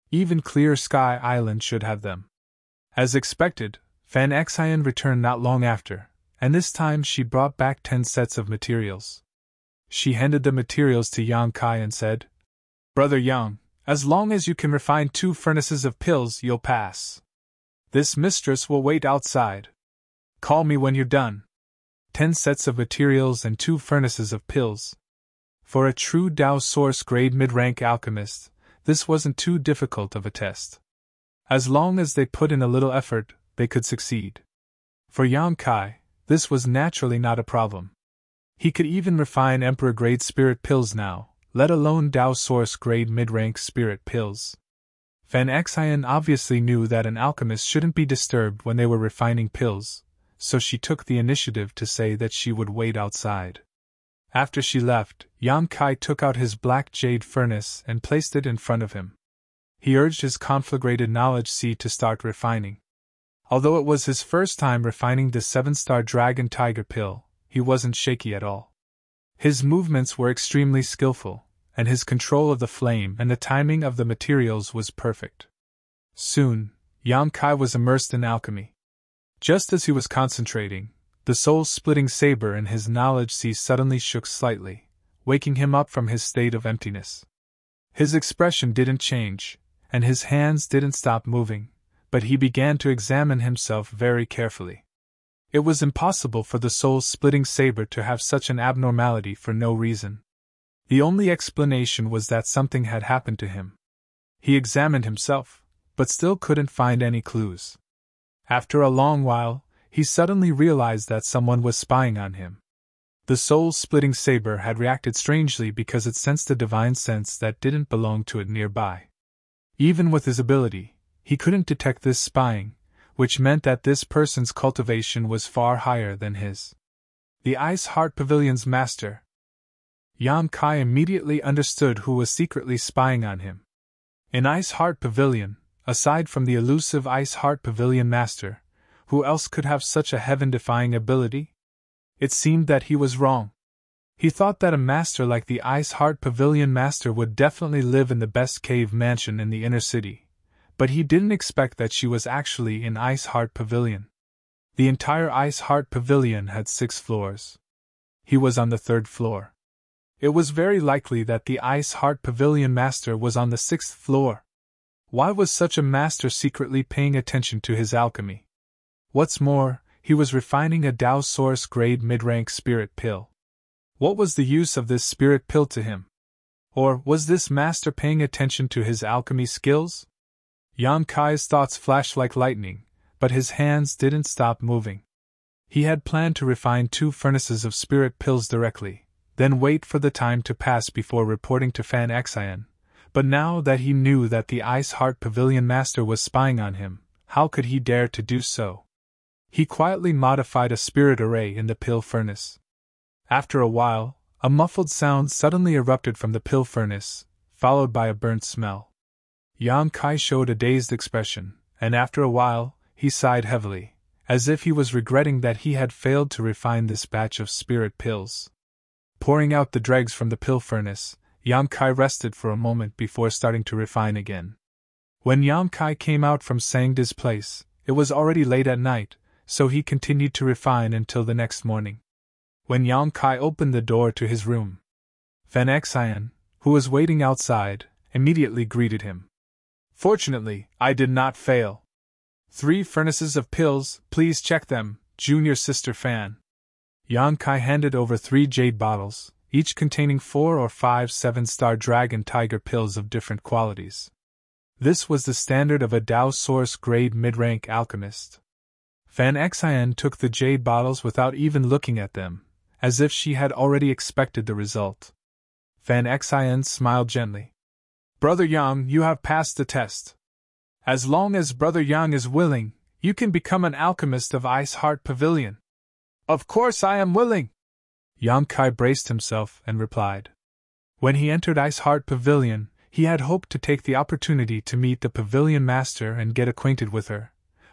Speaker 1: Even Clear Sky Island should have them. As expected, Fan Xian returned not long after, and this time she brought back 10 sets of materials. She handed the materials to Yang Kai and said, "Brother Yang, as long as you can refine 2 furnaces of pills, you'll pass. This mistress will wait outside. Call me when you're done." 10 sets of materials and 2 furnaces of pills. For a true Dao Source grade mid-rank alchemist, this wasn't too difficult of a test. As long as they put in a little effort, they could succeed. For Yang Kai, this was naturally not a problem. He could even refine Emperor grade spirit pills now, let alone Dao Source grade mid-rank spirit pills. Fan Xian obviously knew that an alchemist shouldn't be disturbed when they were refining pills, so she took the initiative to say that she would wait outside. After she left, Yang Kai took out his black jade furnace and placed it in front of him. He urged his conflagrated knowledge seed to start refining. Although it was his first time refining the 7-star dragon tiger pill, he wasn't shaky at all. His movements were extremely skillful, and his control of the flame and the timing of the materials was perfect. Soon, Yang Kai was immersed in alchemy. Just as he was concentrating, the soul-splitting saber in his knowledge sea suddenly shook slightly, waking him up from his state of emptiness. His expression didn't change, and his hands didn't stop moving, but he began to examine himself very carefully. It was impossible for the soul-splitting saber to have such an abnormality for no reason. The only explanation was that something had happened to him. He examined himself, but still couldn't find any clues. After a long while, he suddenly realized that someone was spying on him. The soul-splitting saber had reacted strangely because it sensed a divine sense that didn't belong to it nearby. Even with his ability, he couldn't detect this spying, which meant that this person's cultivation was far higher than his. The Ice Heart Pavilion's master. Yang Kai immediately understood who was secretly spying on him. In Ice Heart Pavilion, aside from the elusive Ice Heart Pavilion master, who else could have such a heaven-defying ability? It seemed that he was wrong. He thought that a master like the Ice Heart Pavilion master would definitely live in the best cave mansion in the inner city, but he didn't expect that she was actually in Ice Heart Pavilion. The entire Ice Heart Pavilion had 6 floors. He was on the 3rd floor. It was very likely that the Ice Heart Pavilion master was on the 6th floor. Why was such a master secretly paying attention to his alchemy? What's more, he was refining a Dao Source grade mid-rank spirit pill. What was the use of this spirit pill to him? Or was this master paying attention to his alchemy skills? Yang Kai's thoughts flashed like lightning, but his hands didn't stop moving. He had planned to refine 2 furnaces of spirit pills directly, then wait for the time to pass before reporting to Fan Xian. But now that he knew that the Ice Heart Pavilion master was spying on him, how could he dare to do so? He quietly modified a spirit array in the pill furnace. After a while, a muffled sound suddenly erupted from the pill furnace, followed by a burnt smell. Yang Kai showed a dazed expression, and after a while, he sighed heavily, as if he was regretting that he had failed to refine this batch of spirit pills. Pouring out the dregs from the pill furnace, Yang Kai rested for a moment before starting to refine again. When Yang Kai came out from Sangda's place, it was already late at night, so he continued to refine until the next morning. When Yang Kai opened the door to his room, Fan Xian, who was waiting outside, immediately greeted him. "Fortunately, I did not fail. 3 furnaces of pills, please check them, junior sister Fan." Yang Kai handed over 3 jade bottles, each containing 4 or 5 7-star dragon tiger pills of different qualities. This was the standard of a Dao Source grade mid-rank alchemist. Fan Xian took the jade bottles without even looking at them, as if she had already expected the result. Fan Xian smiled gently. "Brother Yang, you have passed the test. As long as Brother Yang is willing, you can become an alchemist of Ice Heart Pavilion." "Of course I am willing." Yang Kai braced himself and replied. When he entered Ice Heart Pavilion, He had hoped to take the opportunity to meet the pavilion master and get acquainted with her,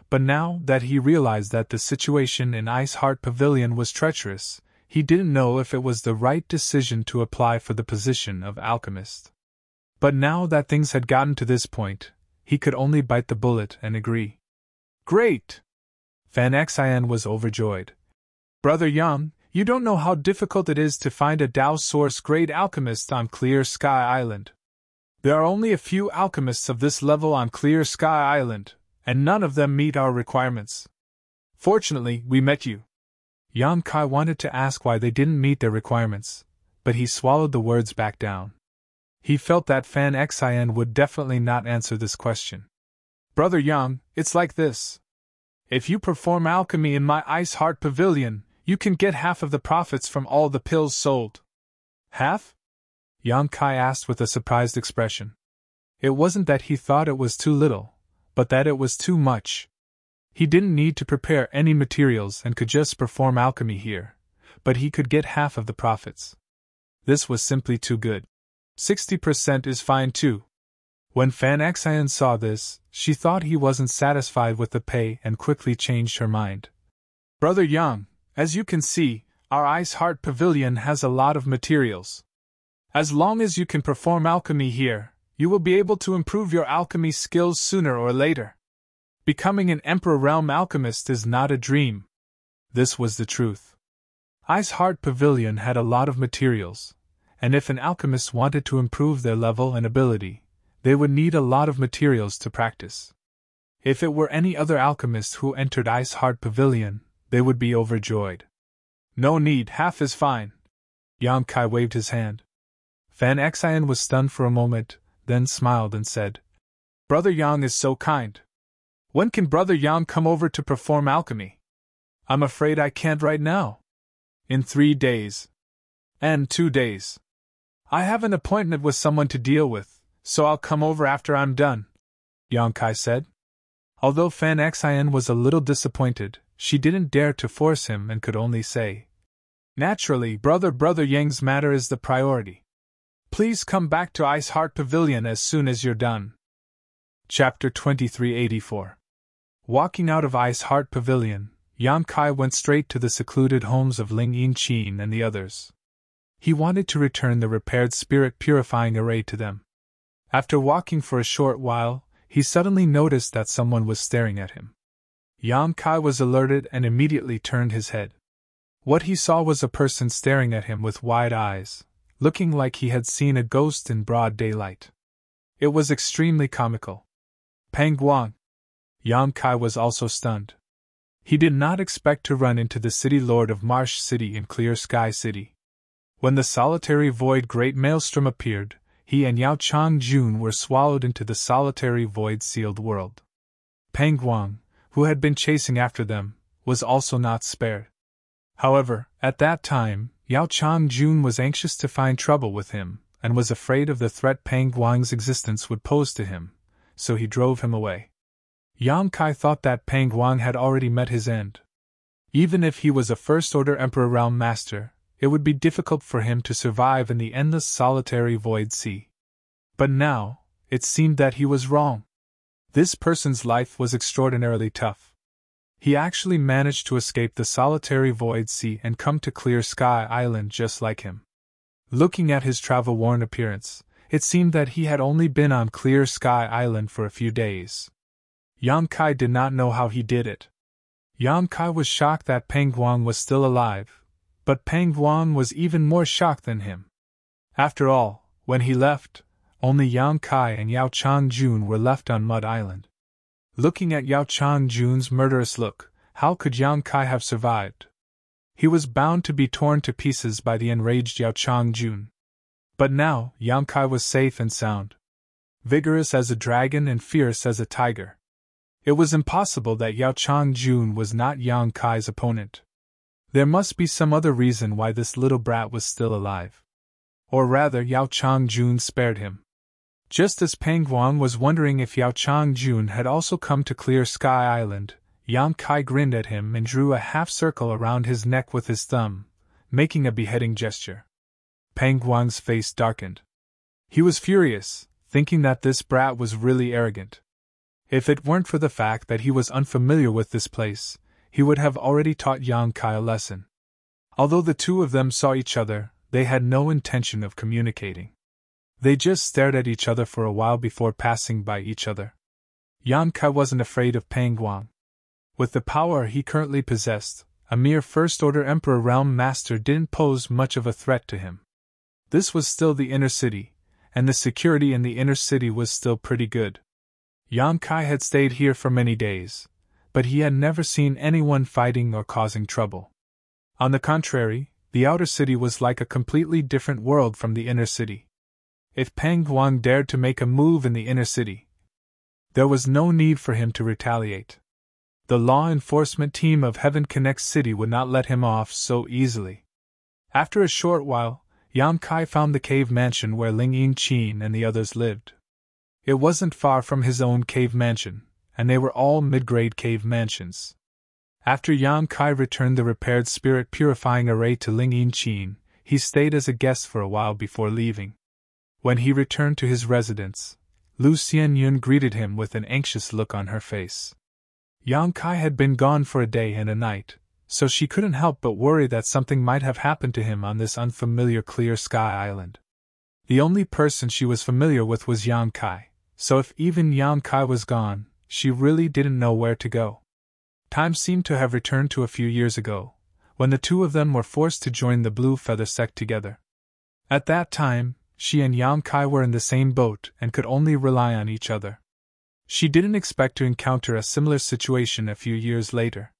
Speaker 1: but now that he realized that the situation in Ice Heart Pavilion was treacherous, he didn't know if it was the right decision to apply for the position of alchemist. But now that things had gotten to this point, he could only bite the bullet and agree. Great! Fan Xian was overjoyed. Brother Yang, you don't know how difficult it is to find a Dao Source grade alchemist on Clear Sky Island. There are only a few alchemists of this level on Clear Sky Island, and none of them meet our requirements. Fortunately, we met you. Yang Kai wanted to ask why they didn't meet their requirements, but he swallowed the words back down. He felt that Fan Xian would definitely not answer this question. Brother Yang, it's like this. If you perform alchemy in my Ice Heart Pavilion, you can get half of the profits from all the pills sold. Half? Yang Kai asked with a surprised expression. It wasn't that he thought it was too little, but that it was too much. He didn't need to prepare any materials and could just perform alchemy here, but he could get half of the profits. This was simply too good. 60% is fine too. When Fan Xian saw this, she thought he wasn't satisfied with the pay and quickly changed her mind. Brother Yang, as you can see, our Ice Heart Pavilion has a lot of materials. As long as you can perform alchemy here, you will be able to improve your alchemy skills sooner or later. Becoming an Emperor Realm alchemist is not a dream. This was the truth. Ice Heart Pavilion had a lot of materials, and if an alchemist wanted to improve their level and ability, they would need a lot of materials to practice. If it were any other alchemist who entered Ice Heart Pavilion, they would be overjoyed. No need, half is fine. Yang Kai waved his hand. Fan Xian was stunned for a moment, then smiled and said, Brother Yang is so kind. When can Brother Yang come over to perform alchemy? I'm afraid I can't right now. In 3 days. And 2 days. I have an appointment with someone to deal with, so I'll come over after I'm done, Yang Kai said. Although Fan Xian was a little disappointed, she didn't dare to force him and could only say, Naturally, Brother Yang's matter is the priority. Please come back to Ice Heart Pavilion as soon as you're done. Chapter 2384. Walking out of Ice Heart Pavilion, Yang Kai went straight to the secluded homes of Ling Yinqin and the others. He wanted to return the repaired spirit purifying array to them. After walking for a short while, he suddenly noticed that someone was staring at him. Yang Kai was alerted and immediately turned his head. What he saw was a person staring at him with wide eyes, looking like he had seen a ghost in broad daylight. It was extremely comical. Pang Guang. Yang Kai was also stunned. He did not expect to run into the city lord of Marsh City in Clear Sky City. When the solitary void great maelstrom appeared, he and Yao Chang Jun were swallowed into the solitary void sealed world. Pang Guang, who had been chasing after them, was also not spared. However, at that time, Yao Chang Jun was anxious to find trouble with him, and was afraid of the threat Pang Guang's existence would pose to him, so he drove him away. Yang Kai thought that Pang Guang had already met his end. Even if he was a first-order Emperor Realm Master, it would be difficult for him to survive in the endless solitary void sea. But now, it seemed that he was wrong. This person's life was extraordinarily tough. He actually managed to escape the solitary void sea and come to Clear Sky Island just like him. Looking at his travel-worn appearance, it seemed that he had only been on Clear Sky Island for a few days. Yang Kai did not know how he did it. Yang Kai was shocked that Pang Guang was still alive, but Pang Guang was even more shocked than him. After all, when he left, only Yang Kai and Yao Chang Jun were left on Mud Island. Looking at Yao Chang Jun's murderous look, how could Yang Kai have survived? He was bound to be torn to pieces by the enraged Yao Chang Jun. But now, Yang Kai was safe and sound. Vigorous as a dragon and fierce as a tiger. It was impossible that Yao Chang Jun was not Yang Kai's opponent. There must be some other reason why this little brat was still alive. Or rather, Yao Chang Jun spared him. Just as Pang Guang was wondering if Yao Chang Jun had also come to Clear Sky Island, Yang Kai grinned at him and drew a half-circle around his neck with his thumb, making a beheading gesture. Pang Guang's face darkened. He was furious, thinking that this brat was really arrogant. If it weren't for the fact that he was unfamiliar with this place, he would have already taught Yang Kai a lesson. Although the two of them saw each other, they had no intention of communicating. They just stared at each other for a while before passing by each other. Yang Kai wasn't afraid of Pang Guang. With the power he currently possessed, a mere First-Order Emperor Realm Master didn't pose much of a threat to him. This was still the inner city, and the security in the inner city was still pretty good. Yang Kai had stayed here for many days, but he had never seen anyone fighting or causing trouble. On the contrary, the outer city was like a completely different world from the inner city. If Pang Guang dared to make a move in the inner city, there was no need for him to retaliate. The law enforcement team of Heaven Connect City would not let him off so easily. After a short while, Yang Kai found the cave mansion where Ling Yingqin and the others lived. It wasn't far from his own cave mansion, and they were all mid-grade cave mansions. After Yang Kai returned the repaired spirit purifying array to Ling Yingqin, he stayed as a guest for a while before leaving. When he returned to his residence, Lu Xianyun greeted him with an anxious look on her face. Yang Kai had been gone for a day and a night, so she couldn't help but worry that something might have happened to him on this unfamiliar Clear Sky Island. The only person she was familiar with was Yang Kai, so if even Yang Kai was gone, she really didn't know where to go. Time seemed to have returned to a few years ago, when the two of them were forced to join the Blue Feather sect together. At that time, she and Yang Kai were in the same boat and could only rely on each other. She didn't expect to encounter a similar situation a few years later.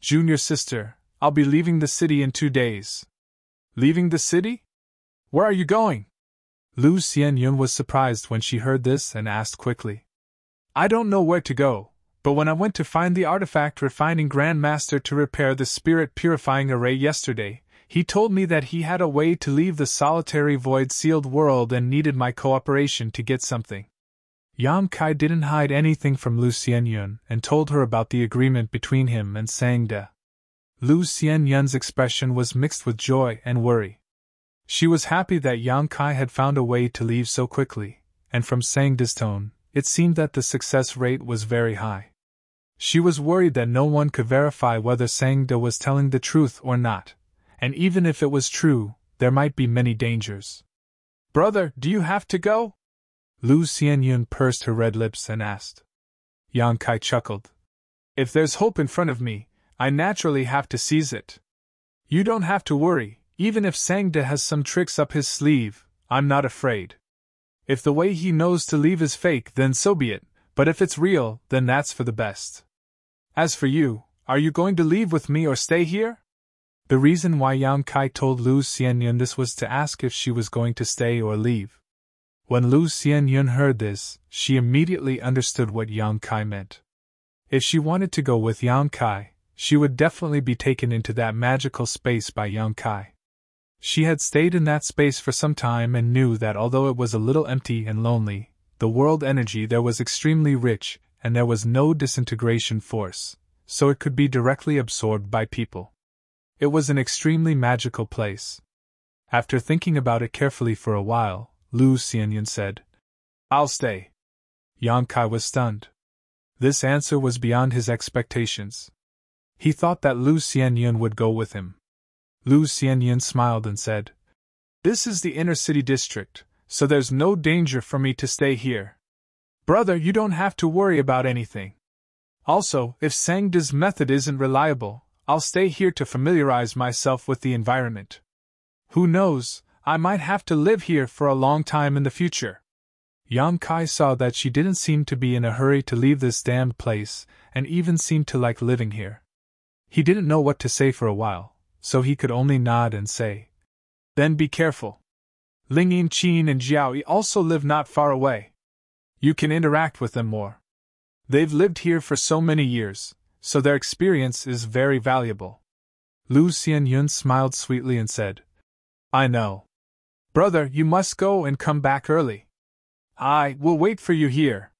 Speaker 1: "Junior sister, I'll be leaving the city in 2 days." "Leaving the city? Where are you going?" Lu Xianyun was surprised when she heard this and asked quickly. "I don't know where to go, but when I went to find the artifact refining Grand Master to repair the spirit purifying array yesterday, he told me that he had a way to leave the solitary void-sealed world and needed my cooperation to get something." Yang Kai didn't hide anything from Lu Xianyun and told her about the agreement between him and Sangde. Lu Xianyun's expression was mixed with joy and worry. She was happy that Yang Kai had found a way to leave so quickly, and from Sangde's tone, it seemed that the success rate was very high. She was worried that no one could verify whether Sangde was telling the truth or not, and even if it was true, there might be many dangers. "Brother, do you have to go?" Lu Xianyun pursed her red lips and asked. Yang Kai chuckled. "If there's hope in front of me, I naturally have to seize it. You don't have to worry, even if Sangde has some tricks up his sleeve, I'm not afraid. If the way he knows to leave is fake, then so be it, but if it's real, then that's for the best. As for you, are you going to leave with me or stay here?" The reason why Yang Kai told Lu Xianyun this was to ask if she was going to stay or leave. When Lu Xianyun heard this, she immediately understood what Yang Kai meant. If she wanted to go with Yang Kai, she would definitely be taken into that magical space by Yang Kai. She had stayed in that space for some time and knew that although it was a little empty and lonely, the world energy there was extremely rich and there was no disintegration force, so it could be directly absorbed by people. It was an extremely magical place. After thinking about it carefully for a while, Lu Xianyun said, "I'll stay." Yang Kai was stunned. This answer was beyond his expectations. He thought that Lu Xianyun would go with him. Lu Xianyun smiled and said, "This is the inner city district, so there's no danger for me to stay here. Brother, you don't have to worry about anything. Also, if Sangde's method isn't reliable, I'll stay here to familiarize myself with the environment. Who knows, I might have to live here for a long time in the future." Yang Kai saw that she didn't seem to be in a hurry to leave this damned place, and even seemed to like living here. He didn't know what to say for a while, so he could only nod and say, "Then be careful. Ling Yingqin and Jiaoyi also live not far away. You can interact with them more. They've lived here for so many years, so their experience is very valuable." Lu Xianyun smiled sweetly and said, "I know. Brother, you must go and come back early. I will wait for you here."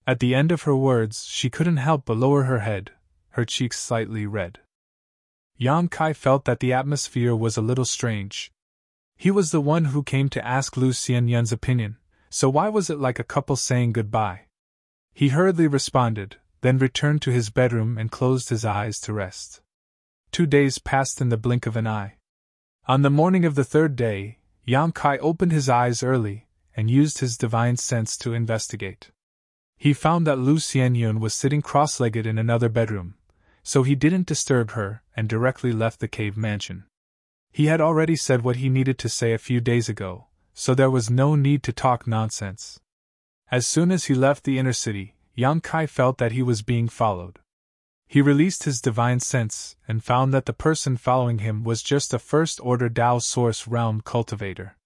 Speaker 1: At the end of her words, she couldn't help but lower her head, her cheeks slightly red. Yang Kai felt that the atmosphere was a little strange. He was the one who came to ask Lu Xianyun's opinion, so why was it like a couple saying goodbye? He hurriedly responded, then returned to his bedroom and closed his eyes to rest. 2 days passed in the blink of an eye. On the morning of the third day, Yang Kai opened his eyes early and used his divine sense to investigate. He found that Lu Xianyun was sitting cross-legged in another bedroom, so he didn't disturb her and directly left the cave mansion. He had already said what he needed to say a few days ago, so there was no need to talk nonsense. As soon as he left the inner city, Yang Kai felt that he was being followed. He released his divine sense and found that the person following him was just a first-order Tao Source realm cultivator.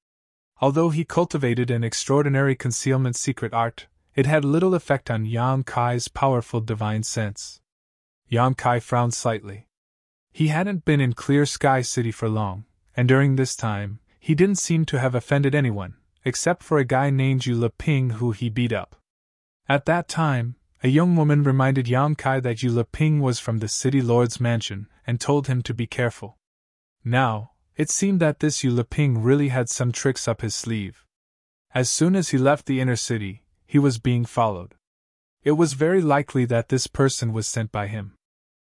Speaker 1: Although he cultivated an extraordinary concealment secret art, it had little effect on Yang Kai's powerful divine sense. Yang Kai frowned slightly. He hadn't been in Clear Sky City for long, and during this time, he didn't seem to have offended anyone, except for a guy named Yu Leping who he beat up. At that time, a young woman reminded Yang Kai that Yu Leping was from the city lord's mansion and told him to be careful. Now, it seemed that this Yu Leping really had some tricks up his sleeve. As soon as he left the inner city, he was being followed. It was very likely that this person was sent by him.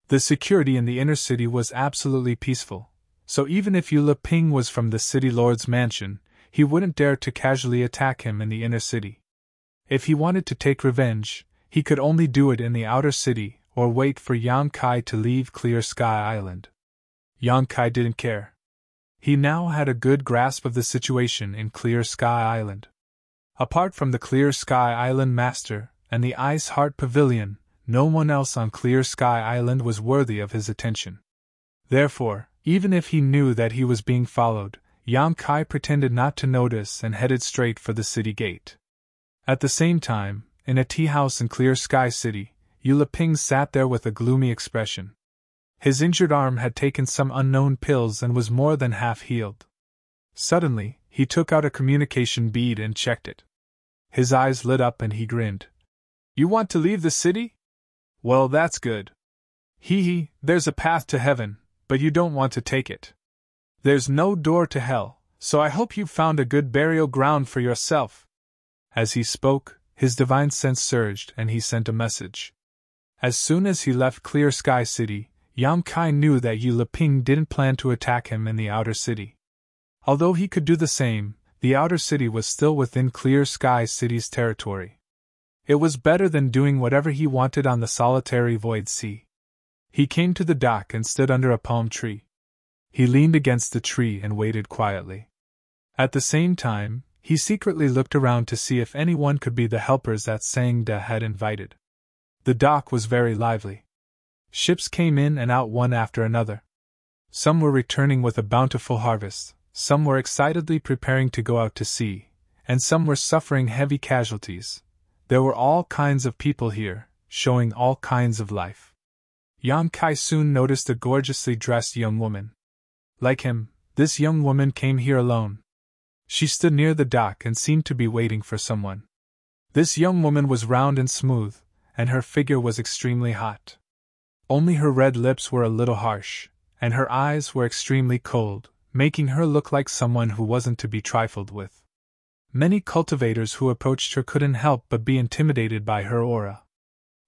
Speaker 1: The security in the inner city was absolutely peaceful, so even if Yu Leping was from the city lord's mansion, he wouldn't dare to casually attack him in the inner city. If he wanted to take revenge, he could only do it in the outer city or wait for Yang Kai to leave Clear Sky Island. Yang Kai didn't care. He now had a good grasp of the situation in Clear Sky Island. Apart from the Clear Sky Island Master and the Ice Heart Pavilion, no one else on Clear Sky Island was worthy of his attention. Therefore, even if he knew that he was being followed, Yang Kai pretended not to notice and headed straight for the city gate. At the same time, in a tea house in Clear Sky City, Yu Leping sat there with a gloomy expression. His injured arm had taken some unknown pills and was more than half healed. Suddenly, he took out a communication bead and checked it. His eyes lit up and he grinned. "You want to leave the city? Well, that's good. Hee, there's a path to heaven, but you don't want to take it. There's no door to hell, so I hope you've found a good burial ground for yourself." As he spoke, his divine sense surged and he sent a message. As soon as he left Clear Sky City, Yang Kai knew that Yu Leping didn't plan to attack him in the outer city. Although he could do the same, the outer city was still within Clear Sky City's territory. It was better than doing whatever he wanted on the solitary void sea. He came to the dock and stood under a palm tree. He leaned against the tree and waited quietly. At the same time, he secretly looked around to see if anyone could be the helpers that Sangda had invited. The dock was very lively. Ships came in and out one after another. Some were returning with a bountiful harvest, some were excitedly preparing to go out to sea, and some were suffering heavy casualties. There were all kinds of people here, showing all kinds of life. Yang Kai soon noticed a gorgeously dressed young woman. Like him, this young woman came here alone. She stood near the dock and seemed to be waiting for someone. This young woman was round and smooth, and her figure was extremely hot. Only her red lips were a little harsh, and her eyes were extremely cold, making her look like someone who wasn't to be trifled with. Many cultivators who approached her couldn't help but be intimidated by her aura.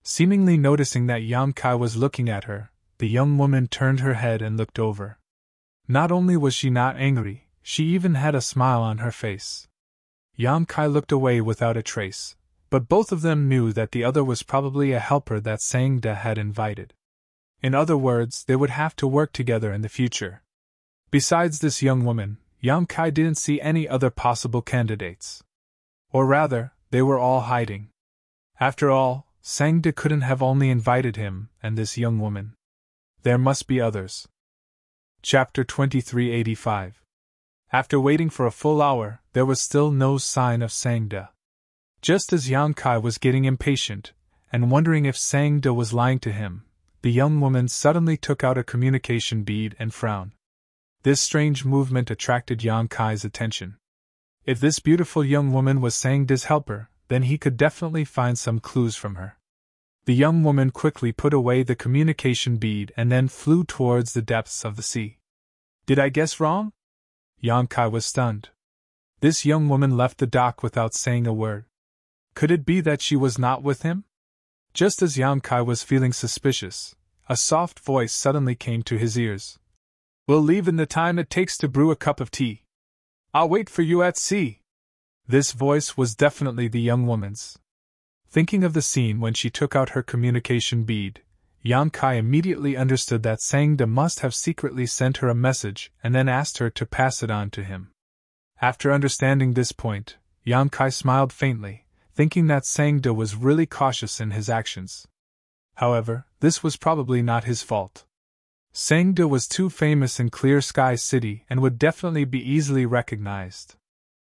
Speaker 1: Seemingly noticing that Yang Kai was looking at her, the young woman turned her head and looked over. Not only was she not angry, she even had a smile on her face. Yang Kai looked away without a trace, but both of them knew that the other was probably a helper that Sangda had invited. In other words, they would have to work together in the future. Besides this young woman, Yang Kai didn't see any other possible candidates. Or rather, they were all hiding. After all, Sangda couldn't have only invited him and this young woman. There must be others. Chapter 2385. After waiting for a full hour, there was still no sign of Sangda. Just as Yang Kai was getting impatient, and wondering if Sangda was lying to him, the young woman suddenly took out a communication bead and frowned. This strange movement attracted Yang Kai's attention. If this beautiful young woman was Sangda's helper, then he could definitely find some clues from her. The young woman quickly put away the communication bead and then flew towards the depths of the sea. Did I guess wrong? Yang Kai was stunned. This young woman left the dock without saying a word. Could it be that she was not with him? Just as Yang Kai was feeling suspicious, a soft voice suddenly came to his ears. "We'll leave in the time it takes to brew a cup of tea. I'll wait for you at sea." This voice was definitely the young woman's. Thinking of the scene when she took out her communication bead, Yang Kai immediately understood that Sangda must have secretly sent her a message and then asked her to pass it on to him. After understanding this point, Yang Kai smiled faintly, thinking that Sangda was really cautious in his actions. However, this was probably not his fault. Sangda was too famous in Clear Sky City and would definitely be easily recognized.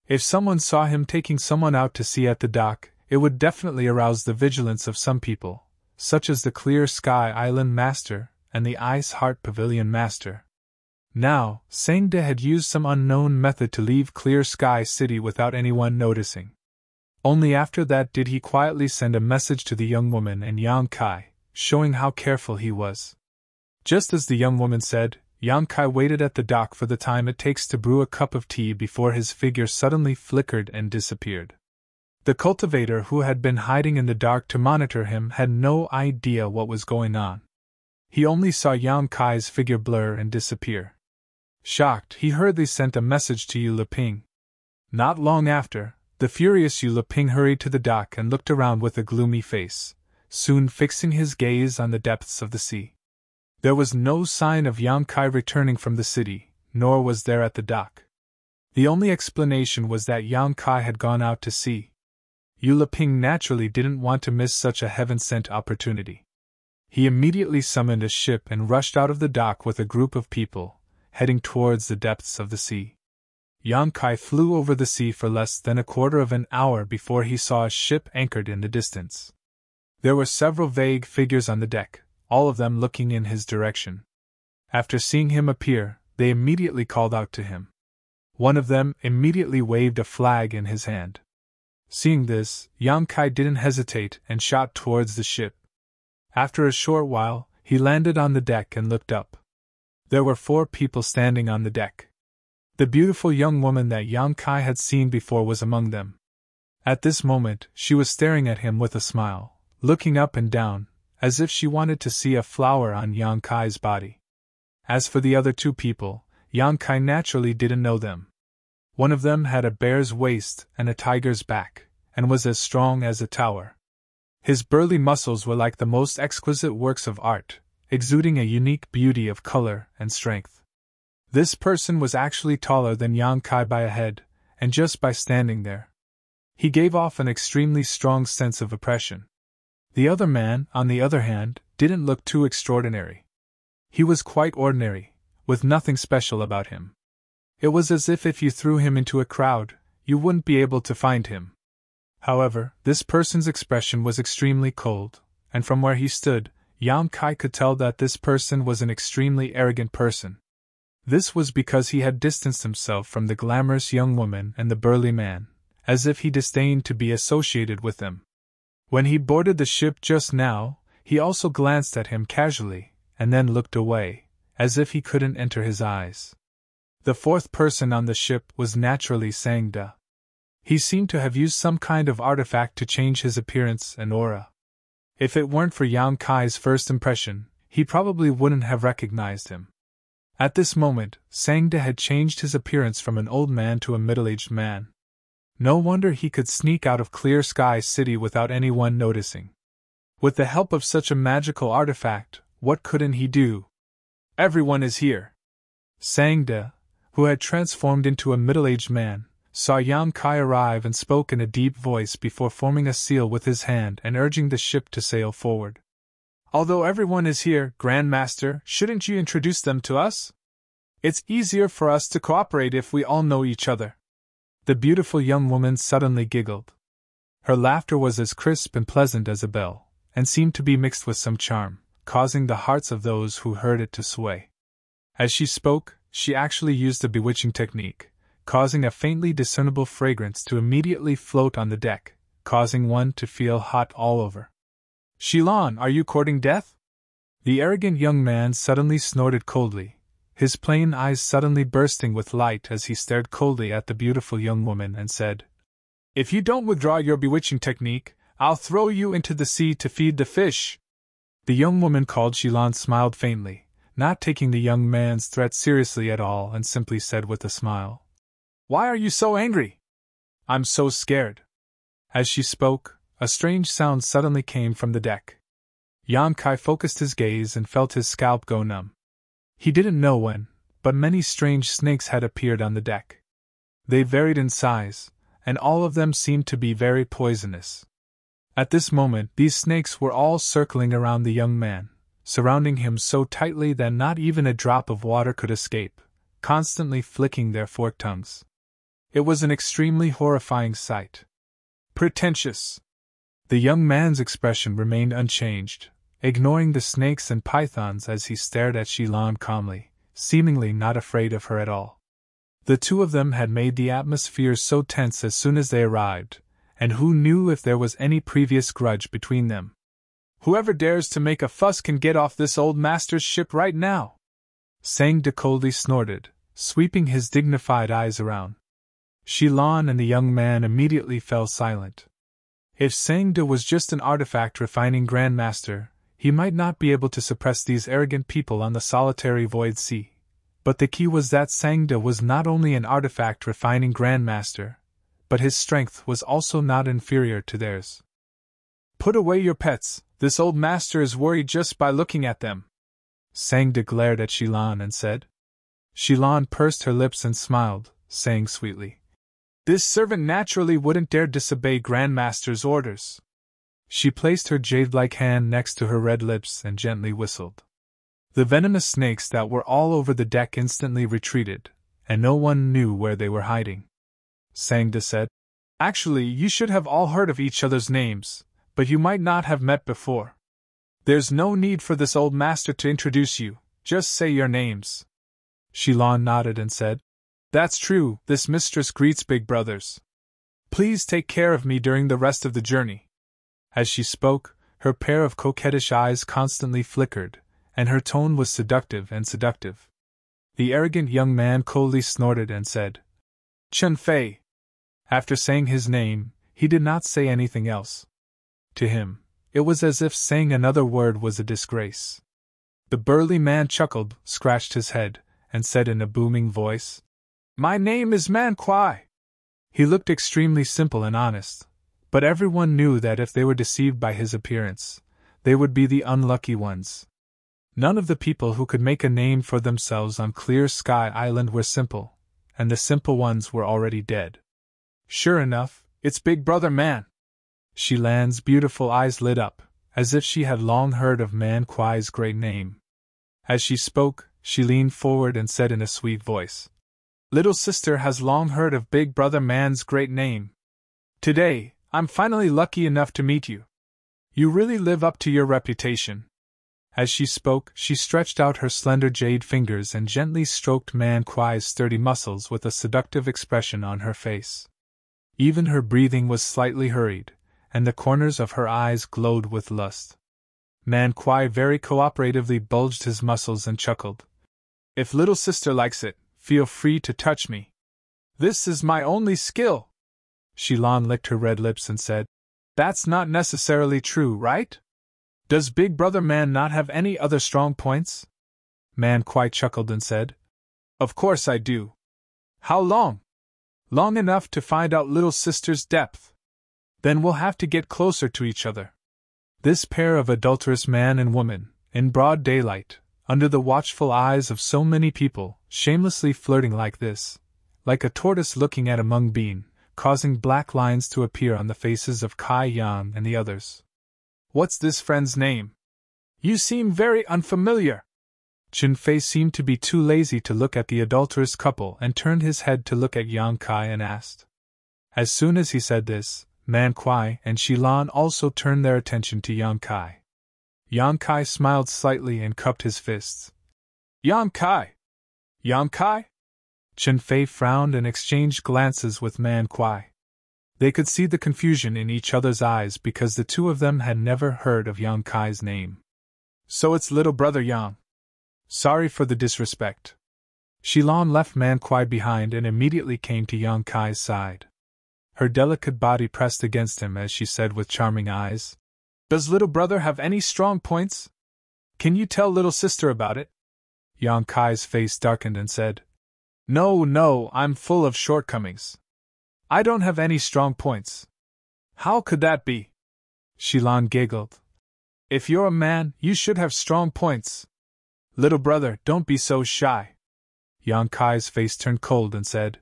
Speaker 1: If someone saw him taking someone out to sea at the dock, it would definitely arouse the vigilance of some people, such as the Clear Sky Island Master and the Ice Heart Pavilion Master. Now, Sangda had used some unknown method to leave Clear Sky City without anyone noticing. Only after that did he quietly send a message to the young woman and Yang Kai, showing how careful he was. Just as the young woman said, Yang Kai waited at the dock for the time it takes to brew a cup of tea before his figure suddenly flickered and disappeared. The cultivator who had been hiding in the dark to monitor him had no idea what was going on. He only saw Yang Kai's figure blur and disappear. Shocked, he hurriedly sent a message to Yu Leping. Not long after, the furious Yu Leping hurried to the dock and looked around with a gloomy face, soon fixing his gaze on the depths of the sea. There was no sign of Yang Kai returning from the city, nor was there at the dock. The only explanation was that Yang Kai had gone out to sea. Yu Leping naturally didn't want to miss such a heaven-sent opportunity. He immediately summoned a ship and rushed out of the dock with a group of people, heading towards the depths of the sea. Yang Kai flew over the sea for less than a quarter of an hour before he saw a ship anchored in the distance. There were several vague figures on the deck, all of them looking in his direction. After seeing him appear, they immediately called out to him. One of them immediately waved a flag in his hand. Seeing this, Yang Kai didn't hesitate and shot towards the ship. After a short while, he landed on the deck and looked up. There were 4 people standing on the deck. The beautiful young woman that Yang Kai had seen before was among them. At this moment, she was staring at him with a smile, looking up and down, as if she wanted to see a flower on Yang Kai's body. As for the other 2 people, Yang Kai naturally didn't know them. One of them had a bear's waist and a tiger's back, and was as strong as a tower. His burly muscles were like the most exquisite works of art, exuding a unique beauty of color and strength. This person was actually taller than Yang Kai by a head, and just by standing there, he gave off an extremely strong sense of oppression. The other man, on the other hand, didn't look too extraordinary. He was quite ordinary, with nothing special about him. It was as if you threw him into a crowd, you wouldn't be able to find him. However, this person's expression was extremely cold, and from where he stood, Yang Kai could tell that this person was an extremely arrogant person. This was because he had distanced himself from the glamorous young woman and the burly man, as if he disdained to be associated with them. When he boarded the ship just now, he also glanced at him casually, and then looked away, as if he couldn't enter his eyes. The 4th person on the ship was naturally Sangda. He seemed to have used some kind of artifact to change his appearance and aura. If it weren't for Yang Kai's first impression, he probably wouldn't have recognized him. At this moment, Sangda had changed his appearance from an old man to a middle-aged man. No wonder he could sneak out of Clear Sky City without anyone noticing. With the help of such a magical artifact, what couldn't he do? "Everyone is here." Sangda, who had transformed into a middle-aged man, saw Yang Kai arrive and spoke in a deep voice before forming a seal with his hand and urging the ship to sail forward. "Although everyone is here, Grand Master, shouldn't you introduce them to us? It's easier for us to cooperate if we all know each other." The beautiful young woman suddenly giggled. Her laughter was as crisp and pleasant as a bell, and seemed to be mixed with some charm, causing the hearts of those who heard it to sway. As she spoke, she actually used a bewitching technique, causing a faintly discernible fragrance to immediately float on the deck, causing one to feel hot all over. "Shilon, are you courting death?" The arrogant young man suddenly snorted coldly, his plain eyes suddenly bursting with light as he stared coldly at the beautiful young woman and said, "If you don't withdraw your bewitching technique, I'll throw you into the sea to feed the fish." The young woman called Shilan smiled faintly, not taking the young man's threat seriously at all, and simply said with a smile, "Why are you so angry?" "I'm so scared." As she spoke, a strange sound suddenly came from the deck. Yan Kai focused his gaze and felt his scalp go numb. He didn't know when, but many strange snakes had appeared on the deck. They varied in size, and all of them seemed to be very poisonous. At this moment, these snakes were all circling around the young man, surrounding him so tightly that not even a drop of water could escape, constantly flicking their forked tongues. It was an extremely horrifying sight. Pretentious! The young man's expression remained unchanged, ignoring the snakes and pythons as he stared at Shilan calmly, seemingly not afraid of her at all. The two of them had made the atmosphere so tense as soon as they arrived, and who knew if there was any previous grudge between them. "Whoever dares to make a fuss can get off this old master's ship right now," Sang-de coldly snorted, sweeping his dignified eyes around. Shilan and the young man immediately fell silent. If Sang-de was just an artifact refining Grandmaster, he might not be able to suppress these arrogant people on the solitary void sea. But the key was that Sang-de was not only an artifact refining Grandmaster, but his strength was also not inferior to theirs. "Put away your pets, this old master is worried just by looking at them," Sang-de glared at Shilan and said. Shilan pursed her lips and smiled, saying sweetly, "This servant naturally wouldn't dare disobey Grandmaster's orders." She placed her jade-like hand next to her red lips and gently whistled. The venomous snakes that were all over the deck instantly retreated, and no one knew where they were hiding. Sang-de said, "Actually, you should have all heard of each other's names, but you might not have met before. There's no need for this old master to introduce you, just say your names." Shilan nodded and said, "That's true, this mistress greets big brothers. Please take care of me during the rest of the journey." As she spoke, her pair of coquettish eyes constantly flickered, and her tone was seductive and seductive. The arrogant young man coldly snorted and said, "Chen Fei." After saying his name, he did not say anything else. To him, it was as if saying another word was a disgrace. The burly man chuckled, scratched his head, and said in a booming voice, "My name is Man Kuai." He looked extremely simple and honest, but everyone knew that if they were deceived by his appearance, they would be the unlucky ones. None of the people who could make a name for themselves on Clear Sky Island were simple, and the simple ones were already dead. Sure enough, it's Big Brother Man. Shilan's beautiful eyes lit up, as if she had long heard of Man Kuai's great name. As she spoke, she leaned forward and said in a sweet voice, "Little sister has long heard of Big Brother Man's great name. Today, I'm finally lucky enough to meet you. You really live up to your reputation." As she spoke, she stretched out her slender jade fingers and gently stroked Man Kuai's sturdy muscles with a seductive expression on her face. Even her breathing was slightly hurried, and the corners of her eyes glowed with lust. Man Kuai very cooperatively bulged his muscles and chuckled. "If little sister likes it, feel free to touch me. This is my only skill." Shilan licked her red lips and said, "That's not necessarily true, right? Does Big Brother Man not have any other strong points?" Man Kuai chuckled and said, "Of course I do. How long? Long enough to find out little sister's depth. Then we'll have to get closer to each other." This pair of adulterous man and woman, in broad daylight, under the watchful eyes of so many people, shamelessly flirting like this, like a tortoise looking at a mung bean, causing black lines to appear on the faces of Kai Yang and the others. "What's this friend's name? You seem very unfamiliar." Chen Fei seemed to be too lazy to look at the adulterous couple and turned his head to look at Yang Kai and asked. As soon as he said this, Man Kuai and Shilan also turned their attention to Yang Kai. Yang Kai smiled slightly and cupped his fists. "Yang Kai! Yang Kai?" Chen Fei frowned and exchanged glances with Man Kuai. They could see the confusion in each other's eyes because the two of them had never heard of Yang Kai's name. "So it's little brother Yang. Sorry for the disrespect." Shilan left Man Kuai behind and immediately came to Yang Kai's side. Her delicate body pressed against him as she said with charming eyes, "Does little brother have any strong points? Can you tell little sister about it?" Yang Kai's face darkened and said, No, I'm full of shortcomings. I don't have any strong points." "How could that be?" Shilan giggled. "If you're a man, you should have strong points. Little brother, don't be so shy." Yang Kai's face turned cold and said,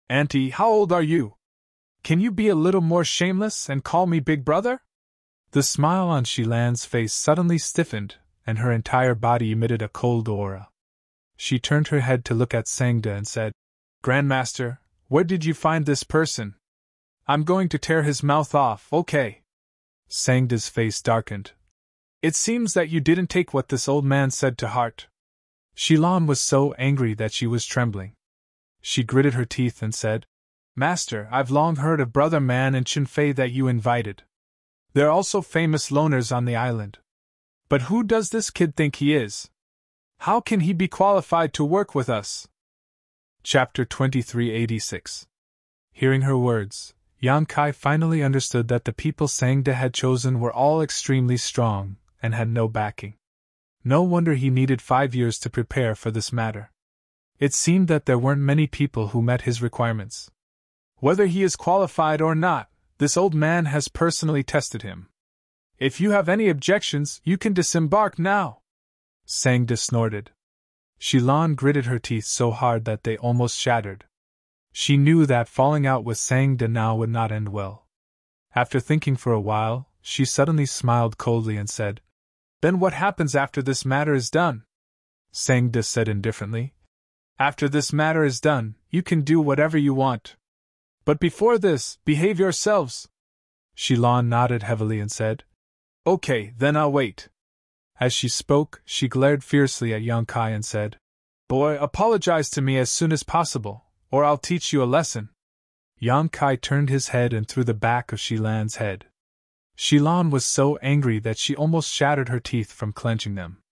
Speaker 1: "Auntie, how old are you? Can you be a little more shameless and call me big brother?" The smile on Shilan's face suddenly stiffened, and her entire body emitted a cold aura. She turned her head to look at Sangda and said, "Grandmaster, where did you find this person? I'm going to tear his mouth off, okay?" Sangda's face darkened. "It seems that you didn't take what this old man said to heart." Shilan was so angry that she was trembling. She gritted her teeth and said, "Master, I've long heard of Brother Man and Chinfei that you invited. They're also famous loners on the island. But who does this kid think he is? How can he be qualified to work with us?" Chapter 2386. Hearing her words, Yang Kai finally understood that the people Sangda had chosen were all extremely strong, and had no backing. No wonder he needed 5 years to prepare for this matter. It seemed that there weren't many people who met his requirements. "Whether he is qualified or not, this old man has personally tested him. If you have any objections, you can disembark now," Sangda snorted. Shilan gritted her teeth so hard that they almost shattered. She knew that falling out with Sangda now would not end well. After thinking for a while, she suddenly smiled coldly and said, "Then what happens after this matter is done?" Sangda said indifferently, "After this matter is done, you can do whatever you want. But before this, behave yourselves." Shilan nodded heavily and said, "Okay, then I'll wait." As she spoke, she glared fiercely at Yang Kai and said, "Boy, apologize to me as soon as possible, or I'll teach you a lesson." Yang Kai turned his head and threw the back of Shilan's head. Shilan was so angry that she almost shattered her teeth from clenching them.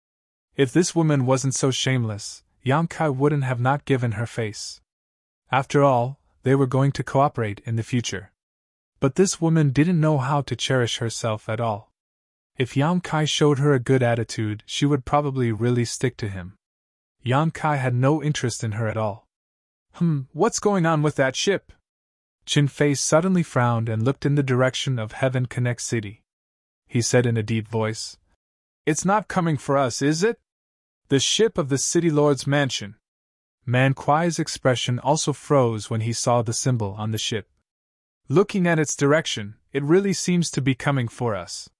Speaker 1: If this woman wasn't so shameless, Yang Kai wouldn't have not given her face. After all, they were going to cooperate in the future. But this woman didn't know how to cherish herself at all. If Yang Kai showed her a good attitude, she would probably really stick to him. Yang Kai had no interest in her at all. What's going on with that ship?" Chinfei suddenly frowned and looked in the direction of Heaven Connect City. He said in a deep voice, "It's not coming for us, is it? The ship of the City Lord's mansion." Man Kuai's expression also froze when he saw the symbol on the ship. "Looking at its direction, it really seems to be coming for us."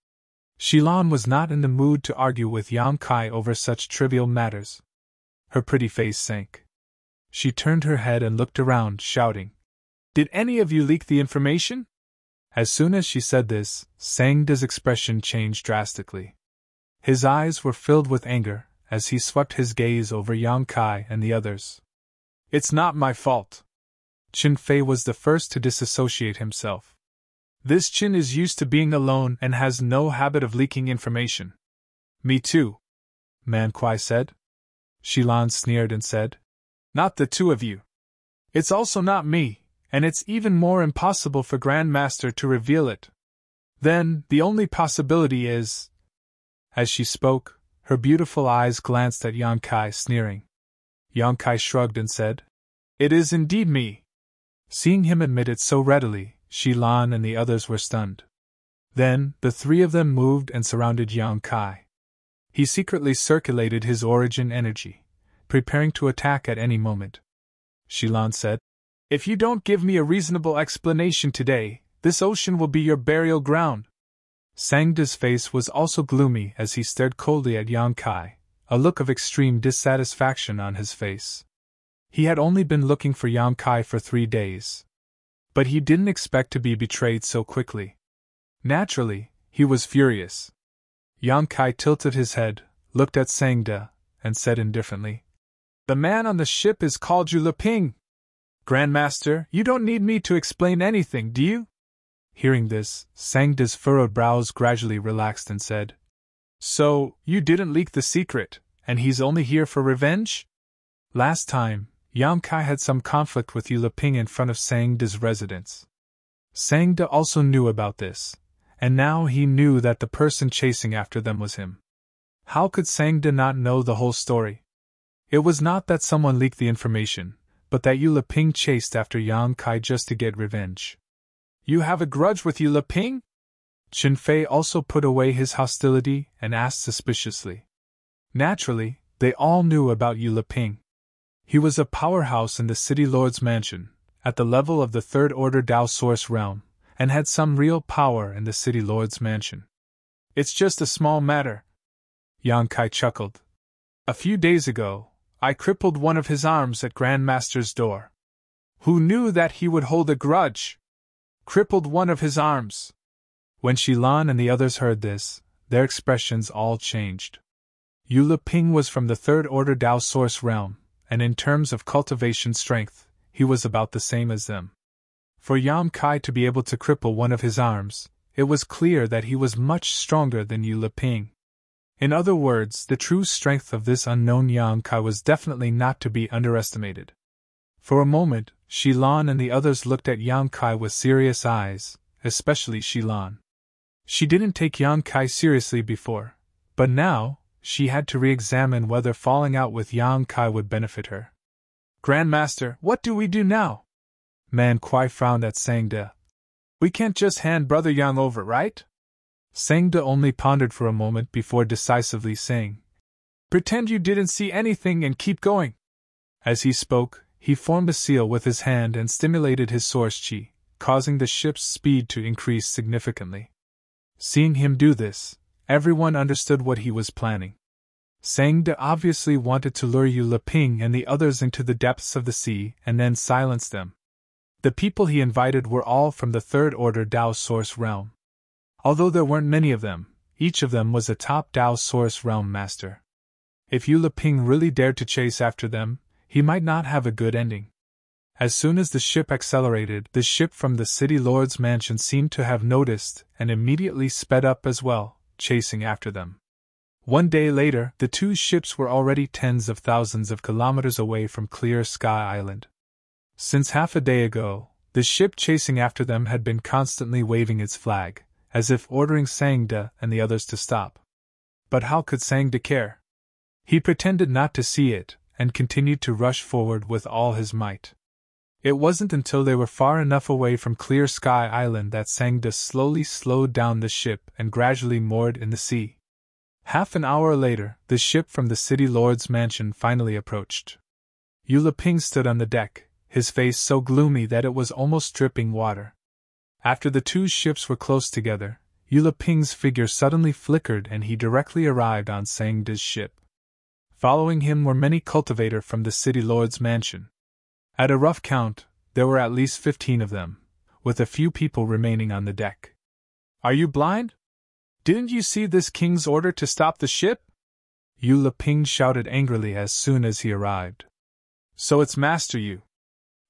Speaker 1: Shilan was not in the mood to argue with Yang Kai over such trivial matters. Her pretty face sank. She turned her head and looked around, shouting, "Did any of you leak the information?" As soon as she said this, Sangda's expression changed drastically. His eyes were filled with anger as he swept his gaze over Yang Kai and the others. "It's not my fault." Chinfei was the first to disassociate himself. "This Chin is used to being alone and has no habit of leaking information." "Me too," Man Kuai said. Shilan sneered and said, "Not the two of you. It's also not me, and it's even more impossible for Grandmaster to reveal it. Then, the only possibility is—" As she spoke, her beautiful eyes glanced at Yang Kai, sneering. Yang Kai shrugged and said, "It is indeed me." Seeing him admit it so readily, Shilan and the others were stunned. Then, the three of them moved and surrounded Yang Kai. He secretly circulated his origin energy, preparing to attack at any moment. Shilan said, "If you don't give me a reasonable explanation today, this ocean will be your burial ground." Sangda's face was also gloomy as he stared coldly at Yang Kai, a look of extreme dissatisfaction on his face. He had only been looking for Yang Kai for 3 days. But he didn't expect to be betrayed so quickly. Naturally, he was furious. Yang Kai tilted his head, looked at Sangda, and said indifferently, "The man on the ship is called Zhu Ping. Grandmaster, you don't need me to explain anything, do you?" Hearing this, Sangda's furrowed brows gradually relaxed and said, "So, you didn't leak the secret, and he's only here for revenge?" Last time, Yang Kai had some conflict with Yu Leping in front of Sang De's residence. Sang De also knew about this, and now he knew that the person chasing after them was him. How could Sang De not know the whole story? It was not that someone leaked the information, but that Yu Leping chased after Yang Kai just to get revenge. You have a grudge with Yu Leping? Chen Fei also put away his hostility and asked suspiciously. Naturally, they all knew about Yu Leping. He was a powerhouse in the City Lord's mansion, at the level of the Third Order Dao Source realm, and had some real power in the City Lord's mansion. It's just a small matter. Yang Kai chuckled. A few days ago, I crippled one of his arms at Grandmaster's door. Who knew that he would hold a grudge? Crippled one of his arms. When Shilan and the others heard this, their expressions all changed. Yu Leping was from the Third Order Dao Source realm, and in terms of cultivation strength, he was about the same as them. For Yang Kai to be able to cripple one of his arms, it was clear that he was much stronger than Yu Leping. In other words, the true strength of this unknown Yang Kai was definitely not to be underestimated. For a moment, Shilan and the others looked at Yang Kai with serious eyes, especially Shilan. She didn't take Yang Kai seriously before, but now, she had to re-examine whether falling out with Yang Kai would benefit her. Grandmaster, what do we do now? Man Kuai frowned at Sang De. We can't just hand Brother Yang over, right? Sang De only pondered for a moment before decisively saying, Pretend you didn't see anything and keep going. As he spoke, he formed a seal with his hand and stimulated his source chi, causing the ship's speed to increase significantly. Seeing him do this, everyone understood what he was planning. Sang De obviously wanted to lure Yu Leping and the others into the depths of the sea and then silence them. The people he invited were all from the Third Order Dao Source realm. Although there weren't many of them, each of them was a top Dao Source realm master. If Yu Leping really dared to chase after them, he might not have a good ending. As soon as the ship accelerated, the ship from the City Lord's mansion seemed to have noticed and immediately sped up as well, chasing after them. One day later, the two ships were already tens of thousands of kilometers away from Clear Sky Island. Since half a day ago, the ship chasing after them had been constantly waving its flag, as if ordering Sang De and the others to stop. But how could Sang De care? He pretended not to see it, and continued to rush forward with all his might. It wasn't until they were far enough away from Clear Sky Island that Sang De slowly slowed down the ship and gradually moored in the sea. Half an hour later, the ship from the City Lord's mansion finally approached. Yu Leping stood on the deck, his face so gloomy that it was almost dripping water. After the two ships were close together, Yu Leping's figure suddenly flickered and he directly arrived on Sang De's ship. Following him were many cultivators from the City Lord's mansion. At a rough count, there were at least 15 of them, with a few people remaining on the deck. Are you blind? Didn't you see this king's order to stop the ship? Yu Leping shouted angrily as soon as he arrived. So it's Master Yu.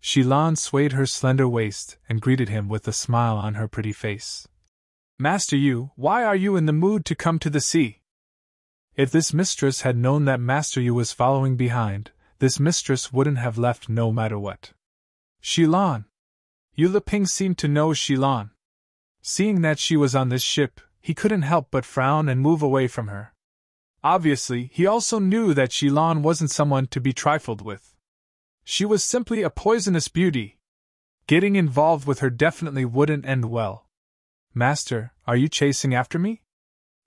Speaker 1: Shilan swayed her slender waist and greeted him with a smile on her pretty face. Master Yu, why are you in the mood to come to the sea? If this mistress had known that Master Yu was following behind, this mistress wouldn't have left no matter what. Shilan. Yu Leping seemed to know Shilan. Seeing that she was on this ship, he couldn't help but frown and move away from her. Obviously, he also knew that Shilan wasn't someone to be trifled with. She was simply a poisonous beauty. Getting involved with her definitely wouldn't end well. Master, are you chasing after me?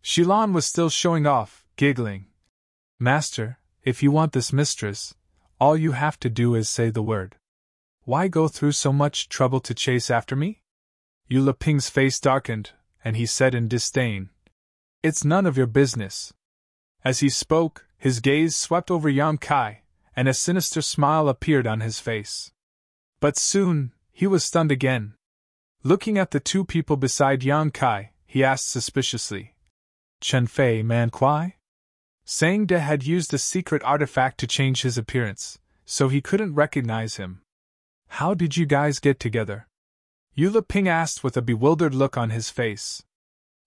Speaker 1: Shilan was still showing off, giggling. Master, if you want this mistress, all you have to do is say the word. Why go through so much trouble to chase after me? Yu Leping's face darkened, and he said in disdain, It's none of your business. As he spoke, his gaze swept over Yang Kai, and a sinister smile appeared on his face. But soon, he was stunned again. Looking at the two people beside Yang Kai, he asked suspiciously, Chen Fei Man Kuai? Sang De had used a secret artifact to change his appearance, so he couldn't recognize him. How did you guys get together? Yu Leping asked with a bewildered look on his face.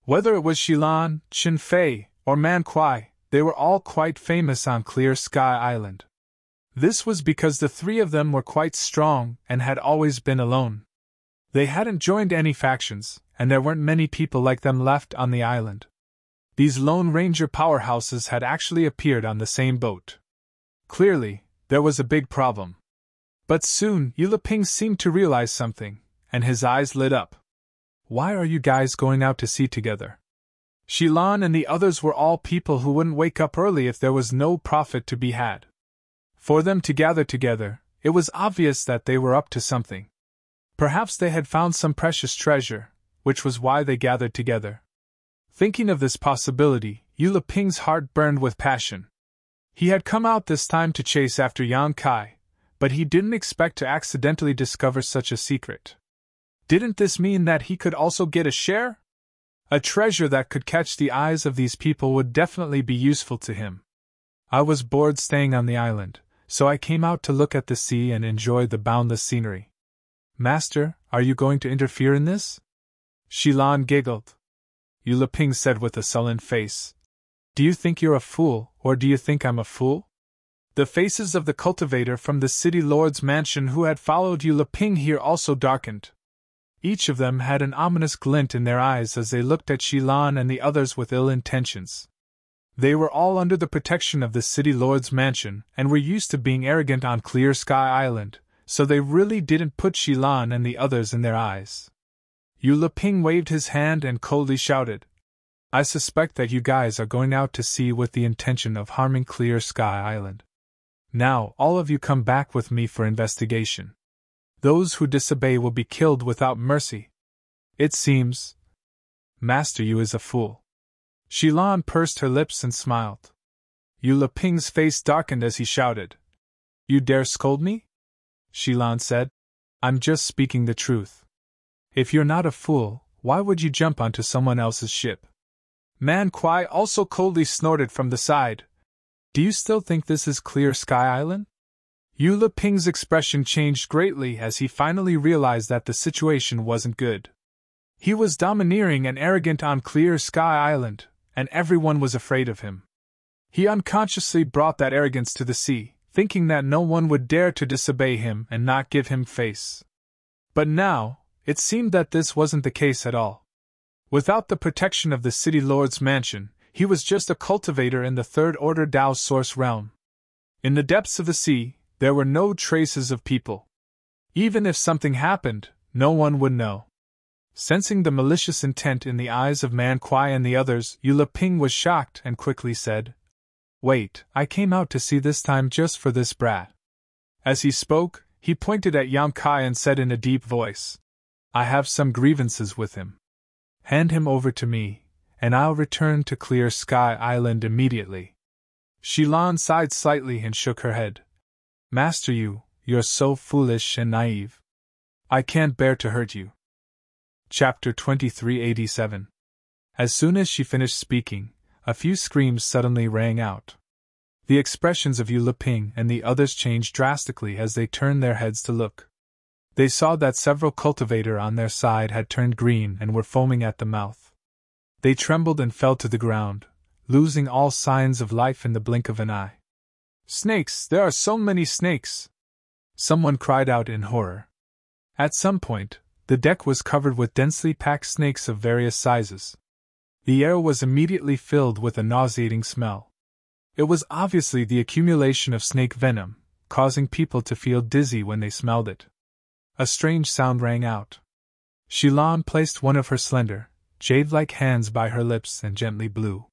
Speaker 1: Whether it was Shilan, Chen Fei, or Man Kuai, they were all quite famous on Clear Sky Island. This was because the three of them were quite strong and had always been alone. They hadn't joined any factions, and there weren't many people like them left on the island. These Lone Ranger powerhouses had actually appeared on the same boat. Clearly, there was a big problem. But soon, Yuliping seemed to realize something, and his eyes lit up. Why are you guys going out to sea together? Shilan and the others were all people who wouldn't wake up early if there was no profit to be had. For them to gather together, it was obvious that they were up to something. Perhaps they had found some precious treasure, which was why they gathered together. Thinking of this possibility, Yuliping's heart burned with passion. He had come out this time to chase after Yan Kai, but he didn't expect to accidentally discover such a secret. Didn't this mean that he could also get a share? A treasure that could catch the eyes of these people would definitely be useful to him. I was bored staying on the island, so I came out to look at the sea and enjoy the boundless scenery. Master, are you going to interfere in this? Shilan giggled. Yuliping said with a sullen face. Do you think you're a fool, or do you think I'm a fool? The faces of the cultivator from the city lord's mansion who had followed Yuliping here also darkened. Each of them had an ominous glint in their eyes as they looked at Shilan and the others with ill intentions. They were all under the protection of the city lord's mansion and were used to being arrogant on Clear Sky Island, so they really didn't put Shilan and the others in their eyes. Yuliping waved his hand and coldly shouted, I suspect that you guys are going out to sea with the intention of harming Clear Sky Island. Now, all of you come back with me for investigation. Those who disobey will be killed without mercy. It seems Master Yu is a fool. Shilan pursed her lips and smiled. Yuliping's face darkened as he shouted. You dare scold me? Shilan said. I'm just speaking the truth. If you're not a fool, why would you jump onto someone else's ship? Man Kwai also coldly snorted from the side. Do you still think this is Clear Sky Island? Yuliping's expression changed greatly as he finally realized that the situation wasn't good. He was domineering and arrogant on Clear Sky Island, and everyone was afraid of him. He unconsciously brought that arrogance to the sea, thinking that no one would dare to disobey him and not give him face. But now, it seemed that this wasn't the case at all. Without the protection of the city lord's mansion, he was just a cultivator in the third-order Tao source realm. In the depths of the sea, there were no traces of people. Even if something happened, no one would know. Sensing the malicious intent in the eyes of Man Kwai and the others, Yuliping was shocked and quickly said, Wait, I came out to sea this time just for this brat. As he spoke, he pointed at Yan Kai and said in a deep voice, I have some grievances with him. Hand him over to me, and I'll return to Clear Sky Island immediately. Shilan sighed slightly and shook her head. Master Yu, you're so foolish and naive. I can't bear to hurt you. Chapter 2387. As soon as she finished speaking, a few screams suddenly rang out. The expressions of Yuliping and the others changed drastically as they turned their heads to look. They saw that several cultivators on their side had turned green and were foaming at the mouth. They trembled and fell to the ground, losing all signs of life in the blink of an eye. Snakes! There are so many snakes! Someone cried out in horror. At some point, the deck was covered with densely packed snakes of various sizes. The air was immediately filled with a nauseating smell. It was obviously the accumulation of snake venom, causing people to feel dizzy when they smelled it. A strange sound rang out. Shilan placed one of her slender, jade-like hands by her lips and gently blew.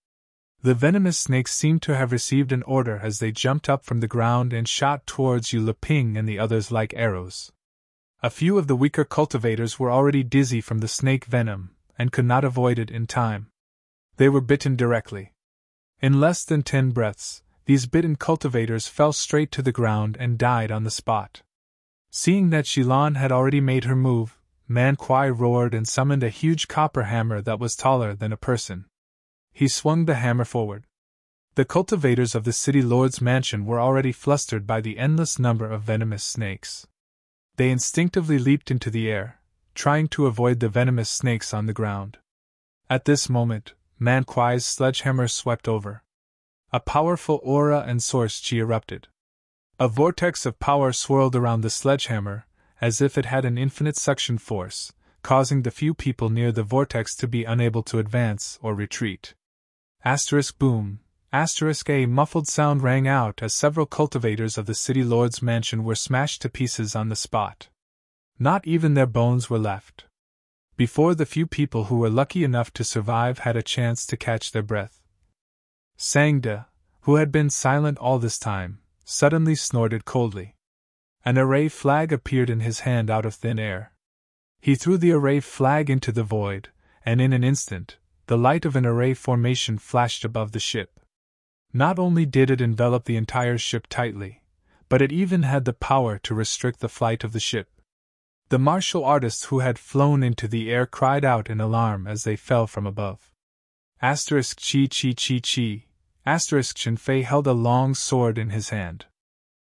Speaker 1: The venomous snakes seemed to have received an order as they jumped up from the ground and shot towards Yuliping and the others like arrows. A few of the weaker cultivators were already dizzy from the snake venom and could not avoid it in time. They were bitten directly. In less than 10 breaths, these bitten cultivators fell straight to the ground and died on the spot. Seeing that Shilan had already made her move, Man Kwai roared and summoned a huge copper hammer that was taller than a person. He swung the hammer forward. The cultivators of the city lord's mansion were already flustered by the endless number of venomous snakes. They instinctively leaped into the air, trying to avoid the venomous snakes on the ground. At this moment, Man Kwai's sledgehammer swept over. A powerful aura and source chi erupted. A vortex of power swirled around the sledgehammer, as if it had an infinite suction force, causing the few people near the vortex to be unable to advance or retreat. Boom. A muffled sound rang out as several cultivators of the city lord's mansion were smashed to pieces on the spot. Not even their bones were left. Before the few people who were lucky enough to survive had a chance to catch their breath, Sangda, who had been silent all this time, suddenly snorted coldly. An array flag appeared in his hand out of thin air. He threw the array flag into the void, and in an instant, the light of an array formation flashed above the ship. Not only did it envelop the entire ship tightly, but it even had the power to restrict the flight of the ship. The martial artists who had flown into the air cried out in alarm as they fell from above. Chi. Chen Fei held a long sword in his hand.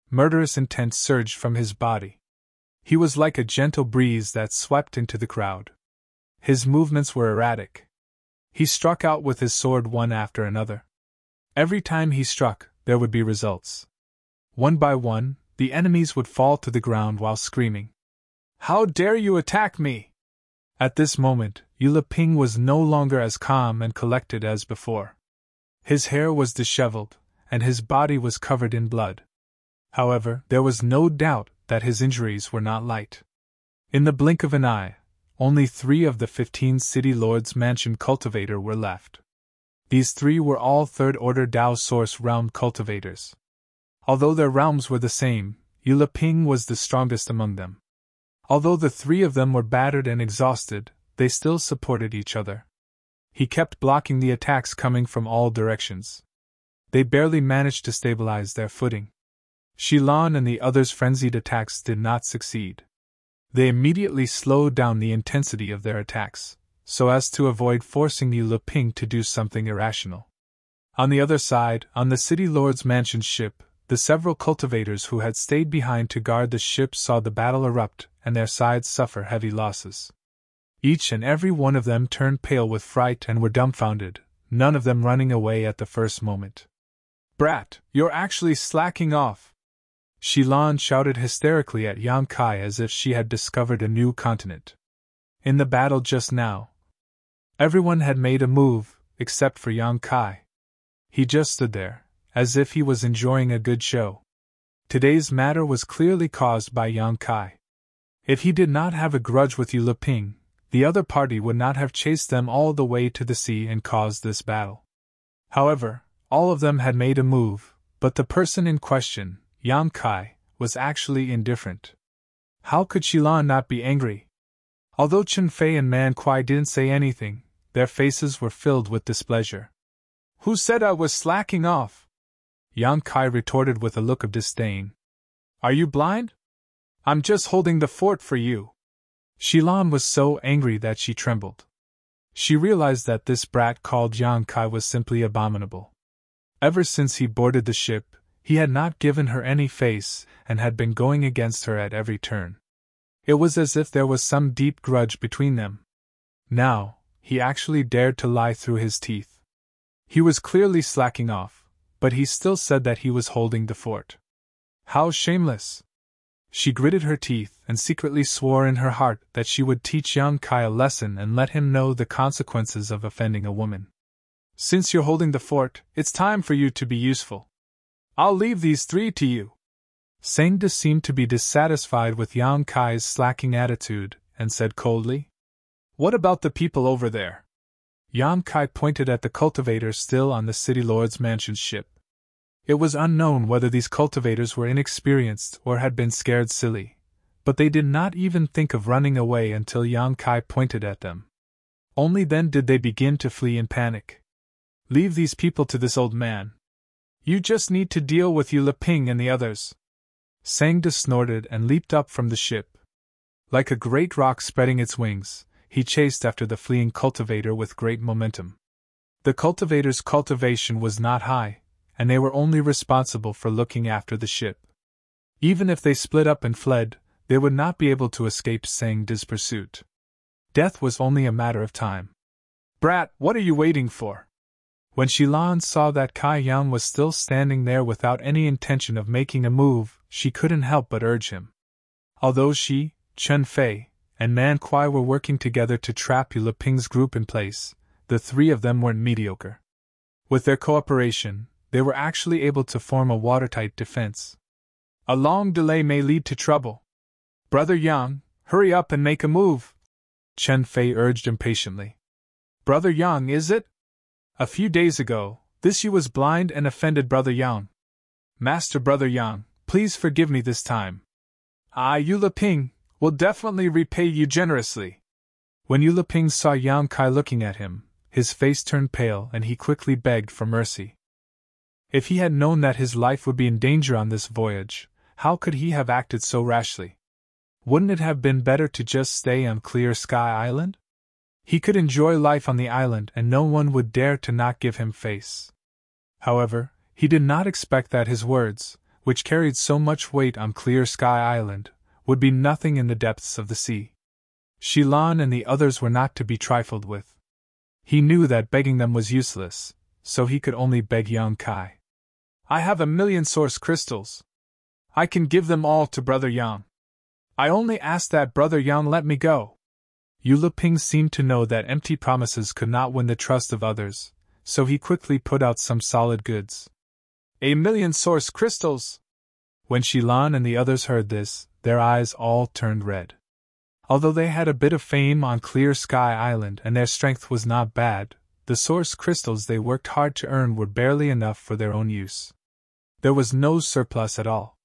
Speaker 1: Murderous intent surged from his body. He was like a gentle breeze that swept into the crowd. His movements were erratic. He struck out with his sword one after another. Every time he struck, there would be results. One by one, the enemies would fall to the ground while screaming, "How dare you attack me!" At this moment, Yu Ping was no longer as calm and collected as before. His hair was disheveled, and his body was covered in blood. However, there was no doubt that his injuries were not light. In the blink of an eye, only 3 of the 15 city lords' mansion cultivator were left. These 3 were all third-order Dao Source realm cultivators. Although their realms were the same, Yu Ping was the strongest among them. Although the 3 of them were battered and exhausted, they still supported each other. He kept blocking the attacks coming from all directions. They barely managed to stabilize their footing. Shilan and the others' frenzied attacks did not succeed. They immediately slowed down the intensity of their attacks, so as to avoid forcing Yu Ping to do something irrational. On the other side, on the city lord's mansion ship, the several cultivators who had stayed behind to guard the ship saw the battle erupt and their sides suffer heavy losses. Each and every one of them turned pale with fright and were dumbfounded, none of them running away at the first moment. "Brat, you're actually slacking off!" Shilan shouted hysterically at Yang Kai as if she had discovered a new continent. In the battle just now, everyone had made a move, except for Yang Kai. He just stood there, as if he was enjoying a good show. Today's matter was clearly caused by Yang Kai. If he did not have a grudge with Yu Ping, the other party would not have chased them all the way to the sea and caused this battle. However, all of them had made a move, but the person in question, Yang Kai, was actually indifferent. How could Shilan not be angry? Although Chen Fei and Man Kuai didn't say anything, their faces were filled with displeasure. "Who said I was slacking off?" Yang Kai retorted with a look of disdain. "Are you blind? I'm just holding the fort for you." Shilan was so angry that she trembled. She realized that this brat called Yang Kai was simply abominable. Ever since he boarded the ship, he had not given her any face and had been going against her at every turn. It was as if there was some deep grudge between them. Now, he actually dared to lie through his teeth. He was clearly slacking off, but he still said that he was holding the fort. How shameless! She gritted her teeth and secretly swore in her heart that she would teach Yang Kai a lesson and let him know the consequences of offending a woman. "Since you're holding the fort, it's time for you to be useful. I'll leave these 3 to you." Sangda seemed to be dissatisfied with Yang Kai's slacking attitude and said coldly, "What about the people over there?" Yang Kai pointed at the cultivators still on the city lord's mansion ship. It was unknown whether these cultivators were inexperienced or had been scared silly, but they did not even think of running away until Yang Kai pointed at them. Only then did they begin to flee in panic. "Leave these people to this old man. You just need to deal with Yu Ping and the others." Sangda snorted and leaped up from the ship. Like a great rock spreading its wings, he chased after the fleeing cultivator with great momentum. The cultivator's cultivation was not high, and they were only responsible for looking after the ship. Even if they split up and fled, they would not be able to escape Sangda's pursuit. Death was only a matter of time. "Brat, what are you waiting for? When Shilan saw that Kai Yang was still standing there without any intention of making a move, she couldn't help but urge him. Although she, Chen Fei, and Man Kuai were working together to trap Yu Leping's group in place, the three of them weren't mediocre. With their cooperation, they were actually able to form a watertight defense. A long delay may lead to trouble. Brother Yang, hurry up and make a move, Chen Fei urged impatiently. Brother Yang, is it? A few days ago, this Yu was blind and offended Brother Yang. Master Brother Yang, please forgive me this time. Yu Leping will definitely repay you generously. When Yu Leping saw Yang Kai looking at him, his face turned pale and he quickly begged for mercy. If he had known that his life would be in danger on this voyage, how could he have acted so rashly? Wouldn't it have been better to just stay on Clear Sky Island? He could enjoy life on the island and no one would dare to not give him face. However, he did not expect that his words, which carried so much weight on Clear Sky Island, would be nothing in the depths of the sea. Shilan and the others were not to be trifled with. He knew that begging them was useless, so he could only beg Yang Kai. I have 1,000,000 source crystals. I can give them all to Brother Yang. I only ask that Brother Yang let me go. Yu Leping seemed to know that empty promises could not win the trust of others, so he quickly put out some solid goods. 1,000,000 source crystals! When Shilan and the others heard this, their eyes all turned red. Although they had a bit of fame on Clear Sky Island and their strength was not bad, the source crystals they worked hard to earn were barely enough for their own use. There was no surplus at all.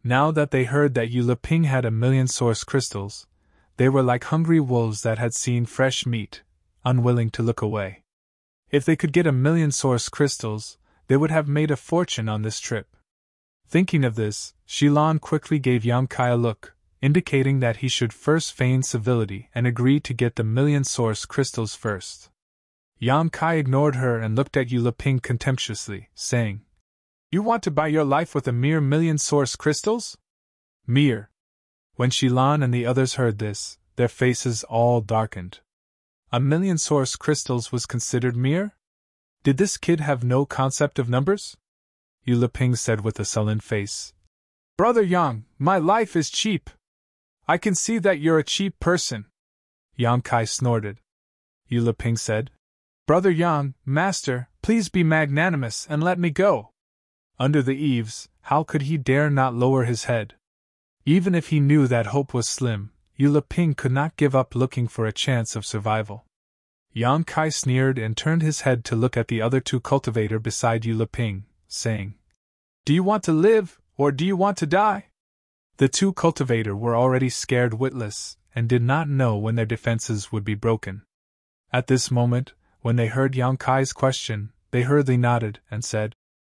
Speaker 1: Now that they heard that Yu Leping had 1,000,000 source crystals, they were like hungry wolves that had seen fresh meat, unwilling to look away. If they could get 1,000,000 source crystals, they would have made a fortune on this trip. Thinking of this, Shilan quickly gave Yang Kai a look, indicating that he should first feign civility and agree to get the 1,000,000 source crystals first. Yang Kai ignored her and looked at Yu Leping contemptuously, saying, You want to buy your life with a mere 1,000,000 source crystals? Mere. When Shilan and the others heard this, their faces all darkened. 1,000,000 source crystals was considered mere? Did this kid have no concept of numbers? Yu Leping said with a sullen face. Brother Yang, my life is cheap. I can see that you're a cheap person. Yang Kai snorted. Yu Leping said, Brother Yang, master, please be magnanimous and let me go. Under the eaves, how could he dare not lower his head? Even if he knew that hope was slim, Yu Leping could not give up looking for a chance of survival. Yang Kai sneered and turned his head to look at the other two cultivators beside Yu Leping, saying, Do you want to live, or do you want to die? The two cultivators were already scared witless, and did not know when their defenses would be broken. At this moment, when they heard Yang Kai's question, they hurriedly nodded and said,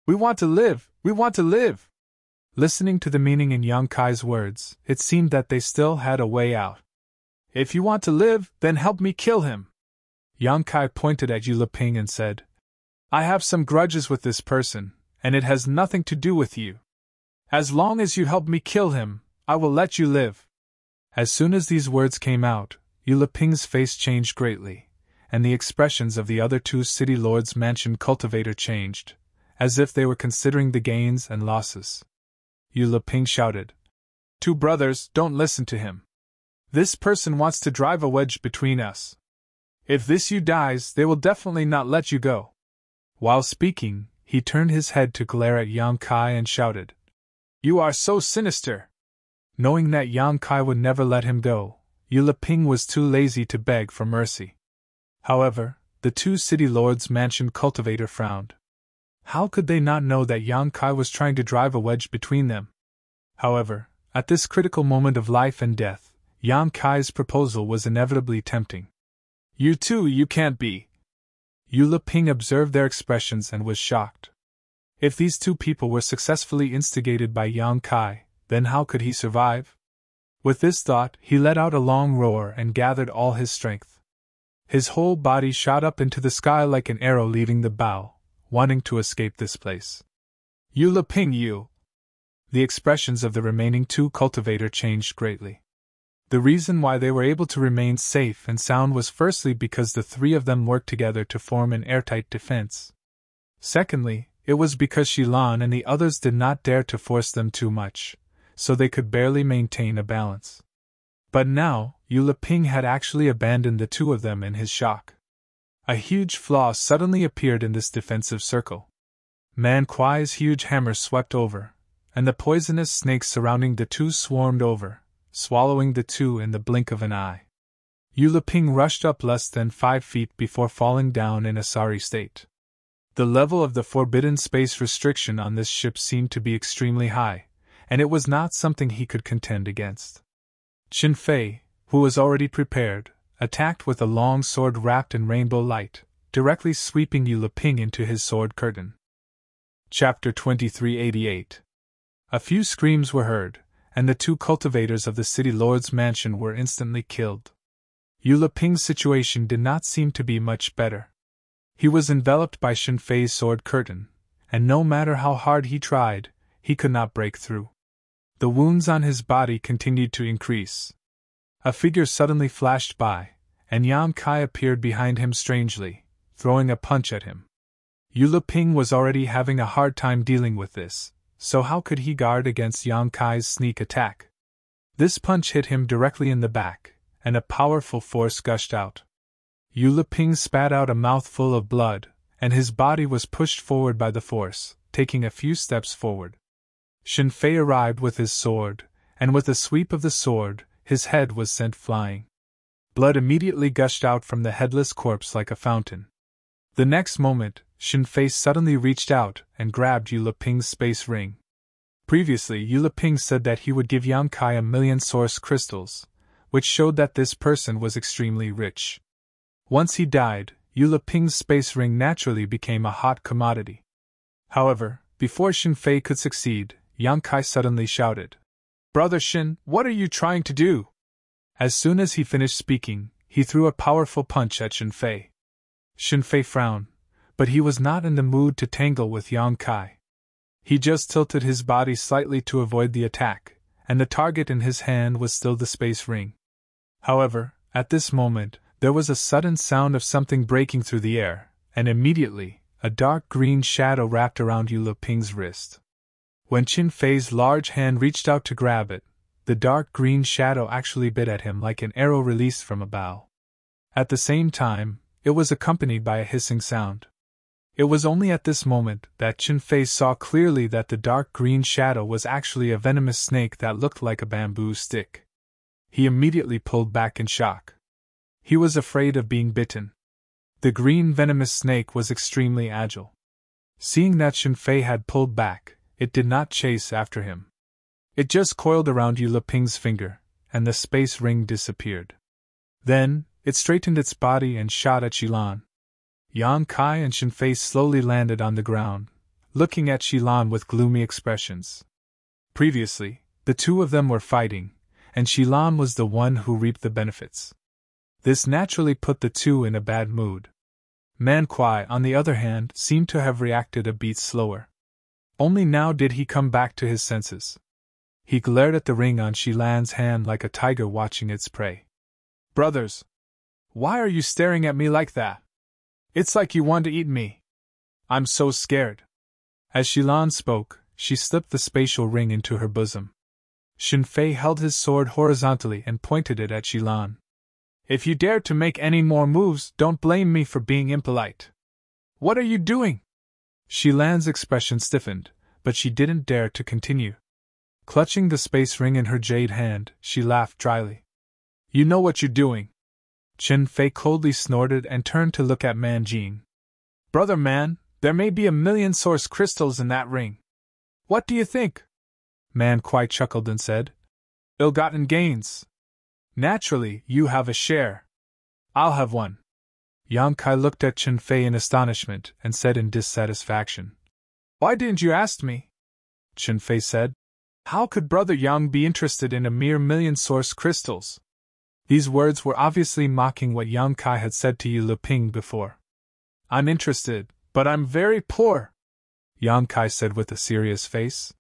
Speaker 1: We want to live! We want to live! Listening to the meaning in Yang Kai's words, it seemed that they still had a way out. If you want to live, then help me kill him. Yang Kai pointed at Yu Leping and said, I have some grudges with this person, and it has nothing to do with you. As long as you help me kill him, I will let you live. As soon as these words came out, Yu Leping's face changed greatly, and the expressions of the other two city lords' mansion cultivator changed, as if they were considering the gains and losses. Yu Leping shouted, Two brothers, don't listen to him. This person wants to drive a wedge between us. If this Yu dies, they will definitely not let you go. While speaking, he turned his head to glare at Yang Kai and shouted, You are so sinister! Knowing that Yang Kai would never let him go, Yu Leping was too lazy to beg for mercy. However, the two city lords' mansion cultivator frowned. How could they not know that Yang Kai was trying to drive a wedge between them? However, at this critical moment of life and death, Yang Kai's proposal was inevitably tempting. You two, you can't be. Yu Leping observed their expressions and was shocked. If these two people were successfully instigated by Yang Kai, then how could he survive? With this thought, he let out a long roar and gathered all his strength. His whole body shot up into the sky like an arrow leaving the bow, wanting to escape this place. Yu Leping, you! The expressions of the remaining two cultivators changed greatly. The reason why they were able to remain safe and sound was firstly because the three of them worked together to form an airtight defense, Secondly, it was because Shilan and the others did not dare to force them too much, so they could barely maintain a balance. But now, Yu Ping had actually abandoned the two of them in his shock. A huge flaw suddenly appeared in this defensive circle. Man Kuai's huge hammer swept over, and the poisonous snakes surrounding the two swarmed over, swallowing the two in the blink of an eye. Yu Ping rushed up less than 5 feet before falling down in a sorry state. The level of the forbidden space restriction on this ship seemed to be extremely high, and it was not something he could contend against. Qin Fei, who was already prepared, attacked with a long sword wrapped in rainbow light, directly sweeping Yu Ping into his sword curtain. Chapter 2388. A few screams were heard, and the two cultivators of the city lord's mansion were instantly killed. Yu Ping's situation did not seem to be much better. He was enveloped by Qin Fei's sword curtain, and no matter how hard he tried, he could not break through. The wounds on his body continued to increase. A figure suddenly flashed by, and Yan Kai appeared behind him strangely, throwing a punch at him. Yu Ping was already having a hard time dealing with this, so how could he guard against Yan Kai's sneak attack? This punch hit him directly in the back, and a powerful force gushed out. Yu Ping spat out a mouthful of blood, and his body was pushed forward by the force, taking a few steps forward. Qin Fei arrived with his sword, and with a sweep of the sword, his head was sent flying. Blood immediately gushed out from the headless corpse like a fountain. The next moment, Qin Fei suddenly reached out and grabbed Yu Ping's space ring. Previously, Yu Ping said that he would give Yan Kai 1,000,000 source crystals, which showed that this person was extremely rich. Once he died, Yu Ping's space ring naturally became a hot commodity. However, before Qin Fei could succeed, Yan Kai suddenly shouted, "Brother Qin, what are you trying to do?" As soon as he finished speaking, he threw a powerful punch at Qin Fei. Qin Fei frowned, but he was not in the mood to tangle with Yan Kai. He just tilted his body slightly to avoid the attack, and the target in his hand was still the space ring. However, at this moment, there was a sudden sound of something breaking through the air, and immediately, a dark green shadow wrapped around Yu Ping's wrist. When Qin Fei's large hand reached out to grab it, the dark green shadow actually bit at him like an arrow released from a bow. At the same time, it was accompanied by a hissing sound. It was only at this moment that Qin Fei saw clearly that the dark green shadow was actually a venomous snake that looked like a bamboo stick. He immediately pulled back in shock. He was afraid of being bitten. The green venomous snake was extremely agile. Seeing that Qin Fei had pulled back, it did not chase after him. It just coiled around Yu Ping's finger, and the space ring disappeared. Then, it straightened its body and shot at Shilan. Yan Kai and Qin Fei slowly landed on the ground, looking at Shilan with gloomy expressions. Previously, the two of them were fighting, and Shilan was the one who reaped the benefits. This naturally put the two in a bad mood. Man Kuai, on the other hand, seemed to have reacted a beat slower. Only now did he come back to his senses. He glared at the ring on Shilan's hand like a tiger watching its prey. "Brothers! Why are you staring at me like that? It's like you want to eat me. I'm so scared." As Shilan spoke, she slipped the spatial ring into her bosom. Qin Fei held his sword horizontally and pointed it at Shilan. "If you dare to make any more moves, don't blame me for being impolite." "What are you doing?" Shilan's expression stiffened, but she didn't dare to continue. Clutching the space ring in her jade hand, she laughed dryly. "You know what you're doing." Qin Fei coldly snorted and turned to look at Man Jin. "Brother Man, there may be 1,000,000 source crystals in that ring. What do you think?" Man quite chuckled and said, "Ill-gotten gains. Naturally, you have a share. I'll have one." Yan Kai looked at Qin Fei in astonishment and said in dissatisfaction, "Why didn't you ask me?" Qin Fei said, "How could Brother Yang be interested in a mere 1,000,000 source crystals?" These words were obviously mocking what Yan Kai had said to Yu Ping before. "I'm interested, but I'm very poor," Yan Kai said with a serious face.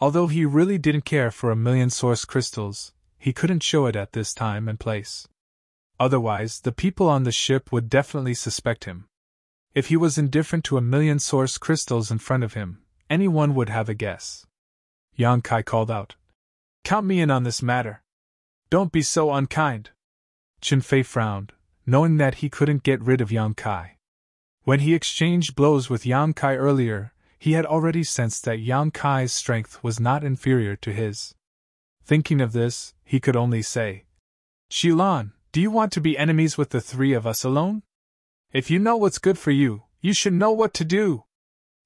Speaker 1: Although he really didn't care for 1,000,000 source crystals, he couldn't show it at this time and place. Otherwise, the people on the ship would definitely suspect him. If he was indifferent to a million source crystals in front of him, anyone would have a guess. Yang Kai called out, "Count me in on this matter. Don't be so unkind." Chen Fei frowned, knowing that he couldn't get rid of Yang Kai. When he exchanged blows with Yang Kai earlier, he had already sensed that Yang Kai's strength was not inferior to his. Thinking of this, he could only say, "Xilan, do you want to be enemies with the three of us alone? If you know what's good for you, you should know what to do."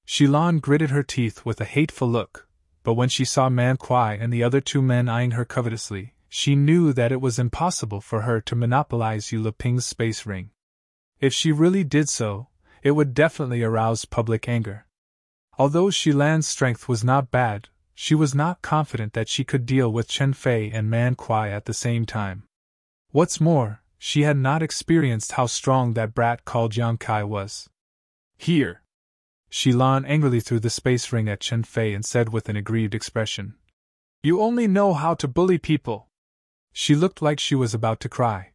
Speaker 1: Xilan gritted her teeth with a hateful look, but when she saw Man Kuai and the other two men eyeing her covetously, she knew that it was impossible for her to monopolize Yu Leping's space ring. If she really did so, it would definitely arouse public anger. Although Xilan's strength was not bad, she was not confident that she could deal with Chen Fei and Man Kuai at the same time. What's more, she had not experienced how strong that brat called Yang Kai was. "Here!" Xilan angrily threw the space ring at Chen Fei and said with an aggrieved expression, "You only know how to bully people." She looked like she was about to cry.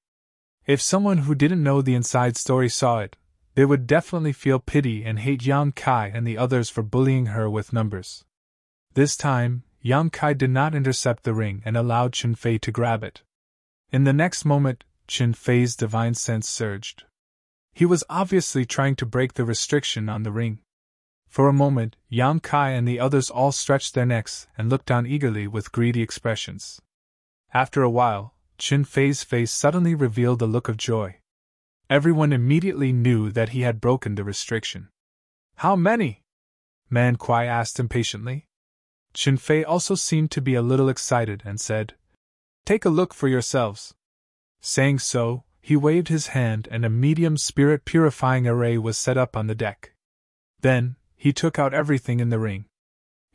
Speaker 1: If someone who didn't know the inside story saw it, they would definitely feel pity and hate Yang Kai and the others for bullying her with numbers. This time, Yang Kai did not intercept the ring and allowed Chen Fei to grab it. In the next moment, Chen Fei's divine sense surged. He was obviously trying to break the restriction on the ring. For a moment, Yang Kai and the others all stretched their necks and looked on eagerly with greedy expressions. After a while, Chen Fei's face suddenly revealed a look of joy. Everyone immediately knew that he had broken the restriction. "How many?" Man Kuai asked impatiently. Chen Fei also seemed to be a little excited and said, "Take a look for yourselves." Saying so, he waved his hand and a medium spirit purifying array was set up on the deck. Then, he took out everything in the ring.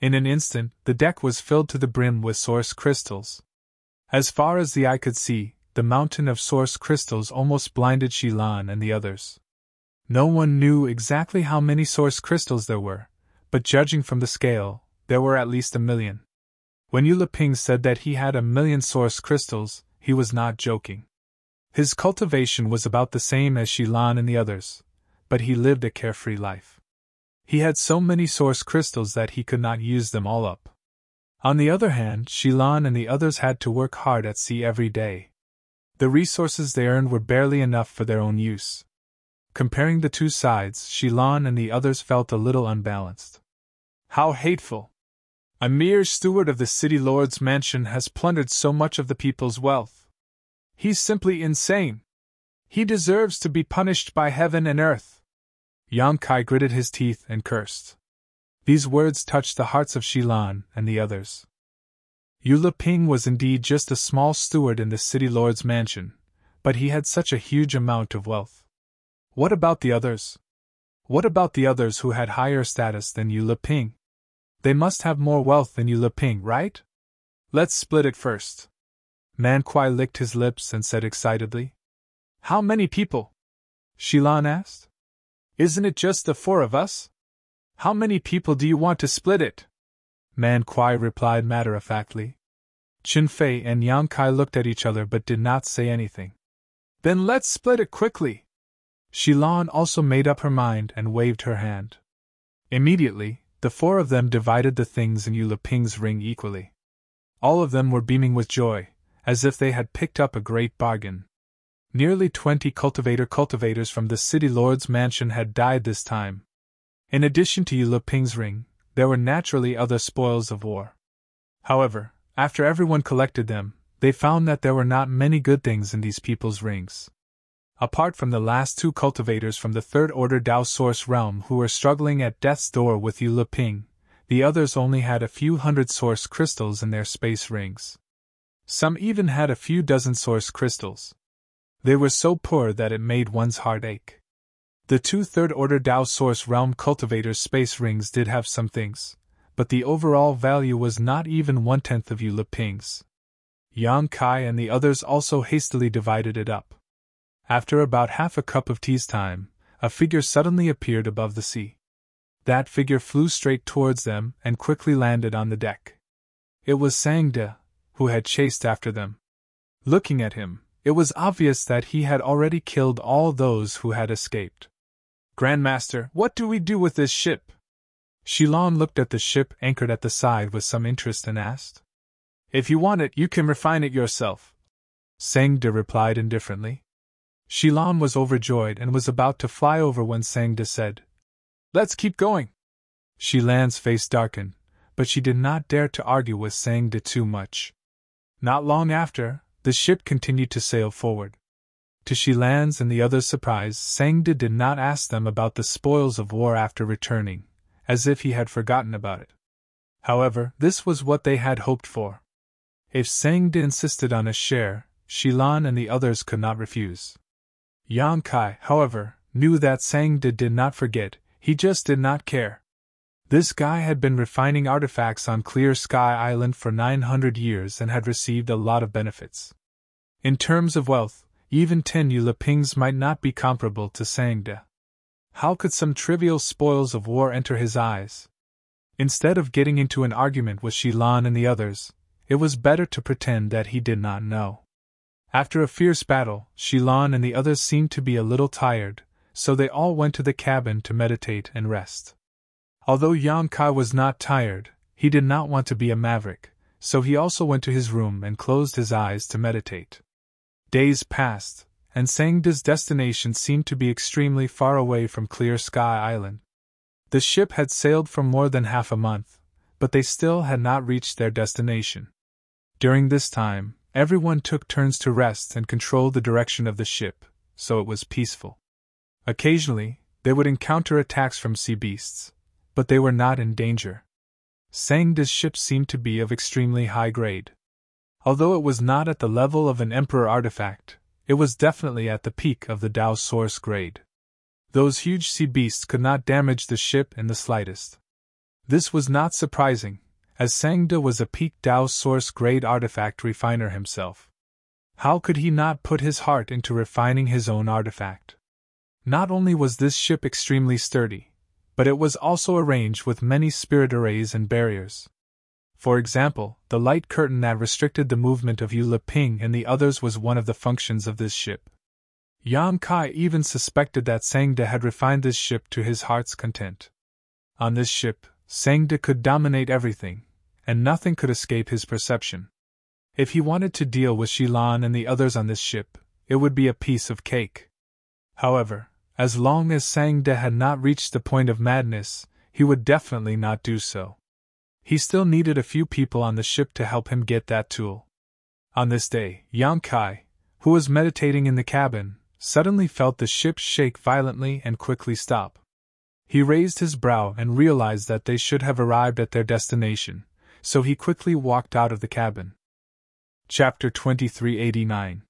Speaker 1: In an instant, the deck was filled to the brim with source crystals. As far as the eye could see, the mountain of source crystals almost blinded Xilan and the others. No one knew exactly how many source crystals there were, but judging from the scale, there were at least 1,000,000. When Yu Leping said that he had 1,000,000 source crystals, he was not joking. His cultivation was about the same as Xilan and the others, but he lived a carefree life. He had so many source crystals that he could not use them all up. On the other hand, Xilan and the others had to work hard at sea every day. The resources they earned were barely enough for their own use. Comparing the two sides, Xilan and the others felt a little unbalanced. "How hateful! A mere steward of the city lord's mansion has plundered so much of the people's wealth. He's simply insane. He deserves to be punished by heaven and earth." Yang Kai gritted his teeth and cursed. These words touched the hearts of Xilan and the others. Yu Leping was indeed just a small steward in the city lord's mansion, but he had such a huge amount of wealth. What about the others? What about the others who had higher status than Yu Leping? They must have more wealth than Yu Leping, right? Let's split it first. Man Kuai licked his lips and said excitedly. "How many people?" Xilan asked. "Isn't it just the 4 of us? How many people do you want to split it?" Man Kuai replied matter-of-factly. Chen Fei and Yang Kai looked at each other but did not say anything. "Then let's split it quickly." Xilan also made up her mind and waved her hand. Immediately, the 4 of them divided the things in Yu Leping's ring equally. All of them were beaming with joy, as if they had picked up a great bargain. Nearly 20 cultivators from the city lord's mansion had died this time. In addition to Yu Leping's ring, there were naturally other spoils of war. However, after everyone collected them, they found that there were not many good things in these people's rings. Apart from the last 2 cultivators from the Third Order Dao Source realm who were struggling at death's door with Yu Leping, the others only had a few hundred source crystals in their space rings. Some even had a few dozen source crystals. They were so poor that it made one's heart ache. The 2 Third-Order Dao Source Realm cultivators' space rings did have some things, but the overall value was not even 1/10 of Yu Leping's. Yang Kai and the others also hastily divided it up. After about half a cup of tea's time, a figure suddenly appeared above the sea. That figure flew straight towards them and quickly landed on the deck. It was Sangde, who had chased after them. Looking at him, it was obvious that he had already killed all those who had escaped. Grandmaster, what do we do with this ship? Shilon looked at the ship anchored at the side with some interest and asked. If you want it, you can refine it yourself, Sangde replied indifferently. Shilon was overjoyed and was about to fly over when Sangde said, Let's keep going. Shilan's face darkened, but she did not dare to argue with Sangde too much. Not long after, the ship continued to sail forward. To Shilan's and the others' surprise, Sangde did not ask them about the spoils of war after returning, as if he had forgotten about it. However, this was what they had hoped for. If Sangde insisted on a share, Shilan and the others could not refuse. Yang Kai, however, knew that Sangde did not forget, he just did not care. This guy had been refining artifacts on Clear Sky Island for 900 years and had received a lot of benefits. In terms of wealth, even 10 Yulipings might not be comparable to Sangde. How could some trivial spoils of war enter his eyes? Instead of getting into an argument with Shilan and the others, it was better to pretend that he did not know. After a fierce battle, Shilan and the others seemed to be a little tired, so they all went to the cabin to meditate and rest. Although Yang Kai was not tired, he did not want to be a maverick, so he also went to his room and closed his eyes to meditate. Days passed, and Sangde's destination seemed to be extremely far away from Clear Sky Island. The ship had sailed for more than half a month, but they still had not reached their destination. During this time, everyone took turns to rest and control the direction of the ship, so it was peaceful. Occasionally, they would encounter attacks from sea beasts, but they were not in danger. Sangde's ship seemed to be of extremely high grade. Although it was not at the level of an Emperor artifact, it was definitely at the peak of the Tao source grade. Those huge sea beasts could not damage the ship in the slightest. This was not surprising, as Sangde was a peak Tao source grade artifact refiner himself. How could he not put his heart into refining his own artifact? Not only was this ship extremely sturdy, but it was also arranged with many spirit arrays and barriers. For example, the light curtain that restricted the movement of Yuliping and the others was one of the functions of this ship. Yang Kai even suspected that Sangde had refined this ship to his heart's content. On this ship, Sangde could dominate everything, and nothing could escape his perception. If he wanted to deal with Shilan and the others on this ship, it would be a piece of cake. However, as long as Sangde had not reached the point of madness, he would definitely not do so. He still needed a few people on the ship to help him get that tool. On this day, Yang Kai, who was meditating in the cabin, suddenly felt the ship shake violently and quickly stop. He raised his brow and realized that they should have arrived at their destination, so he quickly walked out of the cabin. Chapter 2389.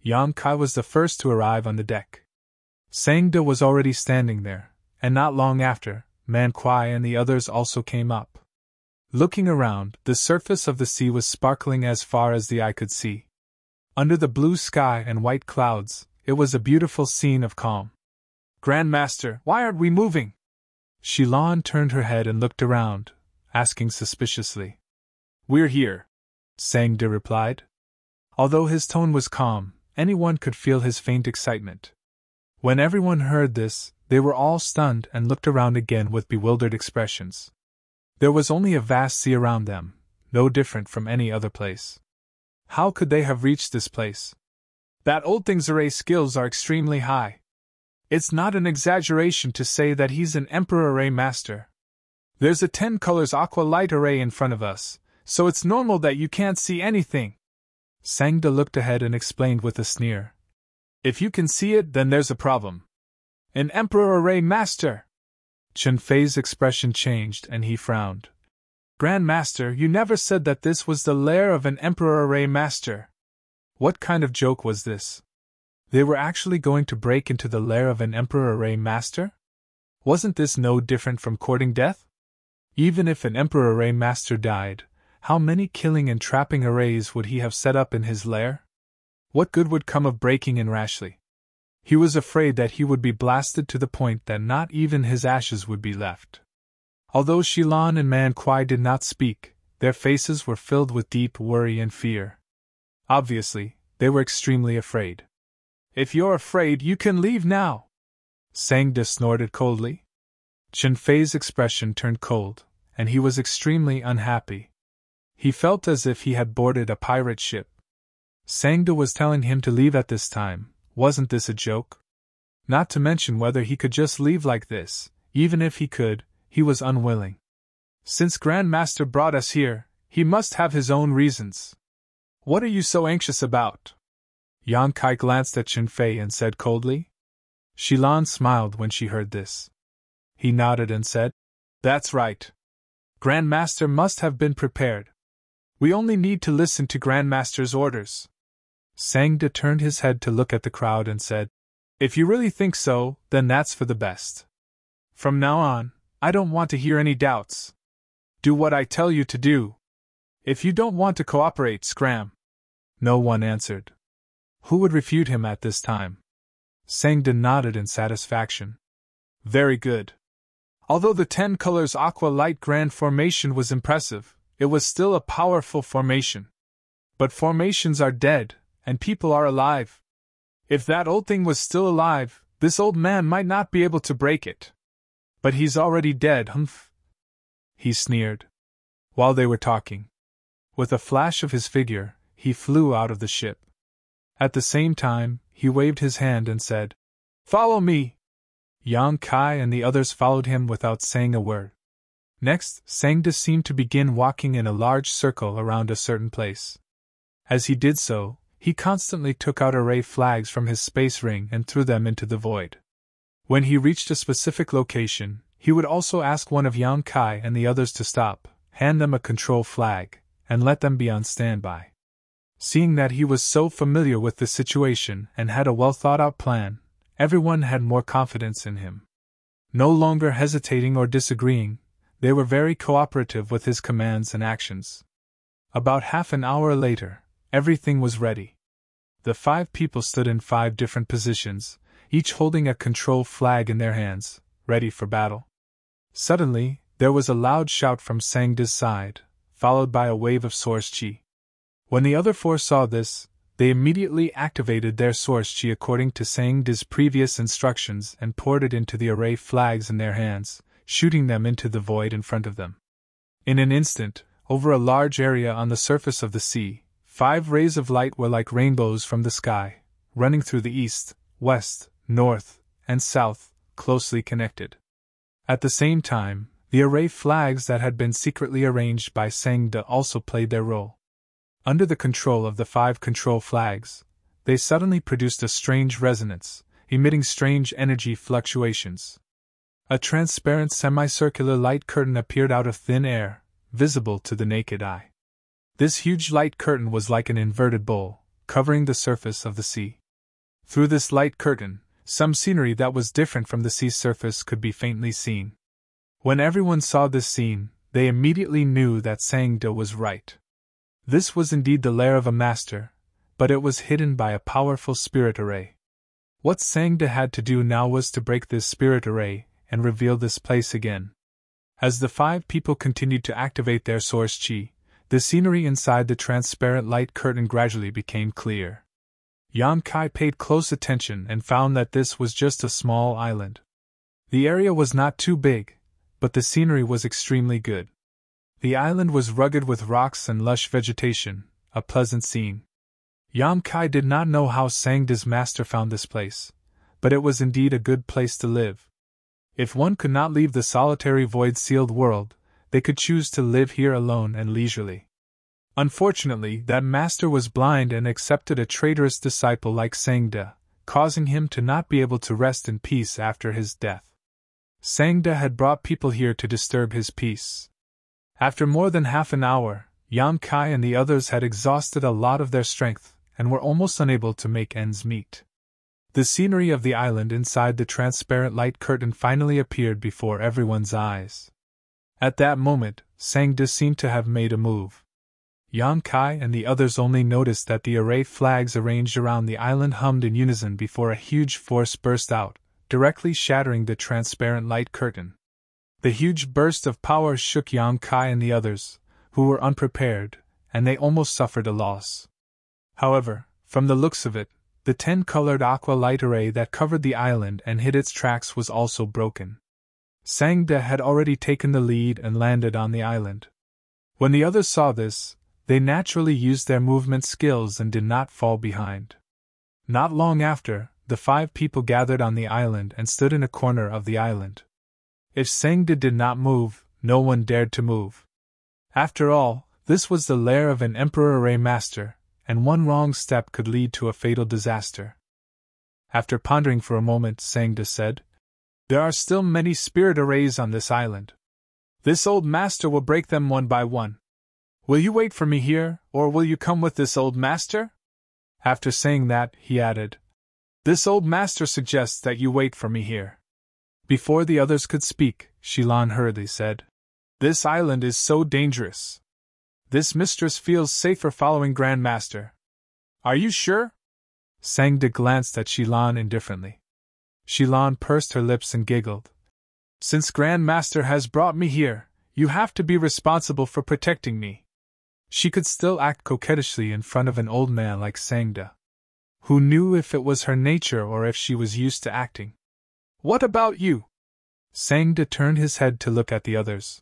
Speaker 1: Yang Kai was the first to arrive on the deck. Sangde was already standing there, and not long after, Man Kuai and the others also came up. Looking around, the surface of the sea was sparkling as far as the eye could see. Under the blue sky and white clouds, it was a beautiful scene of calm. Grandmaster, why aren't we moving? Shilan turned her head and looked around, asking suspiciously. We're here, Sangde replied. Although his tone was calm, anyone could feel his faint excitement. When everyone heard this, they were all stunned and looked around again with bewildered expressions. There was only a vast sea around them, no different from any other place. How could they have reached this place? That old thing's array skills are extremely high. It's not an exaggeration to say that he's an Emperor array master. There's a 10 colors aqua light array in front of us, so it's normal that you can't see anything. Sangde looked ahead and explained with a sneer. If you can see it, then there's a problem. An Emperor array master! Chen Fei's expression changed and he frowned. Grandmaster, you never said that this was the lair of an Emperor array master. What kind of joke was this? They were actually going to break into the lair of an Emperor array master? Wasn't this no different from courting death? Even if an Emperor array master died, how many killing and trapping arrays would he have set up in his lair? What good would come of breaking in rashly? He was afraid that he would be blasted to the point that not even his ashes would be left. Although Shilan and Man Kuai did not speak, their faces were filled with deep worry and fear. Obviously, they were extremely afraid. If you're afraid, you can leave now, Sangda snorted coldly. Chen Fei's expression turned cold, and he was extremely unhappy. He felt as if he had boarded a pirate ship. Sangda was telling him to leave at this time. Wasn't this a joke? Not to mention whether he could just leave like this. Even if he could, he was unwilling. Since Grandmaster brought us here, he must have his own reasons. What are you so anxious about? Yang Kai glanced at Chen Fei and said coldly. Shilan smiled when she heard this. He nodded and said, That's right. Grandmaster must have been prepared. We only need to listen to Grandmaster's orders. Sangda turned his head to look at the crowd and said, If you really think so, then that's for the best. From now on, I don't want to hear any doubts. Do what I tell you to do. If you don't want to cooperate, scram. No one answered. Who would refute him at this time? Sangda nodded in satisfaction. Very good. Although the 10 colors aqua light grand formation was impressive, it was still a powerful formation. But formations are dead, and people are alive. If that old thing was still alive, this old man might not be able to break it. But he's already dead, humph. He sneered. While they were talking, with a flash of his figure, he flew out of the ship. At the same time, he waved his hand and said, Follow me! Yang Kai and the others followed him without saying a word. Next, Sangda seemed to begin walking in a large circle around a certain place. As he did so, he constantly took out array flags from his space ring and threw them into the void. When he reached a specific location, he would also ask one of Yang Kai and the others to stop, hand them a control flag, and let them be on standby. Seeing that he was so familiar with the situation and had a well-thought-out plan, everyone had more confidence in him. No longer hesitating or disagreeing, they were very cooperative with his commands and actions. About half an hour later, everything was ready. The 5 people stood in 5 different positions, each holding a control flag in their hands, ready for battle. Suddenly, there was a loud shout from Sangda's side, followed by a wave of source chi. When the other 4 saw this, they immediately activated their source chi according to Sangda's previous instructions and poured it into the array flags in their hands, shooting them into the void in front of them. In an instant, over a large area on the surface of the sea, 5 rays of light were like rainbows from the sky, running through the east, west, north, and south, closely connected. At the same time, the array flags that had been secretly arranged by Sangda also played their role. Under the control of the 5 control flags, they suddenly produced a strange resonance, emitting strange energy fluctuations. A transparent semicircular light curtain appeared out of thin air, visible to the naked eye. This huge light curtain was like an inverted bowl, covering the surface of the sea. Through this light curtain, some scenery that was different from the sea's surface could be faintly seen. When everyone saw this scene, they immediately knew that Sangda was right. This was indeed the lair of a master, but it was hidden by a powerful spirit array. What Sangda had to do now was to break this spirit array and reveal this place again. As the 5 people continued to activate their source chi, the scenery inside the transparent light curtain gradually became clear. Yang Kai paid close attention and found that this was just a small island. The area was not too big, but the scenery was extremely good. The island was rugged with rocks and lush vegetation, a pleasant scene. Yang Kai did not know how Sangda's master found this place, but it was indeed a good place to live. If one could not leave the solitary void-sealed world, they could choose to live here alone and leisurely. Unfortunately, that master was blind and accepted a traitorous disciple like Sangda, causing him to not be able to rest in peace after his death. Sangda had brought people here to disturb his peace. After more than half an hour, Yang Kai and the others had exhausted a lot of their strength and were almost unable to make ends meet. The scenery of the island inside the transparent light curtain finally appeared before everyone's eyes. At that moment, Sangda seemed to have made a move. Yang Kai and the others only noticed that the array flags arranged around the island hummed in unison before a huge force burst out, directly shattering the transparent light curtain. The huge burst of power shook Yang Kai and the others, who were unprepared, and they almost suffered a loss. However, from the looks of it, The 10-colored aqua light array that covered the island and hid its tracks was also broken. Sangda had already taken the lead and landed on the island. When the others saw this, they naturally used their movement skills and did not fall behind. Not long after, the 5 people gathered on the island and stood in a corner of the island. If Sangda did not move, no one dared to move. After all, this was the lair of an Emperor Array Master, and one wrong step could lead to a fatal disaster. After pondering for a moment, Sangda said, "There are still many spirit arrays on this island. This old master will break them one by one. Will you wait for me here, or will you come with this old master?" After saying that, he added, "This old master suggests that you wait for me here." Before the others could speak, Shilan hurriedly said, "This island is so dangerous. This mistress feels safer following Grand Master." "Are you sure?" Sangda glanced at Shilan indifferently. Shilan pursed her lips and giggled. "Since Grand Master has brought me here, you have to be responsible for protecting me." She could still act coquettishly in front of an old man like Sangda. Who knew if it was her nature or if she was used to acting? "What about you?" Sangda turned his head to look at the others.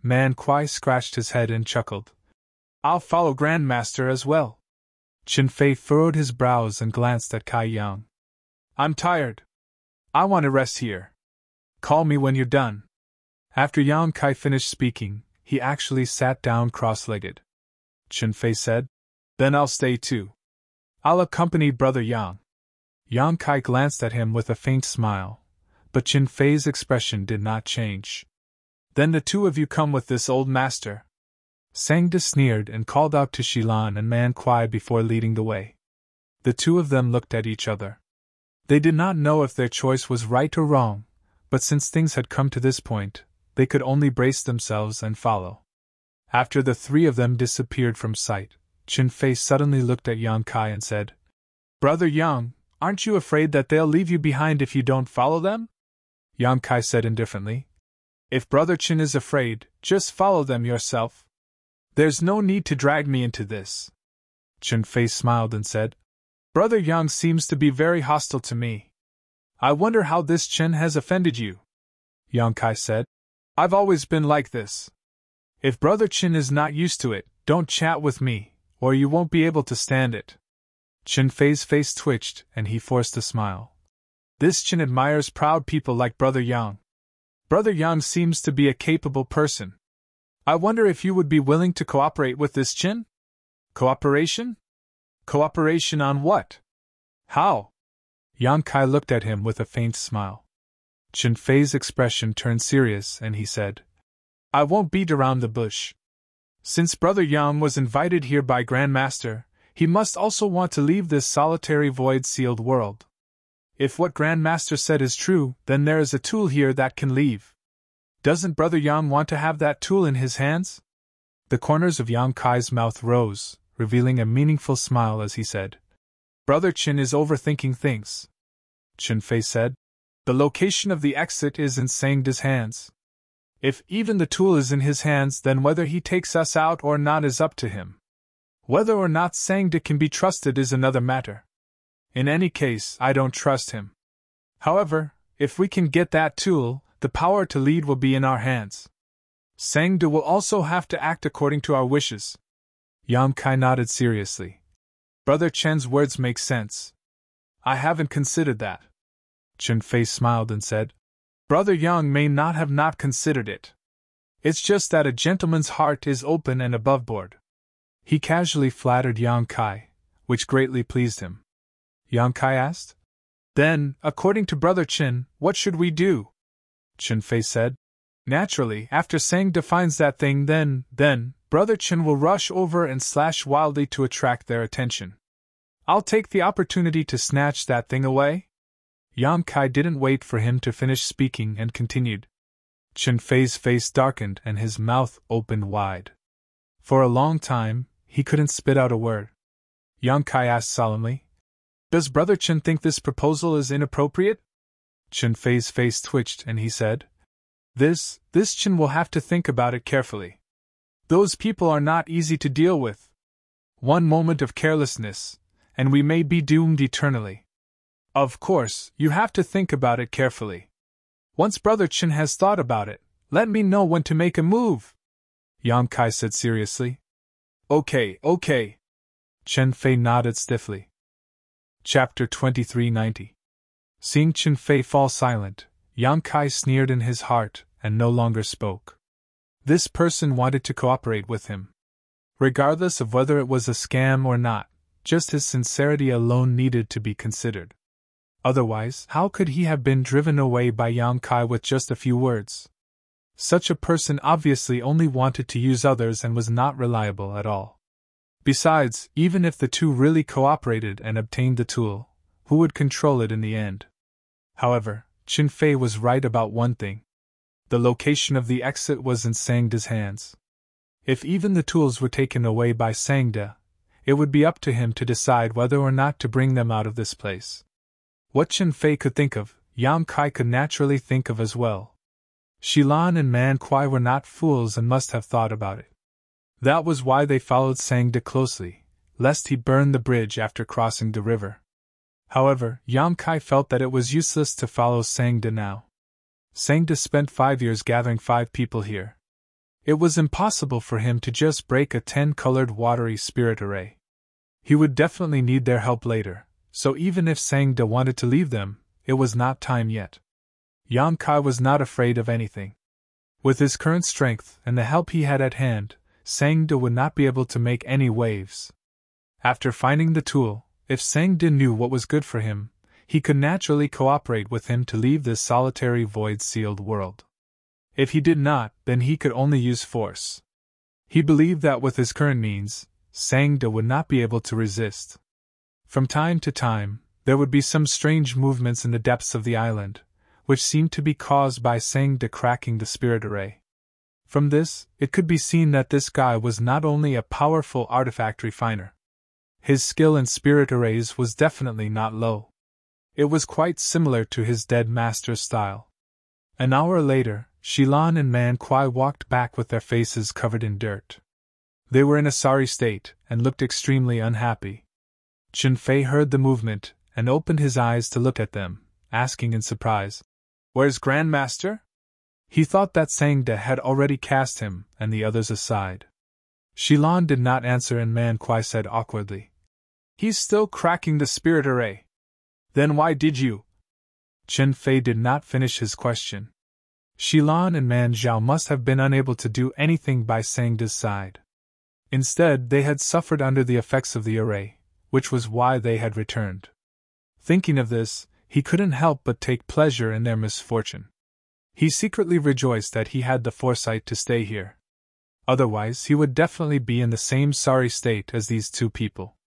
Speaker 1: Man Kwai scratched his head and chuckled. "I'll follow Grandmaster as well." Chen Fei furrowed his brows and glanced at Kai Yang. "I'm tired. I want to rest here. Call me when you're done." After Yang Kai finished speaking, he actually sat down cross-legged. Chen Fei said, "Then I'll stay too. I'll accompany Brother Yang." Yang Kai glanced at him with a faint smile, but Chen Fei's expression did not change. "Then the 2 of you come with this old master." Sangda sneered and called out to Shilan and Man Kwai before leading the way. The 2 of them looked at each other. They did not know if their choice was right or wrong, but since things had come to this point, they could only brace themselves and follow. After the 3 of them disappeared from sight, Chen Fei suddenly looked at Yang Kai and said, "Brother Yang, aren't you afraid that they'll leave you behind if you don't follow them?" Yang Kai said indifferently, "If Brother Chen is afraid, just follow them yourself. There's no need to drag me into this." Chen Fei smiled and said, "Brother Yang seems to be very hostile to me. I wonder how this Chen has offended you." Yang Kai said, "I've always been like this. If Brother Chen is not used to it, don't chat with me, or you won't be able to stand it." Chen Fei's face twitched, and he forced a smile. "This Chen admires proud people like Brother Yang. Brother Yang seems to be a capable person. I wonder if you would be willing to cooperate with this Chen?" "Cooperation? Cooperation on what? How?" Yang Kai looked at him with a faint smile. Chen Fei's expression turned serious and he said, "I won't beat around the bush. Since Brother Yang was invited here by Grandmaster, he must also want to leave this solitary void-sealed world. If what Grandmaster said is true, then there is a tool here that can leave. Doesn't Brother Yang want to have that tool in his hands?" The corners of Yang Kai's mouth rose, revealing a meaningful smile as he said, "Brother Chen is overthinking things." Chen Fei said, "The location of the exit is in Sangda's hands. If even the tool is in his hands, then whether he takes us out or not is up to him. Whether or not Sangda can be trusted is another matter. In any case, I don't trust him. However, if we can get that tool, the power to lead will be in our hands. Sangda will also have to act according to our wishes." Yang Kai nodded seriously. "Brother Chen's words make sense. I haven't considered that." Chen Fei smiled and said, "Brother Yang may not have not considered it. It's just that a gentleman's heart is open and aboveboard." He casually flattered Yang Kai, which greatly pleased him. Yang Kai asked, "Then, according to Brother Chen, what should we do?" Chen Fei said, "Naturally, after Sangda finds that thing, then, Brother Chen will rush over and slash wildly to attract their attention. I'll take the opportunity to snatch that thing away." Yang Kai didn't wait for him to finish speaking and continued. Chen Fei's face darkened and his mouth opened wide. For a long time, he couldn't spit out a word. Yang Kai asked solemnly, "Does Brother Chen think this proposal is inappropriate?" Chen Fei's face twitched and he said, This Chen will have to think about it carefully. Those people are not easy to deal with. One moment of carelessness, and we may be doomed eternally. Of course, you have to think about it carefully. Once Brother Chen has thought about it, let me know when to make a move, Yang Kai said seriously. Okay. Chen Fei nodded stiffly. Chapter 2390. Seeing Chen Fei fall silent, Yang Kai sneered in his heart and no longer spoke. This person wanted to cooperate with him. Regardless of whether it was a scam or not, just his sincerity alone needed to be considered. Otherwise, how could he have been driven away by Yang Kai with just a few words? Such a person obviously only wanted to use others and was not reliable at all. Besides, even if the two really cooperated and obtained the tool, who would control it in the end? However, Chen Fei was right about one thing. The location of the exit was in Sangde's hands. If even the tools were taken away by Sangde, it would be up to him to decide whether or not to bring them out of this place. What Chen Fei could think of, Yang Kai could naturally think of as well. Shilan and Man Kuai were not fools and must have thought about it. That was why they followed Sangde closely, lest he burn the bridge after crossing the river. However, Yang Kai felt that it was useless to follow Sangde now. Sangde spent 5 years gathering 5 people here. It was impossible for him to just break a 10-colored watery spirit array. He would definitely need their help later, so even if Sangde wanted to leave them, it was not time yet. Yang Kai was not afraid of anything. With his current strength and the help he had at hand, Sangde would not be able to make any waves. After finding the tool, if Sangde knew what was good for him, he could naturally cooperate with him to leave this solitary void-sealed world. If he did not, then he could only use force. He believed that with his current means, Sangde would not be able to resist. From time to time, there would be some strange movements in the depths of the island, which seemed to be caused by Sangde cracking the spirit array. From this, it could be seen that this guy was not only a powerful artifact refiner. His skill in spirit arrays was definitely not low. It was quite similar to his dead master's style. An hour later, Shilan and Man Kuai walked back with their faces covered in dirt. They were in a sorry state and looked extremely unhappy. Chen Fei heard the movement and opened his eyes to look at them, asking in surprise, "Where's Grandmaster?" He thought that Sangde had already cast him and the others aside. Shilan did not answer and Man Kuai said awkwardly, "He's still cracking the spirit array. Then why did you?" Chen Fei did not finish his question. Shilan and Man Zhao must have been unable to do anything by Sangde's side. Instead, they had suffered under the effects of the array, which was why they had returned. Thinking of this, he couldn't help but take pleasure in their misfortune. He secretly rejoiced that he had the foresight to stay here. Otherwise, he would definitely be in the same sorry state as these two people.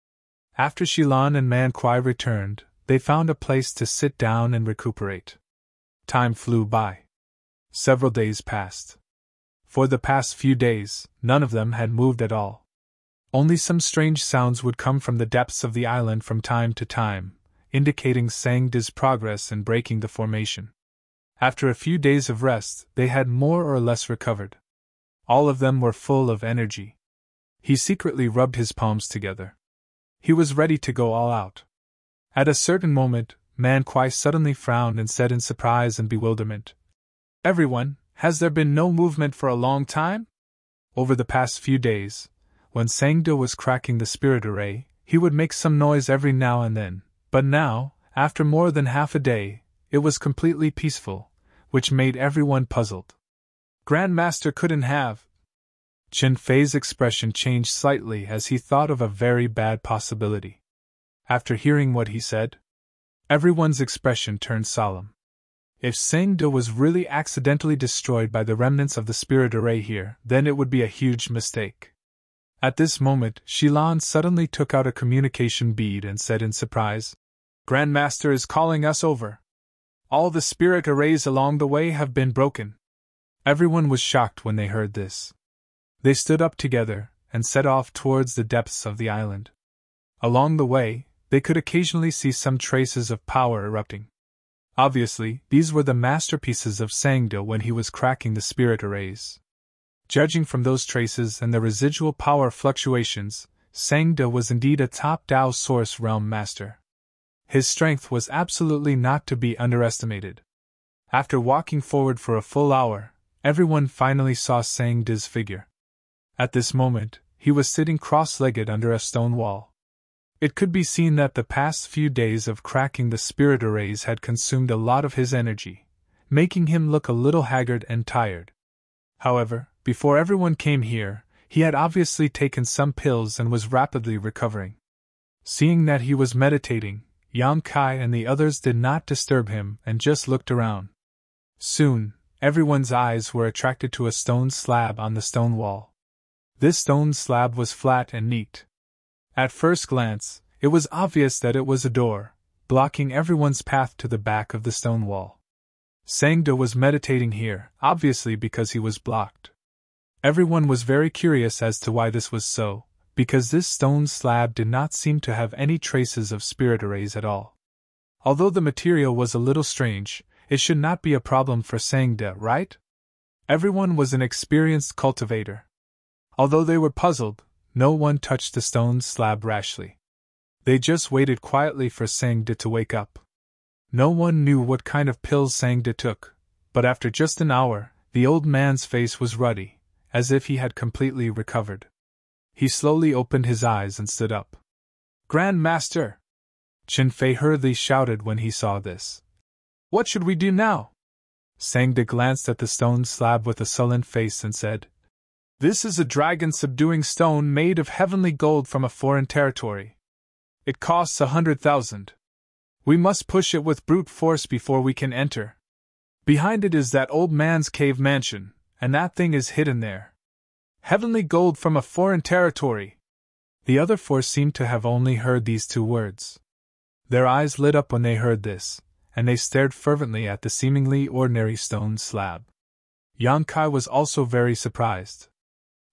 Speaker 1: After Shilan and Man Kuai returned, they found a place to sit down and recuperate. Time flew by. Several days passed. For the past few days, none of them had moved at all. Only some strange sounds would come from the depths of the island from time to time, indicating Sangde's progress in breaking the formation. After a few days of rest, they had more or less recovered. All of them were full of energy. He secretly rubbed his palms together. He was ready to go all out. At a certain moment, Man Kuai suddenly frowned and said in surprise and bewilderment, "Everyone, has there been no movement for a long time?" Over the past few days, when Sangde was cracking the spirit array, he would make some noise every now and then, but now, after more than half a day, it was completely peaceful, which made everyone puzzled. Grandmaster couldn't have. Chen Fei's expression changed slightly as he thought of a very bad possibility. After hearing what he said, everyone's expression turned solemn. If Sangde was really accidentally destroyed by the remnants of the spirit array here, then it would be a huge mistake. At this moment, Shilan suddenly took out a communication bead and said in surprise, "Grandmaster is calling us over. All the spirit arrays along the way have been broken." Everyone was shocked when they heard this. They stood up together and set off towards the depths of the island. Along the way, they could occasionally see some traces of power erupting. Obviously, these were the masterpieces of Sangde when he was cracking the spirit arrays. Judging from those traces and the residual power fluctuations, Sangda was indeed a top Dao Source Realm Master. His strength was absolutely not to be underestimated. After walking forward for a full hour, everyone finally saw Sangda's figure. At this moment, he was sitting cross-legged under a stone wall. It could be seen that the past few days of cracking the spirit arrays had consumed a lot of his energy, making him look a little haggard and tired. However, before everyone came here, he had obviously taken some pills and was rapidly recovering. Seeing that he was meditating, Yang Kai and the others did not disturb him and just looked around. Soon, everyone's eyes were attracted to a stone slab on the stone wall. This stone slab was flat and neat. At first glance, it was obvious that it was a door, blocking everyone's path to the back of the stone wall. Sangda was meditating here, obviously because he was blocked. Everyone was very curious as to why this was so, because this stone slab did not seem to have any traces of spirit arrays at all. Although the material was a little strange, it should not be a problem for Sangda, right? Everyone was an experienced cultivator. Although they were puzzled, no one touched the stone slab rashly. They just waited quietly for Sangda to wake up. No one knew what kind of pills Sangda took, but after just an hour, the old man's face was ruddy, as if he had completely recovered. He slowly opened his eyes and stood up. "Grand Master!" Qin Fei hurriedly shouted when he saw this. "What should we do now?" Sangda glanced at the stone slab with a sullen face and said, "This is a dragon-subduing stone made of heavenly gold from a foreign territory. It costs 100,000. We must push it with brute force before we can enter. Behind it is that old man's cave mansion, and that thing is hidden there. Heavenly gold from a foreign territory." The other four seemed to have only heard these two words. Their eyes lit up when they heard this, and they stared fervently at the seemingly ordinary stone slab. Yang Kai was also very surprised.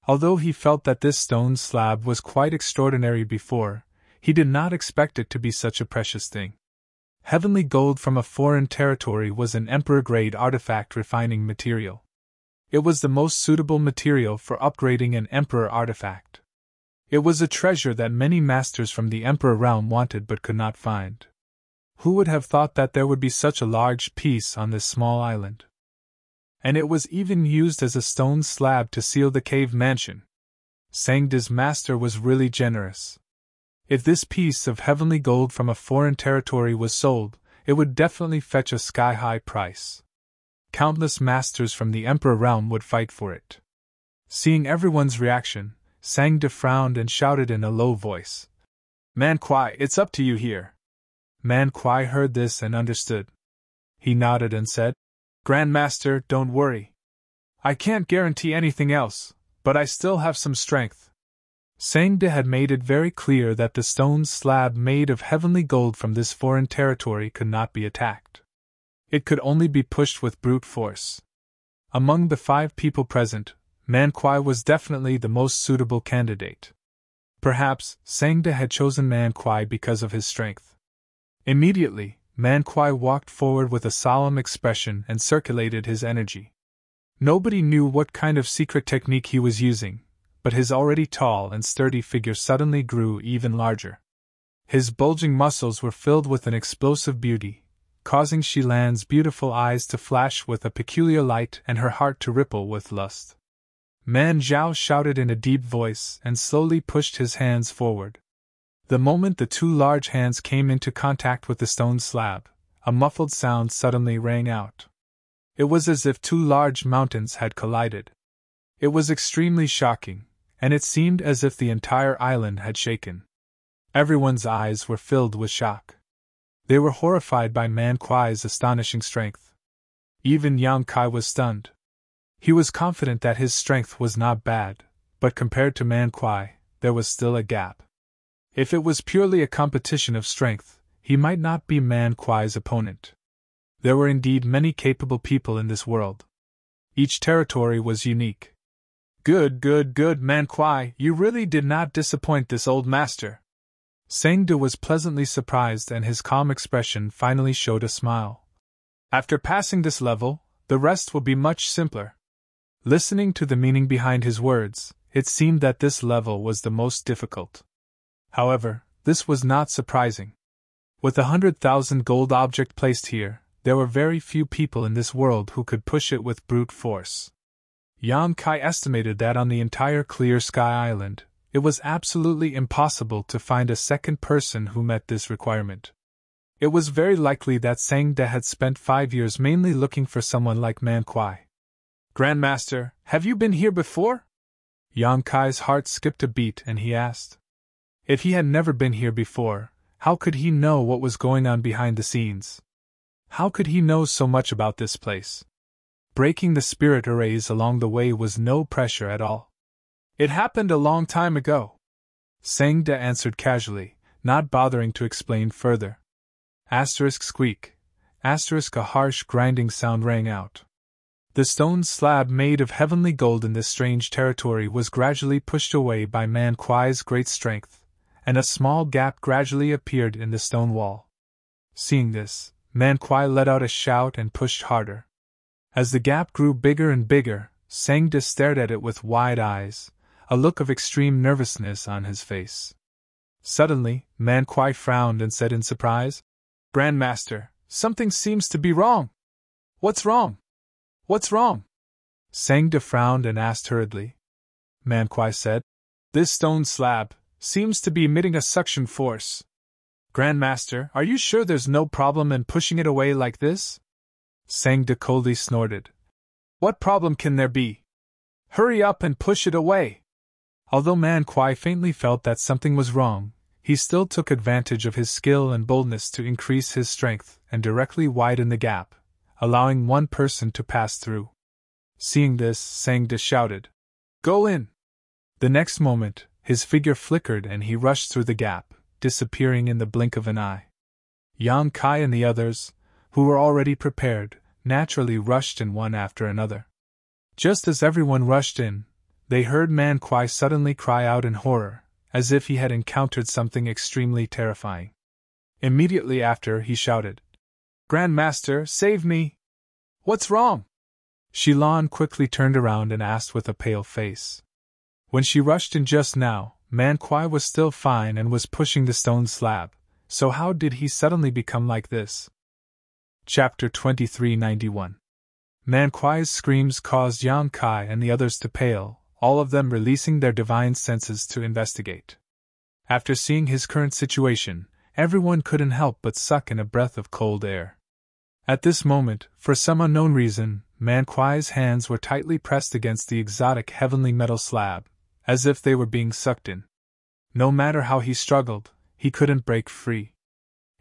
Speaker 1: Although he felt that this stone slab was quite extraordinary before, he did not expect it to be such a precious thing. Heavenly gold from a foreign territory was an emperor-grade artifact refining material. It was the most suitable material for upgrading an emperor artifact. It was a treasure that many masters from the emperor realm wanted but could not find. Who would have thought that there would be such a large piece on this small island? And it was even used as a stone slab to seal the cave mansion. Sangda's master was really generous. If this piece of heavenly gold from a foreign territory was sold, it would definitely fetch a sky-high price. Countless masters from the Emperor realm would fight for it. Seeing everyone's reaction, Sangda frowned and shouted in a low voice, "Man Kuai, it's up to you here." Man Kuai heard this and understood. He nodded and said, "Grand Master, don't worry. I can't guarantee anything else, but I still have some strength." Sangda had made it very clear that the stone slab made of heavenly gold from this foreign territory could not be attacked. It could only be pushed with brute force. Among the 5 people present, Man Kuai was definitely the most suitable candidate. Perhaps Sangda had chosen Man Kuai because of his strength. Immediately, Man Kuai walked forward with a solemn expression and circulated his energy. Nobody knew what kind of secret technique he was using, but his already tall and sturdy figure suddenly grew even larger. His bulging muscles were filled with an explosive beauty, causing Shilan's beautiful eyes to flash with a peculiar light and her heart to ripple with lust. Man Zhao shouted in a deep voice and slowly pushed his hands forward. The moment the 2 large hands came into contact with the stone slab, a muffled sound suddenly rang out. It was as if 2 large mountains had collided. It was extremely shocking, and it seemed as if the entire island had shaken. Everyone's eyes were filled with shock. They were horrified by Man Kuai's astonishing strength. Even Yang Kai was stunned. He was confident that his strength was not bad, but compared to Man Kuai, there was still a gap. If it was purely a competition of strength, he might not be Man Kuai's opponent. There were indeed many capable people in this world. Each territory was unique. Good, Man Kuai, you really did not disappoint this old master." Sangda was pleasantly surprised and his calm expression finally showed a smile. "After passing this level, the rest will be much simpler." Listening to the meaning behind his words, it seemed that this level was the most difficult. However, this was not surprising. With 100,000 gold object placed here, there were very few people in this world who could push it with brute force. Yang Kai estimated that on the entire Clear Sky Island, it was absolutely impossible to find a second person who met this requirement. It was very likely that Sang De had spent 5 years mainly looking for someone like Man Kuai. Grandmaster, have you been here before? Yang Kai's heart skipped a beat and he asked. If he had never been here before, how could he know what was going on behind the scenes? How could he know so much about this place? Breaking the spirit arrays along the way was no pressure at all. It happened a long time ago. Sang De answered casually, not bothering to explain further. Asterisk squeak. Asterisk a harsh grinding sound rang out. The stone slab made of heavenly gold in this strange territory was gradually pushed away by Man Kuai's great strength, and a small gap gradually appeared in the stone wall. Seeing this, Man Kuai let out a shout and pushed harder. As the gap grew bigger and bigger, Sang De stared at it with wide eyes, a look of extreme nervousness on his face. Suddenly, Man Kuai frowned and said in surprise, Grandmaster, something seems to be wrong. What's wrong? What's wrong? Sang De frowned and asked hurriedly. Man Kuai said, This stone slab seems to be emitting a suction force. Grandmaster, are you sure there's no problem in pushing it away like this? Sang De coldly snorted. What problem can there be? Hurry up and push it away. Although Man Kuai faintly felt that something was wrong, he still took advantage of his skill and boldness to increase his strength and directly widen the gap, allowing one person to pass through. Seeing this, Sang De shouted, Go in! The next moment, his figure flickered and he rushed through the gap, disappearing in the blink of an eye. Yang Kai and the others, who were already prepared, naturally rushed in one after another. Just as everyone rushed in, they heard Man Kuai suddenly cry out in horror, as if he had encountered something extremely terrifying. Immediately after, he shouted, Grandmaster, save me! What's wrong? Shilan quickly turned around and asked with a pale face. When she rushed in just now, Man Kuai was still fine and was pushing the stone slab, so how did he suddenly become like this? Chapter 2391. Man Kuai's screams caused Yang Kai and the others to pale, all of them releasing their divine senses to investigate. After seeing his current situation, everyone couldn't help but suck in a breath of cold air. At this moment, for some unknown reason, Man Kuai's hands were tightly pressed against the exotic heavenly metal slab, as if they were being sucked in. No matter how he struggled, he couldn't break free.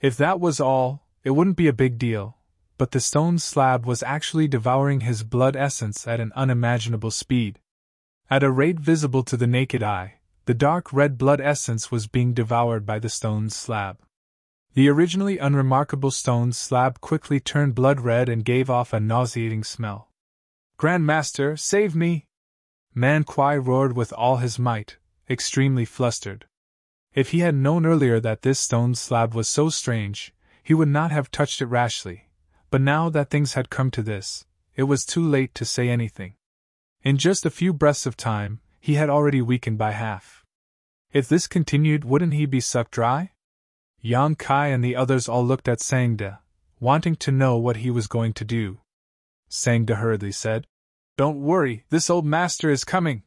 Speaker 1: If that was all, it wouldn't be a big deal, but the stone slab was actually devouring his blood essence at an unimaginable speed. At a rate visible to the naked eye, the dark red blood essence was being devoured by the stone slab. The originally unremarkable stone slab quickly turned blood red and gave off a nauseating smell. Grandmaster, save me! Man Kuai roared with all his might, extremely flustered. If he had known earlier that this stone slab was so strange, he would not have touched it rashly, but now that things had come to this, it was too late to say anything. In just a few breaths of time, he had already weakened by half. If this continued, wouldn't he be sucked dry? Yang Kai and the others all looked at Sang De, wanting to know what he was going to do. Sang De hurriedly said, Don't worry, this old master is coming.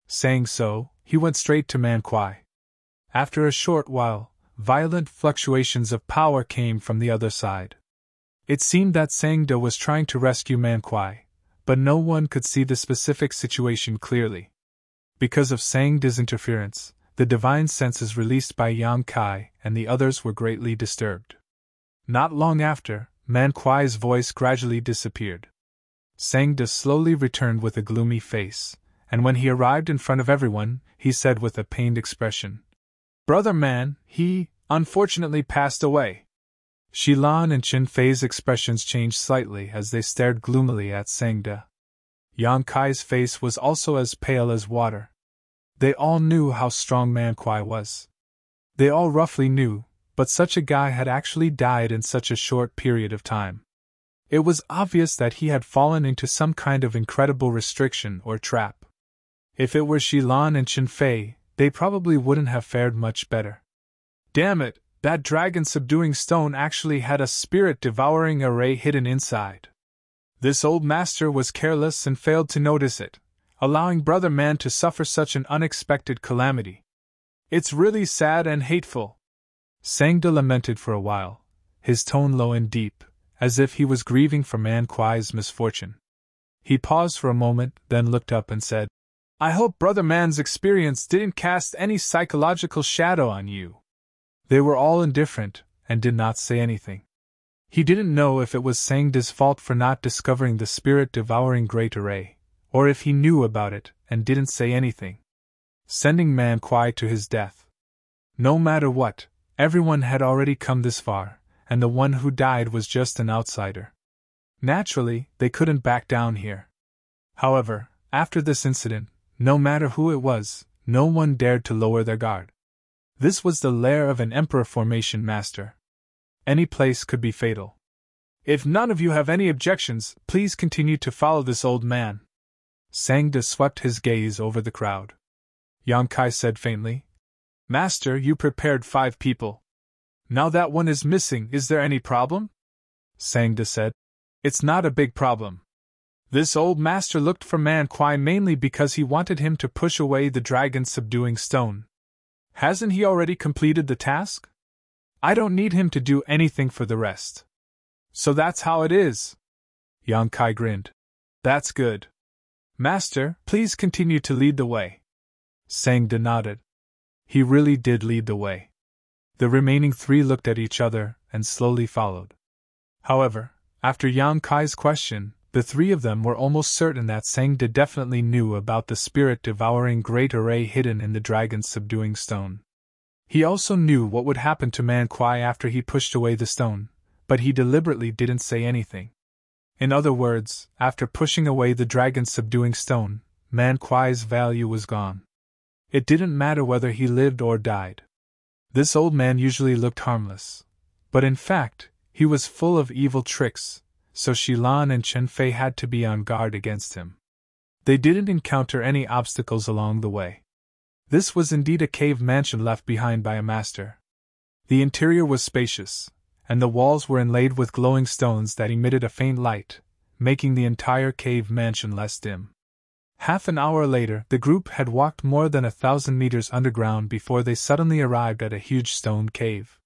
Speaker 1: Saying so, he went straight to Man Kuai. After a short while, violent fluctuations of power came from the other side. It seemed that Sang De was trying to rescue Man Kuai, but no one could see the specific situation clearly. Because of Sang De's interference, the divine senses released by Yang Kai and the others were greatly disturbed. Not long after, Man Kuai's voice gradually disappeared. Sang De slowly returned with a gloomy face, and when he arrived in front of everyone, he said with a pained expression, Brother Man, he, unfortunately passed away. Shilan and Qin Fei's expressions changed slightly as they stared gloomily at Sang De. Yang Kai's face was also as pale as water. They all knew how strong Man Kuai was. They all roughly knew, but such a guy had actually died in such a short period of time. It was obvious that he had fallen into some kind of incredible restriction or trap. If it were Shilan and Qin Fei, they probably wouldn't have fared much better. Damn it, that dragon-subduing stone actually had a spirit-devouring array hidden inside. This old master was careless and failed to notice it, allowing Brother Man to suffer such an unexpected calamity. It's really sad and hateful. Sangda lamented for a while, his tone low and deep, as if he was grieving for Man Kuai's misfortune. He paused for a moment, then looked up and said, I hope Brother Man's experience didn't cast any psychological shadow on you. They were all indifferent, and did not say anything. He didn't know if it was Sangda's fault for not discovering the spirit-devouring great array, or if he knew about it and didn't say anything, sending Man Kuai to his death. No matter what, everyone had already come this far, and the one who died was just an outsider. Naturally, they couldn't back down here. However, after this incident, no matter who it was, no one dared to lower their guard. This was the lair of an Emperor Formation Master. Any place could be fatal. If none of you have any objections, please continue to follow this old man. Sangda swept his gaze over the crowd. Yang Kai said faintly, Master, you prepared 5 people. Now that one is missing, is there any problem? Sangda said, It's not a big problem. This old master looked for Man Kuai mainly because he wanted him to push away the dragon-subduing stone. Hasn't he already completed the task? I don't need him to do anything for the rest. So that's how it is. Yang Kai grinned. That's good. Master, please continue to lead the way. Sangda nodded. He really did lead the way. The remaining 3 looked at each other and slowly followed. However, after Yang Kai's question, the 3 of them were almost certain that Sangda definitely knew about the spirit-devouring great array hidden in the dragon-subduing stone. He also knew what would happen to Man Kuai after he pushed away the stone, but he deliberately didn't say anything. In other words, after pushing away the dragon-subduing stone, Man Kuai's value was gone. It didn't matter whether he lived or died. This old man usually looked harmless, but in fact, he was full of evil tricks, so Shilan and Chen Fei had to be on guard against him. They didn't encounter any obstacles along the way. This was indeed a cave mansion left behind by a master. The interior was spacious, and the walls were inlaid with glowing stones that emitted a faint light, making the entire cave mansion less dim. Half an hour later, the group had walked more than 1,000 meters underground before they suddenly arrived at a huge stone cave.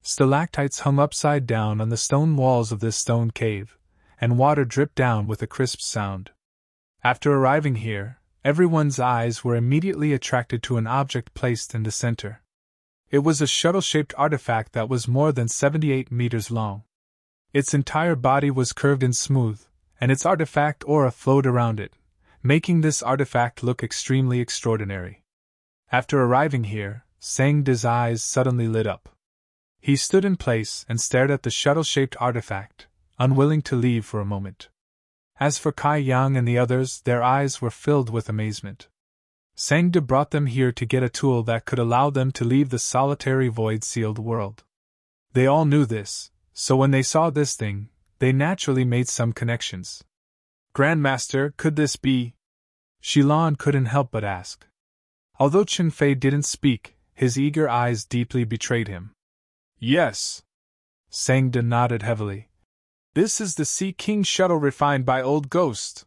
Speaker 1: Stalactites hung upside down on the stone walls of this stone cave, and water dripped down with a crisp sound. After arriving here, everyone's eyes were immediately attracted to an object placed in the center. It was a shuttle-shaped artifact that was more than 78 meters long. Its entire body was curved and smooth, and its artifact aura flowed around it, making this artifact look extremely extraordinary. After arriving here, Sangda's eyes suddenly lit up. He stood in place and stared at the shuttle-shaped artifact, unwilling to leave for a moment. As for Kai Yang and the others, their eyes were filled with amazement. Sangda brought them here to get a tool that could allow them to leave the solitary void-sealed world. They all knew this, so when they saw this thing, they naturally made some connections. Grandmaster, could this be? Shilan couldn't help but ask. Although Chen Fei didn't speak, his eager eyes deeply betrayed him. Yes. Sangda nodded heavily. This is the Sea King shuttle refined by Old Ghost.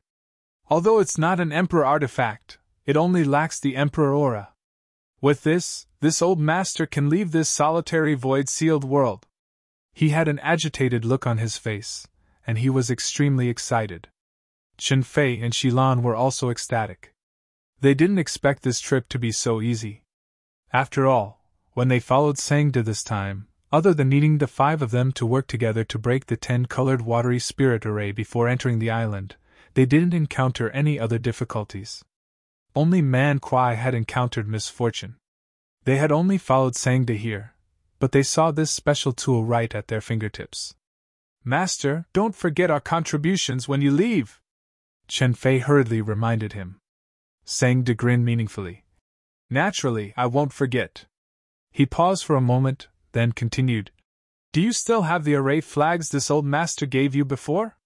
Speaker 1: Although it's not an Emperor artifact, it only lacks the Emperor aura. With this old master can leave this solitary void-sealed world. He had an agitated look on his face, and he was extremely excited. Chen Fei and Shilan were also ecstatic. They didn't expect this trip to be so easy. After all, when they followed Sangda this time, other than needing the 5 of them to work together to break the 10-colored watery spirit array before entering the island, they didn't encounter any other difficulties. Only Man Kuai had encountered misfortune. They had only followed Sangda here, but they saw this special tool right at their fingertips. Master, don't forget our contributions when you leave, Chen Fei hurriedly reminded him. Sangda grinned meaningfully. Naturally, I won't forget. He paused for a moment, then continued. Do you still have the array flags this old master gave you before?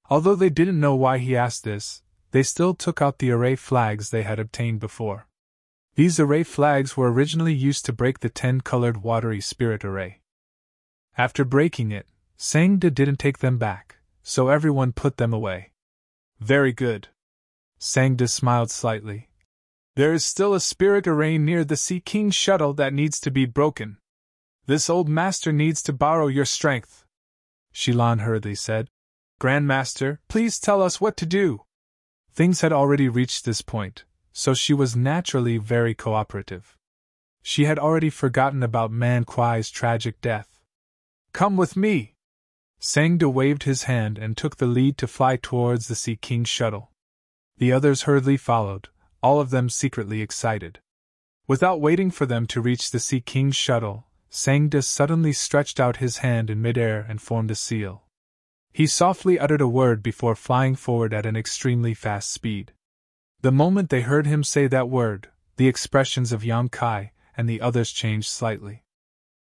Speaker 1: Although they didn't know why he asked this, they still took out the array flags they had obtained before. These array flags were originally used to break the 10-colored watery spirit array. After breaking it, Sangda didn't take them back, so everyone put them away. Very good. Sangda smiled slightly. There is still a spirit array near the Sea King's shuttle that needs to be broken. This old master needs to borrow your strength. Shilan hurriedly said. Grandmaster, please tell us what to do. Things had already reached this point, so she was naturally very cooperative. She had already forgotten about Man Kuai's tragic death. Come with me! Sangda waved his hand and took the lead to fly towards the Sea King's shuttle. The others hurriedly followed, all of them secretly excited. Without waiting for them to reach the Sea King's shuttle, Sangda suddenly stretched out his hand in midair and formed a seal. He softly uttered a word before flying forward at an extremely fast speed. The moment they heard him say that word, the expressions of Yang Kai and the others changed slightly.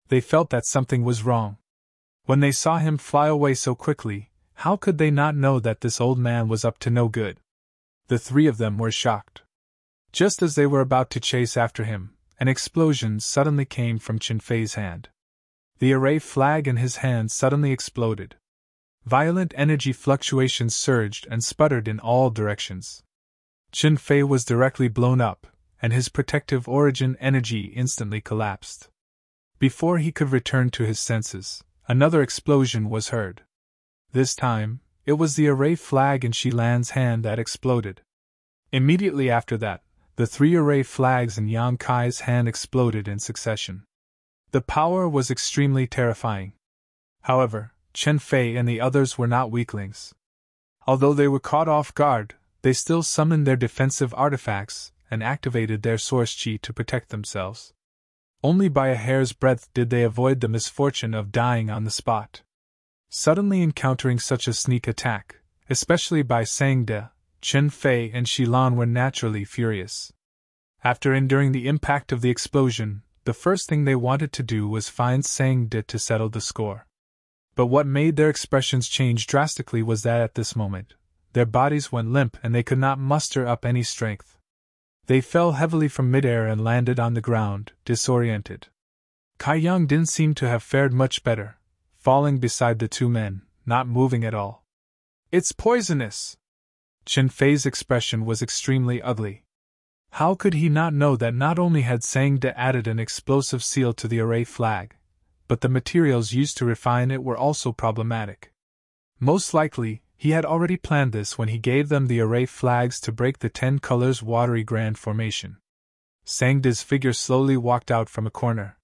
Speaker 1: They felt that something was wrong. When they saw him fly away so quickly, how could they not know that this old man was up to no good? The three of them were shocked. Just as they were about to chase after him, an explosion suddenly came from Qin Fei's hand. The array flag in his hand suddenly exploded. Violent energy fluctuations surged and sputtered in all directions. Qin Fei was directly blown up, and his protective origin energy instantly collapsed. Before he could return to his senses, another explosion was heard. This time, it was the array flag in Shilan's hand that exploded. Immediately after that, the three array flags in Yang Kai's hand exploded in succession. The power was extremely terrifying. However, Qin Fei and the others were not weaklings. Although they were caught off guard, they still summoned their defensive artifacts and activated their source chi to protect themselves. Only by a hair's breadth did they avoid the misfortune of dying on the spot. Suddenly encountering such a sneak attack, especially by Sangda, Qin Fei and Shilan were naturally furious. After enduring the impact of the explosion, the first thing they wanted to do was find Sangda to settle the score. But what made their expressions change drastically was that at this moment, their bodies went limp and they could not muster up any strength. They fell heavily from midair and landed on the ground, disoriented. Kai Yang didn't seem to have fared much better, falling beside the two men, not moving at all. It's poisonous! Qin Fei's expression was extremely ugly. How could he not know that not only had Sangda added an explosive seal to the array flag, but the materials used to refine it were also problematic. Most likely, he had already planned this when he gave them the array flags to break the 10 colors watery grand formation. Sangda's figure slowly walked out from a corner.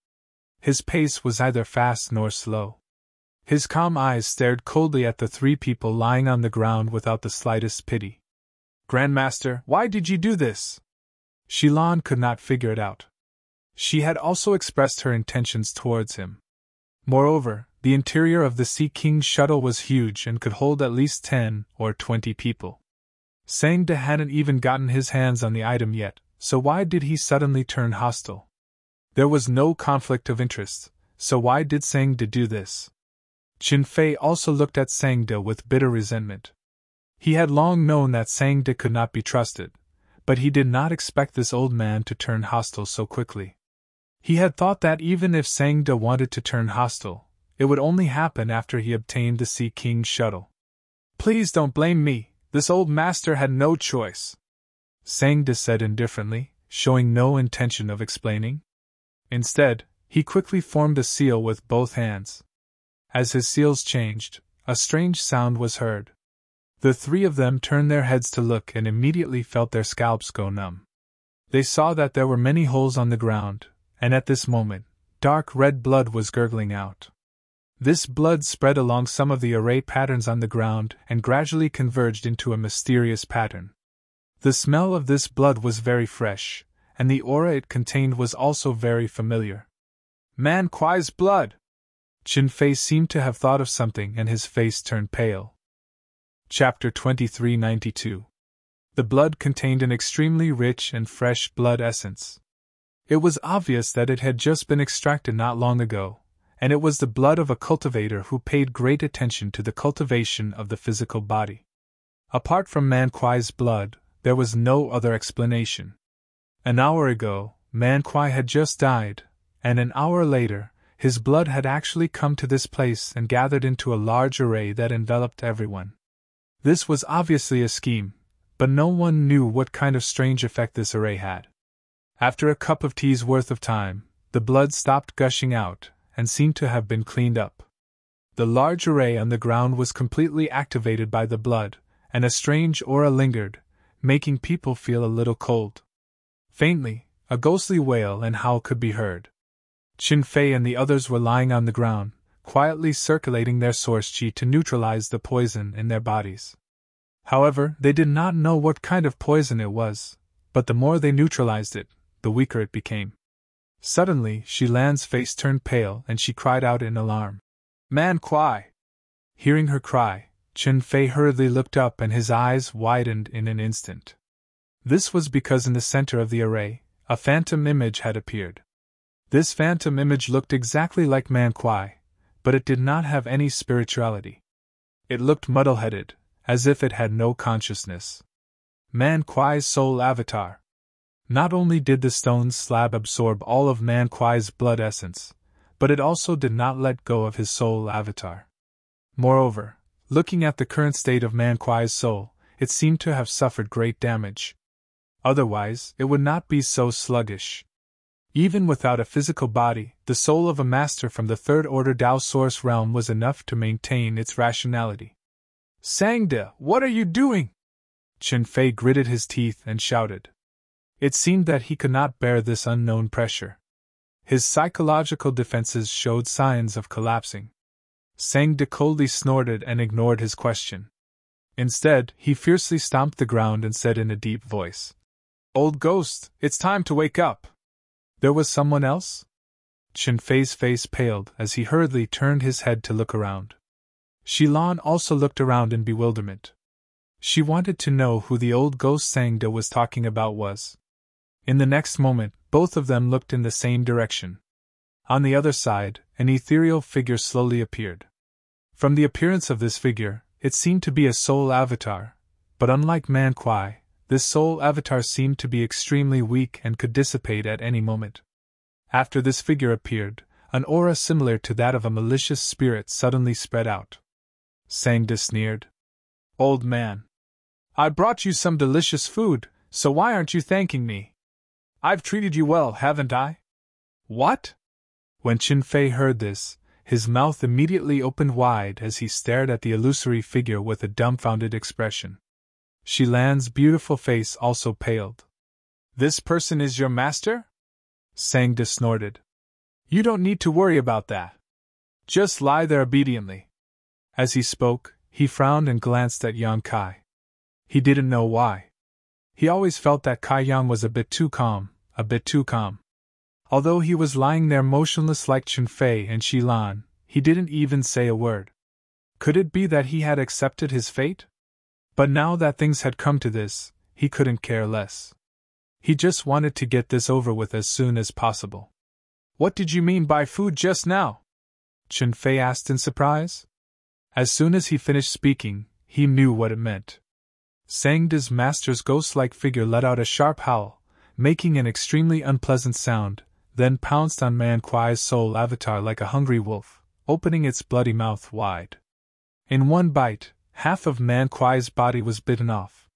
Speaker 1: His pace was neither fast nor slow. His calm eyes stared coldly at the three people lying on the ground without the slightest pity. Grandmaster, why did you do this? Shilan could not figure it out. She had also expressed her intentions towards him. Moreover, the interior of the Sea King's shuttle was huge and could hold at least 10 or 20 people. Sangda hadn't even gotten his hands on the item yet, so why did he suddenly turn hostile? There was no conflict of interest, so why did Sangda do this? Qin Fei also looked at Sangda with bitter resentment. He had long known that Sangda could not be trusted, but he did not expect this old man to turn hostile so quickly. He had thought that even if Sangda wanted to turn hostile, it would only happen after he obtained the Sea King's shuttle. Please don't blame me, this old master had no choice, Sangda said indifferently, showing no intention of explaining. Instead, he quickly formed a seal with both hands. As his seals changed, a strange sound was heard. The three of them turned their heads to look and immediately felt their scalps go numb. They saw that there were many holes on the ground, and at this moment, dark red blood was gurgling out. This blood spread along some of the array patterns on the ground and gradually converged into a mysterious pattern. The smell of this blood was very fresh, and the aura it contained was also very familiar. Man Kuai's blood! Qin Fei seemed to have thought of something and his face turned pale. Chapter 2392. The blood contained an extremely rich and fresh blood essence. It was obvious that it had just been extracted not long ago, and it was the blood of a cultivator who paid great attention to the cultivation of the physical body. Apart from Man Kuai's blood, there was no other explanation. An hour ago, Man Kuai had just died, and an hour later, his blood had actually come to this place and gathered into a large array that enveloped everyone. This was obviously a scheme, but no one knew what kind of strange effect this array had. After a cup of tea's worth of time, the blood stopped gushing out and seemed to have been cleaned up. The large array on the ground was completely activated by the blood, and a strange aura lingered, making people feel a little cold. Faintly, a ghostly wail and howl could be heard. Qin Fei and the others were lying on the ground, quietly circulating their source qi to neutralize the poison in their bodies. However, they did not know what kind of poison it was, but the more they neutralized it, the weaker it became. Suddenly, Shilan's face turned pale and she cried out in alarm. Man Kuai! Hearing her cry, Qin Fei hurriedly looked up and his eyes widened in an instant. This was because in the center of the array, a phantom image had appeared. This phantom image looked exactly like Man Kuai, but it did not have any spirituality. It looked muddle-headed, as if it had no consciousness. Man Kuai's soul avatar. Not only did the stone slab absorb all of Man Kuai's blood essence, but it also did not let go of his soul avatar. Moreover, looking at the current state of Man Kuai's soul, it seemed to have suffered great damage. Otherwise, it would not be so sluggish. Even without a physical body, the soul of a master from the third-order Dao source realm was enough to maintain its rationality. Sangde, what are you doing? Qin Fei gritted his teeth and shouted. It seemed that he could not bear this unknown pressure. His psychological defenses showed signs of collapsing. Sangde coldly snorted and ignored his question. Instead, he fiercely stomped the ground and said in a deep voice, Old ghost, it's time to wake up. There was someone else? Qin Fei's face paled as he hurriedly turned his head to look around. Shilan also looked around in bewilderment. She wanted to know who the old ghost Sangde was talking about was. In the next moment, both of them looked in the same direction. On the other side, an ethereal figure slowly appeared. From the appearance of this figure, it seemed to be a soul avatar, but unlike Man Kuai, this soul avatar seemed to be extremely weak and could dissipate at any moment. After this figure appeared, an aura similar to that of a malicious spirit suddenly spread out. Sangde sneered. Old man. I brought you some delicious food, so why aren't you thanking me? I've treated you well, haven't I? What? When Qin Fei heard this, his mouth immediately opened wide as he stared at the illusory figure with a dumbfounded expression. Shilan's beautiful face also paled. This person is your master? Sangde snorted. You don't need to worry about that. Just lie there obediently. As he spoke, he frowned and glanced at Yang Kai. He didn't know why. He always felt that Kai Yang was a bit too calm. Although he was lying there motionless like Qin Fei and Shilan, he didn't even say a word. Could it be that he had accepted his fate? But now that things had come to this, he couldn't care less. He just wanted to get this over with as soon as possible. What did you mean by food just now? Qin Fei asked in surprise. As soon as he finished speaking, he knew what it meant. Sangde's master's ghost-like figure let out a sharp howl, making an extremely unpleasant sound, then pounced on Man Kuai's soul avatar like a hungry wolf, opening its bloody mouth wide. In one bite, half of Man Kuai's body was bitten off.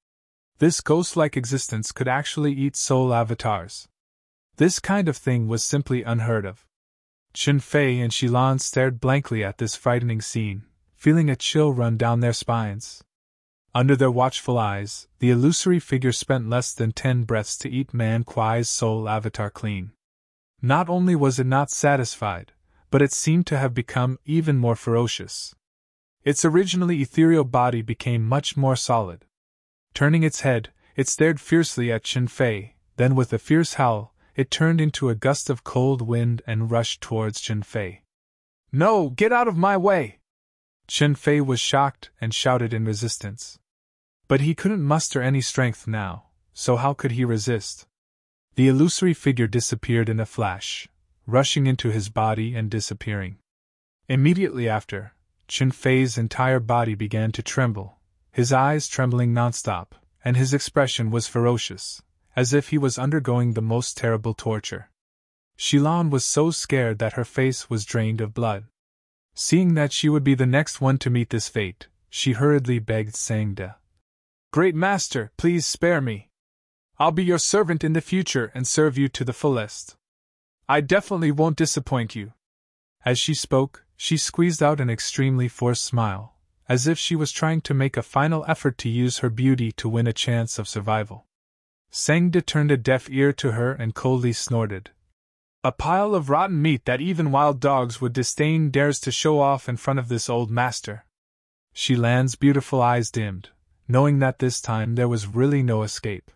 Speaker 1: This ghost-like existence could actually eat soul avatars. This kind of thing was simply unheard of. Qin Fei and Shilan stared blankly at this frightening scene, feeling a chill run down their spines. Under their watchful eyes, the illusory figure spent less than 10 breaths to eat Man Kuai's soul avatar clean. Not only was it not satisfied, but it seemed to have become even more ferocious. Its originally ethereal body became much more solid. Turning its head, it stared fiercely at Qin Fei, then with a fierce howl, it turned into a gust of cold wind and rushed towards Qin Fei. No, get out of my way! Qin Fei was shocked and shouted in resistance. But he couldn't muster any strength now, so how could he resist? The illusory figure disappeared in a flash, rushing into his body and disappearing. Immediately after, Qin Fei's entire body began to tremble, his eyes trembling nonstop, and his expression was ferocious, as if he was undergoing the most terrible torture. Shilan was so scared that her face was drained of blood. Seeing that she would be the next one to meet this fate, she hurriedly begged Sangda. "Great master, please spare me. I'll be your servant in the future and serve you to the fullest. I definitely won't disappoint you." As she spoke, she squeezed out an extremely forced smile, as if she was trying to make a final effort to use her beauty to win a chance of survival. Sangda turned a deaf ear to her and coldly snorted. "A pile of rotten meat that even wild dogs would disdain dares to show off in front of this old master." Shilan's beautiful eyes dimmed, knowing that this time there was really no escape.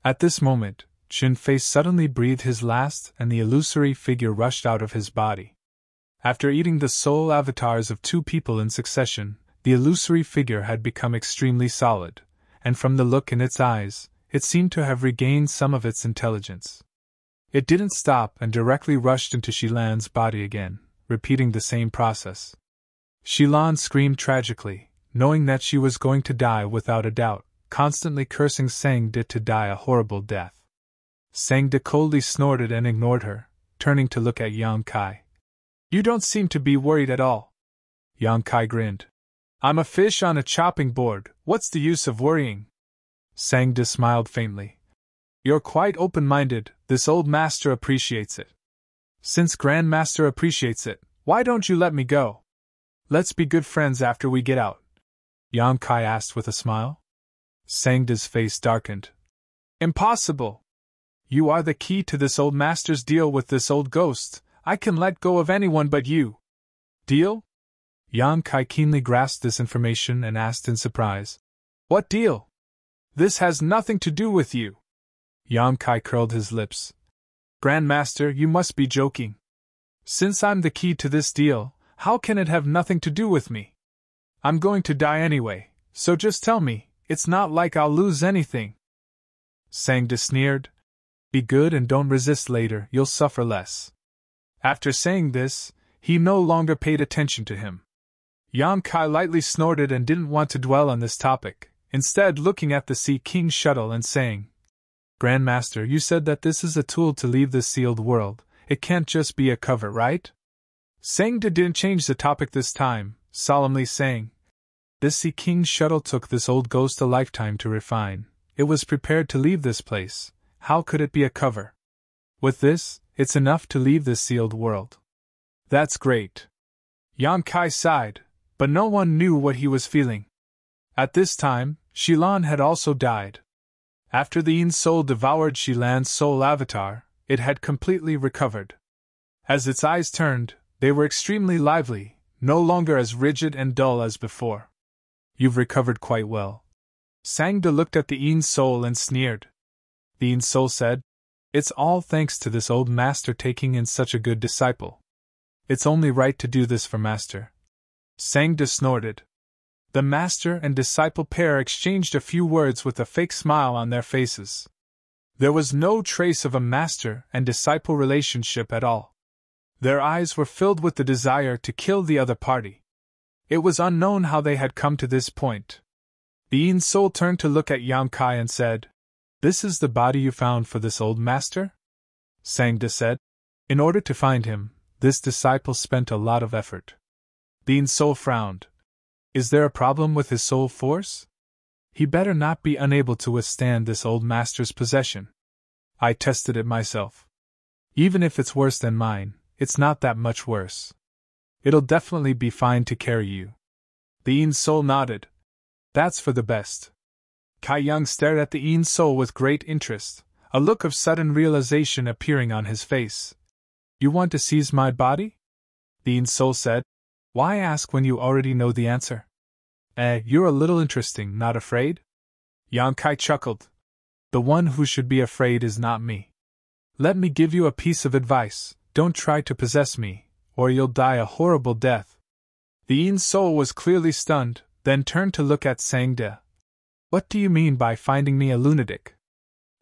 Speaker 1: At this moment, Chin-Fei suddenly breathed his last and the illusory figure rushed out of his body. After eating the soul avatars of 2 people in succession, the illusory figure had become extremely solid, and from the look in its eyes, it seemed to have regained some of its intelligence. It didn't stop and directly rushed into Shilan's body again, repeating the same process. Shilan screamed tragically, knowing that she was going to die without a doubt, constantly cursing Sangda to die a horrible death. Sangda coldly snorted and ignored her, turning to look at Yang Kai. "You don't seem to be worried at all." Yang Kai grinned. "I'm a fish on a chopping board, what's the use of worrying?" Sangda smiled faintly. "You're quite open-minded, this old master appreciates it. Since Grand Master appreciates it, why don't you let me go? Let's be good friends after we get out," Yang Kai asked with a smile. Sangda's face darkened. "Impossible! You are the key to this old master's deal with this old ghost. I can let go of anyone but you." "Deal?" Yang Kai keenly grasped this information and asked in surprise. "What deal? This has nothing to do with you." Yang Kai curled his lips. "Grandmaster, you must be joking. Since I'm the key to this deal, how can it have nothing to do with me? I'm going to die anyway, so just tell me, it's not like I'll lose anything." Sangda sneered. "Be good and don't resist later, you'll suffer less." After saying this, he no longer paid attention to him. Yang Kai lightly snorted and didn't want to dwell on this topic, instead looking at the Sea King's shuttle and saying, "Grandmaster, you said that this is a tool to leave this sealed world, it can't just be a cover, right?" Sangda didn't change the topic this time, solemnly saying, "This Sea King's shuttle took this old ghost a lifetime to refine. It was prepared to leave this place, how could it be a cover? With this, it's enough to leave this sealed world." "That's great." Yang Kai sighed, but no one knew what he was feeling. At this time, Shilan had also died. After the Yin soul devoured Shilan's soul avatar, it had completely recovered. As its eyes turned, they were extremely lively, no longer as rigid and dull as before. "You've recovered quite well." Sangda looked at the Yin soul and sneered. The Yin soul said, "It's all thanks to this old master taking in such a good disciple. It's only right to do this for master." Sangda snorted. The master and disciple pair exchanged a few words with a fake smile on their faces. There was no trace of a master and disciple relationship at all. Their eyes were filled with the desire to kill the other party. It was unknown how they had come to this point. The Yin soul turned to look at Yang Kai and said, "This is the body you found for this old master?" Sangda said. In order to find him, this disciple spent a lot of effort. The Yin soul frowned. "Is there a problem with his soul force? He better not be unable to withstand this old master's possession. I tested it myself. Even if it's worse than mine, it's not that much worse. It'll definitely be fine to carry you." The Yin soul nodded. "That's for the best." Kai Yang stared at the Yin soul with great interest, a look of sudden realization appearing on his face. "You want to seize my body?" The Yin soul said. "Why ask when you already know the answer?" You're a little interesting, not afraid?" Yang Kai chuckled. "The one who should be afraid is not me. Let me give you a piece of advice, don't try to possess me, or you'll die a horrible death." The Yin soul was clearly stunned, then turned to look at Sangda. "What do you mean by finding me a lunatic?"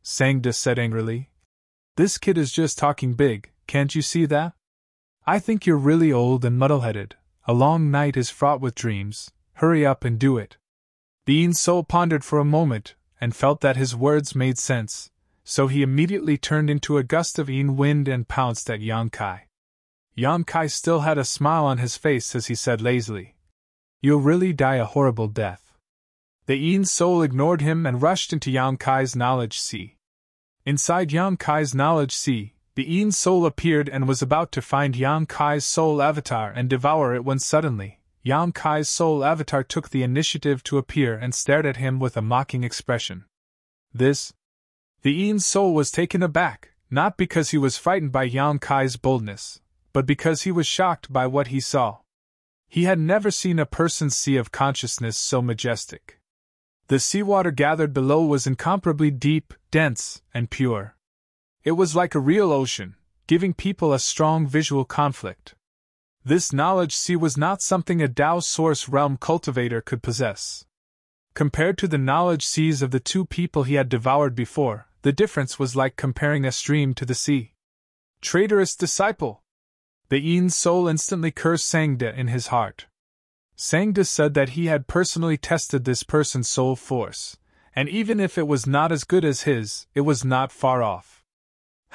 Speaker 1: Sangda said angrily. "This kid is just talking big, can't you see that? I think you're really old and muddle-headed. A long night is fraught with dreams, hurry up and do it." The Yin soul pondered for a moment, and felt that his words made sense, so he immediately turned into a gust of wind and pounced at Yang Kai. Yang Kai still had a smile on his face as he said lazily, "You'll really die a horrible death." The Yin soul ignored him and rushed into Yang Kai's knowledge sea. Inside Yang Kai's knowledge sea, the Yin soul appeared and was about to find Yang Kai's soul avatar and devour it when suddenly, Yang Kai's soul avatar took the initiative to appear and stared at him with a mocking expression. The Yin soul was taken aback, not because he was frightened by Yang Kai's boldness, but because he was shocked by what he saw. He had never seen a person's sea of consciousness so majestic. The seawater gathered below was incomparably deep, dense, and pure. It was like a real ocean, giving people a strong visual conflict. This knowledge sea was not something a Tao source realm cultivator could possess. Compared to the knowledge seas of the two people he had devoured before, the difference was like comparing a stream to the sea. Traitorous disciple! The Yin soul instantly cursed Sangda in his heart. Sangda said that he had personally tested this person's soul force, and even if it was not as good as his, it was not far off.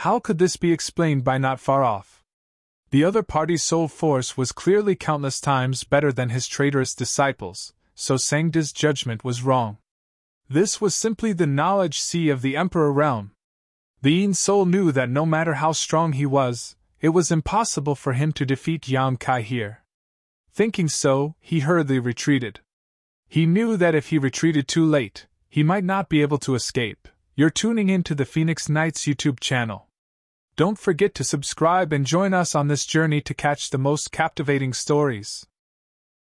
Speaker 1: How could this be explained by not far off? The other party's soul force was clearly countless times better than his traitorous disciples, so Sangda's judgment was wrong. This was simply the knowledge sea of the Emperor realm. The Yin soul knew that no matter how strong he was, it was impossible for him to defeat Yang Kai here. Thinking so, he hurriedly retreated. He knew that if he retreated too late, he might not be able to escape. You're tuning in to the Phoenix Knights YouTube channel. Don't forget to subscribe and join us on this journey to catch the most captivating stories.